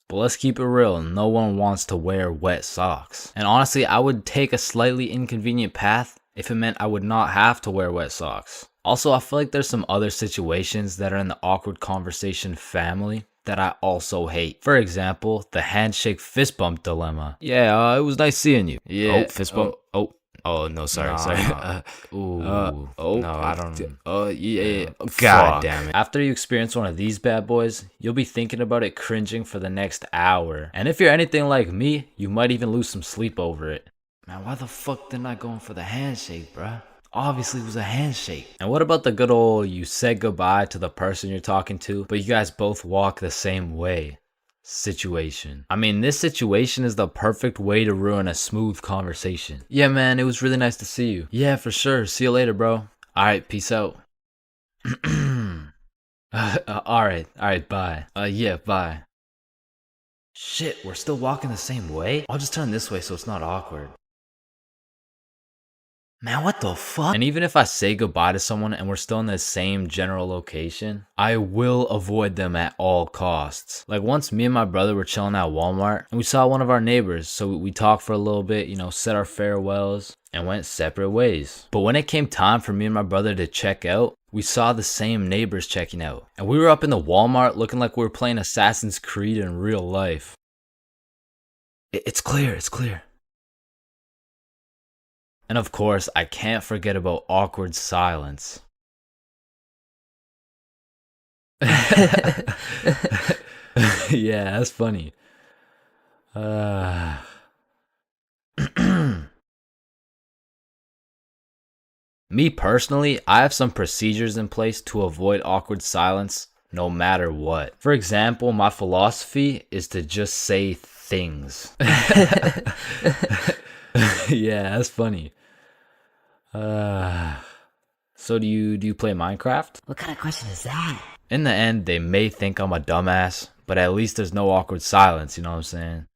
A: but let's keep it real, no one wants to wear wet socks. And honestly, I would take a slightly inconvenient path if it meant I would not have to wear wet socks. Also, I feel like there's some other situations that are in the awkward conversation family that I also hate. For example, the handshake fist bump dilemma. Yeah, it was nice seeing you. Yeah. Oh, fist bump. Oh, no, sorry. No, I don't. Yeah. God damn it. After you experience one of these bad boys, you'll be thinking about it cringing for the next hour. And if you're anything like me, you might even lose some sleep over it. Man, why the fuck didn't I go in for the handshake, bruh? Obviously it was a handshake. And what about the good old you said goodbye to the person you're talking to, but you guys both walk the same way situation? I mean, this situation is the perfect way to ruin a smooth conversation. Yeah, man, it was really nice to see you. Yeah, for sure. See you later, bro. Alright, peace out. Alright, bye. Yeah, bye. Shit, we're still walking the same way? I'll just turn this way so it's not awkward. Man, what the fuck? And even if I say goodbye to someone and we're still in the same general location, I will avoid them at all costs. Like once me and my brother were chilling at Walmart and we saw one of our neighbors, so we talked for a little bit, you know, said our farewells and went separate ways. But when it came time for me and my brother to check out, we saw the same neighbors checking out. And we were up in the Walmart looking like we were playing Assassin's Creed in real life. It's clear. And of course, I can't forget about awkward silence. Yeah, that's funny. Me personally, I have some procedures in place to avoid awkward silence no matter what. For example, my philosophy is to just say things. Yeah, that's funny. So do you play Minecraft?
U: What kind of question is that?
A: In the end, they may think I'm a dumbass, but at least there's no awkward silence, you know what I'm saying?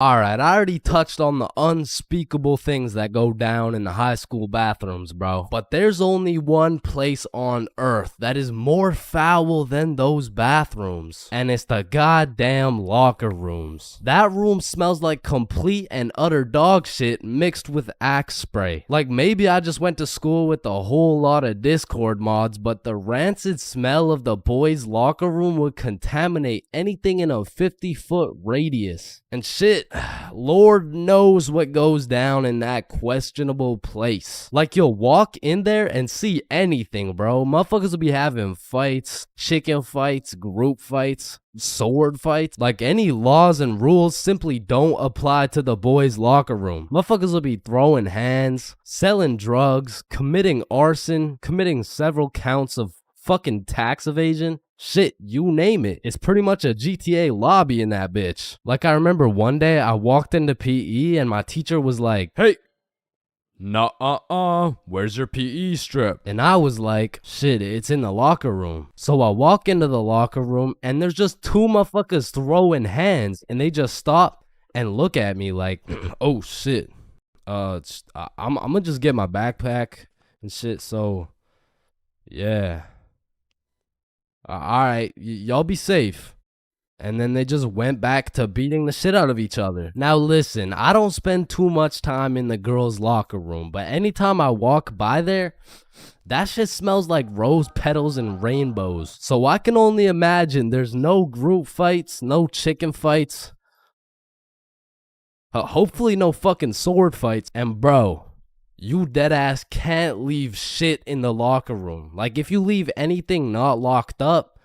I: Alright, I already touched on the unspeakable things that go down in the high school bathrooms, bro. But there's only one place on earth that is more foul than those bathrooms. And it's the goddamn locker rooms. That room smells like complete and utter dog shit mixed with Axe spray. Like maybe I just went to school with a whole lot of Discord mods, but the rancid smell of the boys' locker room would contaminate anything in a 50-foot radius. And shit, Lord knows what goes down in that questionable place. Like you'll walk in there and see anything, bro. Motherfuckers will be having fights, chicken fights, group fights, sword fights. Like any laws and rules simply don't apply to the boys' locker room. Motherfuckers will be throwing hands, selling drugs, committing arson, committing several counts of fucking tax evasion. Shit, you name it. It's pretty much a GTA lobby in that bitch. Like I remember one day I walked into PE and my teacher was like,
G: "Hey, where's your PE strip?"
I: And I was like, shit, it's in the locker room. So I walk into the locker room and there's just two motherfuckers throwing hands and they just stop and look at me like, oh shit. I'm gonna just get my backpack and shit. So yeah. Alright, y'all be safe. And then they just went back to beating the shit out of each other. Now listen, I don't spend too much time in the girls' locker room, but anytime I walk by there, that shit smells like rose petals and rainbows. So I can only imagine there's no group fights, no chicken fights. Hopefully no fucking sword fights. And bro, you deadass can't leave shit in the locker room. Like if you leave anything not locked up,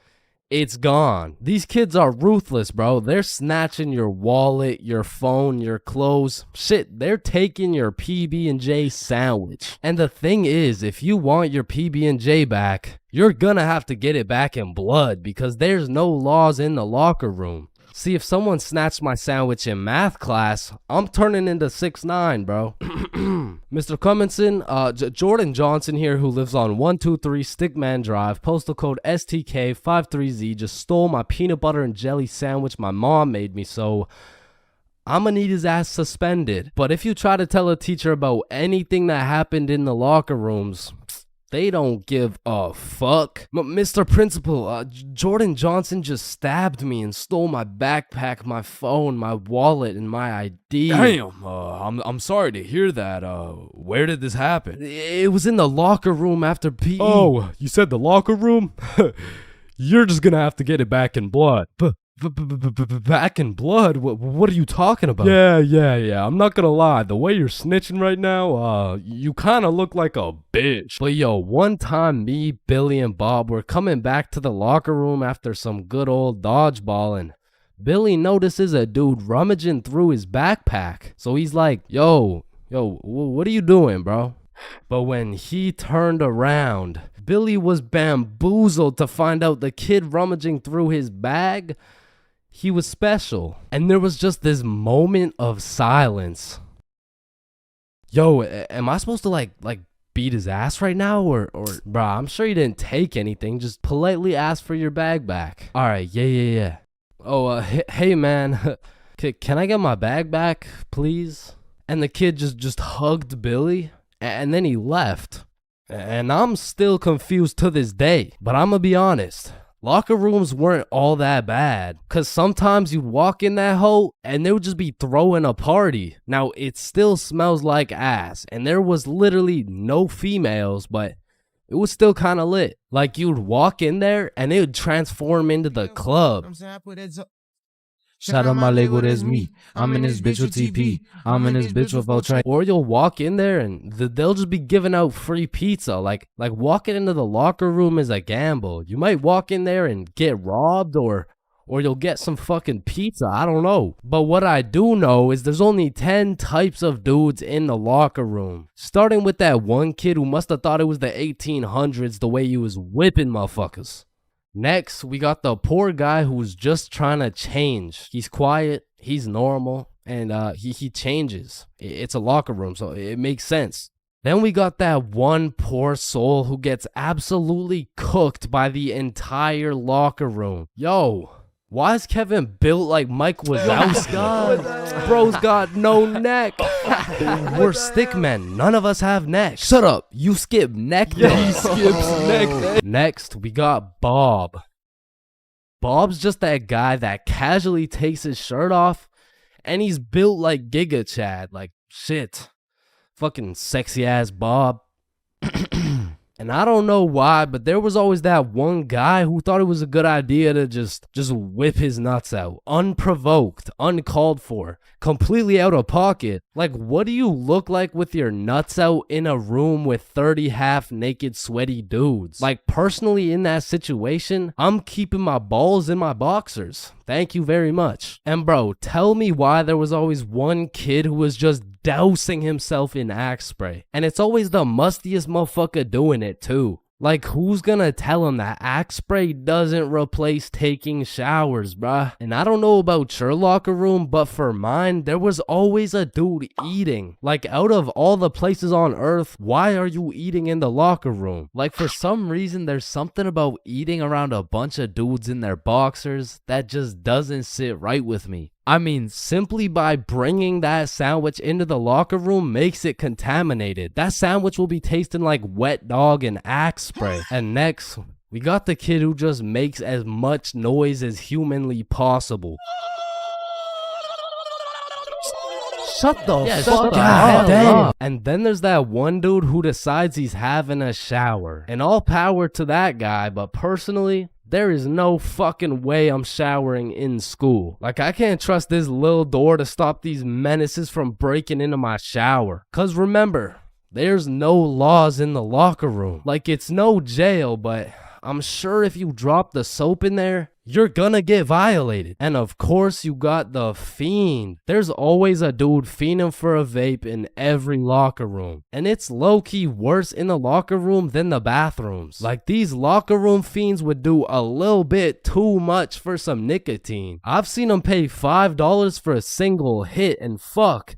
I: it's gone. These kids are ruthless, bro. They're snatching your wallet, your phone, your clothes. Shit, they're taking your PB&J sandwich. And the thing is, if you want your PB&J back, you're gonna have to get it back in blood because there's no laws in the locker room. See, if someone snatched my sandwich in math class, I'm turning into 6'9", bro. Mr. Cumminson, Jordan Johnson here, who lives on 123 Stickman Drive, postal code STK53Z, just stole my peanut butter and jelly sandwich my mom made me, so I'm gonna need his ass suspended. But if you try to tell a teacher about anything that happened in the locker rooms, they don't give a fuck. Mr. Principal, Jordan Johnson just stabbed me and stole my backpack, my phone, my wallet, and my ID.
G: Damn, I'm sorry to hear that. Where did this happen?
I: It was in the locker room after PE.
G: Oh, you said the locker room? You're just gonna have to get it back in blood.
I: Back in blood? What are you talking about?
G: Yeah. I'm not gonna lie. The way you're snitching right now, you kind of look like a bitch.
I: But yo, one time me, Billy, and Bob were coming back to the locker room after some good old dodgeball, and Billy notices a dude rummaging through his backpack. So he's like, yo, what are you doing, bro? But when he turned around, Billy was bamboozled to find out the kid rummaging through his bag, he was special. And there was just this moment of silence. Yo, am I supposed to like beat his ass right now? Or bro, I'm sure he didn't take anything. Just politely ask for your bag back. All right, yeah. Oh, hey man, can I get my bag back, please? And the kid just hugged Billy, and then he left. And I'm still confused to this day. But I'm gonna be honest, locker rooms weren't all that bad. Cause sometimes you'd walk in that hole and they would just be throwing a party. Now it still smells like ass, and there was literally no females, but it was still kind of lit. Like you'd walk in there and it would transform into the club.
H: Shout out my Lego, that's me. I'm in this bitch with TP. I'm in this bitch with Ultra.
I: Or you'll walk in there and they'll just be giving out free pizza. Like walking into the locker room is a gamble. You might walk in there and get robbed, or you'll get some fucking pizza. I don't know. But what I do know is there's only 10 types of dudes in the locker room. Starting with that one kid who must have thought it was the 1800s the way he was whipping motherfuckers. Next, we got the poor guy who's just trying to change. He's quiet, he's normal, and he changes. It's a locker room, so it makes sense. Then we got that one poor soul who gets absolutely cooked by the entire locker room. Yo, Why is Kevin built like Mike Wazowski? Bro's got no neck. We're stick men. None of us have necks. Shut up. You skip neck day.
E: He skips neck day.
I: Next, we got Bob. Bob's just that guy that casually takes his shirt off, and he's built like Giga Chad. Like, shit. Fucking sexy ass Bob. And I don't know why, but there was always that one guy who thought it was a good idea to just whip his nuts out. Unprovoked, uncalled for, completely out of pocket. Like, what do you look like with your nuts out in a room with 30 half-naked sweaty dudes? Like, personally in that situation, I'm keeping my balls in my boxers. Thank you very much. And bro, tell me why there was always one kid who was just dousing himself in Axe spray. And it's always the mustiest motherfucker doing it too. Like, who's gonna tell him that Axe spray doesn't replace taking showers, bruh? And I don't know about your locker room, but for mine, there was always a dude eating. Like, out of all the places on earth, why are you eating in the locker room? Like, for some reason, there's something about eating around a bunch of dudes in their boxers that just doesn't sit right with me. I mean, simply by bringing that sandwich into the locker room makes it contaminated. That sandwich will be tasting like wet dog and Axe spray. And next, we got the kid who just makes as much noise as humanly possible. Shut the fuck up. And then there's that one dude who decides he's having a shower. And all power to that guy, but personally, there is no fucking way I'm showering in school. Like, I can't trust this little door to stop these menaces from breaking into my shower. Cause remember, there's no laws in the locker room. Like, it's no jail, but I'm sure if you drop the soap in there, you're gonna get violated. And of course, you got the fiend. There's always a dude fiending for a vape in every locker room. And it's low-key worse in the locker room than the bathrooms. Like, these locker room fiends would do a little bit too much for some nicotine. I've seen them pay $5 for a single hit, and fuck,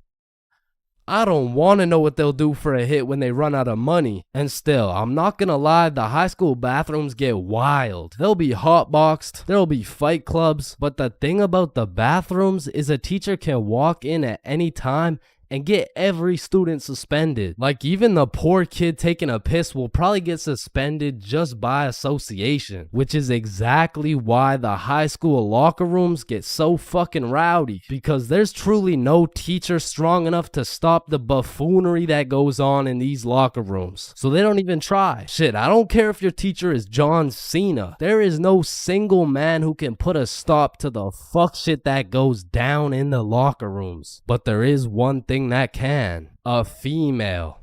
I: I don't want to know what they'll do for a hit when they run out of money. And still, I'm not gonna lie, the high school bathrooms get wild. They'll be hotboxed, there'll be fight clubs, but the thing about the bathrooms is a teacher can walk in at any time and get every student suspended. Like, even the poor kid taking a piss will probably get suspended just by association, which is exactly why the high school locker rooms get so fucking rowdy, because there's truly no teacher strong enough to stop the buffoonery that goes on in these locker rooms. So they don't even try. Shit, I don't care if your teacher is John Cena. There is no single man who can put a stop to the fuck shit that goes down in the locker rooms. But there is one thing that can: a female.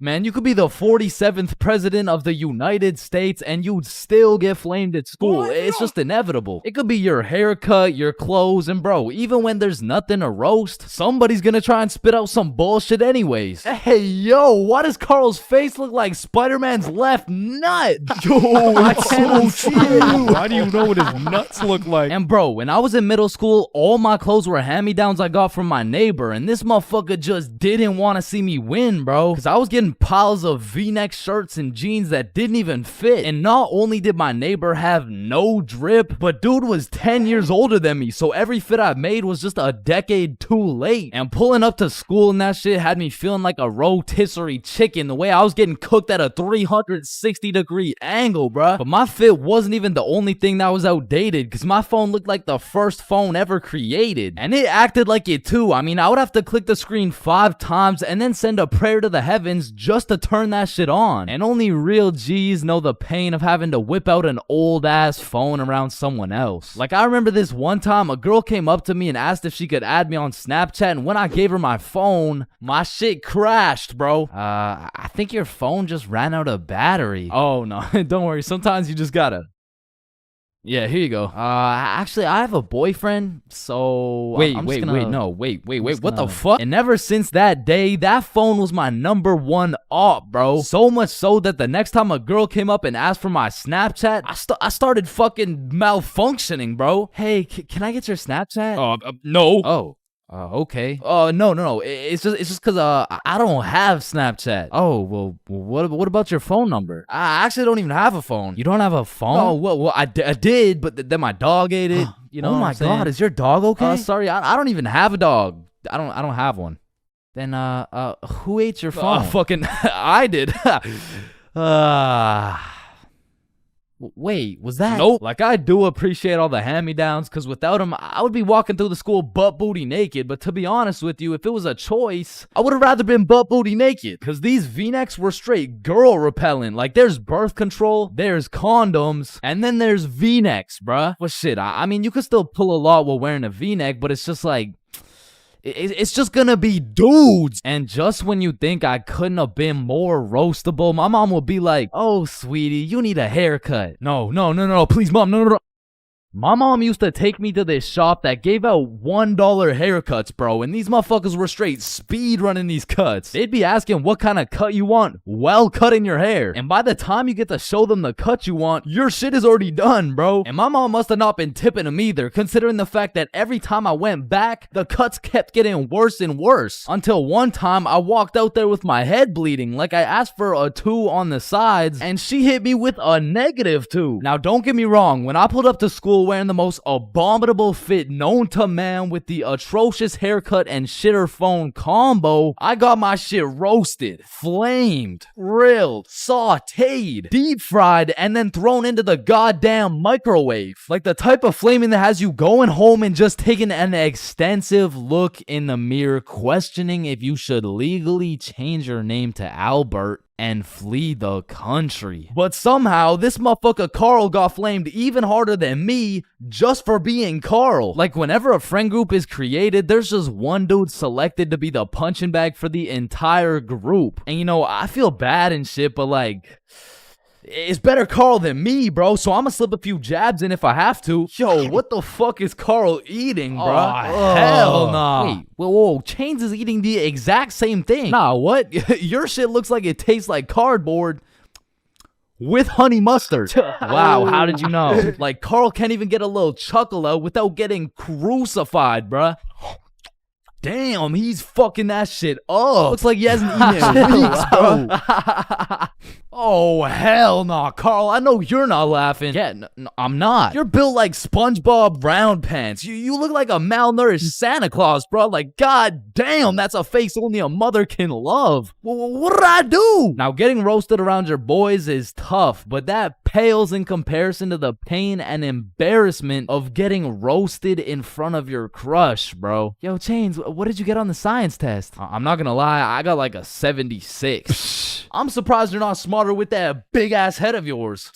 E: Man, you could be the 47th president of the United States and you'd still get flamed at school. It's just inevitable. It could be your haircut, your clothes, and bro, even when there's nothing to roast, somebody's gonna try and spit out some bullshit anyways. Hey, yo, why does Carl's face look like Spider-Man's left nut?
G: Yo,
E: I can't see it.
G: How do you know what his nuts look like?
E: And bro, when I was in middle school, all my clothes were hand-me-downs I got from my neighbor, and this motherfucker just didn't want to see me win, bro, because I was getting piles of V-neck shirts and jeans that didn't even fit. And not only did my neighbor have no drip, but dude was 10 years older than me, so every fit I made was just a decade too late. And pulling up to school and that shit had me feeling like a rotisserie chicken, the way I was getting cooked at a 360-degree angle, bruh. But my fit wasn't even the only thing that was outdated, because my phone looked like the first phone ever created. And it acted like it too. I mean, I would have to click the screen 5 times and then send a prayer to the heavens just to turn that shit on. And only real G's know the pain of having to whip out an old ass phone around someone else. Like, I remember this one time a girl came up to me and asked if she could add me on Snapchat, and when I gave her my phone, my shit crashed, bro. I think your phone just ran out of battery. Oh no, don't worry, sometimes you just gotta. Yeah, here you go. Actually, I have a boyfriend, so
H: Wait,
E: what
H: gonna...
E: the fuck? And ever since that day, that phone was my #1 op, bro. So much so that the next time a girl came up and asked for my Snapchat, I started fucking malfunctioning, bro. Hey, can I get your Snapchat?
G: No.
E: Oh.
H: Okay. No. It's just cause I don't have Snapchat. Oh, well, what about your phone number? I actually don't even have a phone. You don't have a phone? Oh, well, I did, but then my dog ate it. You know
E: Oh
H: what
E: my
H: I'm saying?
E: God, is your dog okay?
H: Sorry, I don't even have a dog. I don't have one. Then who ate your phone?
E: Fucking, I did.
H: Wait, was that?
E: Nope. Like, I do appreciate all the hand-me-downs, because without them, I would be walking through the school butt-booty naked. But to be honest with you, if it was a choice, I would have rather been butt-booty naked. Because these V-necks were straight girl-repellent. Like, there's birth control, there's condoms, and then there's V-necks, bruh. Well, shit, I mean, you could still pull a lot while wearing a V-neck, but it's just like... It's just gonna be dudes. And just when you think I couldn't have been more roastable, my mom will be like, oh, sweetie, you need a haircut. No, please, mom, no. My mom used to take me to this shop that gave out $1 haircuts, bro, and these motherfuckers were straight speed running these cuts. They'd be asking what kind of cut you want while cutting your hair. And by the time you get to show them the cut you want, your shit is already done, bro. And my mom must have not been tipping them either, considering the fact that every time I went back, the cuts kept getting worse and worse. Until one time, I walked out there with my head bleeding, like I asked for a 2 on the sides, and she hit me with a -2. Now, don't get me wrong, when I pulled up to school wearing the most abominable fit known to man with the atrocious haircut and shitter phone combo, I got my shit roasted, flamed, grilled, sauteed, deep fried, and then thrown into the goddamn microwave. Like the type of flaming that has you going home and just taking an extensive look in the mirror, questioning if you should legally change your name to Albert and flee the country. But somehow, this motherfucker Carl got flamed even harder than me just for being Carl. Like, whenever a friend group is created, there's just one dude selected to be the punching bag for the entire group. And you know, I feel bad and shit, but like... it's better Carl than me, bro, so I'm gonna slip a few jabs in if I have to. Yo, what the fuck is Carl eating, bro? Oh, hell nah.
H: Wait, whoa, Chains is eating the exact same thing.
E: Nah, what? Your shit looks like it tastes like cardboard with honey mustard.
H: Wow, how did you know?
E: Like, Carl can't even get a little chuckle out without getting crucified, bruh. Damn, he's fucking that shit up. Looks like he hasn't eaten in weeks, bro. Oh, hell nah, Carl. I know you're not laughing.
H: Yeah, no, I'm not.
E: You're built like SpongeBob Round Pants. You look like a malnourished Santa Claus, bro. Like, god damn, that's a face only a mother can love. What did I do? Now, getting roasted around your boys is tough, but that pales in comparison to the pain and embarrassment of getting roasted in front of your crush, bro.
H: Yo, Chains, what did you get on the science test?
E: I'm not gonna lie, I got like a 76. I'm surprised you're not smarter with that big ass head of yours.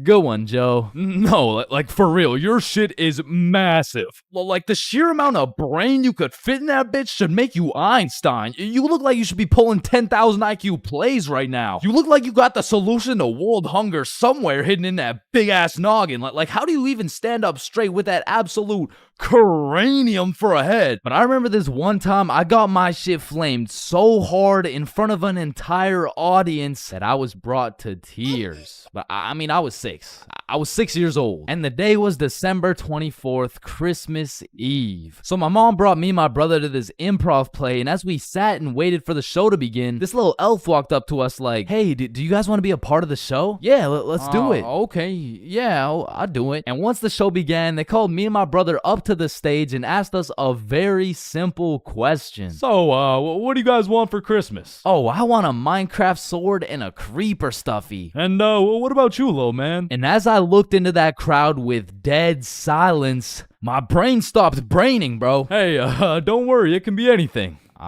H: Good one, Joe.
G: No, like for real, your shit is massive.
E: Like the sheer amount of brain you could fit in that bitch should make you Einstein. You look like you should be pulling 10,000 IQ plays right now. You look like you got the solution to world hunger somewhere hidden in that big ass noggin. Like how do you even stand up straight with that absolute cranium for a head?
H: But I remember this one time I got my shit flamed so hard in front of an entire audience that I was brought to tears. But I mean, I was 6. I was 6 years old. And the day was December 24th, Christmas Eve. So my mom brought me and my brother to this improv play, and as we sat and waited for the show to begin, this little elf walked up to us like, hey, do you guys want to be a part of the show? Yeah, let's do it.
E: Okay, yeah, I'll do it.
H: And once the show began, they called me and my brother up to the stage and asked us a very simple question.
G: So, what do you guys want for Christmas?
H: Oh, I want a Minecraft sword and a creeper stuffy.
G: And, what about you, little man?
H: And as I looked into that crowd with dead silence,
E: my brain stopped braining, bro.
G: Hey, don't worry, it can be anything.
H: Shit.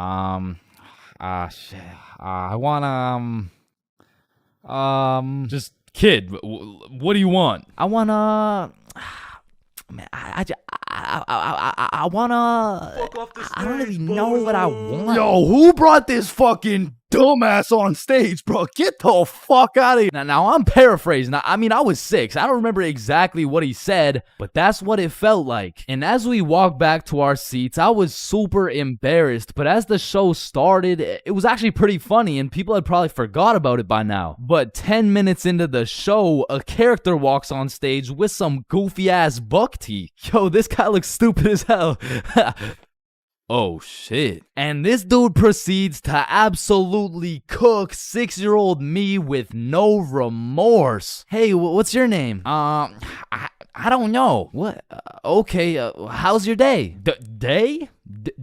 H: I want,
G: just kid, what do you want?
H: I wanna... Man, I wanna... I don't even know what I want.
E: Yo, who brought this fucking dumbass on stage, bro? Get the fuck out of here.
H: Now I'm paraphrasing. I mean, I was 6. I don't remember exactly what he said, but that's what it felt like. And as we walked back to our seats, I was super embarrassed. But as the show started, it was actually pretty funny, and people had probably forgot about it by now. But 10 minutes into the show, a character walks on stage with some goofy ass buck teeth. Yo, this guy looks stupid as hell.
E: Oh shit. And this dude proceeds to absolutely cook 6-year-old me with no remorse. Hey, what's your name? I don't know. What? Okay, how's your day? Day?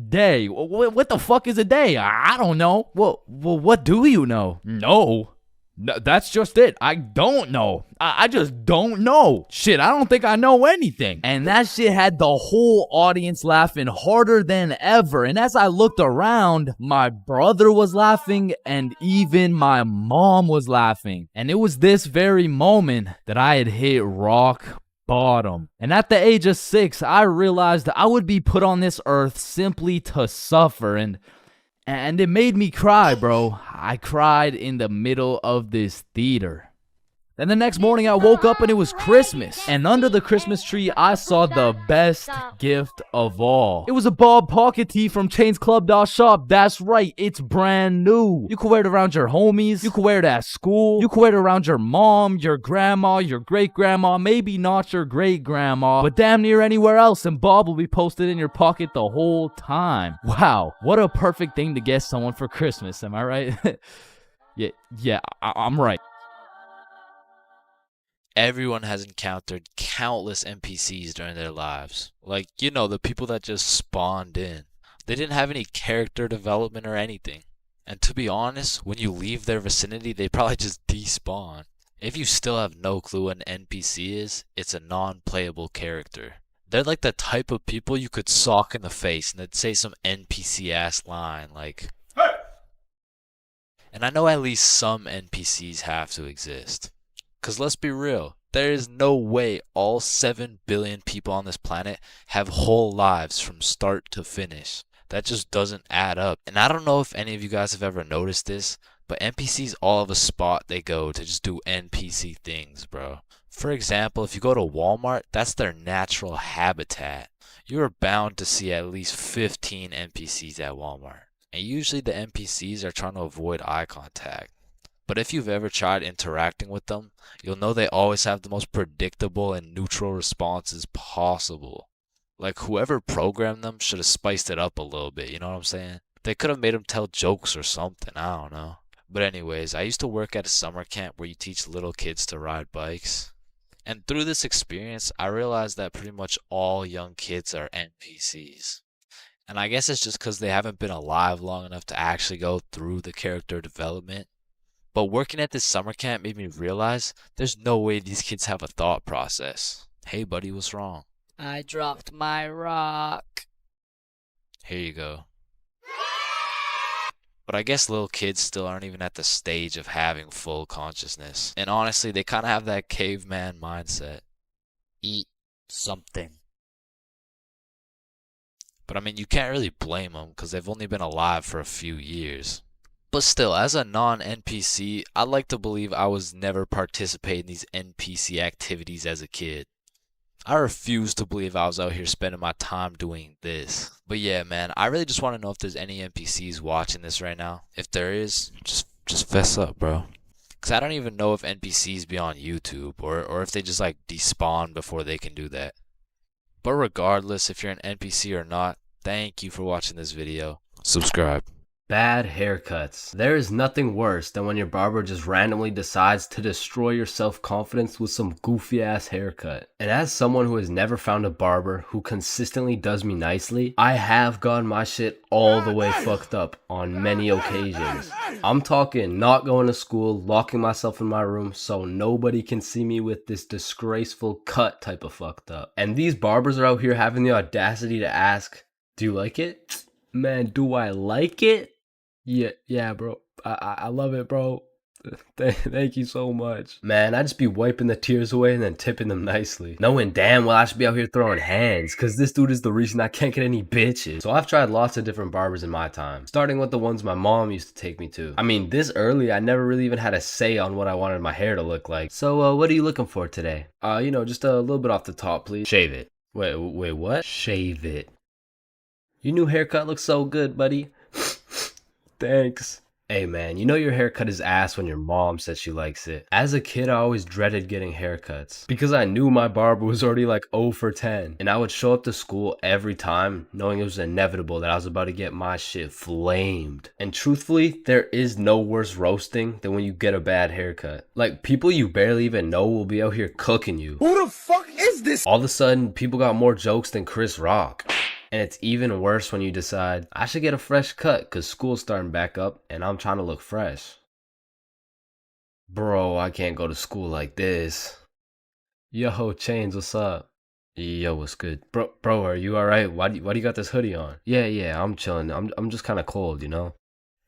E: Day? What the fuck is a day? I don't know. Well, what do you know? No. That's just it. I don't know. I just don't know. Shit, I don't think I know anything. And that shit had the whole audience laughing harder than ever. And as I looked around, my brother was laughing and even my mom was laughing. And it was this very moment that I had hit rock bottom. And at the age of 6, I realized I would be put on this earth simply to suffer. And it made me cry, bro. I cried in the middle of this theater. Then the next morning I woke up and it was Christmas. And under the Christmas tree, I saw the best gift of all. It was a Bob pocket tee from ChainsClub.shop. That's right, it's brand new. You can wear it around your homies. You can wear it at school. You can wear it around your mom, your grandma, your great-grandma, maybe not your great-grandma, but damn near anywhere else, and Bob will be posted in your pocket the whole time. Wow, what a perfect thing to get someone for Christmas, am I right? yeah, I'm right.
D: Everyone has encountered countless NPCs during their lives. Like, you know, the people that just spawned in. They didn't have any character development or anything. And to be honest, when you leave their vicinity, they probably just despawn. If you still have no clue what an NPC is, it's a non-playable character. They're like the type of people you could sock in the face and they'd say some NPC-ass line like, "Hey!" And I know at least some NPCs have to exist. Because let's be real, there is no way all 7 billion people on this planet have whole lives from start to finish. That just doesn't add up. And I don't know if any of you guys have ever noticed this, but NPCs all have a spot they go to just do NPC things, bro. For example, if you go to Walmart, that's their natural habitat. You are bound to see at least 15 NPCs at Walmart. And usually the NPCs are trying to avoid eye contact. But if you've ever tried interacting with them, you'll know they always have the most predictable and neutral responses possible. Like whoever programmed them should have spiced it up a little bit, you know what I'm saying? They could have made them tell jokes or something, I don't know. But anyways, I used to work at a summer camp where you teach little kids to ride bikes. And through this experience, I realized that pretty much all young kids are NPCs. And I guess it's just because they haven't been alive long enough to actually go through the character development. But working at this summer camp made me realize there's no way these kids have a thought process. Hey buddy, what's wrong?
O: I dropped my rock.
D: Here you go. But I guess little kids still aren't even at the stage of having full consciousness. And honestly, they kind of have that caveman mindset. Eat something. But I mean, you can't really blame them because they've only been alive for a few years. But still, as a non-NPC, I'd like to believe I was never participating in these NPC activities as a kid. I refuse to believe I was out here spending my time doing this. But yeah, man, I really just want to know if there's any NPCs watching this right now. If there is, just fess up, bro. Because I don't even know if NPCs be on YouTube or if they just like despawn before they can do that. But regardless, if you're an NPC or not, thank you for watching this video. Subscribe.
I: Bad haircuts. There is nothing worse than when your barber just randomly decides to destroy your self-confidence with some goofy ass haircut. And as someone who has never found a barber who consistently does me nicely, I have gotten my shit all the way fucked up on many occasions. I'm talking not going to school, locking myself in my room so nobody can see me with this disgraceful cut type of fucked up. And these barbers are out here having the audacity to ask, do you like it? Man, do I like it? Yeah, bro. I love it, bro. Thank you so much. Man, I just be wiping the tears away and then tipping them nicely. Knowing damn well I should be out here throwing hands, cause this dude is the reason I can't get any bitches. So I've tried lots of different barbers in my time, starting with the ones my mom used to take me to. I mean, this early, I never really even had a say on what I wanted my hair to look like. So, what are you looking for today? Just a little bit off the top, please. Shave it. Wait, what? Shave it. Your new haircut looks so good, buddy. Thanks.
U: Hey man, you know your haircut is ass when your mom says she likes it. As a kid, I always dreaded getting haircuts because I knew my barber was already like 0 for 10. And I would show up to school every time knowing it was inevitable that I was about to get my shit flamed. And truthfully, there is no worse roasting than when you get a bad haircut. Like, people you barely even know will be out here cooking you.
J: Who the fuck is this?
U: All of a sudden, people got more jokes than Chris Rock. And it's even worse when you decide, I should get a fresh cut because school's starting back up and I'm trying to look fresh. Bro, I can't go to school like this. Yo, Chains, what's up? Yo, what's good? Bro, are you alright? Why do you got this hoodie on? Yeah, I'm chilling. I'm just kind of cold, you know?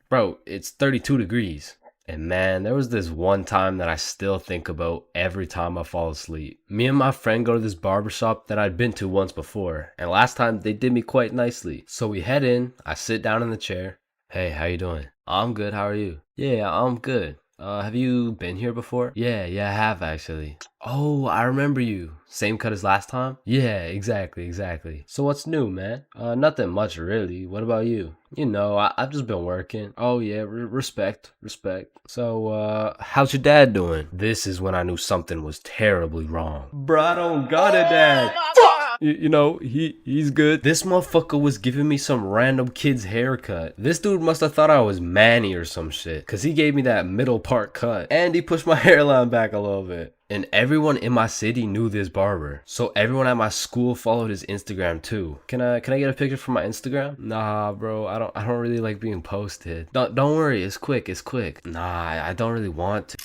U: Bro, it's 32 degrees. And man, there was this one time that I still think about every time I fall asleep. Me and my friend go to this barbershop that I'd been to once before, and last time they did me quite nicely. So we head in, I sit down in the chair. Hey, how you doing? I'm good, how are you? Yeah, I'm good. Have you been here before? Yeah, I have actually. Oh, I remember you. Same cut as last time? Yeah, exactly. So what's new, man? Nothing much really. What about you? You know, I've just been working. Oh yeah, respect. So, how's your dad doing? This is when I knew something was terribly wrong. Bro, I don't got a dad. You know, he's good. This motherfucker was giving me some random kid's haircut. This dude must have thought I was Manny or some shit, cause he gave me that middle part cut and he pushed my hairline back a little bit. And everyone in my city knew this barber, so everyone at my school followed his Instagram too. Can I get a picture from my Instagram? Nah, bro, I don't really like being posted. Don't worry, it's quick. Nah, I don't really want to.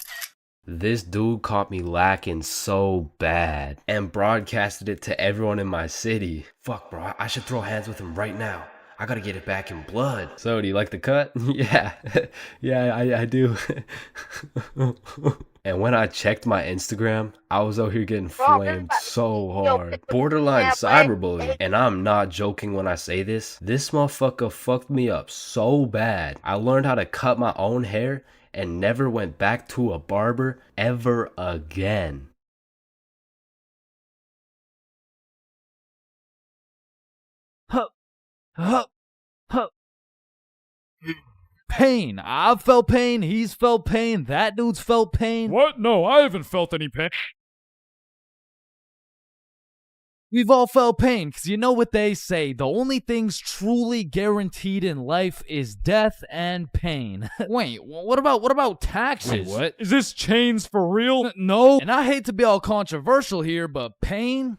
U: This dude caught me lacking so bad and broadcasted it to everyone in my city. Fuck, bro, I should throw hands with him right now. I gotta get it back in blood. So, do you like the cut? Yeah, I do. And when I checked my Instagram, I was out here getting flamed so hard. Borderline cyberbullying. And I'm not joking when I say this. This motherfucker fucked me up so bad. I learned how to cut my own hair and never went back to a barber ever again.
E: Pain. I've felt pain. He's felt pain. That dude's felt pain.
G: What? No, I haven't felt any pain.
E: We've all felt pain, because you know what they say. The only things truly guaranteed in life is death and pain.
B: Wait, what about taxes?
G: Wait, what? Is this Chains for real?
E: No. And I hate to be all controversial here, but pain?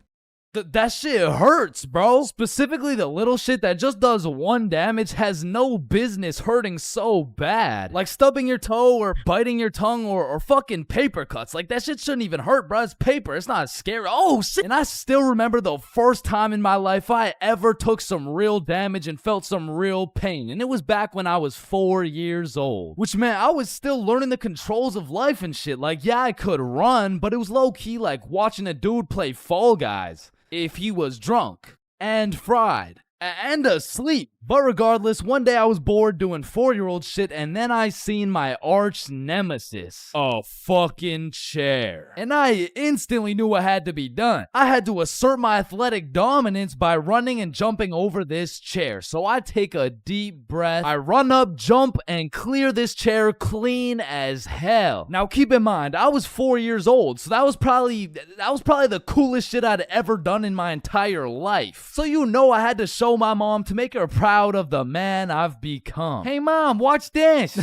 E: That shit hurts, bro. Specifically, the little shit that just does 1 damage has no business hurting so bad. Like stubbing your toe or biting your tongue or fucking paper cuts. Like, that shit shouldn't even hurt, bro. It's paper. It's not scary. Oh, shit. And I still remember the first time in my life I ever took some real damage and felt some real pain. And it was back when I was 4 years old. Which meant I was still learning the controls of life and shit. Like, yeah, I could run, but it was low-key like watching a dude play Fall Guys. If he was drunk and fried and asleep. But regardless, one day I was bored doing 4-year-old shit, and then I seen my arch nemesis, a fucking chair. And I instantly knew what had to be done. I had to assert my athletic dominance by running and jumping over this chair. So I take a deep breath, I run up, jump, and clear this chair clean as hell. Now keep in mind, I was 4 years old, so that was probably the coolest shit I'd ever done in my entire life. So you know I had to show my mom to make her proud of the man I've become. Hey mom, watch this.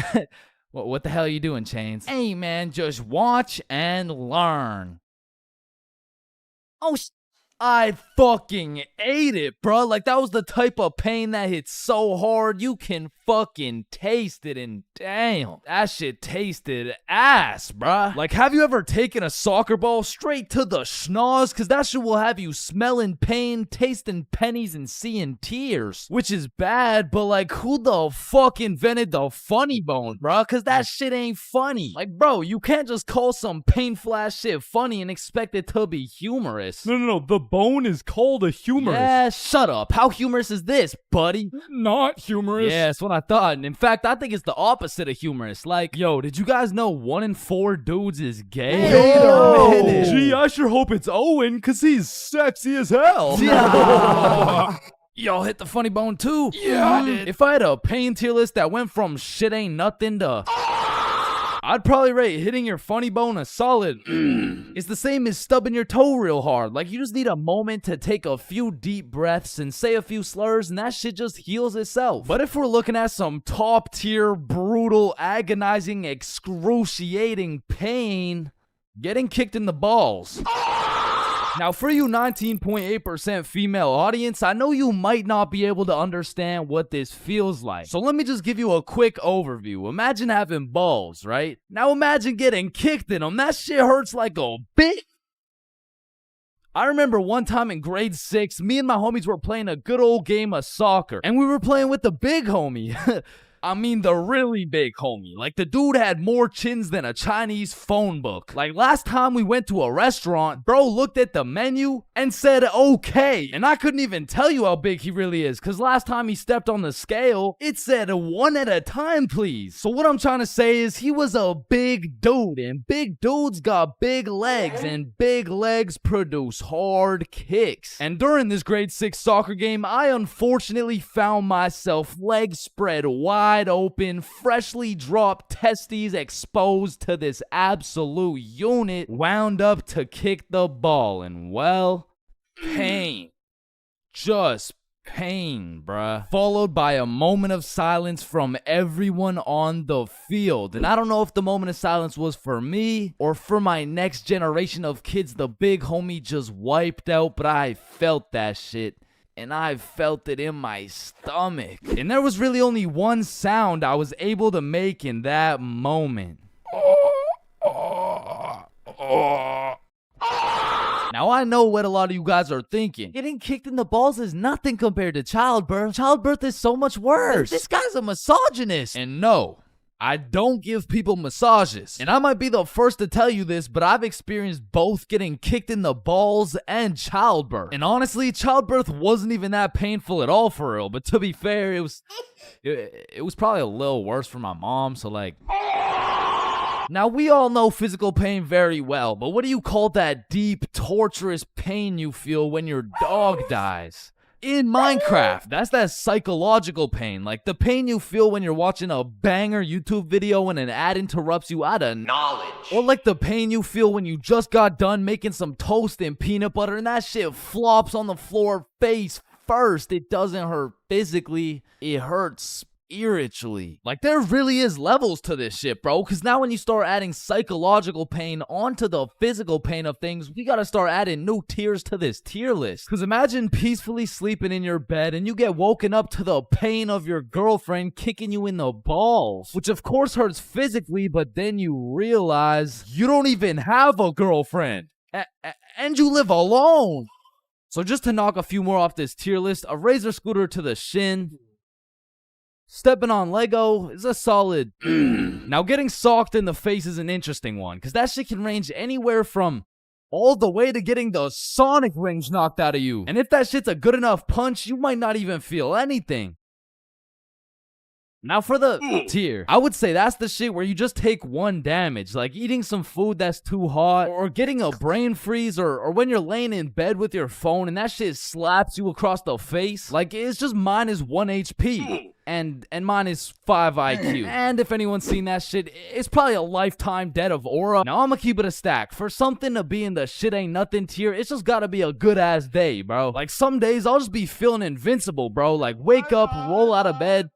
E: What the hell are you doing, Chains? Hey man, just watch and learn. Oh, I fucking ate it, bro. Like, that was the type of pain that hits so hard you can fucking taste it, and damn, that shit tasted ass, bruh. Like, have you ever taken a soccer ball straight to the schnoz? Cause that shit will have you smelling pain, tasting pennies, and seeing tears. Which is bad, but like, who the fuck invented the funny bone, bruh? Cause that shit ain't funny. Like, bro, you can't just call some painful ass shit funny and expect it to be humorous.
G: No, the bone is called a humorous.
E: Yeah, shut up. How humorous is this, buddy?
G: Not humorous.
E: Yeah, that's what I thought. And in fact, I think it's the opposite of humorous. Like, yo, did you guys know 1 in 4 dudes is gay?
G: Wait a minute. Gee, I sure hope it's Owen, cause he's sexy as hell.
E: Y'all hit the funny bone too?
B: Yeah, I did.
E: If I had a pain tier list that went from shit ain't nothing to I'd probably rate hitting your funny bone a solid It's the same as stubbing your toe real hard. Like, you just need a moment to take a few deep breaths and say a few slurs, and that shit just heals itself. But if we're looking at some top tier, brutal, agonizing, excruciating pain, getting kicked in the balls. Now, for you 19.8% female audience, I know you might not be able to understand what this feels like. So let me just give you a quick overview. Imagine having balls, right? Now imagine getting kicked in them. That shit hurts like a bitch. I remember one time in grade 6, me and my homies were playing a good old game of soccer. And we were playing with the big homie. I mean the really big homie. Like, the dude had more chins than a Chinese phone book. Like, last time we went to a restaurant, bro looked at the menu and said okay. And I couldn't even tell you how big he really is, because last time he stepped on the scale, it said 1 at a time, please. So what I'm trying to say is he was a big dude, and big dudes got big legs, and big legs produce hard kicks. And during this grade 6 soccer game, I unfortunately found myself legs spread wide open, freshly dropped testes exposed to this absolute unit, wound up to kick the ball, and well, pain. Just pain, bruh. Followed by a moment of silence from everyone on the field. And I don't know if the moment of silence was for me or for my next generation of kids the big homie just wiped out, but I felt that shit. And I felt it in my stomach. And there was really only one sound I was able to make in that moment. Now, I know what a lot of you guys are thinking. Getting kicked in the balls is nothing compared to childbirth. Childbirth is so much worse. This guy's a misogynist. And no, I don't give people massages. And I might be the first to tell you this, but I've experienced both getting kicked in the balls and childbirth. And honestly, childbirth wasn't even that painful at all for real. But to be fair, it was probably a little worse for my mom, so like... Now, we all know physical pain very well, but what do you call that deep, torturous pain you feel when your dog dies? In Minecraft, that's that psychological pain, like the pain you feel when you're watching a banger YouTube video and an ad interrupts you out of knowledge. Or like the pain you feel when you just got done making some toast and peanut butter and that shit flops on the floor face first. It doesn't hurt physically, it hurts spiritually. Like, there really is levels to this shit, bro, because now when you start adding psychological pain onto the physical pain of things, we gotta start adding new tiers to this tier list. Because imagine peacefully sleeping in your bed and you get woken up to the pain of your girlfriend kicking you in the balls, which of course hurts physically, but then you realize you don't even have a girlfriend and you live alone. So just to knock a few more off this tier list, a razor scooter to the shin, stepping on Lego is a solid. Now, getting socked in the face is an interesting one, because that shit can range anywhere from all the way to getting the sonic rings knocked out of you. And if that shit's a good enough punch, you might not even feel anything. Now for the tier, I would say that's the shit where you just take one damage, like eating some food that's too hot, or getting a brain freeze, or when you're laying in bed with your phone and that shit slaps you across the face. Like, it's just minus 1 HP. And minus 5 IQ. And if anyone's seen that shit, it's probably a lifetime debt of aura. Now, I'm gonna keep it a stack. For something to be in the shit ain't nothing tier, it's just gotta be a good ass day, bro. Like, some days I'll just be feeling invincible, bro. Like, wake up, roll out of bed,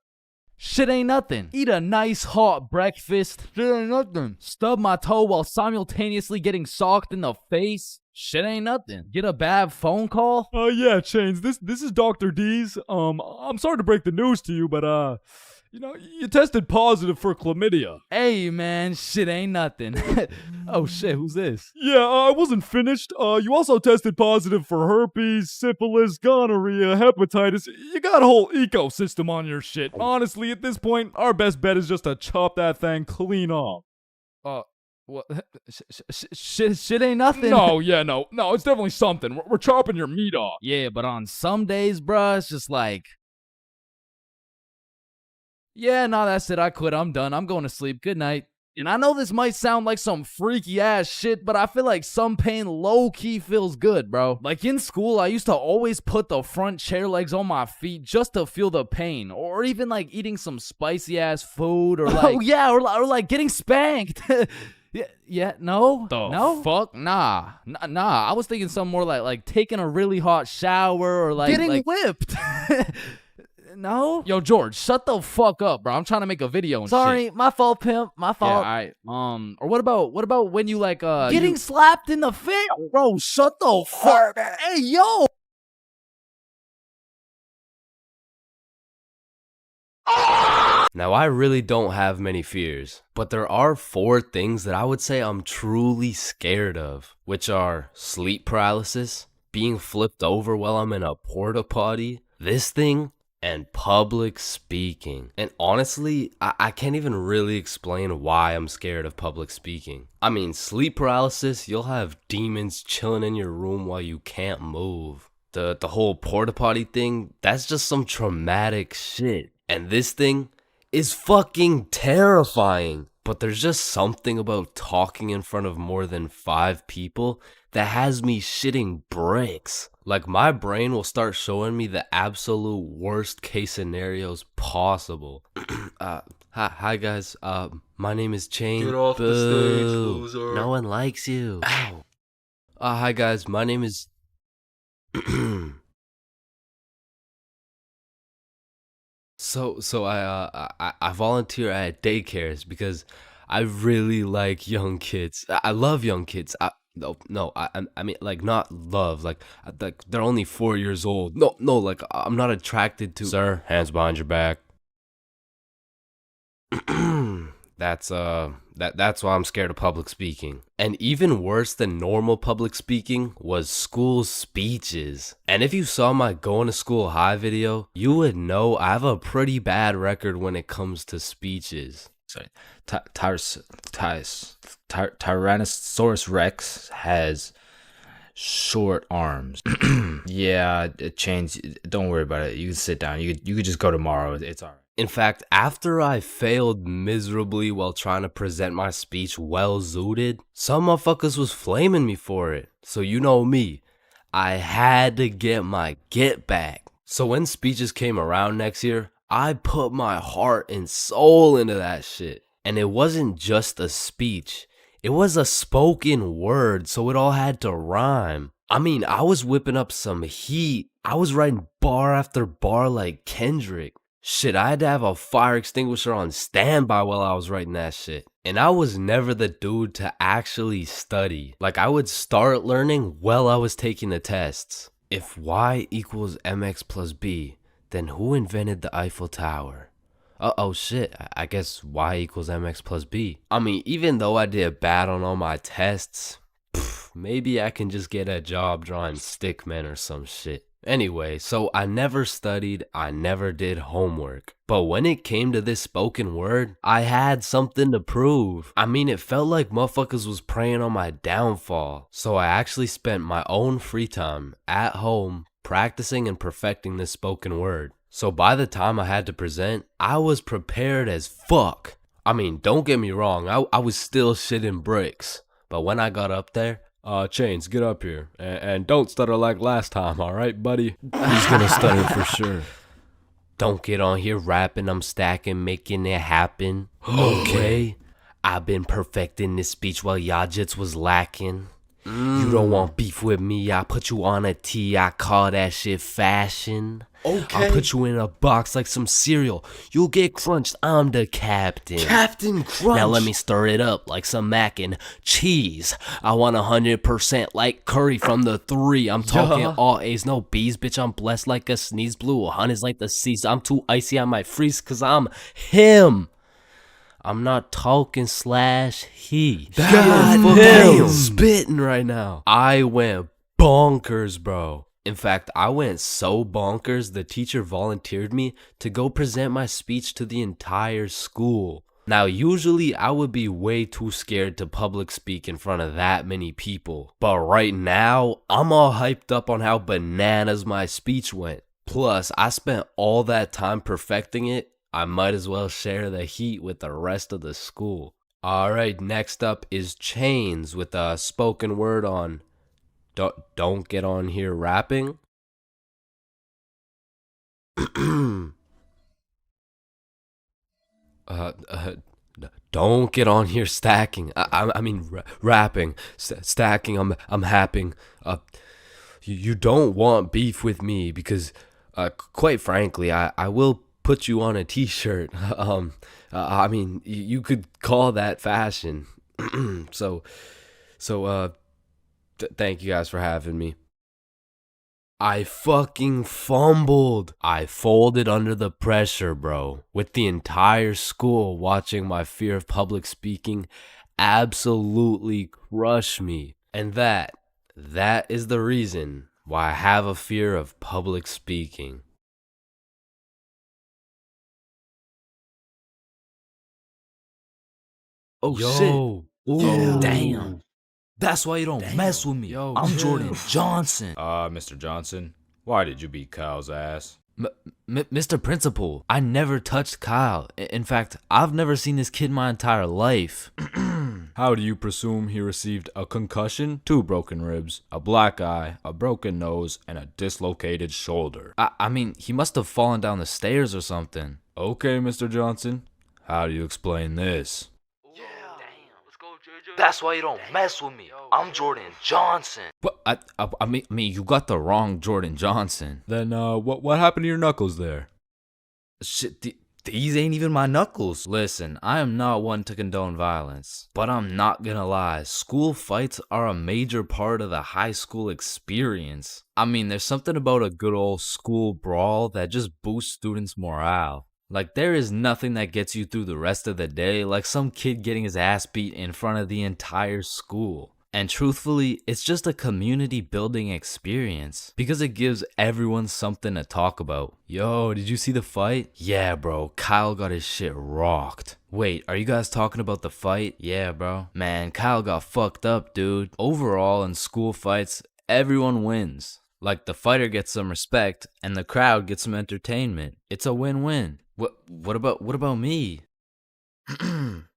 E: shit ain't nothing. Eat a nice hot breakfast, shit ain't nothing. Stub my toe while simultaneously getting socked in the face, shit ain't nothing. Get a bad phone call?
G: Yeah, Chains, this is Dr. D's. I'm sorry to break the news to you, but, you know, you tested positive for chlamydia.
E: Hey, man, shit ain't nothing. Oh, shit, who's this?
G: Yeah, I wasn't finished. You also tested positive for herpes, syphilis, gonorrhea, hepatitis. You got a whole ecosystem on your shit. Honestly, at this point, our best bet is just to chop that thing clean off.
E: What? Shit ain't nothing.
G: No, it's definitely something. We're chopping your meat off.
E: Yeah, but on some days, bruh, it's just like, yeah, no, that's it. I quit. I'm done. I'm going to sleep. Good night. And I know this might sound like some freaky ass shit, but I feel like some pain low-key feels good, bro. Like in school, I used to always put the front chair legs on my feet just to feel the pain. Or even like eating some spicy ass food or like...
I: Oh yeah, or like getting spanked. No?
E: No? Fuck? Nah. I was thinking something more like taking a really hot shower or like...
I: Getting whipped. No?
E: Yo, George, shut the fuck up, bro. I'm trying to make a video and
I: Sorry,
E: shit.
I: my fault, pimp. My
E: Yeah,
I: fault.
E: alright. Or what about when you like
I: Getting slapped in the face.
E: Bro, shut the fuck.
I: Hey, yo.
U: Now, I really don't have many fears, but there are 4 things that I would say I'm truly scared of, which are sleep paralysis, being flipped over while I'm in a porta potty, this thing, and public speaking. And honestly, I can't even really explain why I'm scared of public speaking. I mean, sleep paralysis, you'll have demons chilling in your room while you can't move. The whole porta potty thing, that's just some traumatic shit. And this thing is fucking terrifying. But there's just something about talking in front of more than 5 people that has me shitting bricks. Like, my brain will start showing me the absolute worst case scenarios possible. Hi guys, my name is Chain. Get off the stage, loser. No one likes you. Ow. Hi guys, my name is... So I volunteer at daycares because I really like young kids. I love young kids. I mean like not love, like they're only 4 years old. No, like I'm not attracted to. Sir, hands behind your back. That's why I'm scared of public speaking. And even worse than normal public speaking was school speeches. And if you saw my going to school high video, you would know I have a pretty bad record when it comes to speeches.
A: Sorry, Tyrannosaurus Rex has short arms. Yeah, Chains, don't worry about it. You can sit down. You could just go tomorrow. It's all right.
U: In fact, after I failed miserably while trying to present my speech well zooted, some motherfuckers was flaming me for it. So you know me, I had to get my get back. So when speeches came around next year, I put my heart and soul into that shit. And it wasn't just a speech, it was a spoken word, so it all had to rhyme. I mean, I was whipping up some heat. I was writing bar after bar like Kendrick. Shit, I had to have a fire extinguisher on standby while I was writing that shit. And I was never the dude to actually study. Like, I would start learning while I was taking the tests. If y equals mx plus b, then who invented the Eiffel Tower? Oh shit, I guess y equals mx plus b. I mean, even though I did bad on all my tests, maybe I can just get a job drawing stickmen or some shit. Anyway, so I never studied, I never did homework. But when it came to this spoken word, I had something to prove. I mean, it felt like motherfuckers was preying on my downfall. So I actually spent my own free time at home practicing and perfecting this spoken word. So by the time I had to present, I was prepared as fuck. I mean, don't get me wrong, I was still shitting bricks. But when I got up there, Chains, get up here. And don't stutter like last time, alright, buddy? He's gonna stutter for sure. Don't get on here rapping, I'm stacking, making it happen. Okay? I've been perfecting this speech while y'all jits was lacking. You don't want beef with me, I put you on a tee, I call that shit fashion. Okay. I'll put you in a box like some cereal. You'll get crunched, I'm the captain. Captain Crunch. Now let me stir it up like some mac and cheese. I want 100% like curry from the 3. I'm talking all A's, no B's, bitch, I'm blessed like a sneeze. Blue, 100's like the seas. I'm too icy, I might freeze cause I'm him. I'm not talking slash he. God damn. Spitting right now. I went bonkers, bro. In fact, I went so bonkers, the teacher volunteered me to go present my speech to the entire school. Now, usually I would be way too scared to public speak in front of that many people. But right now, I'm all hyped up on how bananas my speech went. Plus, I spent all that time perfecting it. I might as well share the heat with the rest of the school. All right, next up is Chains with a spoken word on don't get on here rapping. uh, uh, don't get on here stacking. I mean rapping, stacking. I'm happing. You don't want beef with me because, quite frankly, I will put you on a t-shirt. I mean, you could call that fashion. so, thank you guys for having me. I fucking fumbled. I folded under the pressure, bro. With the entire school watching my fear of public speaking absolutely crush me. And that is the reason why I have a fear of public speaking.
E: Oh
U: Yo.
E: shit.
U: Ooh.
E: Damn. That's why you don't mess with me.
U: Yo,
E: I'm
U: chill.
E: Jordan Johnson.
F: Mr. Johnson, why did you beat Kyle's ass?
E: Mr. Principal, I never touched Kyle. In fact, I've never seen this kid my entire life.
F: How do you presume he received a concussion, 2 broken ribs, a black eye, a broken nose, and a dislocated shoulder?
E: I mean, he must have fallen down the stairs or something.
F: Okay, Mr. Johnson, how do you explain this?
E: That's why you don't mess with me. I'm Jordan Johnson.
F: What?
E: I mean, you got the wrong Jordan Johnson.
F: Then, what happened to your knuckles there?
E: Shit, these ain't even my knuckles. Listen, I am not one to condone violence, but I'm not gonna lie. School fights are a major part of the high school experience. I mean, there's something about a good old school brawl that just boosts students' morale. Like, there is nothing that gets you through the rest of the day like some kid getting his ass beat in front of the entire school. And truthfully, it's just a community building experience because it gives everyone something to talk about. Yo, did you see the fight? Yeah, bro, Kyle got his shit rocked. Wait, are you guys talking about the fight? Yeah, bro. Man, Kyle got fucked up, dude. Overall, in school fights, everyone wins. Like, the fighter gets some respect and the crowd gets some entertainment. It's a win-win. What about me?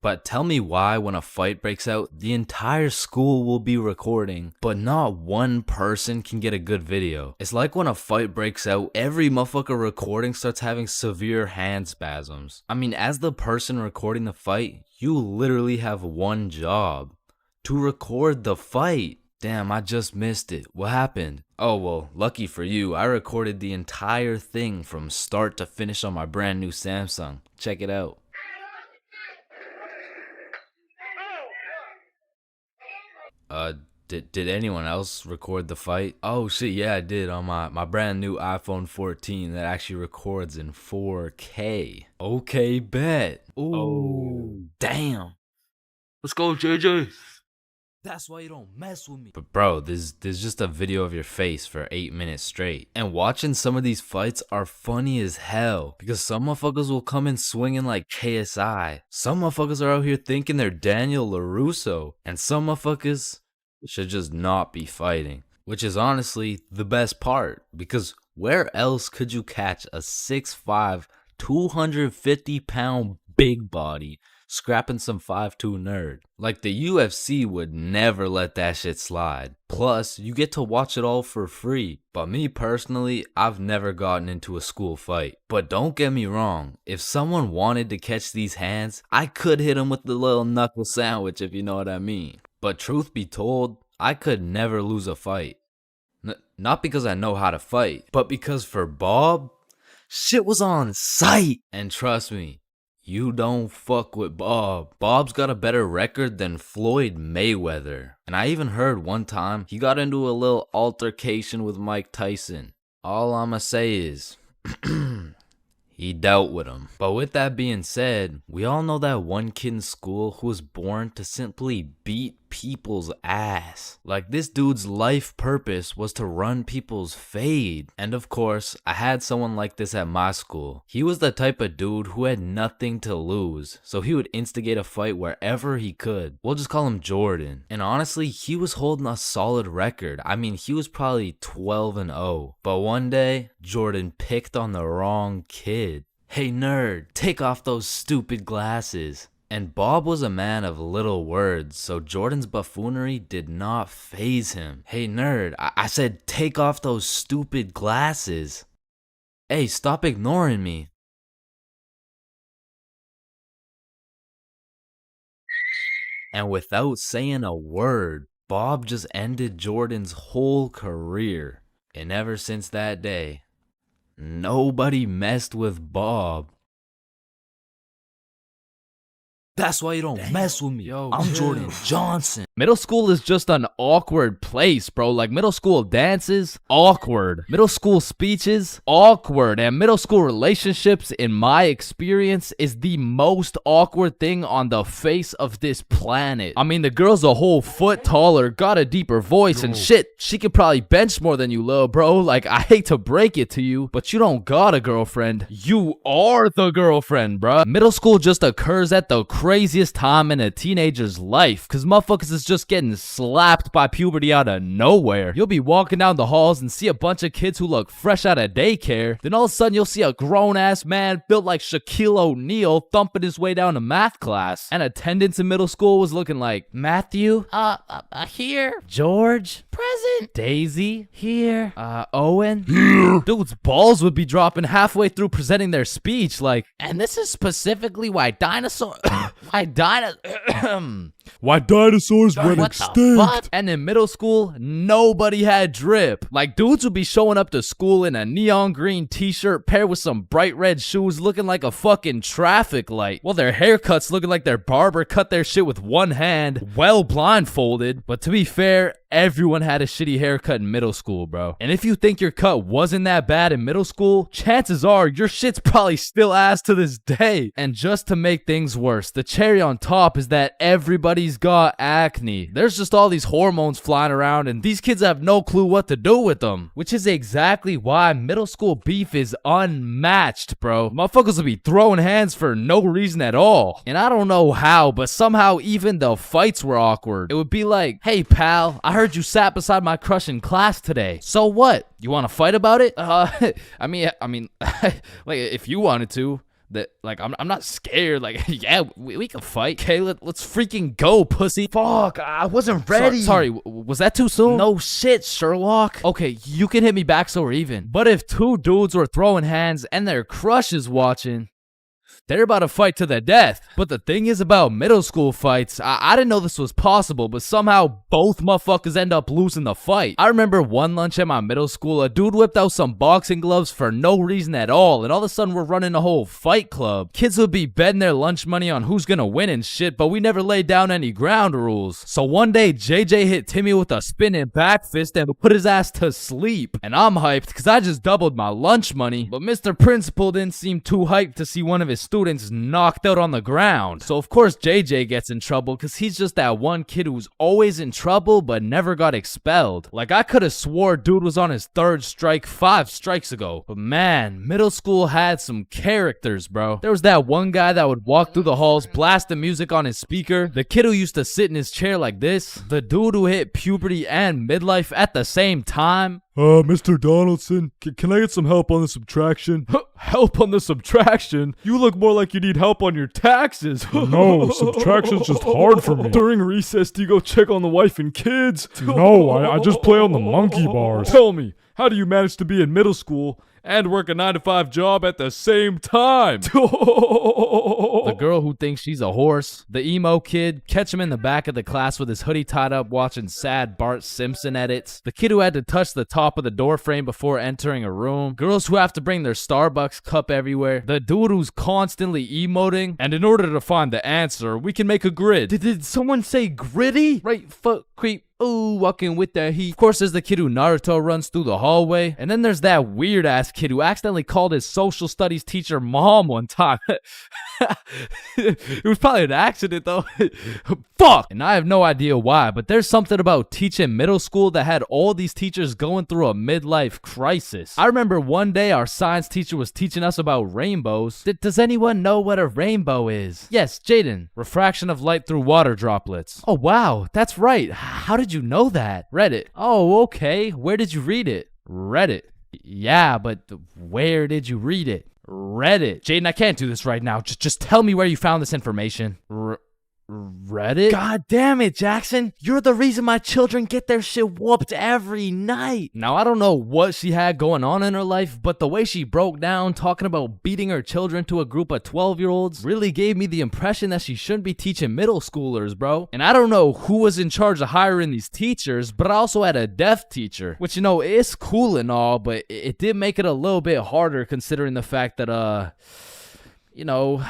E: But tell me why when a fight breaks out, the entire school will be recording, but not one person can get a good video. It's like when a fight breaks out, every motherfucker recording starts having severe hand spasms. I mean, as the person recording the fight, you literally have one job: to record the fight. Damn, I just missed it. What happened? Oh, well, lucky for you, I recorded the entire thing from start to finish on my brand new Samsung. Check it out. Did anyone else record the fight? Oh shit, yeah, I did on my brand new iPhone 14 that actually records in 4K. Okay, bet. Ooh,
U: Oh.
E: damn. Let's go, JJ. That's why you don't mess with me. But bro, there's just a video of your face for 8 minutes straight. And watching some of these fights are funny as hell. Because some motherfuckers will come in swinging like KSI. Some motherfuckers are out here thinking they're Daniel LaRusso. And some motherfuckers should just not be fighting. Which is honestly the best part. Because where else could you catch a 6'5", 250-pound big body scrapping some 5'2" nerd? Like, the UFC would never let that shit slide. Plus, you get to watch it all for free. But me personally, I've never gotten into a school fight. But don't get me wrong, if someone wanted to catch these hands, I could hit them with the little knuckle sandwich, if you know what I mean. But truth be told, I could never lose a fight. Not because I know how to fight, but because for Bob, shit was on sight. And trust me, you don't fuck with Bob. Bob's got a better record than Floyd Mayweather. And I even heard one time he got into a little altercation with Mike Tyson. All I'ma say is, he dealt with him. But with that being said, we all know that one kid in school who was born to simply beat people's ass. Like, this dude's life purpose was to run people's fade. And of course, I had someone like this at my school. He was the type of dude who had nothing to lose, so he would instigate a fight wherever he could. We'll just call him Jordan. And honestly, he was holding a solid record. I mean, he was probably 12-0. But one day, Jordan picked on the wrong kid. Hey nerd, take off those stupid glasses.
F: And Bob was a man of little words, so Jordan's buffoonery did not faze him. Hey nerd, I said take off those stupid glasses. Hey, stop ignoring me. And without saying a word, Bob just ended Jordan's whole career. And ever since that day, nobody messed with Bob. That's why you don't mess with me. Yo, I'm Jordan Johnson.
E: Middle school is just an awkward place, bro. Like middle school dances, awkward. Middle school speeches, awkward. And middle school relationships, in my experience, is the most awkward thing on the face of this planet. I mean, the girl's a whole foot taller, got a deeper voice, and shit, she could probably bench more than you, lil' bro. Like, I hate to break it to you, but you don't got a girlfriend. You are the girlfriend, bro. Middle school just occurs at the craziest time in a teenager's life, cause motherfuckers is just getting slapped by puberty out of nowhere. You'll be walking down the halls and see a bunch of kids who look fresh out of daycare. Then all of a sudden you'll see a grown-ass man built like Shaquille O'Neal thumping his way down to math class. And attendance in middle school was looking like Matthew, here. George, present. Daisy, here. Owen, here. Dude's balls would be dropping halfway through presenting their speech, like, and this is specifically why dinosaurs went extinct. And in middle school, nobody had drip. Like, dudes would be showing up to school in a neon green t-shirt paired with some bright red shoes looking like a fucking traffic light, while their haircuts looking like their barber cut their shit with one hand, well blindfolded. But to be fair, everyone had a shitty haircut in middle school, bro. And if you think your cut wasn't that bad in middle school, chances are your shit's probably still ass to this day. And just to make things worse, the cherry on top is that everybody's got acne. There's just all these hormones flying around and these kids have no clue what to do with them. Which is exactly why middle school beef is unmatched, bro. Motherfuckers will be throwing hands for no reason at all. And I don't know how, but somehow even the fights were awkward. It would be like, hey pal, I heard you sat beside my crush in class today. So what? You want to fight about it? I mean, like if you wanted to. That, like, I'm not scared. Like, yeah, we can fight. Okay, let's freaking go, pussy. Fuck, I wasn't ready. Sorry, was that too soon? No shit, Sherlock. Okay, you can hit me back so we're even. But if two dudes were throwing hands and their crush is watching, they're about to fight to the death. But the thing is about middle school fights, I didn't know this was possible, but somehow both motherfuckers end up losing the fight. I remember one lunch at my middle school, a dude whipped out some boxing gloves for no reason at all, and all of a sudden we're running a whole fight club. Kids would be betting their lunch money on who's gonna win and shit, but we never laid down any ground rules. So one day, JJ hit Timmy with a spinning back fist and put his ass to sleep. And I'm hyped because I just doubled my lunch money, but Mr. Principal didn't seem too hyped to see one of his students knocked out on the ground. So of course JJ gets in trouble because he's just that one kid who's always in trouble but never got expelled. Like, I could have swore dude was on his third strike 5 strikes ago. But man, middle school had some characters, bro. There was that one guy that would walk through the halls blasting music on his speaker, the kid who used to sit in his chair like this, the dude who hit puberty and midlife at the same time.
G: Mr. Donaldson, can I get some help on the subtraction? Help on the subtraction? You look more like you need help on your taxes. No, subtraction's just hard for me. During recess, do you go check on the wife and kids? No, I just play on the monkey bars. Tell me, how do you manage to be in middle school and work a 9-to-5 job at the same time?
E: The girl who thinks she's a horse. The emo kid. Catch him in the back of the class with his hoodie tied up watching sad Bart Simpson edits. The kid who had to touch the top of the door frame before entering a room. Girls who have to bring their Starbucks cup everywhere. The dude who's constantly emoting. And in order to find the answer, we can make a grid. Did someone say gritty? Right foot creep. Ooh, walking with the heat. Of course, there's the kid who Naruto runs through the hallway. And then there's that weird ass kid who accidentally called his social studies teacher mom one time. It was probably an accident though. Fuck! And I have no idea why, but there's something about teaching middle school that had all these teachers going through a midlife crisis. I remember one day our science teacher was teaching us about rainbows. Does anyone know what a rainbow is? Yes, Jaden. Refraction of light through water droplets. Oh wow, that's right. How did you know that? Reddit. Oh, okay. Where did you read it? Reddit. Yeah, but where did you read it?
H: Reddit. Jaden, I can't do this right now. Just tell me where you found this information. Reddit? God damn it, Jackson. You're the reason my children get their shit whooped every night. Now, I don't know what she had going on in her life, but the way she broke down talking about beating her children to a group of 12-year-olds really gave me the impression that she shouldn't be teaching middle schoolers, bro. And I don't know who was in charge of hiring these teachers, but I also had a deaf teacher, which, you know, is cool and all, but it did make it a little bit harder considering the fact that, you know,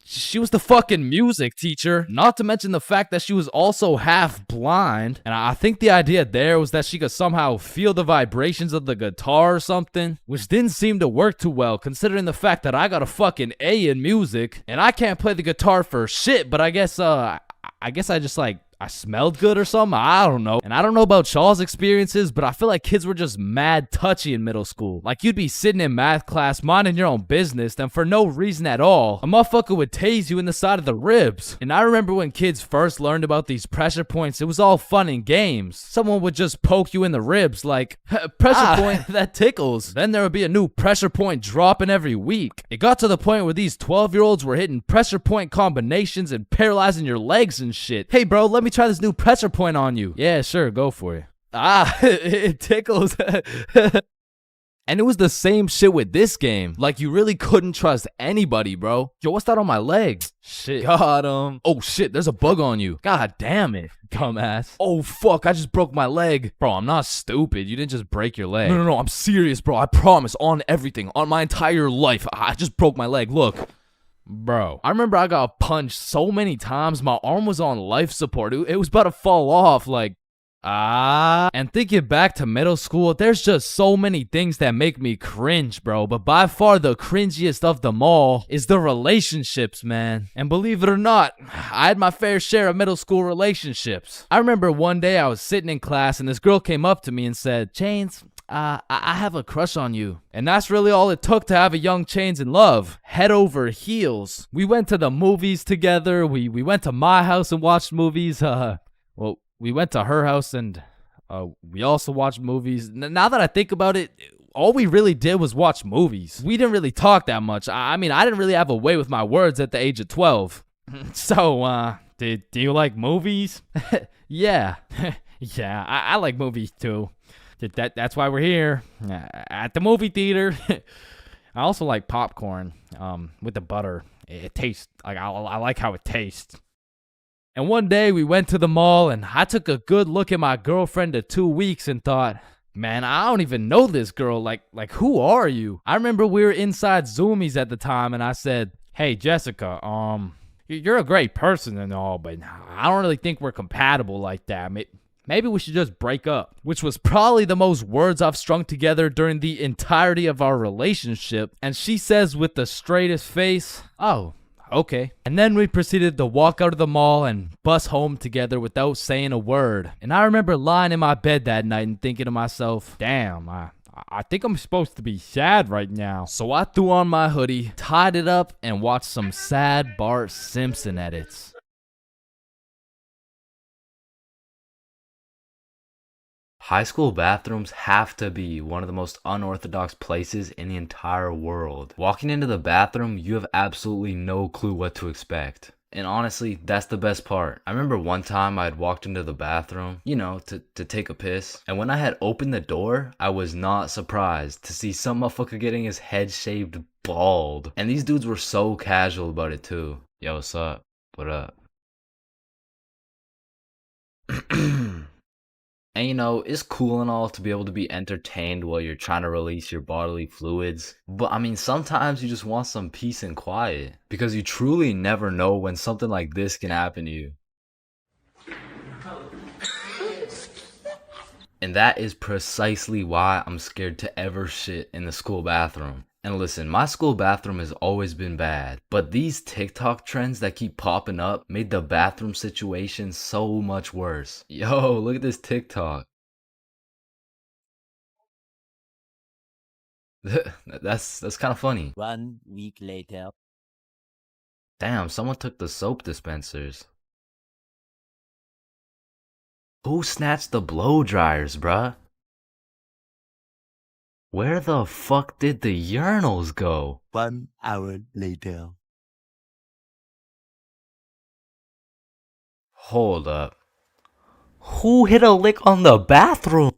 H: she was the fucking music teacher, not to mention the fact that she was also half blind. And I think the idea there was that she could somehow feel the vibrations of the guitar or something, which didn't seem to work too well considering the fact that I got a fucking A in music and I can't play the guitar for shit, but I guess I just like I smelled good or something. I don't know. And I don't know about y'all's experiences, but I feel like kids were just mad touchy in middle school. Like you'd be sitting in math class minding your own business, then for no reason at all, a motherfucker would tase you in the side of the ribs. And I remember when kids first learned about these pressure points, it was all fun and games. Someone would just poke you in the ribs like, pressure point, that tickles. Then there would be a new pressure point dropping every week. It got to the point where these 12-year-olds were hitting pressure point combinations and paralyzing your legs and shit. Hey bro, let me try this new pressure point on you. Yeah, sure, go for it. It tickles. And it was the same shit with this game. Like, you really couldn't trust anybody, bro. Yo, what's that on my leg? Shit. Got him. Oh, shit, there's a bug on you. God damn it, dumbass. Oh, fuck, I just broke my leg. Bro, I'm not stupid. You didn't just break your leg. No, I'm serious, bro. I promise, on everything, on my entire life. I just broke my leg, look. Bro, I remember I got punched so many times, my arm was on life support. It was about to fall off, like, And thinking back to middle school, there's just so many things that make me cringe, bro. But by far the cringiest of them all is the relationships, man. And believe it or not, I had my fair share of middle school relationships. I remember one day I was sitting in class and this girl came up to me and said, Chains, I have a crush on you. And that's really all it took to have a young Chains in love. Head over heels. We went to the movies together. We went to my house and watched movies. Well, we went to her house and we also watched movies. Now that I think about it, all we really did was watch movies. We didn't really talk that much. I mean, I didn't really have a way with my words at the age of 12. So, do you like movies? Yeah. Yeah, I like movies too. That's why we're here at the movie theater. I also like popcorn with the butter. It tastes like I like how it tastes. And one day we went to the mall and I took a good look at my girlfriend of 2 weeks and thought, man, I don't even know this girl. Like who are you? I remember we were inside Zoomies at the time and I said, hey Jessica, you're a great person and all, but I don't really think we're compatible like that. Maybe we should just break up, which was probably the most words I've strung together during the entirety of our relationship. And she says with the straightest face, oh, okay. And then we proceeded to walk out of the mall and bus home together without saying a word. And I remember lying in my bed that night and thinking to myself, damn, I think I'm supposed to be sad right now. So I threw on my hoodie, tied it up, and watched some sad Bart Simpson edits.
F: High school bathrooms have to be one of the most unorthodox places in the entire world. Walking into the bathroom, you have absolutely no clue what to expect. And honestly, that's the best part. I remember one time I had walked into the bathroom, you know, to take a piss. And when I had opened the door, I was not surprised to see some motherfucker getting his head shaved bald. And these dudes were so casual about it too. Yo, what's up? What up? And you know, it's cool and all to be able to be entertained while you're trying to release your bodily fluids. But I mean, sometimes you just want some peace and quiet. Because you truly never know when something like this can happen to you. And that is precisely why I'm scared to ever shit in the school bathroom. And listen, my school bathroom has always been bad, but these TikTok trends that keep popping up made the bathroom situation so much worse. Yo, look at this TikTok. That's kind of funny.
K: 1 week later.
F: Damn, someone took the soap dispensers. Who snatched the blow dryers, bruh? Where the fuck did the urinals go?
K: 1 hour later.
F: Hold up. Who hit a lick on the bathroom?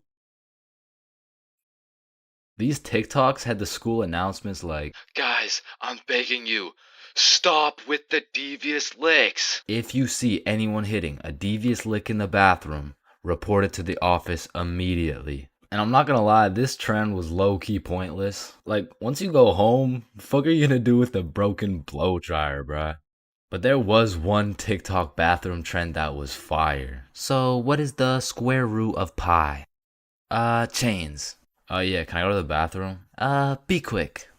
F: These TikToks had the school announcements like,
A: Guys, I'm begging you, stop with the devious licks.
F: if you see anyone hitting a devious lick in the bathroom, report it to the office immediately. And I'm not gonna lie, this trend was low-key pointless. Like, once you go home, the fuck are you gonna do with the broken blow dryer, bruh? But there was one TikTok bathroom trend that was fire. So, what is the square root of pi? Chains. Yeah, can I go to the bathroom? Be quick.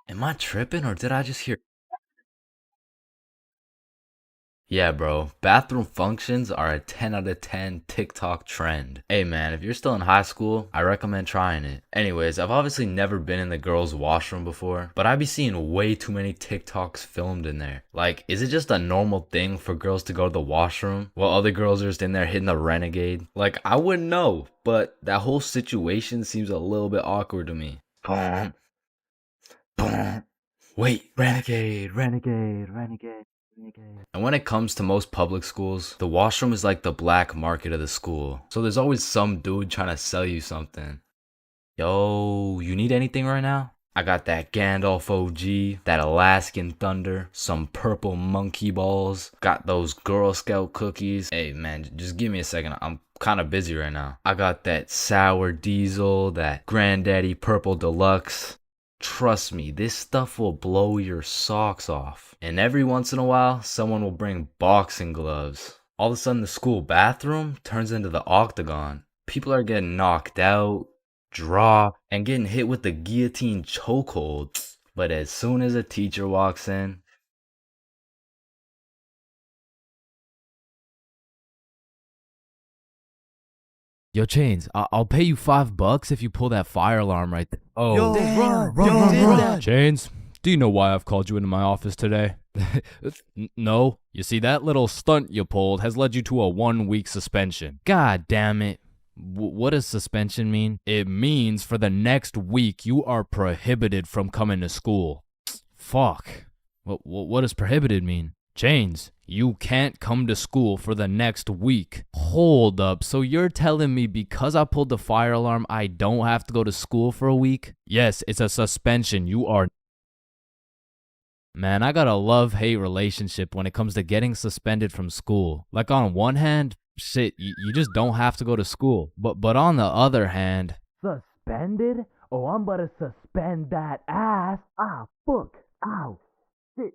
F: Am I tripping or did I just hear? Yeah, bro. Bathroom functions are a 10 out of 10 TikTok trend. Hey, man, if you're still in high school, I recommend trying it. Anyways, I've obviously never been in the girls' washroom before, but I be seeing way too many TikToks filmed in there. Like, is it just a normal thing for girls to go to the washroom while other girls are just in there hitting the renegade? Like, I wouldn't know, but that whole situation seems a little bit awkward to me. Boom. Boom. Wait, renegade, renegade, renegade. And when it comes to most public schools, the washroom is like the black market of the school. So there's always some dude trying to sell you something. Yo, you need anything right now? I got that Gandalf OG, that Alaskan Thunder, some purple monkey balls, got those Girl Scout cookies. Hey man, just give me a second, I'm kind of busy right now. I got that Sour Diesel, that Granddaddy Purple Deluxe. Trust me, this stuff will blow your socks off. And every once in a while, someone will bring boxing gloves. All of a sudden, the school bathroom turns into the octagon. People are getting knocked out, dropped, and getting hit with the guillotine chokehold. But as soon as a teacher walks in,
H: Yo, Chains, I'll pay you $5 if you pull that fire alarm right there.
E: Oh, run. Chains, do you know why I've called you into my office today? No. You see, that little stunt you pulled has led you to a 1-week suspension.
H: God damn it. What does suspension mean?
E: It means for the next week you are prohibited from coming to school.
H: Fuck. What does prohibited mean?
E: Chains, you can't come to school for the next week.
H: Hold up, so you're telling me because I pulled the fire alarm, I don't have to go to school for a week?
E: Yes, it's a suspension. You are...
H: Man, I got a love-hate relationship when it comes to getting suspended from school. Like, on one hand, shit, you just don't have to go to school. But on the other hand...
Q: Suspended? Oh, I'm about to suspend that ass. Ah, fuck. Ow. Shit.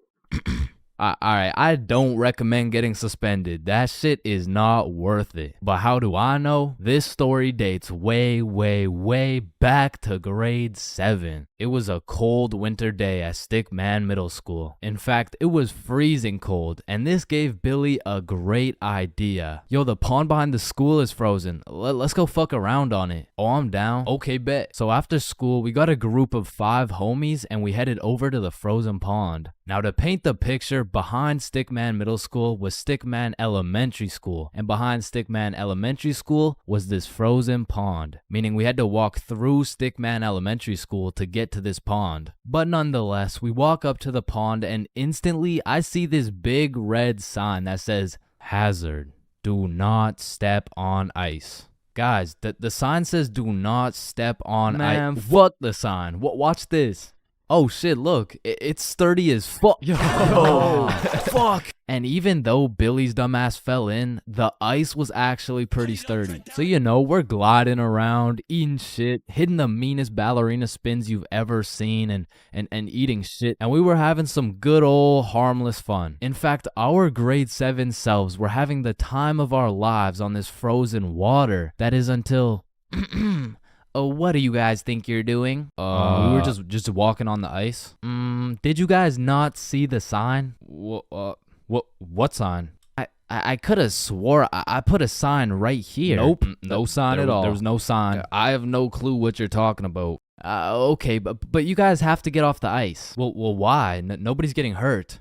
H: Alright, I don't recommend getting suspended. That shit is not worth it. But how do I know? This story dates way, way, way back to grade 7. It was a cold winter day at Stickman Middle School. In fact, it was freezing cold, and this gave Billy a great idea. Yo, the pond behind the school is frozen. Let's go fuck around on it. Oh, I'm down. Okay, bet. So after school, we got a group of 5 homies, and we headed over to the frozen pond. Now, to paint the picture, behind Stickman Middle School was Stickman Elementary School, and behind Stickman Elementary School was this frozen pond, meaning we had to walk through Stickman Elementary School to get to this pond. But nonetheless, we walk up to the pond and instantly I see this big red sign that says, "Hazard, do not step on ice." Guys, the sign says do not step on ice. Man, fuck the sign. Watch this. Oh shit, look, it's sturdy as fuck. Yo, fuck. And even though Billy's dumbass fell in, the ice was actually pretty sturdy. So, you know, we're gliding around, eating shit, hitting the meanest ballerina spins you've ever seen, and eating shit. And we were having some good old harmless fun. In fact, our grade 7 selves were having the time of our lives on this frozen water. That is until... Oh, what do you guys think you're doing? We were just walking on the ice. Did you guys not see the sign?
E: What sign?
H: I could have swore I put a sign right here.
E: Nope, no sign at all.
H: There was no sign. I have no clue what you're talking about. Okay, but you guys have to get off the ice.
E: Well, why? Nobody's getting hurt.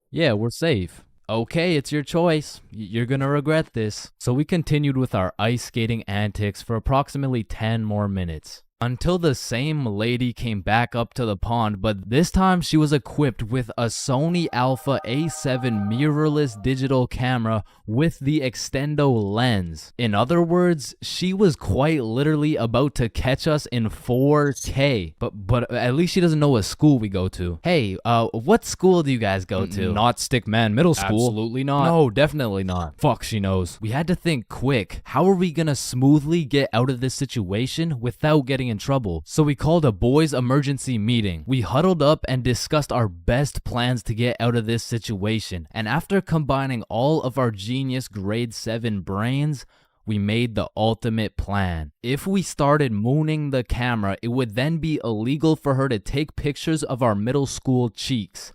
H: Yeah, we're safe. Okay, it's your choice. You're gonna regret this. So we continued with our ice skating antics for approximately 10 more minutes. Until the same lady came back up to the pond, but this time she was equipped with a Sony Alpha A7 mirrorless digital camera with the extendo lens. In other words, she was quite literally about to catch us in 4K. But at least she doesn't know what school we go to. Hey, what school do you guys go to?
E: Not Stickman Middle School.
H: Absolutely not.
E: No, definitely not.
H: Fuck, she knows. We had to think quick. How are we gonna smoothly get out of this situation without getting in trouble? So we called a boys' emergency meeting. We huddled up and discussed our best plans to get out of this situation. And after combining all of our genius grade 7 brains, we made the ultimate plan. If we started mooning the camera, it would then be illegal for her to take pictures of our middle school cheeks.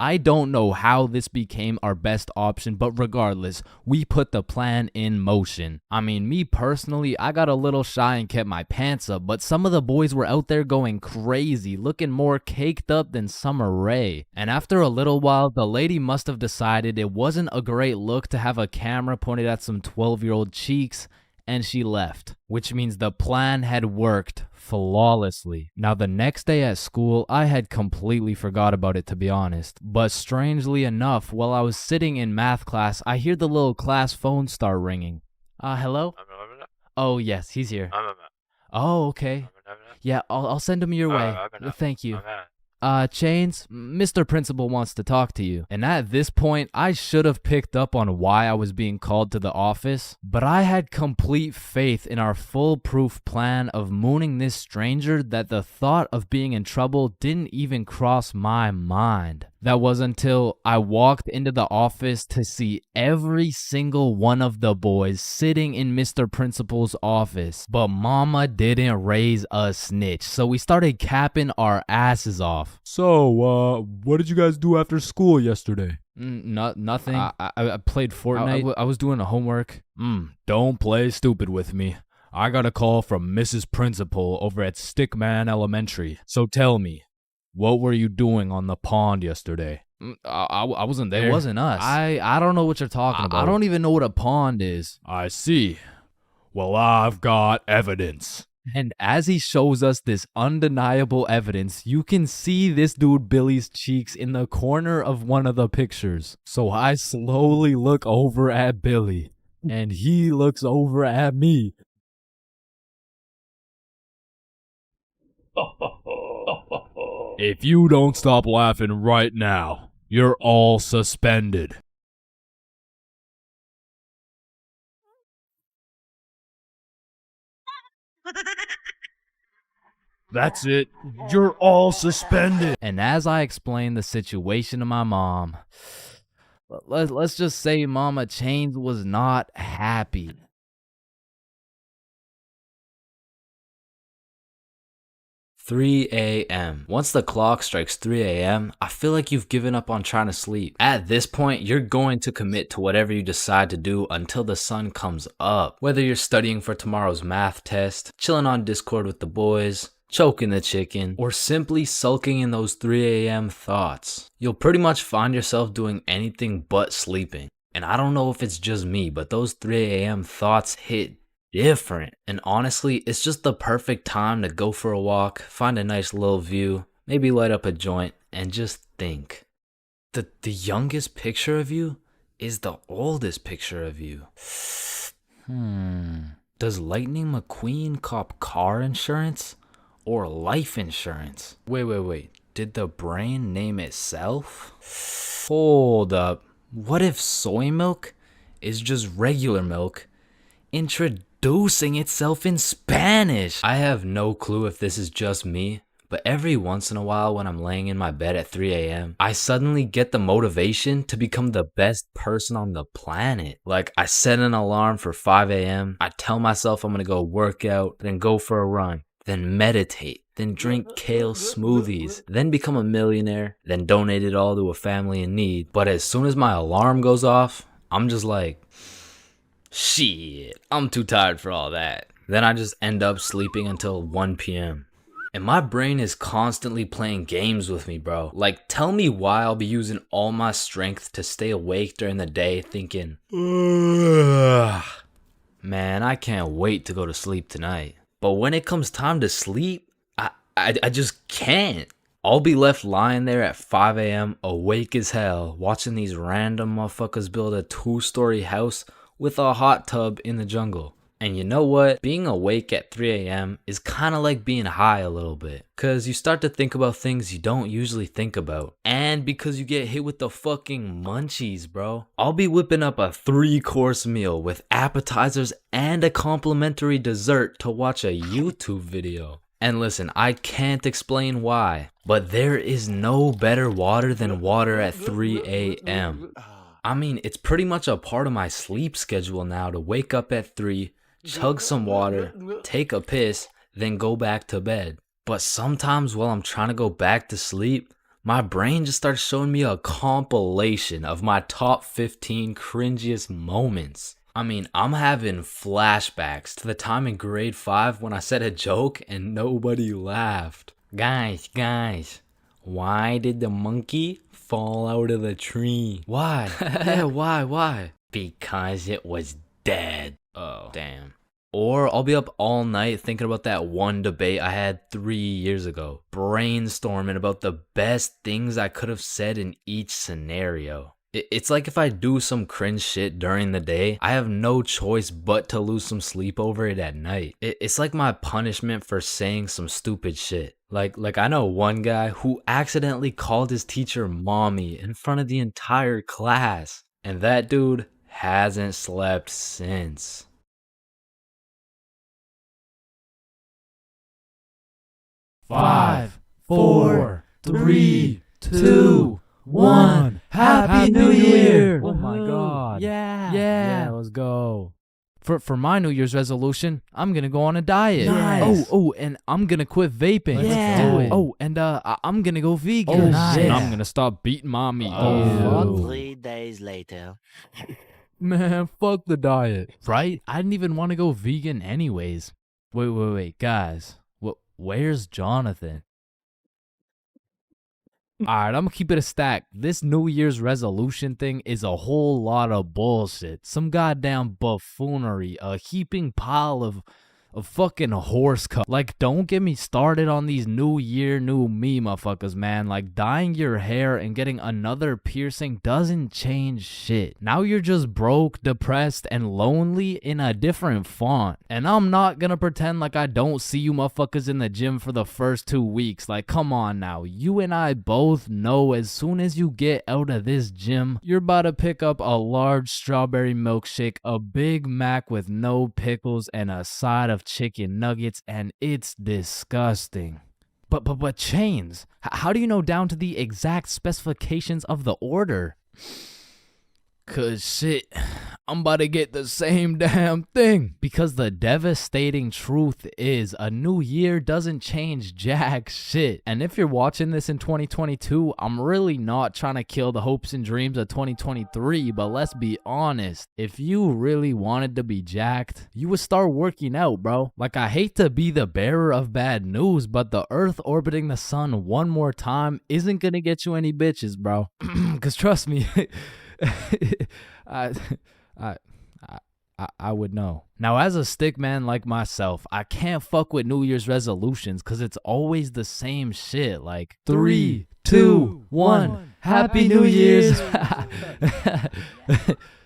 H: I don't know how this became our best option, but regardless, we put the plan in motion. I mean, me personally, I got a little shy and kept my pants up, but some of the boys were out there going crazy, looking more caked up than Summer Rae. And after a little while, the lady must have decided it wasn't a great look to have a camera pointed at some 12-year-old cheeks, and she left, which means the plan had worked flawlessly. Now, the next day at school, I had completely forgot about it, to be honest. But strangely enough, while I was sitting in math class, I hear the little class phone start ringing. Hello? Oh, yes, he's here. Oh, okay. Yeah, I'll send him your way. Thank you. Chains, Mr. Principal wants to talk to you. And at this point, I should have picked up on why I was being called to the office, but I had complete faith in our foolproof plan of mooning this stranger that the thought of being in trouble didn't even cross my mind. That was until I walked into the office to see every single one of the boys sitting in Mr. Principal's office. But mama didn't raise a snitch, so we started capping our asses off.
G: So, what did you guys do after school yesterday?
H: Nothing. I played Fortnite. I was doing the homework.
E: Don't play stupid with me. I got a call from Mrs. Principal over at Stickman Elementary. So tell me, what were you doing on the pond yesterday?
H: I wasn't there.
E: It wasn't us.
H: I don't know what you're talking about.
E: I don't even know what a pond is. I see. Well, I've got evidence.
H: And as he shows us this undeniable evidence, you can see this dude Billy's cheeks in the corner of one of the pictures. So I slowly look over at Billy, and he looks over at me.
E: If you don't stop laughing right now, you're all suspended. That's it. You're all suspended.
H: And as I explained the situation to my mom, let's just say Mama Chains was not happy.
A: "3 a.m. Once the clock strikes 3 a.m., I feel like you've given up on trying to sleep. At this point, you're going to commit to whatever you decide to do until the sun comes up. Whether you're studying for tomorrow's math test, chilling on Discord with the boys, choking the chicken, or simply sulking in those 3 a.m. thoughts. You'll pretty much find yourself doing anything but sleeping. And I don't know if it's just me, but those 3 a.m. thoughts hit different. And honestly, it's just the perfect time to go for a walk, find a nice little view, maybe light up a joint, and just think. The youngest picture of you is the oldest picture of you. Does Lightning McQueen cop car insurance or life insurance? Wait. Did the brain name itself? Hold up. What if soy milk is just regular milk introducing itself in Spanish? I have no clue if this is just me, but every once in a while when I'm laying in my bed at 3 a.m., I suddenly get the motivation to become the best person on the planet. Like, I set an alarm for 5 a.m., I tell myself I'm gonna go work out, then go for a run, then meditate, then drink kale smoothies, then become a millionaire, then donate it all to a family in need. But as soon as my alarm goes off, I'm just like, shit, I'm too tired for all that. Then I just end up sleeping until 1 p.m. And my brain is constantly playing games with me, bro. Like, tell me why I'll be using all my strength to stay awake during the day thinking, ugh, man, I can't wait to go to sleep tonight. But when it comes time to sleep, I just can't. I'll be left lying there at 5 a.m. awake as hell, watching these random motherfuckers build a 2-story house with a hot tub in the jungle. And you know what? Being awake at 3 a.m. is kind of like being high a little bit. Cause you start to think about things you don't usually think about. And because you get hit with the fucking munchies, bro. I'll be whipping up a 3-course meal with appetizers and a complimentary dessert to watch a YouTube video. And listen, I can't explain why, but there is no better water than water at 3 a.m. I mean, it's pretty much a part of my sleep schedule now to wake up at 3, chug some water, take a piss, then go back to bed. But sometimes while I'm trying to go back to sleep, my brain just starts showing me a compilation of my top 15 cringiest moments. I mean, I'm having flashbacks to the time in grade 5 when I said a joke and nobody laughed. Guys, why did the monkey fall out of the tree? Why? Yeah, why? Because it was dead. Oh, damn. Or I'll be up all night thinking about that one debate I had 3 years ago, brainstorming about the best things I could have said in each scenario. It's like if I do some cringe shit during the day, I have no choice but to lose some sleep over it at night. It's like my punishment for saying some stupid shit. Like I know one guy who accidentally called his teacher mommy in front of the entire class. And that dude hasn't slept since.
E: Five, 4, 3, 2, 1. Happy New Year!
H: Oh my god.
E: Yeah.
H: Let's go.
E: For my New Year's resolution, I'm gonna go on a diet.
H: Nice.
E: Oh, and I'm gonna quit vaping.
H: Let's do it.
E: Oh, and I'm gonna go vegan.
H: Oh, nice.
E: And I'm gonna stop beating my meat.
H: Oh.
K: 3 days later.
E: Man, fuck the diet. Right? I didn't even want to go vegan anyways. Wait, guys. Where's Jonathan? Alright, I'm gonna keep it a stack. This New Year's resolution thing is a whole lot of bullshit. Some goddamn buffoonery. A heaping pile of fucking horse cup. Like, don't get me started on these New Year, new me motherfuckers, man. Like, dyeing your hair and getting another piercing doesn't change shit. Now you're just broke, depressed, and lonely in a different font. And I'm not gonna pretend like I don't see you motherfuckers in the gym for the first 2 weeks. Like, come on now. You and I both know as soon as you get out of this gym, you're about to pick up a large strawberry milkshake, a Big Mac with no pickles, and a side of chicken nuggets, and it's disgusting. But Chains, how do you know down to the exact specifications of the order? Cause shit, I'm about to get the same damn thing. Because the devastating truth is a new year doesn't change jack shit. And if you're watching this in 2022, I'm really not trying to kill the hopes and dreams of 2023, but let's be honest. If you really wanted to be jacked, you would start working out, bro. Like, I hate to be the bearer of bad news, but the Earth orbiting the sun one more time isn't gonna get you any bitches, bro. Cause trust me, I would know. Now, as a stick man like myself, I can't fuck with New Year's resolutions because it's always the same shit. Like 3, 2, 1, Happy New Year's.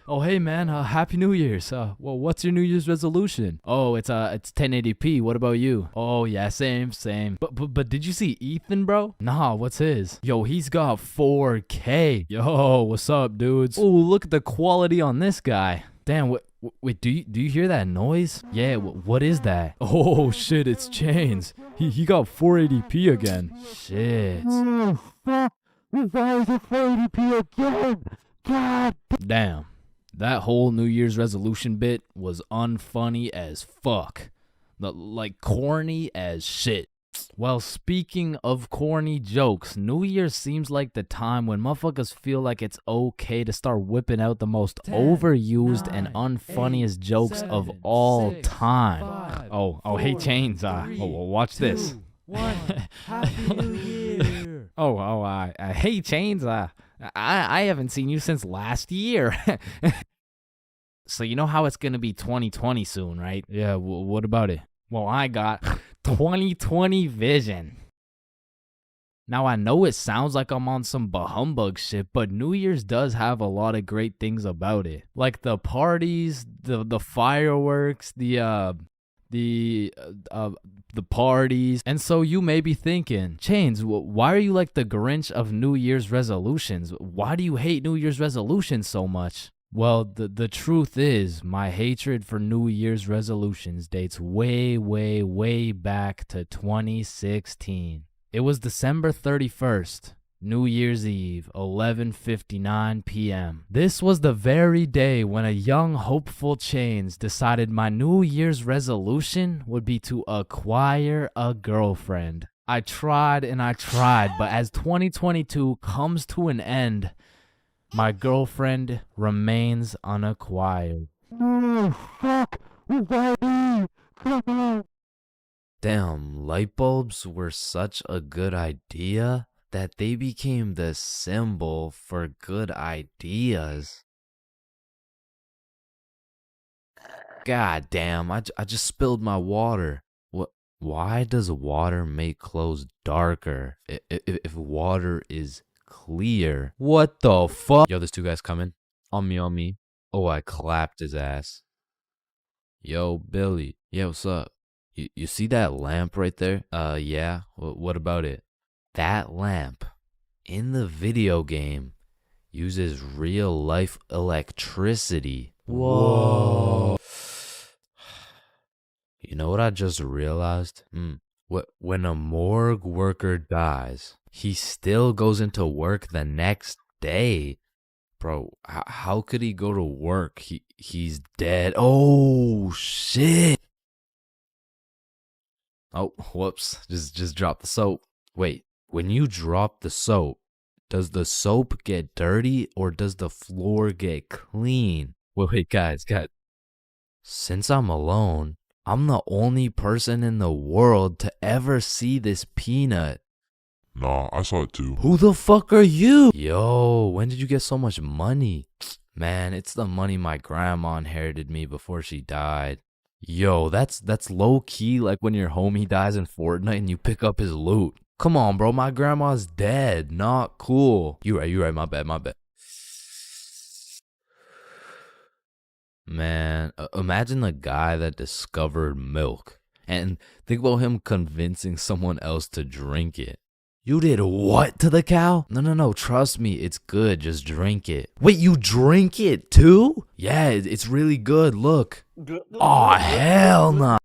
E: Oh, hey man, Happy New Year's. Well, what's your New Year's resolution? Oh, it's 1080p. What about you? Oh yeah, same. But did you see Ethan, bro? Nah, what's his? Yo, he's got 4K. Yo, what's up, dudes? Oh, look at the quality on this guy. Damn, wait, do you hear that noise? Yeah, what is that? Oh shit, it's Chains. He got 480p again. Shit. We got 480p again. God damn. That whole New Year's resolution bit was unfunny as fuck. Like corny as shit. Well, speaking of corny jokes, New Year's seems like the time when motherfuckers feel like it's okay to start whipping out the most overused and unfunniest jokes of all time. Oh, hey Chains, watch this.
B: What? Happy New Year.
E: Hey, Chains. I haven't seen you since last year. So you know how it's gonna be 2020 soon, right?
B: Yeah, what about it?
E: Well, I got 2020 vision. Now, I know it sounds like I'm on some bahumbug shit, but New Year's does have a lot of great things about it. Like the parties, the fireworks, the parties. And so you may be thinking, Chains, why are you like the Grinch of New Year's resolutions? Why do you hate New Year's resolutions so much? Well, the truth is, my hatred for New Year's resolutions dates way, way, way back to 2016. It was December 31st, New Year's Eve, 11:59 p.m. This was the very day when a young, hopeful Chains decided my New Year's resolution would be to acquire a girlfriend. I tried and I tried, but as 2022 comes to an end, my girlfriend remains unacquired.
F: Damn, light bulbs were such a good idea that they became the symbol for good ideas. God damn, I just spilled my water. Why does water make clothes darker if water is clear? What the fuck? Yo, there's two guys coming. On me. Oh, I clapped his ass. Yo, Billy. Yeah, what's up? You see that lamp right there? Yeah. What about it? That lamp in the video game uses real life electricity. Whoa. You know what I just realized? When a morgue worker dies, he still goes into work the next day. Bro, how could he go to work? He's dead. Oh, shit. Oh, whoops. Just dropped the soap. Wait, when you drop the soap, does the soap get dirty or does the floor get clean? Wait, guys. Since I'm alone, I'm the only person in the world to ever see this peanut.
N: Nah, I saw it too.
F: Who the fuck are you? Yo, when did you get so much money? Man, it's the money my grandma inherited me before she died. Yo, that's low key like when your homie dies in Fortnite and you pick up his loot. Come on, bro, my grandma's dead. Not cool. You right, my bad. Man, imagine the guy that discovered milk and think about him convincing someone else to drink it. You did what to the cow? No, trust me, it's good, just drink it. Wait, you drink it too? Yeah, it's really good, look. Aw, hell nah.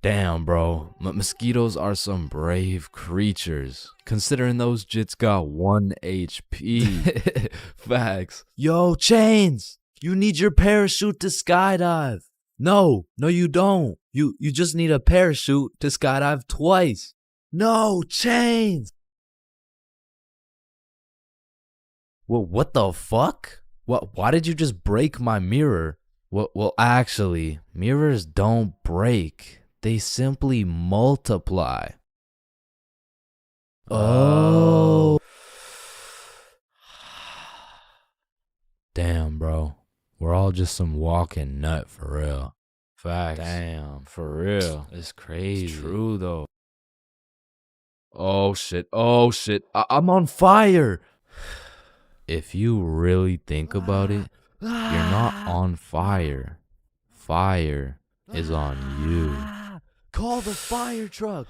F: Damn, bro, mosquitoes are some brave creatures, considering those jits got 1 HP. Facts. Yo, Chains, you need your parachute to skydive. No, you don't. You just need a parachute to skydive twice. No, Chains. Well, what the fuck? Why did you just break my mirror? Well, actually, mirrors don't break. They simply multiply. Oh. Damn, bro. We're all just some walking nut for real. Facts. Damn, for real. It's crazy. It's true, though. Oh, shit. I'm on fire. If you really think about it, you're not on fire. Fire is on you.
I: Call the fire truck.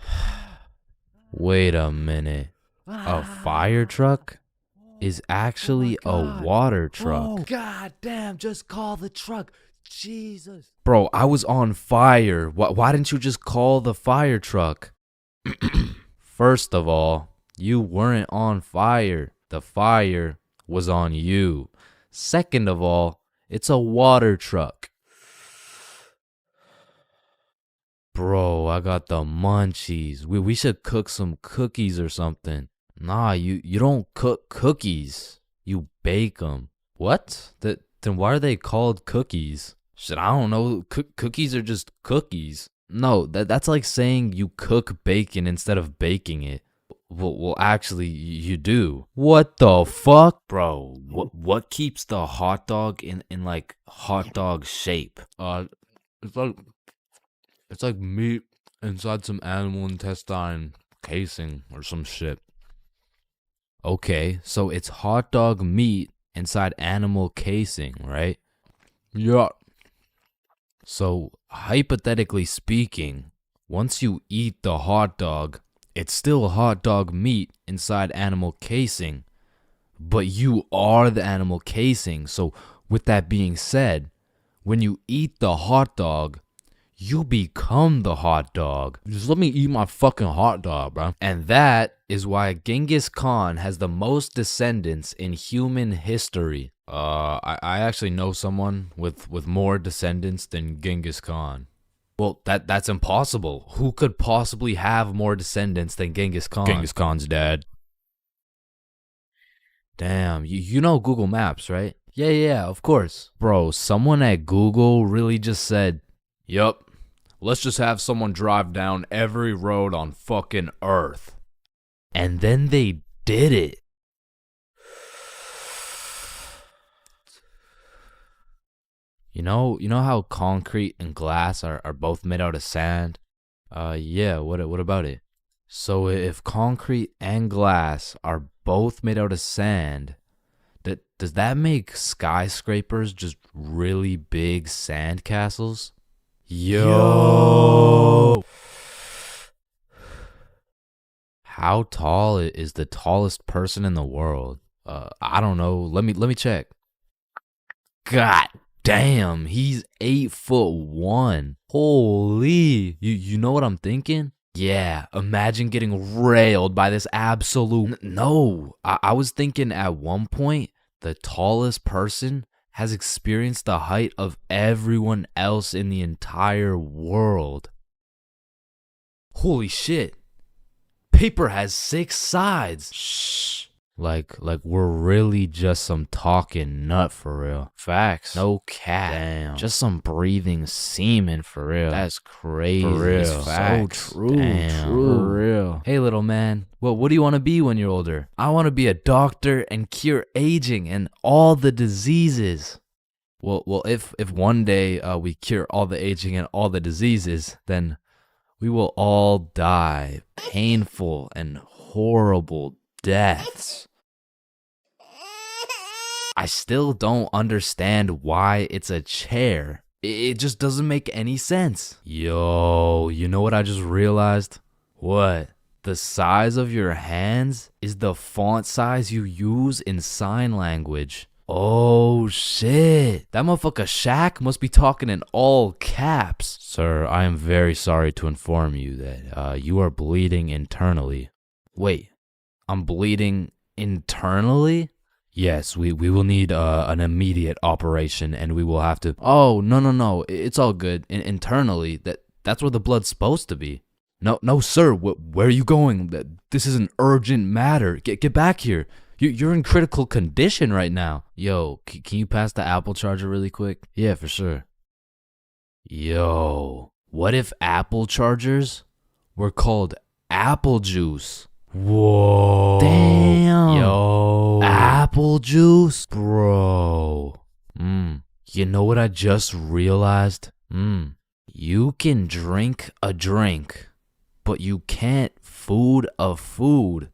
F: Wait a minute. A fire truck is actually a water truck.
I: Oh, god damn, just call the truck. Jesus.
F: Bro, I was on fire. Why didn't you just call the fire truck? First of all, you weren't on fire. The fire was on you. Second of all, it's a water truck. Bro, I got the munchies. We should cook some cookies or something. Nah, you don't cook cookies. You bake them. What? Then why are they called cookies? Shit, I don't know. Cookies are just cookies. No, that's like saying you cook bacon instead of baking it. Well, actually, you do. What the fuck? Bro, what keeps the hot dog in like hot dog shape?
B: It's like meat inside some animal intestine casing or some shit.
F: Okay, so it's hot dog meat inside animal casing, right?
B: Yeah.
F: So, hypothetically speaking, once you eat the hot dog, it's still hot dog meat inside animal casing, but you are the animal casing. So, with that being said, when you eat the hot dog, you become the hot dog.
B: Just let me eat my fucking hot dog, bro.
F: And that is why Genghis Khan has the most descendants in human history.
B: I actually know someone with more descendants than Genghis Khan.
F: Well, that's impossible. Who could possibly have more descendants than Genghis Khan?
B: Genghis Khan's dad.
F: Damn, you know Google Maps, right? Yeah, of course. Bro, someone at Google really just said,
B: yup. Let's just have someone drive down every road on fucking Earth.
F: And then they did it. You know how concrete and glass are both made out of sand? Yeah, what about it? So if concrete and glass are both made out of sand, does that make skyscrapers just really big sand castles? Yo! How tall is the tallest person in the world? I don't know. Let me check. God damn, he's 8'1". Holy, you know what I'm thinking? Yeah, imagine getting railed by this absolute. No, I was thinking at one point the tallest person has experienced the height of everyone else in the entire world. Holy shit. Paper has 6 sides. Shh. Like we're really just some talking nut for real. Facts. No cap. Damn. Just some breathing semen for real. That's crazy. For real. Facts. So true. Damn. True. For real. Hey little man, what do you want to be when you're older? I want to be a doctor and cure aging and all the diseases. Well, if one day we cure all the aging and all the diseases, then we will all die painful and horrible deaths. I still don't understand why it's a chair. It just doesn't make any sense. Yo, you know what I just realized? What? The size of your hands is the font size you use in sign language. Oh shit. That motherfucker Shaq must be talking in all caps. Sir, I am very sorry to inform you that you are bleeding internally. Wait, I'm bleeding internally? Yes, we will need an immediate operation and we will have to. Oh, no. It's all good. Internally, that's where the blood's supposed to be. No, sir. Where are you going? This is an urgent matter. Get back here. You're in critical condition right now. Yo, can you pass the Apple charger really quick? Yeah, for sure. Yo, what if Apple chargers were called apple juice? Whoa. Damn. Yo. Apple juice? Bro. You know what I just realized? You can drink a drink, but you can't food a food.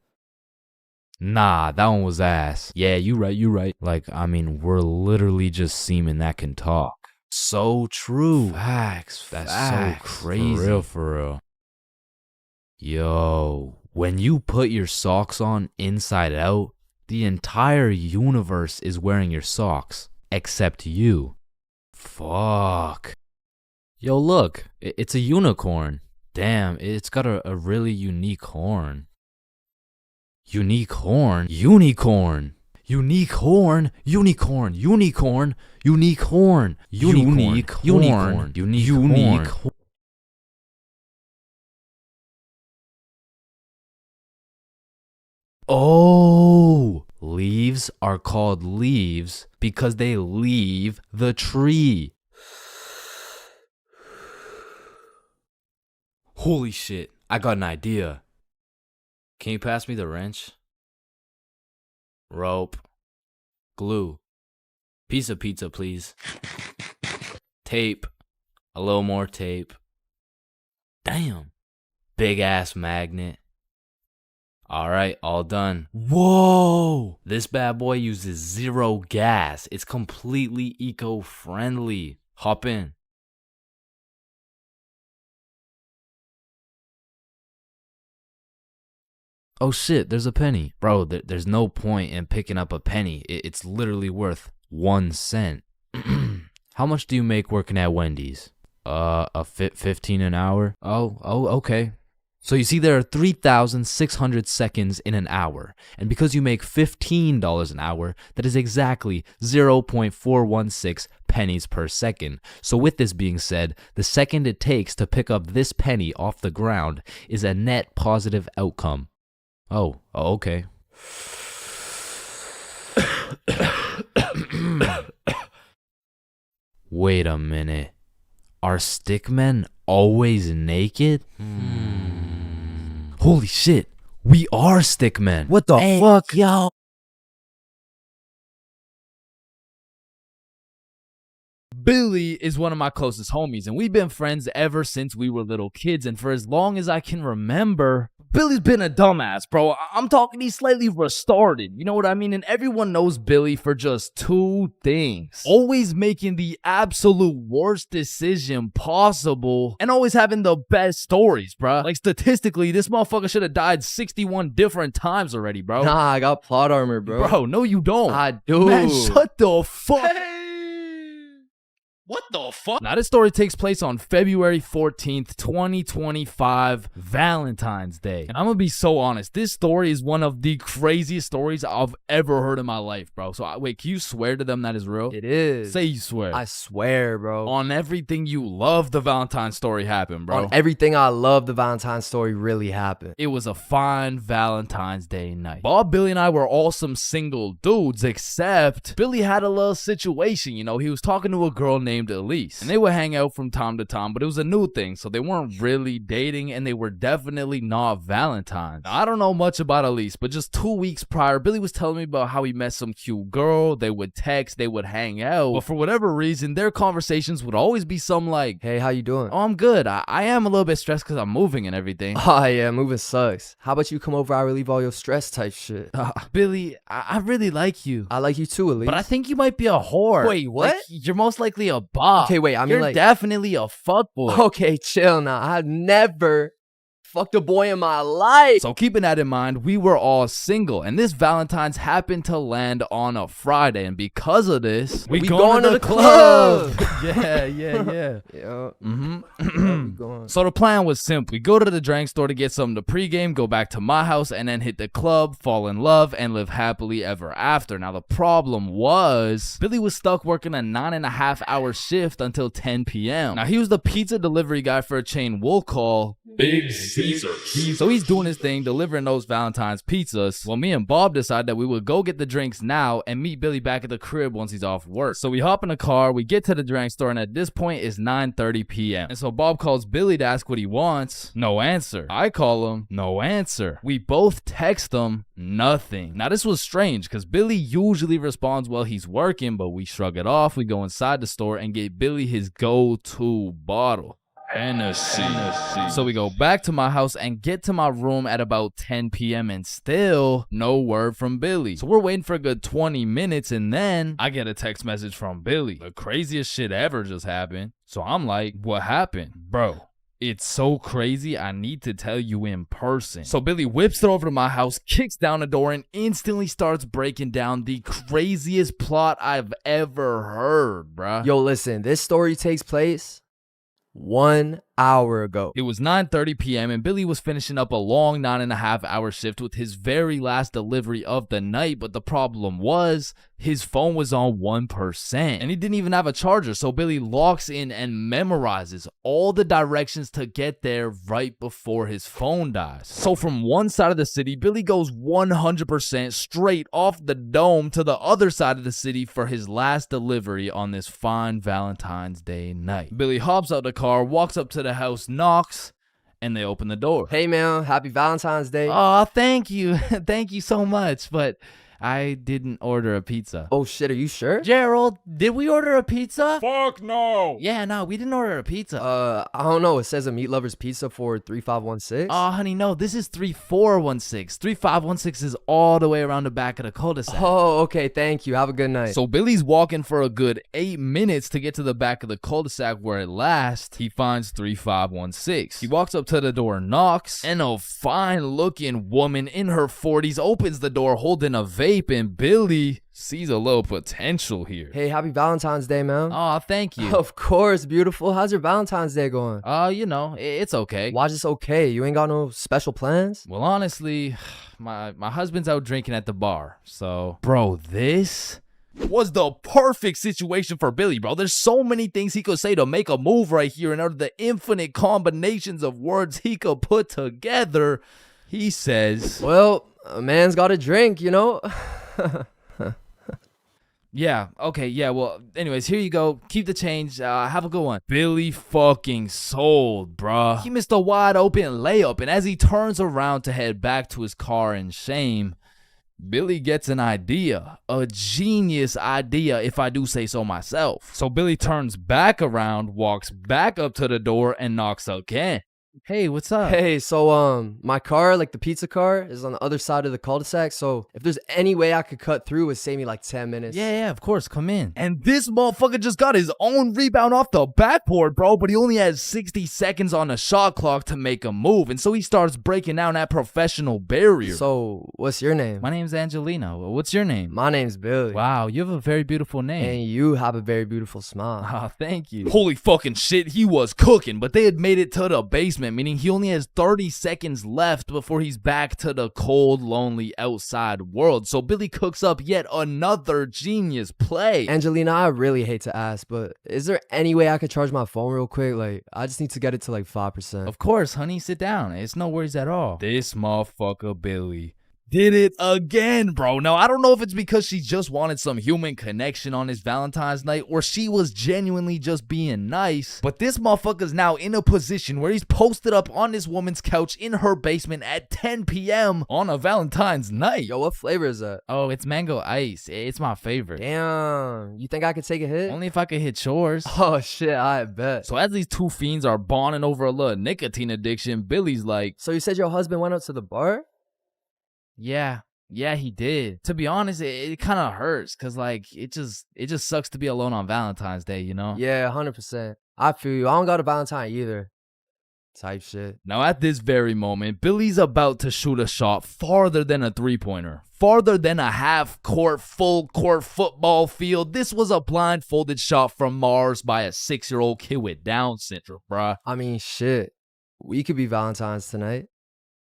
F: Nah, that one was ass. Yeah, you right. Like, I mean, we're literally just semen that can talk. So true. Facts. That's so crazy. For real. Yo, when you put your socks on inside out, the entire universe is wearing your socks, except you. Fuck. Yo, look, it's a unicorn. Damn, it's got a really unique horn. Unique horn? Unicorn. Unique horn. Unicorn. Unicorn. Unique horn. Unique horn. Unique horn. Oh, leaves are called leaves because they leave the tree.
A: Holy shit, I got an idea. Can you pass me the wrench? Rope. Glue. Piece of pizza, please. Tape. A little more tape. Damn. Big ass magnet. Alright, all done. Whoa! This bad boy uses 0 gas. It's completely eco-friendly. Hop in. Oh shit, there's a penny. Bro, there's no point in picking up a penny. It's literally worth 1 cent. How much do you make working at Wendy's? 15 an hour? Oh, okay. So you see there are 3,600 seconds in an hour. And because you make $15 an hour, that is exactly 0.416 pennies per second. So with this being said, the second it takes to pick up this penny off the ground is a net positive outcome. Oh, okay. Wait a minute. Are stickmen always naked? Holy shit, we are stickmen.
I: What the fuck?
A: Yo.
E: Billy is one of my closest homies, and we've been friends ever since we were little kids, and for as long as I can remember, Billy's been a dumbass, bro. I'm talking he's slightly retarded, you know what I mean? And everyone knows Billy for just 2 things. Always making the absolute worst decision possible, and always having the best stories, bro. Like, statistically, this motherfucker should have died 61 different times already, bro.
I: Nah, I got plot armor, bro.
E: Bro, no you don't.
I: I do.
E: Man, shut the fuck. What the fuck? Now, this story takes place on February 14th, 2025, Valentine's Day. And I'm gonna be so honest, this story is one of the craziest stories I've ever heard in my life, bro. So, wait, can you swear to them that is real?
I: It is.
E: Say you swear.
I: I swear, bro.
E: On everything you love, the Valentine's story happened, bro.
I: On everything I love, the Valentine's story really happened.
E: It was a fine Valentine's Day night. Bob, Billy, and I were all some single dudes, except Billy had a little situation, you know. He was talking to a girl named Elise, and they would hang out from time to time, but it was a new thing, so they weren't really dating, and they were definitely not Valentines. Now, I don't know much about Elise, but just 2 weeks prior, Billy was telling me about how he met some cute girl. They would text, they would hang out, but for whatever reason, their conversations would always be some like,
I: hey, how you doing?
E: Oh, I'm good. I am a little bit stressed because I'm moving and everything.
I: Oh yeah, moving sucks. How about you come over, I relieve all your stress type shit?
E: Billy, I really like you.
I: I like you too, Elise.
E: But I think you might be a whore.
I: Wait, what?
E: Like, you're most likely a bop.
I: Okay, wait, I mean,
E: you're
I: like,
E: definitely a fuckboy.
I: Okay, chill now. I've never fucked a boy in my life.
E: So keeping that in mind, we were all single, and this Valentine's happened to land on a Friday, and because of this, we going to the club. yeah.
I: Yeah.
E: So the plan was simple. We go to the drink store to get something to pregame, go back to my house, and then hit the club, fall in love, and live happily ever after. Now, the problem was Billy was stuck working a 9.5-hour shift until 10 p.m. Now, he was the pizza delivery guy for a chain we'll call Big Caesars. So he's doing his thing, delivering those Valentine's pizzas. Well, me and Bob decided that we would go get the drinks now and meet Billy back at the crib once he's off work. So we hop in the car, we get to the drink store, and at this point it's 9:30 p.m. And so Bob calls Billy to ask what he wants. No answer. I call him. No answer. We both text him. Nothing. Now this was strange because Billy usually responds while he's working, but we shrug it off. We go inside the store and get Billy his go-to bottle. Hennessy. So we go back to my house and get to my room at about 10 p.m. and still no word from Billy. So we're waiting for a good 20 minutes and then I get a text message from Billy. The craziest shit ever just happened. So I'm like, what happened? Bro, it's so crazy, I need to tell you in person. So Billy whips it over to my house, kicks down the door, and instantly starts breaking down the craziest plot I've ever heard, bruh.
I: Yo, listen, this story takes place 1 hour ago.
E: It was 9:30 p.m. and Billy was finishing up a long 9.5-hour shift with his very last delivery of the night, but the problem was his phone was on 1% and he didn't even have a charger. So Billy locks in and memorizes all the directions to get there right before his phone dies. So from one side of the city, Billy goes 100% straight off the dome to the other side of the city for his last delivery on this fine Valentine's Day night. Billy hops out the car, walks up to the house, knocks, and they open the door.
I: Hey, man, happy Valentine's Day.
E: Oh, thank you. Thank you so much. But I didn't order a pizza.
I: Oh, shit, are you sure?
E: Gerald, did we order a pizza?
G: Fuck no.
E: Yeah, no, we didn't order a pizza.
I: I don't know. It says a meat lover's pizza for 3516.
E: Oh, honey, no, this is 3416. 3516 is all the way around the back of the cul-de-sac.
I: Oh, okay, thank you. Have a good night.
E: So Billy's walking for a good 8 minutes to get to the back of the cul-de-sac where at last he finds 3516. He walks up to the door, knocks, and a fine-looking woman in her 40s opens the door holding a vape, and Billy sees a little potential here.
I: Hey, happy Valentine's Day, man.
E: Oh, thank you.
I: Of course, beautiful. How's your Valentine's Day going?
E: You know, it's okay.
I: Why's this okay? You ain't got no special plans?
E: Well, honestly, my husband's out drinking at the bar, so... Bro, this was the perfect situation for Billy, bro. There's so many things he could say to make a move right here, and out of the infinite combinations of words he could put together, he says...
I: Well, a man's got to drink, you know?
E: Yeah, okay, yeah, well, anyways, here you go. Keep the change. Have a good one. Billy fucking sold, bruh. He missed a wide open layup, and as he turns around to head back to his car in shame, Billy gets an idea. A genius idea, if I do say so myself. So Billy turns back around, walks back up to the door, and knocks again. Hey, what's up?
I: Hey, so my car, like the pizza car, is on the other side of the cul-de-sac. So if there's any way I could cut through, it would save me like 10 minutes.
E: Yeah, of course, come in. And this motherfucker just got his own rebound off the backboard, bro, but he only has 60 seconds on the shot clock to make a move, and so he starts breaking down that professional barrier.
I: So what's your name?
E: My name's Angelina. What's your name?
I: My name's Billy.
E: Wow, you have a very beautiful name.
I: And you have a very beautiful smile.
E: Oh, thank you. Holy fucking shit, he was cooking, but they had made it to the basement, meaning he only has 30 seconds left before he's back to the cold, lonely outside world. So Billy cooks up yet another genius play.
I: Angelina, I really hate to ask, but is there any way I could charge my phone real quick? Like, I just need to get it to like 5%.
E: Of course, honey, sit down. It's no worries at all. This motherfucker Billy did it again, bro. Now, I don't know if it's because she just wanted some human connection on his Valentine's night, or she was genuinely just being nice, but this motherfucker's now in a position where he's posted up on this woman's couch in her basement at 10 p.m. on a Valentine's night.
I: Yo, what flavor is that?
E: Oh, it's mango ice. It's my favorite.
I: Damn, you think I could take a hit?
E: Only if I could hit yours.
I: Oh shit, I bet.
E: So as these two fiends are bonding over a little nicotine addiction, Billy's like,
I: so you said your husband went out to the bar?
E: Yeah, he did. To be honest, it kind of hurts because like it just sucks to be alone on Valentine's Day, you know?
I: Yeah, 100%. I feel you. I don't got a Valentine either. Type shit.
E: Now at this very moment, Billy's about to shoot a shot farther than a three-pointer, farther than a half-court, full-court football field. This was a blindfolded shot from Mars by a 6-year-old kid with Down syndrome, bruh.
I: I mean, shit. We could be Valentine's tonight.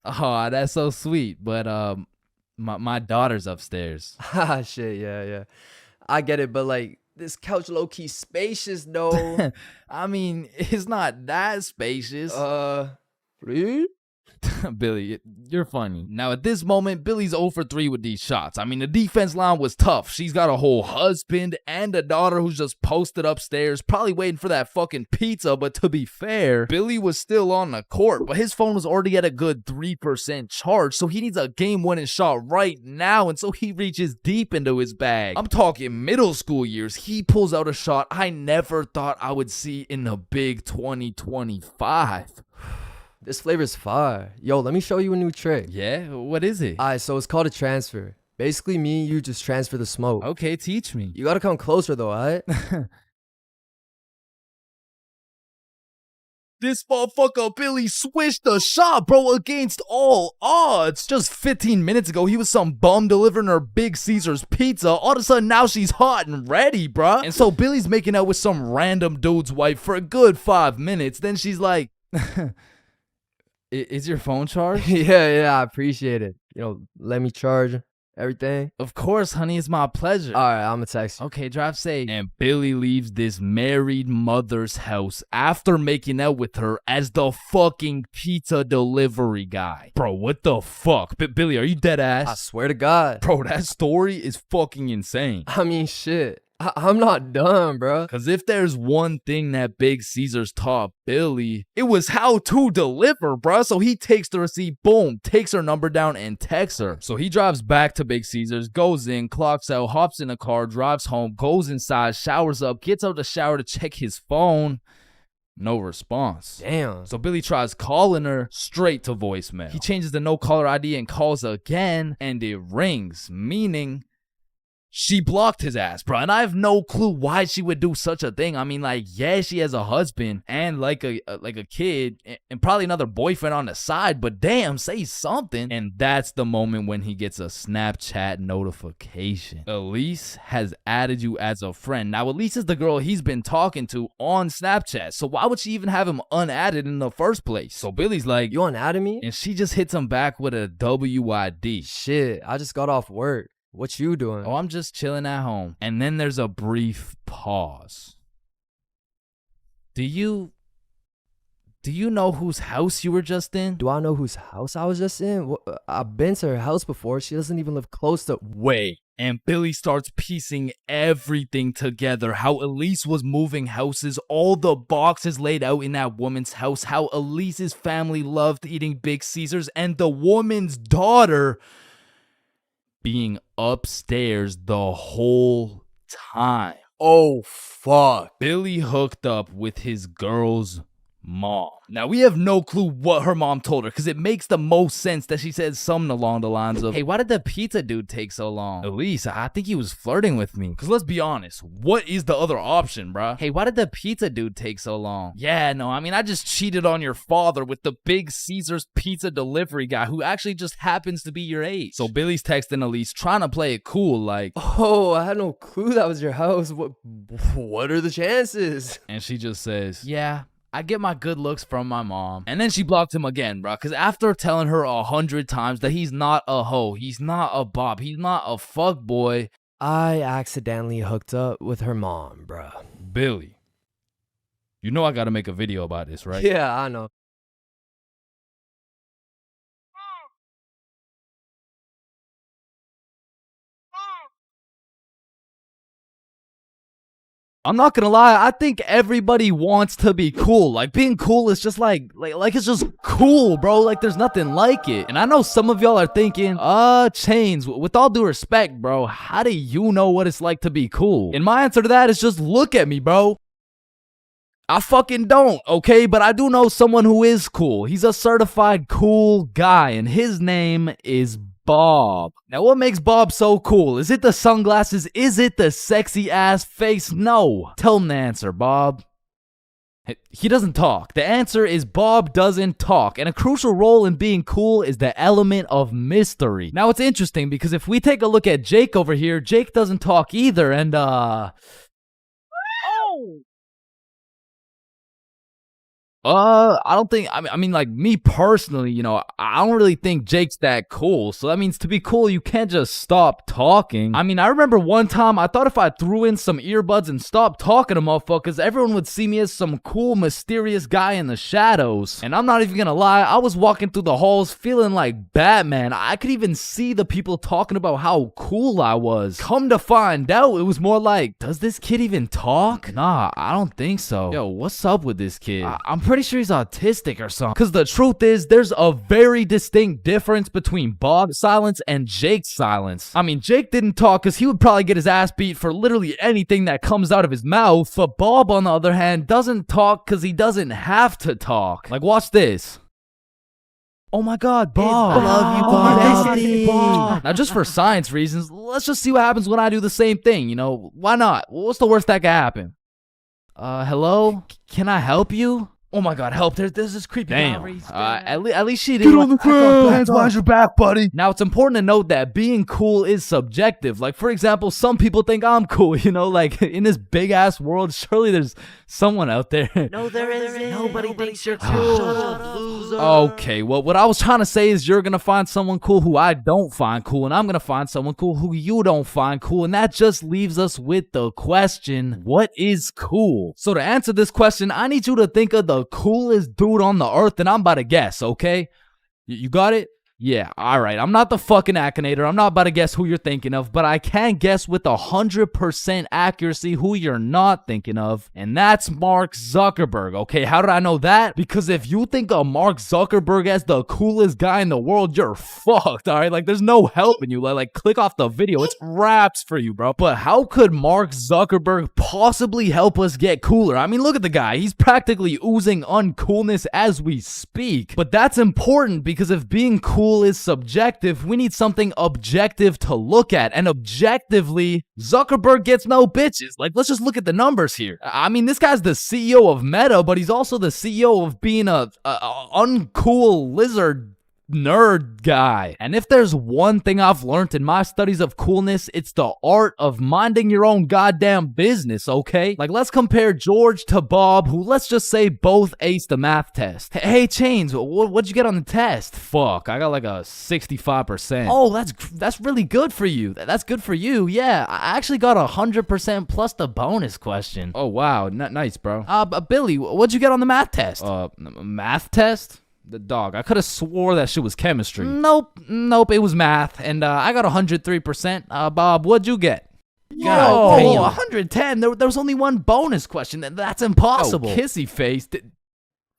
E: Oh, that's so sweet, but my daughter's upstairs.
I: Ah, shit, yeah. I get it, but like, this couch low-key spacious, though.
E: I mean, it's not that spacious.
I: Please?
E: Billy, you're funny. Now, at this moment, Billy's 0 for 3 with these shots. I mean, the defense line was tough. She's got a whole husband and a daughter who's just posted upstairs, probably waiting for that fucking pizza. But to be fair, Billy was still on the court, but his phone was already at a good 3% charge, so he needs a game-winning shot right now, and so he reaches deep into his bag. I'm talking middle school years. He pulls out a shot I never thought I would see in the big 2025.
I: This flavor's fire. Yo, let me show you a new trick.
E: Yeah? What is it?
I: Alright, so it's called a transfer. Basically, me and you just transfer the smoke.
E: Okay, teach me.
I: You gotta come closer though, alright?
E: This motherfucker Billy switched the shot, bro, against all odds. Just 15 minutes ago, he was some bum delivering her Big Caesar's pizza. All of a sudden, now she's hot and ready, bruh. And so Billy's making out with some random dude's wife for a good 5 minutes. Then she's like... Is your phone charged?
I: Yeah, I appreciate it. You know, let me charge everything.
E: Of course, honey, it's my pleasure.
I: Alright, I'm gonna text you.
E: Okay, drive safe. And Billy leaves this married mother's house after making out with her as the fucking pizza delivery guy. Bro, what the fuck? Billy, are you dead ass?
I: I swear to God.
E: Bro, that story is fucking insane.
I: I mean, shit. I'm not done, bro.
E: Because if there's one thing that Big Caesar's taught Billy, it was how to deliver, bruh. So he takes the receipt, boom, takes her number down and texts her. So he drives back to Big Caesar's, goes in, clocks out, hops in a car, drives home, goes inside, showers up, gets out the shower to check his phone. No response.
I: Damn.
E: So Billy tries calling her, straight to voicemail. He changes the no caller ID and calls again, and it rings, meaning she blocked his ass, bro. And I have no clue why she would do such a thing. I mean, like, yeah, she has a husband and like a kid and probably another boyfriend on the side, but damn, say something. And that's the moment when he gets a Snapchat notification. Elise has added you as a friend. Now, Elise is the girl he's been talking to on Snapchat, so why would she even have him unadded in the first place? So Billy's like,
I: you unadded me?
E: And she just hits him back with a WID.
I: Shit, I just got off work. What you doing?
E: Oh, I'm just chilling at home. And then there's a brief pause. Do you know whose house you were just in?
I: Do I know whose house I was just in? I've been to her house before. She doesn't even live close to...
E: Wait. And Billy starts piecing everything together. How Elise was moving houses, all the boxes laid out in that woman's house, how Elise's family loved eating Big Caesars, and the woman's daughter being upstairs the whole time.
I: Oh, fuck.
E: Billy hooked up with his girl's mom. Now, we have no clue what her mom told her, because it makes the most sense that she said something along the lines of, hey, why did the pizza dude take so long? Elise, I think he was flirting with me. Because let's be honest, what is the other option, bruh? Hey, why did the pizza dude take so long? Yeah, no, I mean, I just cheated on your father with the Big Caesar's pizza delivery guy who actually just happens to be your age. So Billy's texting Elise, trying to play it cool, like,
I: oh, I had no clue that was your house. What are the chances?
E: And she just says, yeah, I get my good looks from my mom. And then she blocked him again, bro. Because after telling her 100 times that he's not a hoe, he's not a bop, he's not a fuck boy,
I: I accidentally hooked up with her mom, bro.
E: Billy, you know I gotta make a video about this, right?
I: Yeah, I know.
E: I'm not gonna lie, I think everybody wants to be cool. Like, being cool is just like it's just cool, bro. Like, there's nothing like it. And I know some of y'all are thinking, Chains, with all due respect, bro, how do you know what it's like to be cool? And my answer to that is just look at me, bro. I fucking don't, okay? But I do know someone who is cool. He's a certified cool guy, and his name is Bob. Now, what makes Bob so cool? Is it the sunglasses? Is it the sexy ass face? No. Tell him the answer, Bob. He doesn't talk. The answer is Bob doesn't talk. And a crucial role in being cool is the element of mystery. Now, it's interesting because if we take a look at Jake over here, Jake doesn't talk either. And, I don't think, I mean, like, me personally, you know, I don't really think Jake's that cool. So that means to be cool, you can't just stop talking. I mean, I remember one time I thought if I threw in some earbuds and stopped talking to motherfuckers, everyone would see me as some cool, mysterious guy in the shadows. And I'm not even gonna lie, I was walking through the halls feeling like Batman. I could even see the people talking about how cool I was. Come to find out, it was more like, does this kid even talk? Nah, I don't think so. Yo, what's up with this kid? I'm pretty sure he's autistic or something. Because the truth is, there's a very distinct difference between Bob's silence and Jake's silence. I mean, Jake didn't talk because he would probably get his ass beat for literally anything that comes out of his mouth. But Bob, on the other hand, doesn't talk because he doesn't have to talk. Like, watch this. Oh my god, Bob.
I: Love you,
E: Bob. Now, just for science reasons, let's just see what happens when I do the same thing, you know? Why not? What's the worst that could happen? Hello? Can I help you? Oh my god, help. There's this creepy guy. At least she didn't.
G: Get on the ground. Hands behind your back, buddy.
E: Now, it's important to note that being cool is subjective. Like, for example, some people think I'm cool, you know? Like, in this big-ass world, surely there's someone out there.
O: No, there isn't. Nobody thinks you're cool. Shut up, loser.
E: Okay, well, what I was trying to say is you're gonna find someone cool who I don't find cool, and I'm gonna find someone cool who you don't find cool, and that just leaves us with the question, what is cool? So to answer this question, I need you to think of the coolest dude on the earth, and I'm about to guess, okay? You got it?
H: Yeah, alright, I'm not the fucking Akinator. I'm not about to guess who you're thinking of, but I can guess with 100% accuracy who you're not thinking of, and that's Mark Zuckerberg, okay? How did I know that? Because if you think of Mark Zuckerberg as the coolest guy in the world, you're fucked, alright? Like, there's no helping you. Like, click off the video. It's wraps for you, bro. But how could Mark Zuckerberg possibly help us get cooler? I mean, look at the guy. He's practically oozing uncoolness as we speak. But that's important because if being cool is subjective, we need something objective to look at. And objectively, Zuckerberg gets no bitches. Like, let's just look at the numbers here. I mean, this guy's the CEO of Meta, but he's also the CEO of being a uncool lizard nerd guy. And if there's one thing I've learned in my studies of coolness, it's the art of minding your own goddamn business, okay? Like, let's compare George to Bob, who, let's just say, both aced the math test. Hey, Chains, what'd you get on the test?
E: Fuck, I got like a 65%.
H: Oh, that's really good for you. That's good for you. Yeah, I actually got 100% plus the bonus question.
E: Oh, wow, nice, bro.
H: Billy, what'd you get on the math test?
E: Math test? The dog. I could have swore that shit was chemistry.
H: Nope, it was math, and I got 103%. Bob, what'd you get?
E: God damn.
H: 110. There was only one bonus question. That's impossible.
E: Oh, kissy face.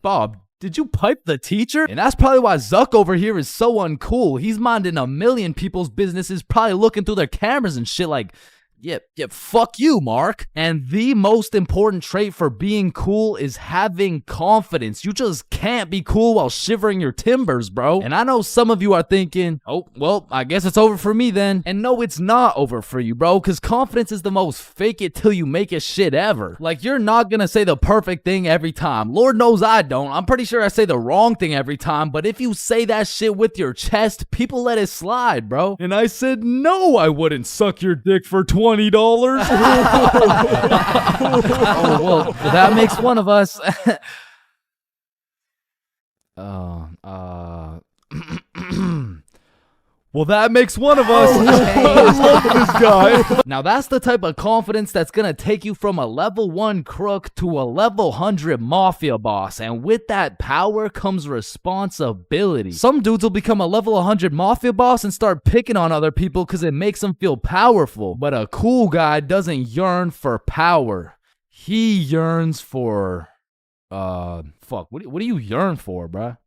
E: Bob, did you pipe the teacher?
H: And that's probably why Zuck over here is so uncool. He's minding a million people's businesses, probably looking through their cameras and shit like, yeah, fuck you, Mark. And the most important trait for being cool is having confidence. You just can't be cool while shivering your timbers, bro. And I know some of you are thinking, oh, well, I guess it's over for me then. And no, it's not over for you, bro, because confidence is the most fake it till you make it shit ever. Like, you're not gonna say the perfect thing every time. Lord knows I don't. I'm pretty sure I say the wrong thing every time, but if you say that shit with your chest, people let it slide, bro.
G: And I said, no, I wouldn't suck your dick for $20.
H: Oh, well, that makes one of us.
G: Well, that makes one of us. I love this guy.
H: Now, that's the type of confidence that's gonna take you from a level 1 crook to a level 100 mafia boss. And with that power comes responsibility. Some dudes will become a level 100 mafia boss and start picking on other people because it makes them feel powerful. But a cool guy doesn't yearn for power. He yearns for... fuck, what do you yearn for, bruh?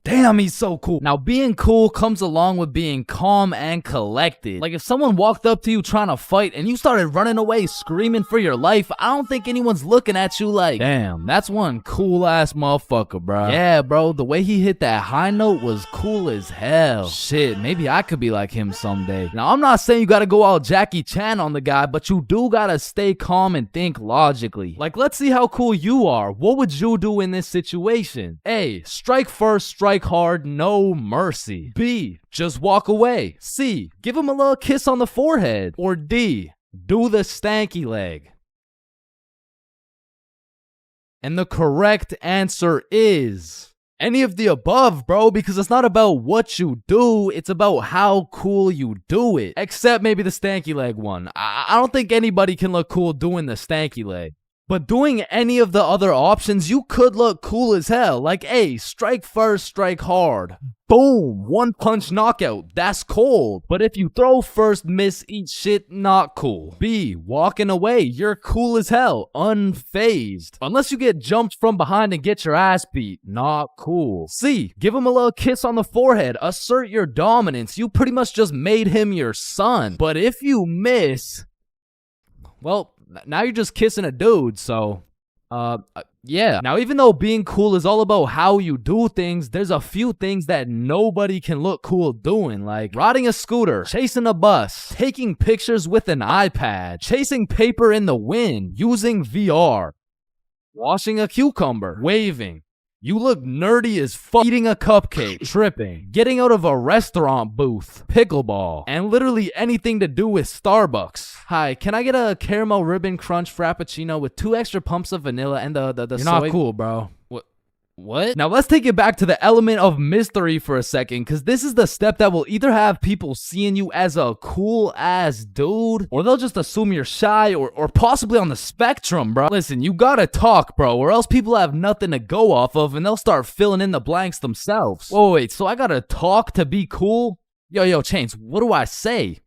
H: Damn, he's so cool. Now, being cool comes along with being calm and collected. Like, if someone walked up to you trying to fight and you started running away screaming for your life, I don't think anyone's looking at you like, damn, that's one cool-ass motherfucker, bro. Yeah, bro, the way he hit that high note was cool as hell. Shit, maybe I could be like him someday. Now, I'm not saying you gotta go all Jackie Chan on the guy, but you do gotta stay calm and think logically. Like, let's see how cool you are. What would you do in this situation? A, strike first, strike hard, no mercy. B, just walk away. C, give him a little kiss on the forehead. Or D, do the stanky leg. And the correct answer is any of the above, bro, because it's not about what you do, it's about how cool you do it. Except maybe the stanky leg one. I don't think anybody can look cool doing the stanky leg. But doing any of the other options, you could look cool as hell. Like, A, strike first, strike hard. Boom, one punch knockout. That's cold. But if you throw first, miss, eat shit, not cool. B, walking away. You're cool as hell. Unfazed. Unless you get jumped from behind and get your ass beat. Not cool. C, give him a little kiss on the forehead. Assert your dominance. You pretty much just made him your son. But if you miss, well, now you're just kissing a dude, so, yeah. Now, even though being cool is all about how you do things, there's a few things that nobody can look cool doing, like riding a scooter, chasing a bus, taking pictures with an iPad, chasing paper in the wind, using VR, washing a cucumber, waving. You look nerdy as fuck, eating a cupcake, tripping, getting out of a restaurant booth, pickleball, and literally anything to do with Starbucks. Hi, can I get a caramel ribbon crunch frappuccino with 2 extra pumps of vanilla and the
E: You're
H: soy?
E: not cool, bro.
Q: What?
E: Now let's take it back to the element of mystery for a second, because this is the step that will either have people seeing you as a cool ass dude, or they'll just assume you're shy or possibly on the spectrum, bro. Listen, you gotta talk, bro, or else people have nothing to go off of and they'll start filling in the blanks themselves. Whoa, wait, so I gotta talk to be cool? Yo, Chains, what do I say?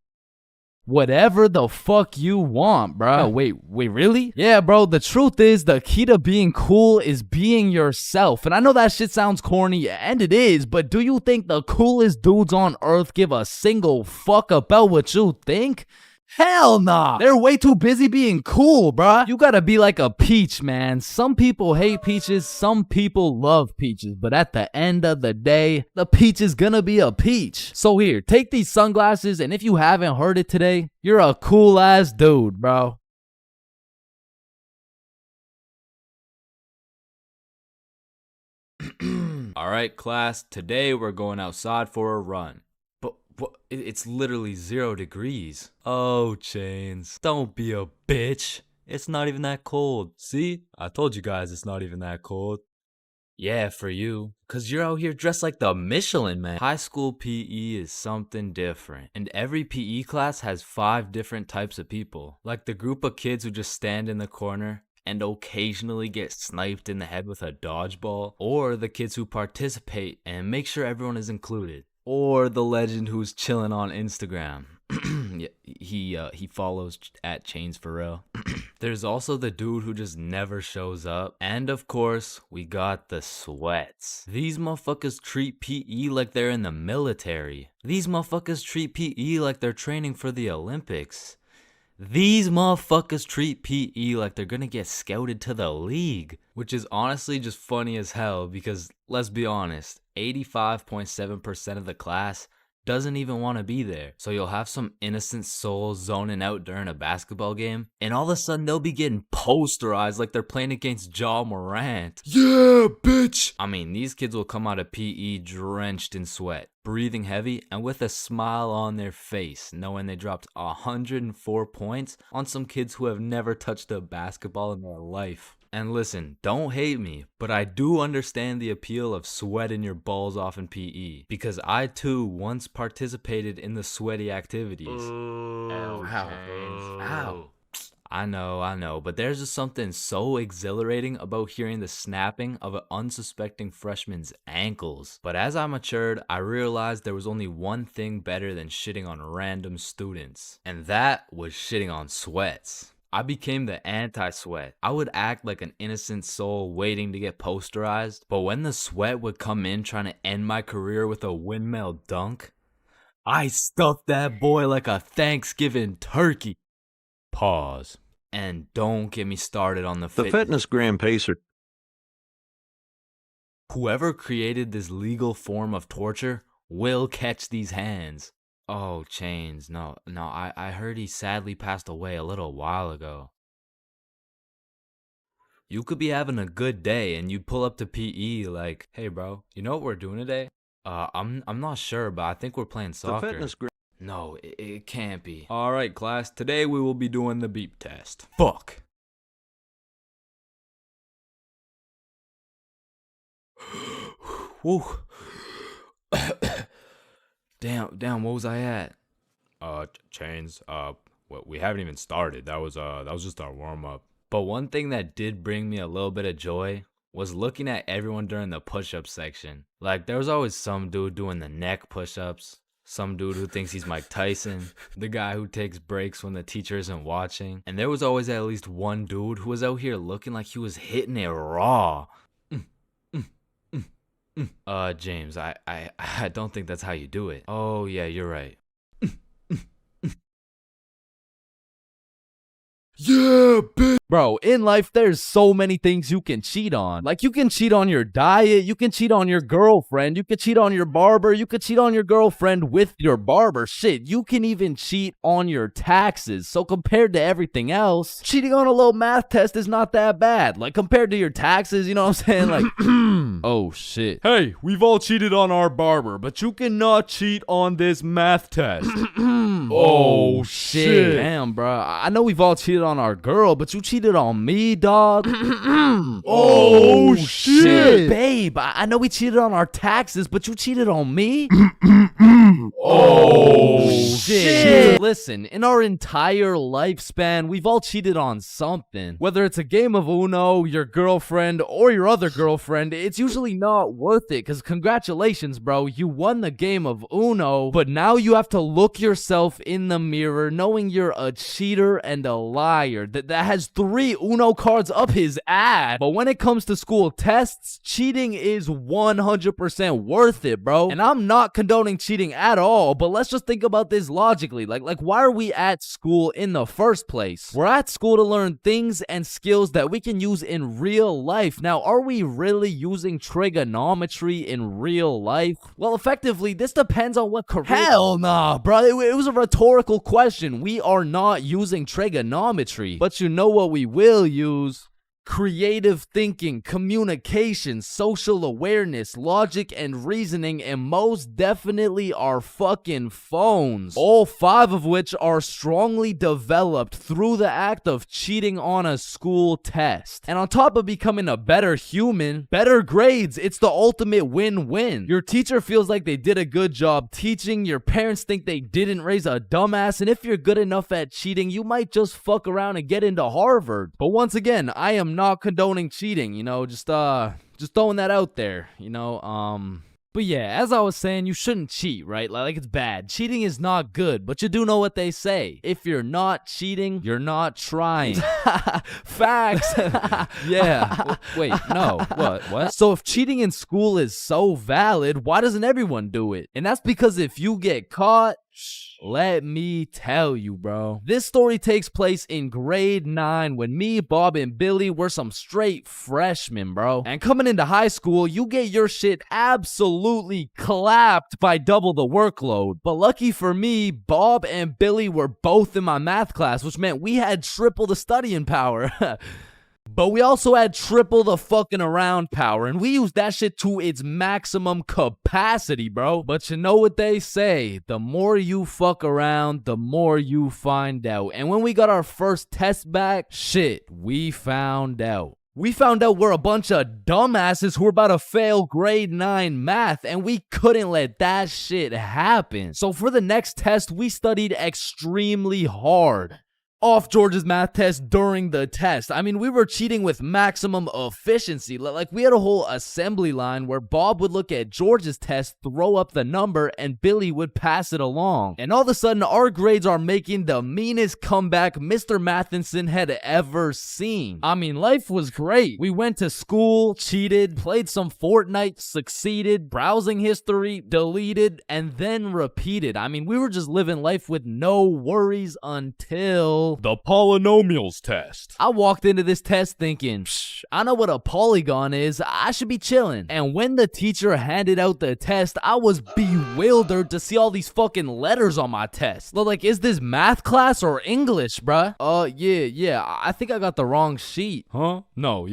E: Whatever the fuck you want, bro. Oh, wait, really? Yeah, bro, the truth is the key to being cool is being yourself. And I know that shit sounds corny, and it is, but do you think the coolest dudes on earth give a single fuck about what you think? Hell nah. They're way too busy being cool, bruh. You gotta be like a peach, man. Some people hate peaches, some people love peaches. But at the end of the day, the peach is gonna be a peach. So here, take these sunglasses, and if you haven't heard it today, you're a cool ass dude, bro.
F: Alright, class, today we're going outside for a run. But it's literally 0 degrees. Oh, Chains, don't be a bitch. It's not even that cold. See? I told you guys it's not even that cold. Yeah, for you. Cause you're out here dressed like the Michelin Man. High school PE is something different. And every PE class has 5 different types of people. Like the group of kids who just stand in the corner and occasionally get sniped in the head with a dodgeball. Or the kids who participate and make sure everyone is included. Or the legend who's chilling on Instagram. he follows at ChainsFR. There's also the dude who just never shows up. And of course, we got the sweats. These motherfuckers treat PE like they're in the military. These motherfuckers treat PE like they're training for the Olympics. These motherfuckers treat PE like they're gonna get scouted to the league. Which is honestly just funny as hell because, let's be honest, 85.7% of the class doesn't even want to be there. So you'll have some innocent souls zoning out during a basketball game, and all of a sudden they'll be getting posterized like they're playing against Ja Morant. Yeah, bitch! I mean, these kids will come out of PE drenched in sweat, breathing heavy, and with a smile on their face, knowing they dropped 104 points on some kids who have never touched a basketball in their life. And listen, don't hate me, but I do understand the appeal of sweating your balls off in PE, because I too once participated in the sweaty activities. Ow. I know, but there's just something so exhilarating about hearing the snapping of an unsuspecting freshman's ankles. But as I matured, I realized there was only one thing better than shitting on random students, and that was shitting on sweats. I became the anti-sweat. I would act like an innocent soul waiting to get posterized, but when the sweat would come in trying to end my career with a windmill dunk, I stuffed that boy like a Thanksgiving turkey. Pause. And don't get me started on the
L: fitness gram pacer.
F: Whoever created this legal form of torture will catch these hands. Oh, Chains, no, I heard he sadly passed away a little while ago. You could be having a good day and you'd pull up to PE like, hey bro, you know what we're doing today? I'm not sure, but I think we're playing soccer. No, it can't be. Alright class, today we will be doing the beep test. Fuck. Woo. Damn, what was I at? Chains, we haven't even started. That was just our warm-up. But one thing that did bring me a little bit of joy was looking at everyone during the push-up section. Like, there was always some dude doing the neck push-ups, some dude who thinks he's Mike Tyson, the guy who takes breaks when the teacher isn't watching, and there was always at least one dude who was out here looking like he was hitting it raw. James, I don't think that's how you do it. Oh, yeah, you're right.
E: Yeah, bitch. Bro, in life, there's so many things you can cheat on. Like, you can cheat on your diet, you can cheat on your girlfriend, you can cheat on your barber, you can cheat on your girlfriend with your barber. Shit, you can even cheat on your taxes. So compared to everything else, cheating on a little math test is not that bad. Like, compared to your taxes, you know what I'm saying? Like, oh, shit.
G: Hey, we've all cheated on our barber, but you cannot cheat on this math test.
E: Oh, shit. Damn, bro. I know we've all cheated on our girl, but you cheated
H: cheated on me, dog.
G: Oh, shit.
H: Babe, I know we cheated on our taxes, but you cheated on me?
G: Oh,
H: shit. Listen, in our entire lifespan, we've all cheated on something. Whether it's a game of Uno, your girlfriend, or your other girlfriend, it's usually not worth it, because congratulations, bro, you won the game of Uno, but now you have to look yourself in the mirror knowing you're a cheater and a liar that has 3 Uno cards up his ass. But when it comes to school tests, cheating is 100% worth it, bro. And I'm not condoning cheating at all, but let's just think about this logically. Like why are we at school in the first place? We're at school to learn things and skills that we can use in real life. Now, are we really using trigonometry in real life? Well, effectively, this depends on what career. Hell nah, bro. It was a rhetorical question. We are not using trigonometry. But you know what we will use? Creative thinking, communication, social awareness, logic, and reasoning, and most definitely our fucking phones. All 5 of which are strongly developed through the act of cheating on a school test. And on top of becoming a better human, better grades, it's the ultimate win-win. Your teacher feels like they did a good job teaching, your parents think they didn't raise a dumbass, and if you're good enough at cheating, you might just fuck around and get into Harvard. But once again, I am not condoning cheating, just throwing that out there, But yeah, as I was saying, you shouldn't cheat, right? Like it's bad. Cheating is not good, but you do know what they say. If you're not cheating, you're not trying. Facts. Yeah. Wait, no. What? So if cheating in school is so valid, why doesn't everyone do it? And that's because if you get caught, let me tell you, bro. This story takes place in grade 9 when me, Bob, and Billy were some straight freshmen, bro. And coming into high school, you get your shit absolutely clapped by double the workload. But lucky for me, Bob and Billy were both in my math class, which meant we had triple the studying power. But we also had triple the fucking around power, and we used that shit to its maximum capacity, bro. But you know what they say, the more you fuck around, the more you find out. And when we got our first test back, shit, we found out. We found out we're a bunch of dumbasses who were about to fail grade 9 math, and we couldn't let that shit happen. So for the next test, we studied extremely hard. Off George's math test during the test. I mean, we were cheating with maximum efficiency. Like, we had a whole assembly line where Bob would look at George's test, throw up the number, and Billy would pass it along. And all of a sudden, our grades are making the meanest comeback Mr. Matheson had ever seen. I mean, life was great. We went to school, cheated, played some Fortnite, succeeded, browsing history, deleted, and then repeated. I mean, we were just living life with no worries until
G: the polynomials test.
H: I walked into this test thinking, I know what a polygon is, I should be chilling. And when the teacher handed out the test, I was bewildered to see all these fucking letters on my test. Like, is this math class or English, bruh? Yeah, I think I got the wrong sheet.
G: Huh? No,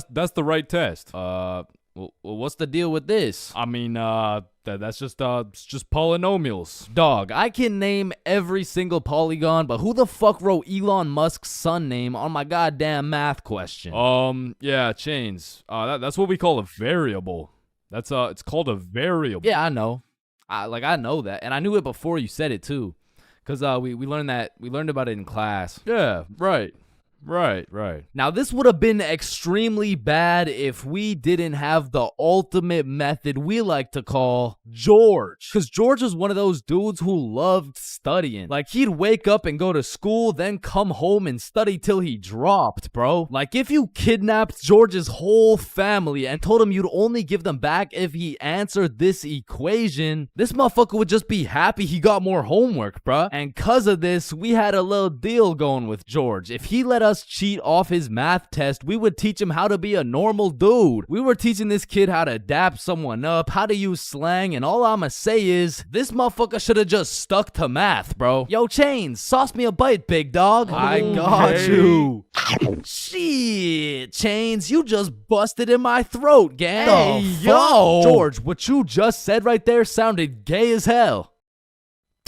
G: that's the right test.
H: Well, what's the deal with this?
G: I mean, that's just polynomials.
H: Dog, I can name every single polygon, but who the fuck wrote Elon Musk's son name on my goddamn math question?
G: Yeah, Chains. That's what we call a variable. It's called a variable.
H: Yeah, I know. I know that, and I knew it before you said it too, cause we learned about it in class.
G: Yeah, right. Right.
H: Now, this would have been extremely bad if we didn't have the ultimate method we like to call George. Because George was one of those dudes who loved studying. Like, he'd wake up and go to school, then come home and study till he dropped, bro. Like, if you kidnapped George's whole family and told him you'd only give them back if he answered this equation, this motherfucker would just be happy he got more homework, bruh. And cause of this, we had a little deal going with George. If he let us cheat off his math test, we would teach him how to be a normal dude. We were teaching this kid how to dap someone up, how to use slang, and all I'ma say is, this motherfucker should have just stuck to math, bro. Yo, Chains, sauce me a bite, big dog. I got you. Shit, Chains, you just busted in my throat, gang. Hey, yo. George, what you just said right there sounded gay as hell.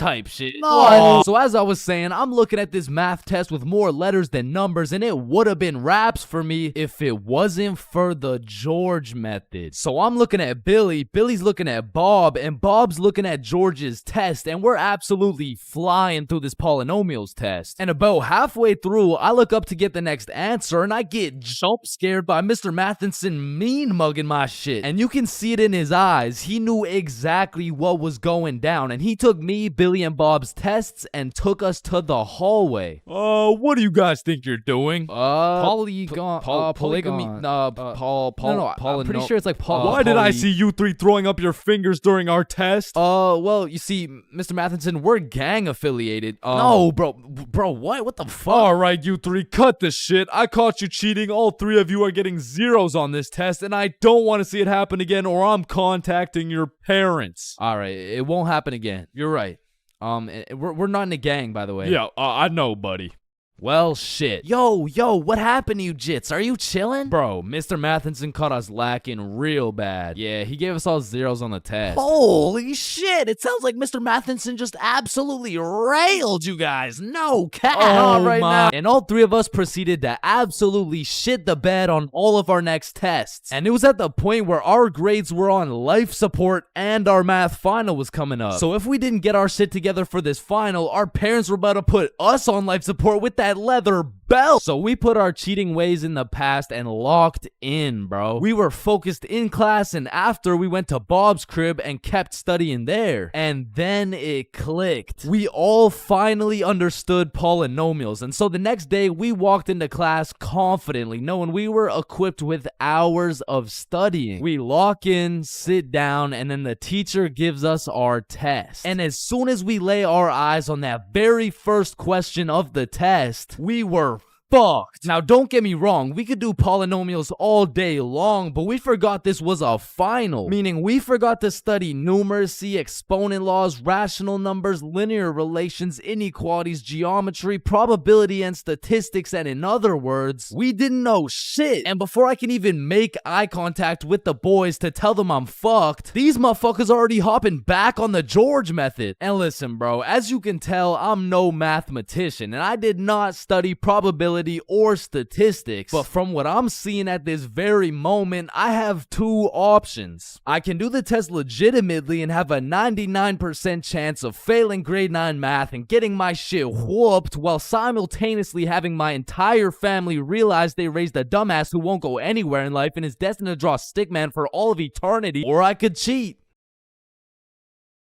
H: type shit.
I: No.
H: So as I was saying, I'm looking at this math test with more letters than numbers, and it would have been raps for me if it wasn't for the George method. So I'm looking at Billy, Billy's looking at Bob, and Bob's looking at George's test, and we're absolutely flying through this polynomials test. And about halfway through, I look up to get the next answer, and I get jump scared by Mr. Matheson mean mugging my shit. And you can see it in his eyes. He knew exactly what was going down, and he took me, Billy, and Bob's tests and took us to the hallway.
G: What do you guys think you're doing?
H: Polygamy.
I: I'm pretty sure it's like
G: Why did I see you three throwing up your fingers during our test?
H: Well, you see, Mr. Matheson, we're gang affiliated.
I: No, bro, what the fuck?
G: All right, you three, cut this shit. I caught you cheating. All three of you are getting zeros on this test, and I don't want to see it happen again, or I'm contacting your parents.
H: All right, it won't happen again. You're right. We're not in a gang, by the way.
G: Yeah, I know, buddy.
H: Well, shit.
I: Yo, what happened to you, Jits? Are you chilling?
H: Bro, Mr. Matheson caught us lacking real bad. Yeah, he gave us all zeros on the test.
I: Holy shit, it sounds like Mr. Matheson just absolutely railed you guys. No cap.
H: Now. And all three of us proceeded to absolutely shit the bed on all of our next tests. And it was at the point where our grades were on life support and our math final was coming up. So if we didn't get our shit together for this final, our parents were about to put us on life support with that leather belt. So we put our cheating ways in the past and locked in, bro. We were focused in class, and after we went to Bob's crib and kept studying there. And then it clicked. We all finally understood polynomials. And so the next day we walked into class confidently, knowing we were equipped with hours of studying. We lock in, sit down, and then the teacher gives us our test. And as soon as we lay our eyes on that very first question of the test, we were fucked. Now, don't get me wrong, we could do polynomials all day long, but we forgot this was a final. Meaning, we forgot to study numeracy, exponent laws, rational numbers, linear relations, inequalities, geometry, probability, and statistics, and in other words, we didn't know shit. And before I can even make eye contact with the boys to tell them I'm fucked, these motherfuckers already hopping back on the George method. And listen, bro, as you can tell, I'm no mathematician, and I did not study probability or statistics, but from what I'm seeing at this very moment, I have two options. I can do the test legitimately and have a 99% chance of failing grade 9 math and getting my shit whooped while simultaneously having my entire family realize they raised a dumbass who won't go anywhere in life and is destined to draw stickman for all of eternity, or I could cheat.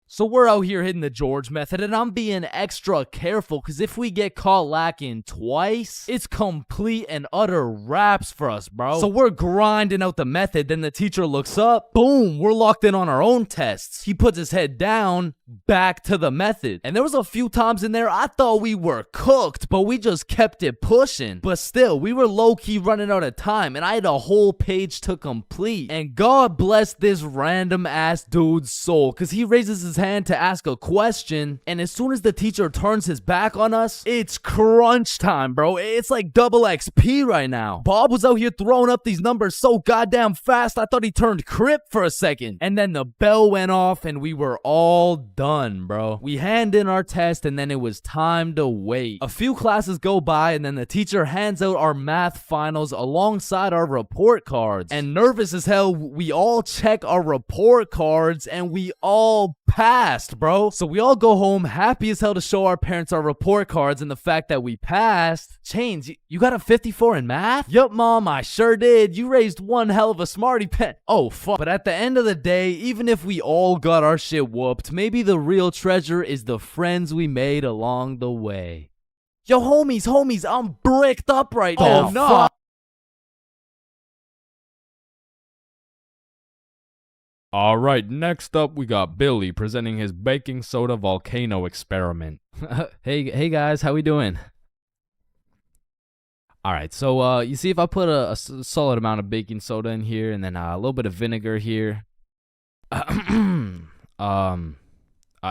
H: So we're out here hitting the George method, and I'm being extra careful because if we get caught lacking twice, it's complete and utter raps for us, bro. So we're grinding out the method, then the teacher looks up, boom, we're locked in on our own tests. He puts his head down, back to the method. And there was a few times in there I thought we were cooked, but we just kept it pushing. But still, we were low-key running out of time, and I had a whole page to complete. And God bless this random ass dude's soul, because he raises his hand to ask a question, and as soon as the teacher turns his back on us, it's crunch time, bro. It's like double XP right now. Bob was out here throwing up these numbers so goddamn fast, I thought he turned Crip for a second. And then the bell went off, and we were all done, bro. We hand in our test, and then it was time to wait. A few classes go by, and then the teacher hands out our math finals alongside our report cards. And nervous as hell, we all check our report cards, and we all passed, bro. So we all go home happy as hell to show our parents our report cards and the fact that we passed. Chains, you got a 54 in math? Yup, Mom, I sure did. You raised one hell of a smarty pet. Oh, fuck. But at the end of the day, even if we all got our shit whooped, maybe the real treasure is the friends we made along the way. Yo, homies, I'm bricked up right now.
G: Oh, no. Fuck. All right, next up we got Billy presenting his baking soda volcano experiment.
H: Hey guys, how we doing? All right, so you see if I put a solid amount of baking soda in here and then a little bit of vinegar here,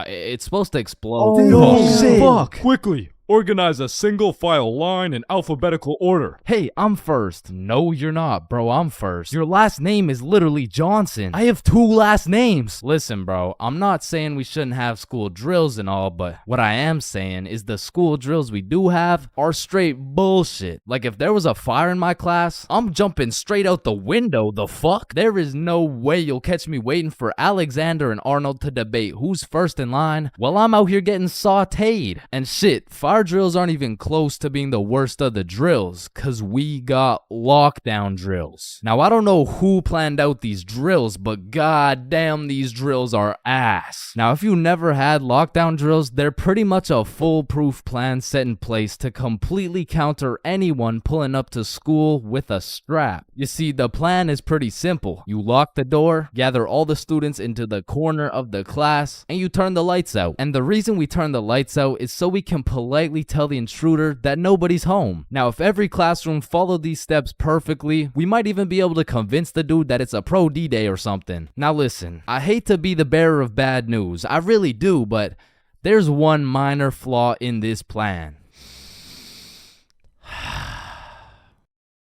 H: it's supposed to explode.
G: Oh, no, shit. Fuck. Quickly, Organize a single file line in alphabetical order.
H: Hey, I'm first. No, you're not, bro. I'm first. Your last name is literally Johnson. I have 2 last names. Listen, bro, I'm not saying we shouldn't have school drills and all, but what I am saying is the school drills we do have are straight bullshit. Like, if there was a fire in my class, I'm jumping straight out the window. The fuck? There is no way you'll catch me waiting for Alexander and Arnold to debate who's first in line while I'm out here getting sauteed. And shit, fire drills aren't even close to being the worst of the drills, cause we got lockdown drills. Now, I don't know who planned out these drills, but goddamn, these drills are ass. Now, if you never had lockdown drills, they're pretty much a foolproof plan set in place to completely counter anyone pulling up to school with a strap. You see, the plan is pretty simple. You lock the door, gather all the students into the corner of the class, and you turn the lights out. And the reason we turn the lights out is so we can politely tell the intruder that nobody's home. Now, if every classroom followed these steps perfectly, we might even be able to convince the dude that it's a pro D-Day or something. Now listen, I hate to be the bearer of bad news, I really do, but there's one minor flaw in this plan.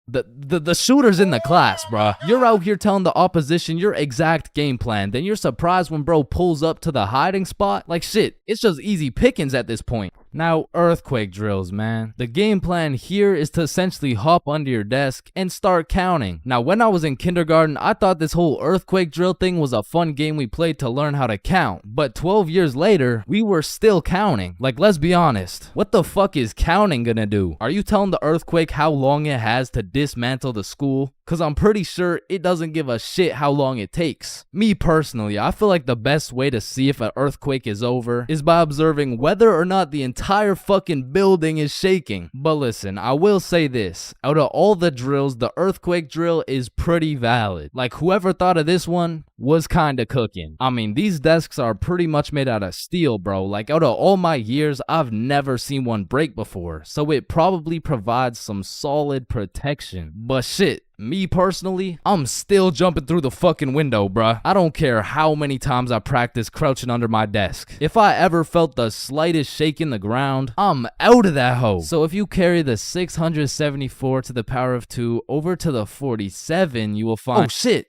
H: The shooter's in the class, bruh. You're out here telling the opposition your exact game plan, then you're surprised when bro pulls up to the hiding spot? Like shit, it's just easy pickings at this point. Now, earthquake drills, man. The game plan here is to essentially hop under your desk and start counting. Now, when I was in kindergarten, I thought this whole earthquake drill thing was a fun game we played to learn how to count. But 12 years later, we were still counting. Like, let's be honest. What the fuck is counting gonna do? Are you telling the earthquake how long it has to dismantle the school? Cause I'm pretty sure it doesn't give a shit how long it takes. Me personally, I feel like the best way to see if an earthquake is over is by observing whether or not the entire fucking building is shaking. But listen, I will say this. Out of all the drills, the earthquake drill is pretty valid. Like, whoever thought of this one was kinda cooking. I mean, these desks are pretty much made out of steel, bro. Like, out of all my years, I've never seen one break before. So it probably provides some solid protection. But shit, me personally, I'm still jumping through the fucking window, bruh. I don't care how many times I practice crouching under my desk. If I ever felt the slightest shake in the ground, I'm out of that hoe. So if you carry the 674 to the power of 2 over to the 47, you will find— oh shit!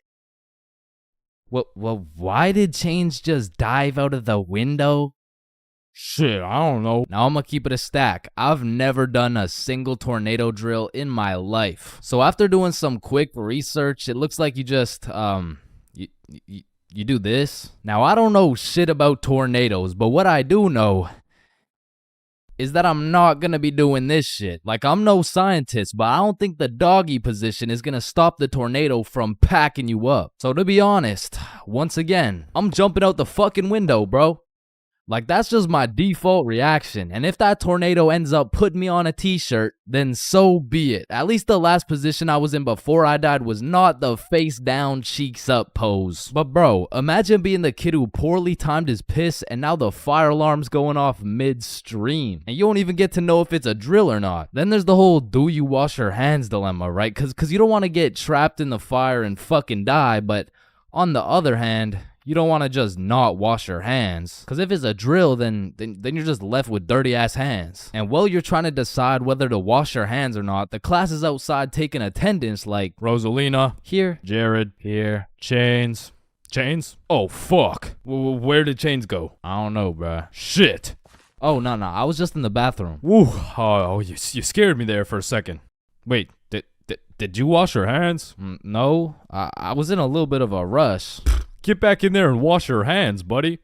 H: Well, why did Chains just dive out of the window?
G: Shit, I don't know.
H: Now I'm gonna keep it a stack. I've never done a single tornado drill in my life. So after doing some quick research, it looks like you just, you do this. Now I don't know shit about tornadoes, but what I do know is that I'm not gonna be doing this shit. Like, I'm no scientist, but I don't think the doggy position is gonna stop the tornado from packing you up. So to be honest, once again, I'm jumping out the fucking window, bro. Like, that's just my default reaction. And if that tornado ends up putting me on a t-shirt, then so be it. At least the last position I was in before I died was not the face down, cheeks up pose. But bro, imagine being the kid who poorly timed his piss and now the fire alarm's going off midstream. And you don't even get to know if it's a drill or not. Then there's the whole do you wash your hands dilemma, right? Cause you don't want to get trapped in the fire and fucking die, but on the other hand, you don't want to just not wash your hands. Because if it's a drill, then you're just left with dirty ass hands. And while you're trying to decide whether to wash your hands or not, the class is outside taking attendance like
G: Rosalina.
H: Here.
G: Jared. Here. Chains. Chains? Oh, fuck. Where did Chains go?
H: I don't know, bruh.
G: Shit.
H: Oh, no. I was just in the bathroom.
G: Woo. Oh, you scared me there for a second. Wait, did you wash your hands?
H: No. I was in a little bit of a rush.
G: Get back in there and wash your hands, buddy.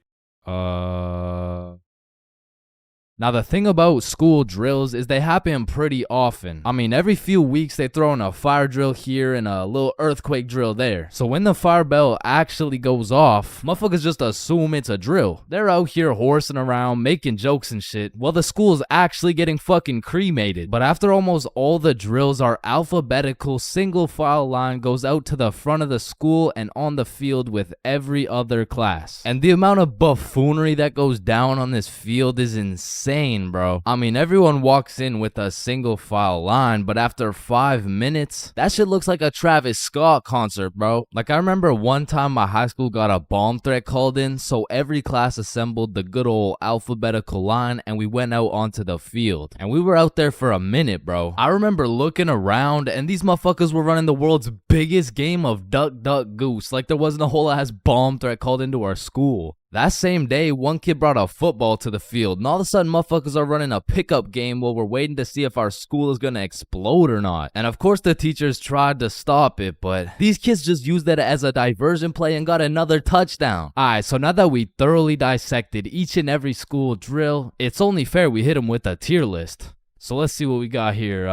H: Now, the thing about school drills is they happen pretty often. I mean, every few weeks they throw in a fire drill here and a little earthquake drill there. So when the fire bell actually goes off, motherfuckers just assume it's a drill. They're out here horsing around, making jokes and shit, while the school's actually getting fucking cremated. But after almost all the drills are alphabetical, single file line goes out to the front of the school and on the field with every other class. And the amount of buffoonery that goes down on this field is insane. insane, bro. I mean, everyone walks in with a single file line, but after 5 minutes, that shit looks like a Travis Scott concert, bro. Like, I remember one time my high school got a bomb threat called in, so every class assembled the good old alphabetical line, and we went out onto the field. And we were out there for a minute, bro. I remember looking around, and these motherfuckers were running the world's biggest game of duck, duck, goose. Like, there wasn't a whole ass bomb threat called into our school. That same day, one kid brought a football to the field, and all of a sudden, motherfuckers are running a pickup game while we're waiting to see if our school is gonna explode or not. And of course, the teachers tried to stop it, but these kids just used it as a diversion play and got another touchdown. Alright, so now that we thoroughly dissected each and every school drill, it's only fair we hit them with a tier list. So let's see what we got here.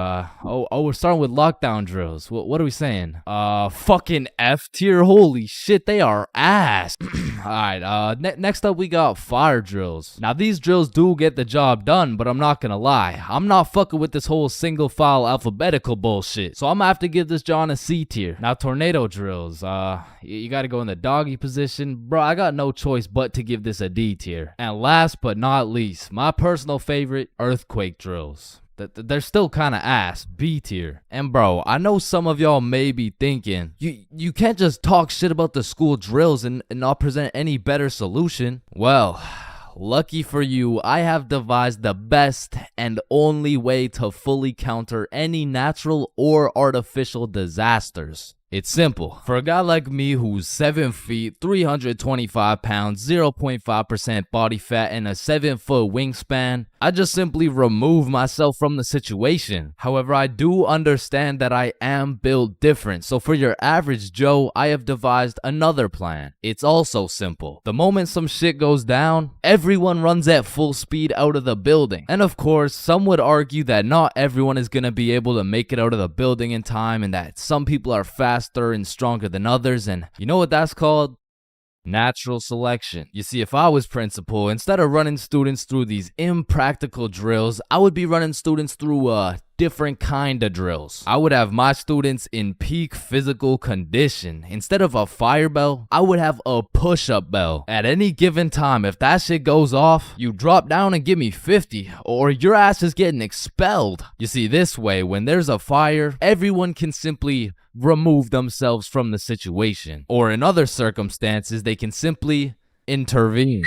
H: We're starting with lockdown drills. What are we saying? Fucking F tier. Holy shit, they are ass. Alright, next up we got fire drills. Now these drills do get the job done, but I'm not gonna lie. I'm not fucking with this whole single file alphabetical bullshit. So I'm gonna have to give this John a C tier. Now tornado drills. You gotta go in the doggy position. Bro, I got no choice but to give this a D tier. And last but not least, my personal favorite, earthquake drills. They're still kind of ass, B tier. And bro, I know some of y'all may be thinking, you can't just talk shit about the school drills and not present any better solution. Well, lucky for you, I have devised the best and only way to fully counter any natural or artificial disasters. It's simple. For a guy like me who's 7 feet, 325 pounds, 0.5% body fat, and a 7-foot wingspan, I just simply remove myself from the situation. However, I do understand that I am built different, so for your average Joe, I have devised another plan. It's also simple. The moment some shit goes down, everyone runs at full speed out of the building. And of course, some would argue that not everyone is gonna be able to make it out of the building in time, and that some people are faster and stronger than others, and you know what that's called? Natural selection. You see, if I was principal, instead of running students through these impractical drills, I would be running students through different kind of drills. I would have my students in peak physical condition. Instead of a fire bell, I would have a push-up bell. At any given time, if that shit goes off, you drop down and give me 50, or your ass is getting expelled. You see, this way, when there's a fire, everyone can simply remove themselves from the situation. Or in other circumstances, they can simply intervene.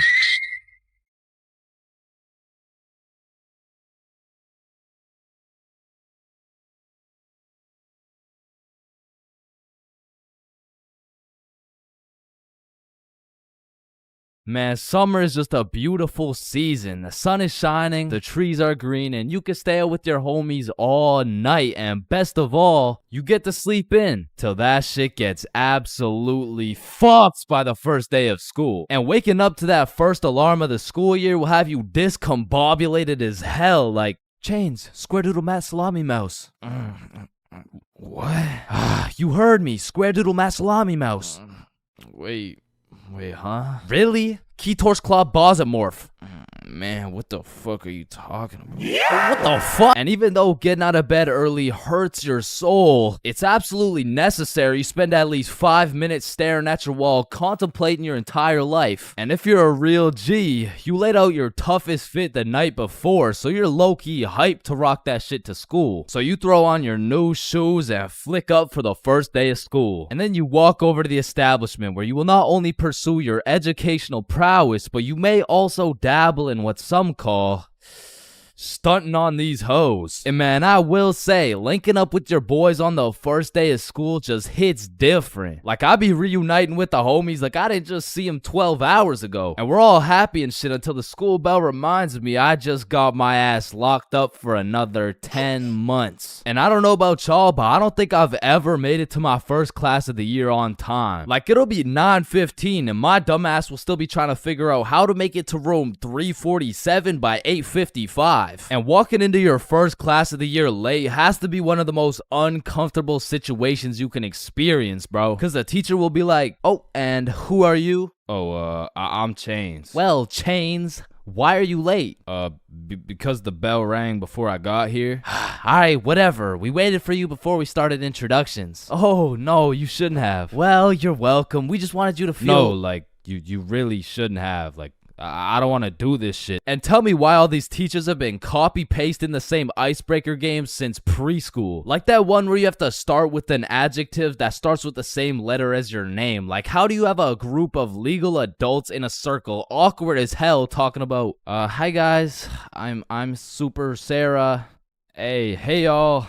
H: Man, summer is just a beautiful season. The sun is shining, the trees are green, and you can stay out with your homies all night. And best of all, you get to sleep in till that shit gets absolutely fucked by the first day of school. And waking up to that first alarm of the school year will have you discombobulated as hell. Like, Chains, square doodle mat salami mouse. What? You heard me, square doodle mat salami mouse. Wait, huh? Really? Keytor's Claw Bosomorph. Man, what the fuck are you talking about? What the fuck? And even though getting out of bed early hurts your soul, it's absolutely necessary you spend at least 5 minutes staring at your wall, contemplating your entire life. And if you're a real G, you laid out your toughest fit the night before, so you're low-key hyped to rock that shit to school. So you throw on your new shoes and flick up for the first day of school. And then you walk over to the establishment where you will not only pursue your educational prowess, but you may also dabble in what some call stunting on these hoes. And man, I will say, linking up with your boys on the first day of school just hits different. Like, I be reuniting with the homies like I didn't just see them 12 hours ago. And we're all happy and shit until the school bell reminds me I just got my ass locked up for another 10 months. And I don't know about y'all, but I don't think I've ever made it to my first class of the year on time. Like, it'll be 9:15 and my dumbass will still be trying to figure out how to make it to room 347 by 8:55. And walking into your first class of the year late has to be one of the most uncomfortable situations you can experience, bro. Because the teacher will be like, "Oh, and who are you?" "Oh, I'm Chains." "Well, Chains, why are you late?" Because the bell rang before I got here." "Alright, whatever. We waited for you before we started introductions." "Oh, no, you shouldn't have." "Well, you're welcome. We just wanted you to feel..." "No, like, you really shouldn't have. Like, I don't want to do this shit. And tell me why all these teachers have been copy-pasting the same icebreaker games since preschool. Like that one where you have to start with an adjective that starts with the same letter as your name. Like, how do you have a group of legal adults in a circle, awkward as hell, talking about, hi guys, I'm Super Sarah. Hey y'all.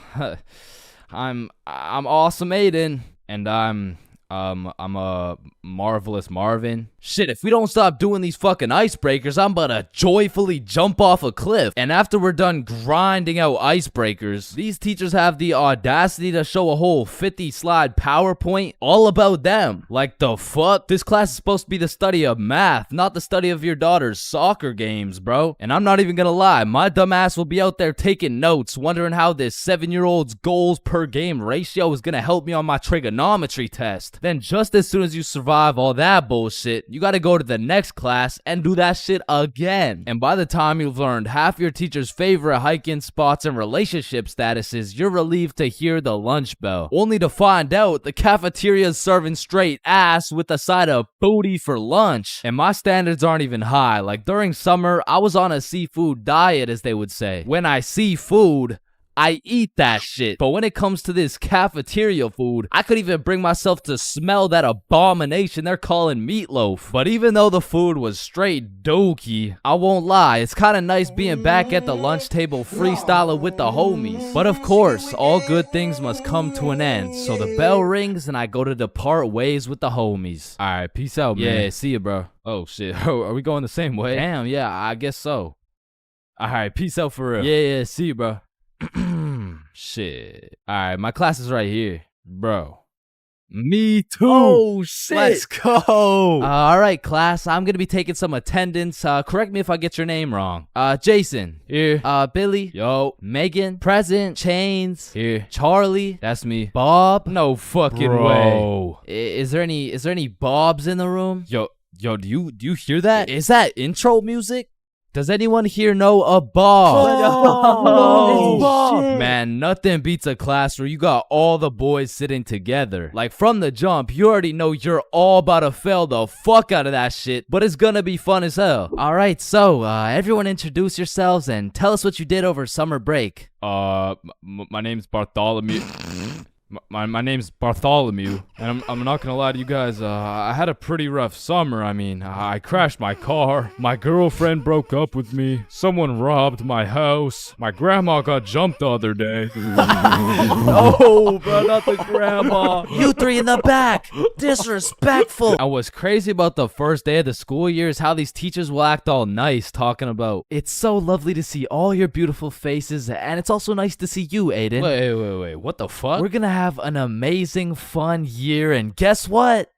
H: I'm Awesome Aiden, and I'm a Marvelous Marvin. Shit, if we don't stop doing these fucking icebreakers, I'm about to joyfully jump off a cliff. And after we're done grinding out icebreakers, these teachers have the audacity to show a whole 50-slide PowerPoint all about them. Like, the fuck? This class is supposed to be the study of math, not the study of your daughter's soccer games, bro. And I'm not even gonna lie, my dumb ass will be out there taking notes, wondering how this 7-year-old's goals per game ratio is gonna help me on my trigonometry test. Then just as soon as you survive all that bullshit, you gotta go to the next class and do that shit again. And by the time you've learned half your teacher's favorite hiking spots and relationship statuses, you're relieved to hear the lunch bell, only to find out the cafeteria's serving straight ass with a side of booty for lunch. And my standards aren't even high. Like, during summer, I was on a seafood diet, as they would say. When I see food, I eat that shit. But when it comes to this cafeteria food, I could even bring myself to smell that abomination they're calling meatloaf. But even though the food was straight dookie, I won't lie, it's kind of nice being back at the lunch table freestyling with the homies. But of course, all good things must come to an end. So the bell rings and I go to depart ways with the homies. Alright, peace out, man. Yeah, see ya, bro. Oh shit, are we going the same way? Damn, yeah, I guess so. Alright, peace out for real. Yeah, see you, bro. Shit. Alright, my class is right here. Bro. Me too.
E: Oh, shit.
H: Let's go. Alright, class. I'm gonna be taking some attendance. Correct me if I get your name wrong. Jason. Here. Billy. Yo. Megan. Present. Chains. Here. Charlie. That's me. Bob. No fucking way. Is there any Bobs in the room? Yo, do you hear that? Is that intro music? Does anyone here know a Bob?
E: Oh,
H: man, nothing beats a class where you got all the boys sitting together. Like, from the jump, you already know you're all about to fail the fuck out of that shit, but it's gonna be fun as hell. Alright, so, everyone introduce yourselves and tell us what you did over summer break.
G: My name's Bartholomew. My name's Bartholomew, and I'm not gonna lie to you guys, I had a pretty rough summer. I mean, I crashed my car, my girlfriend broke up with me, someone robbed my house, my grandma got jumped the other day.
E: No, bro, not the grandma.
Q: You three in the back, disrespectful.
H: And what's crazy about the first day of the school year is how these teachers will act all nice, talking about, it's so lovely to see all your beautiful faces, and it's also nice to see you, Aiden.
G: Wait, what the fuck?
H: We're gonna have an amazing, fun year, and guess what?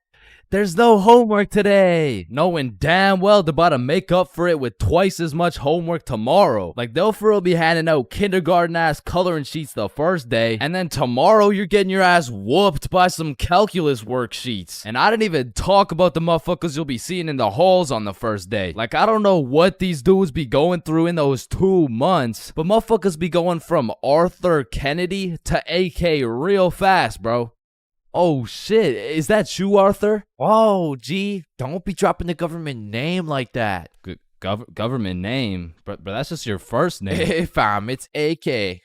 H: There's no homework today. Knowing damn well they're about to make up for it with twice as much homework tomorrow. Like, they'll for real be handing out kindergarten-ass coloring sheets the first day, and then tomorrow you're getting your ass whooped by some calculus worksheets. And I didn't even talk about the motherfuckers you'll be seeing in the halls on the first day. Like, I don't know what these dudes be going through in those 2 months, but motherfuckers be going from Arthur Kennedy to AK real fast, bro. Oh shit, is that you, Arthur?
Q: Oh, gee, don't be dropping the government name like that.
H: Government name? But that's just your first name.
Q: Hey fam, it's AK.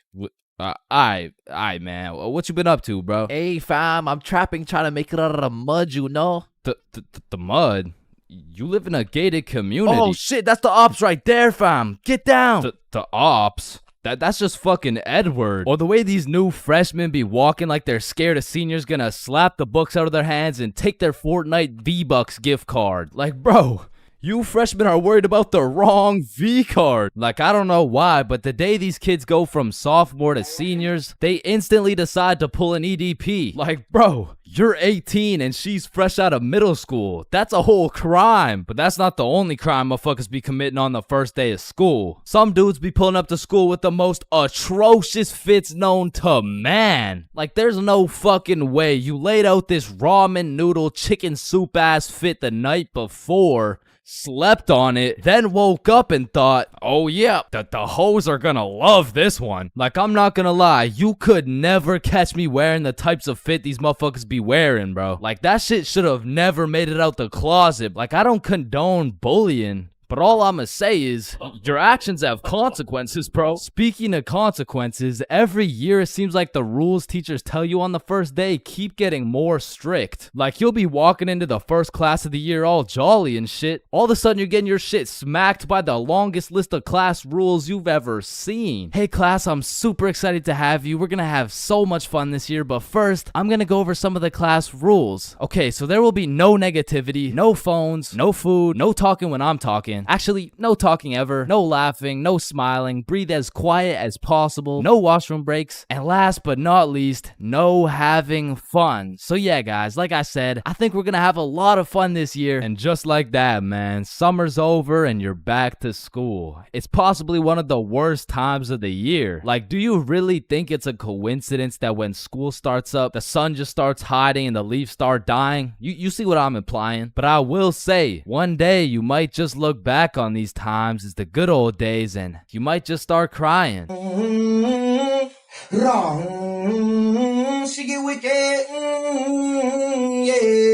H: Aight, man. What you been up to, bro?
Q: Hey fam, I'm trapping, trying to make it out of the mud, you know?
H: The mud? You live in a gated community.
Q: Oh shit, that's the ops right there, fam. Get down.
H: The ops? That's just fucking Edward. Or the way these new freshmen be walking like they're scared a senior's gonna slap the books out of their hands and take their Fortnite V-Bucks gift card. Like, bro, you freshmen are worried about the wrong V-card. Like, I don't know why, but the day these kids go from sophomore to seniors, they instantly decide to pull an EDP. Like, bro, you're 18 and she's fresh out of middle school. That's a whole crime. But that's not the only crime motherfuckers be committing on the first day of school. Some dudes be pulling up to school with the most atrocious fits known to man. Like, there's no fucking way you laid out this ramen noodle chicken soup ass fit the night before, slept on it, then woke up and thought, oh yeah, the hoes are gonna love this one. Like, I'm not gonna lie, you could never catch me wearing the types of fit these motherfuckers be wearing, bro. Like, that shit should have never made it out the closet. Like, I don't condone bullying, But all I'ma say is, your actions have consequences, bro. Speaking of consequences, every year it seems like the rules teachers tell you on the first day keep getting more strict. Like you'll be walking into the first class of the year all jolly and shit. All of a sudden you're getting your shit smacked by the longest list of class rules you've ever seen. Hey class, I'm super excited to have you. We're gonna have so much fun this year, but first, I'm gonna go over some of the class rules. Okay, so there will be no negativity, no phones, no food, no talking when I'm talking. Actually, no talking ever, no laughing, no smiling, breathe as quiet as possible, no washroom breaks, and last but not least, no having fun. So yeah, guys, like I said, I think we're gonna have a lot of fun this year. And just like that, man, summer's over and you're back to school. It's possibly one of the worst times of the year. Like, do you really think it's a coincidence that when school starts up, the sun just starts hiding and the leaves start dying? You see what I'm implying? But I will say, one day you might just look back on these times as the good old days and you might just start crying.
L: Wrong, she get wicked, yeah.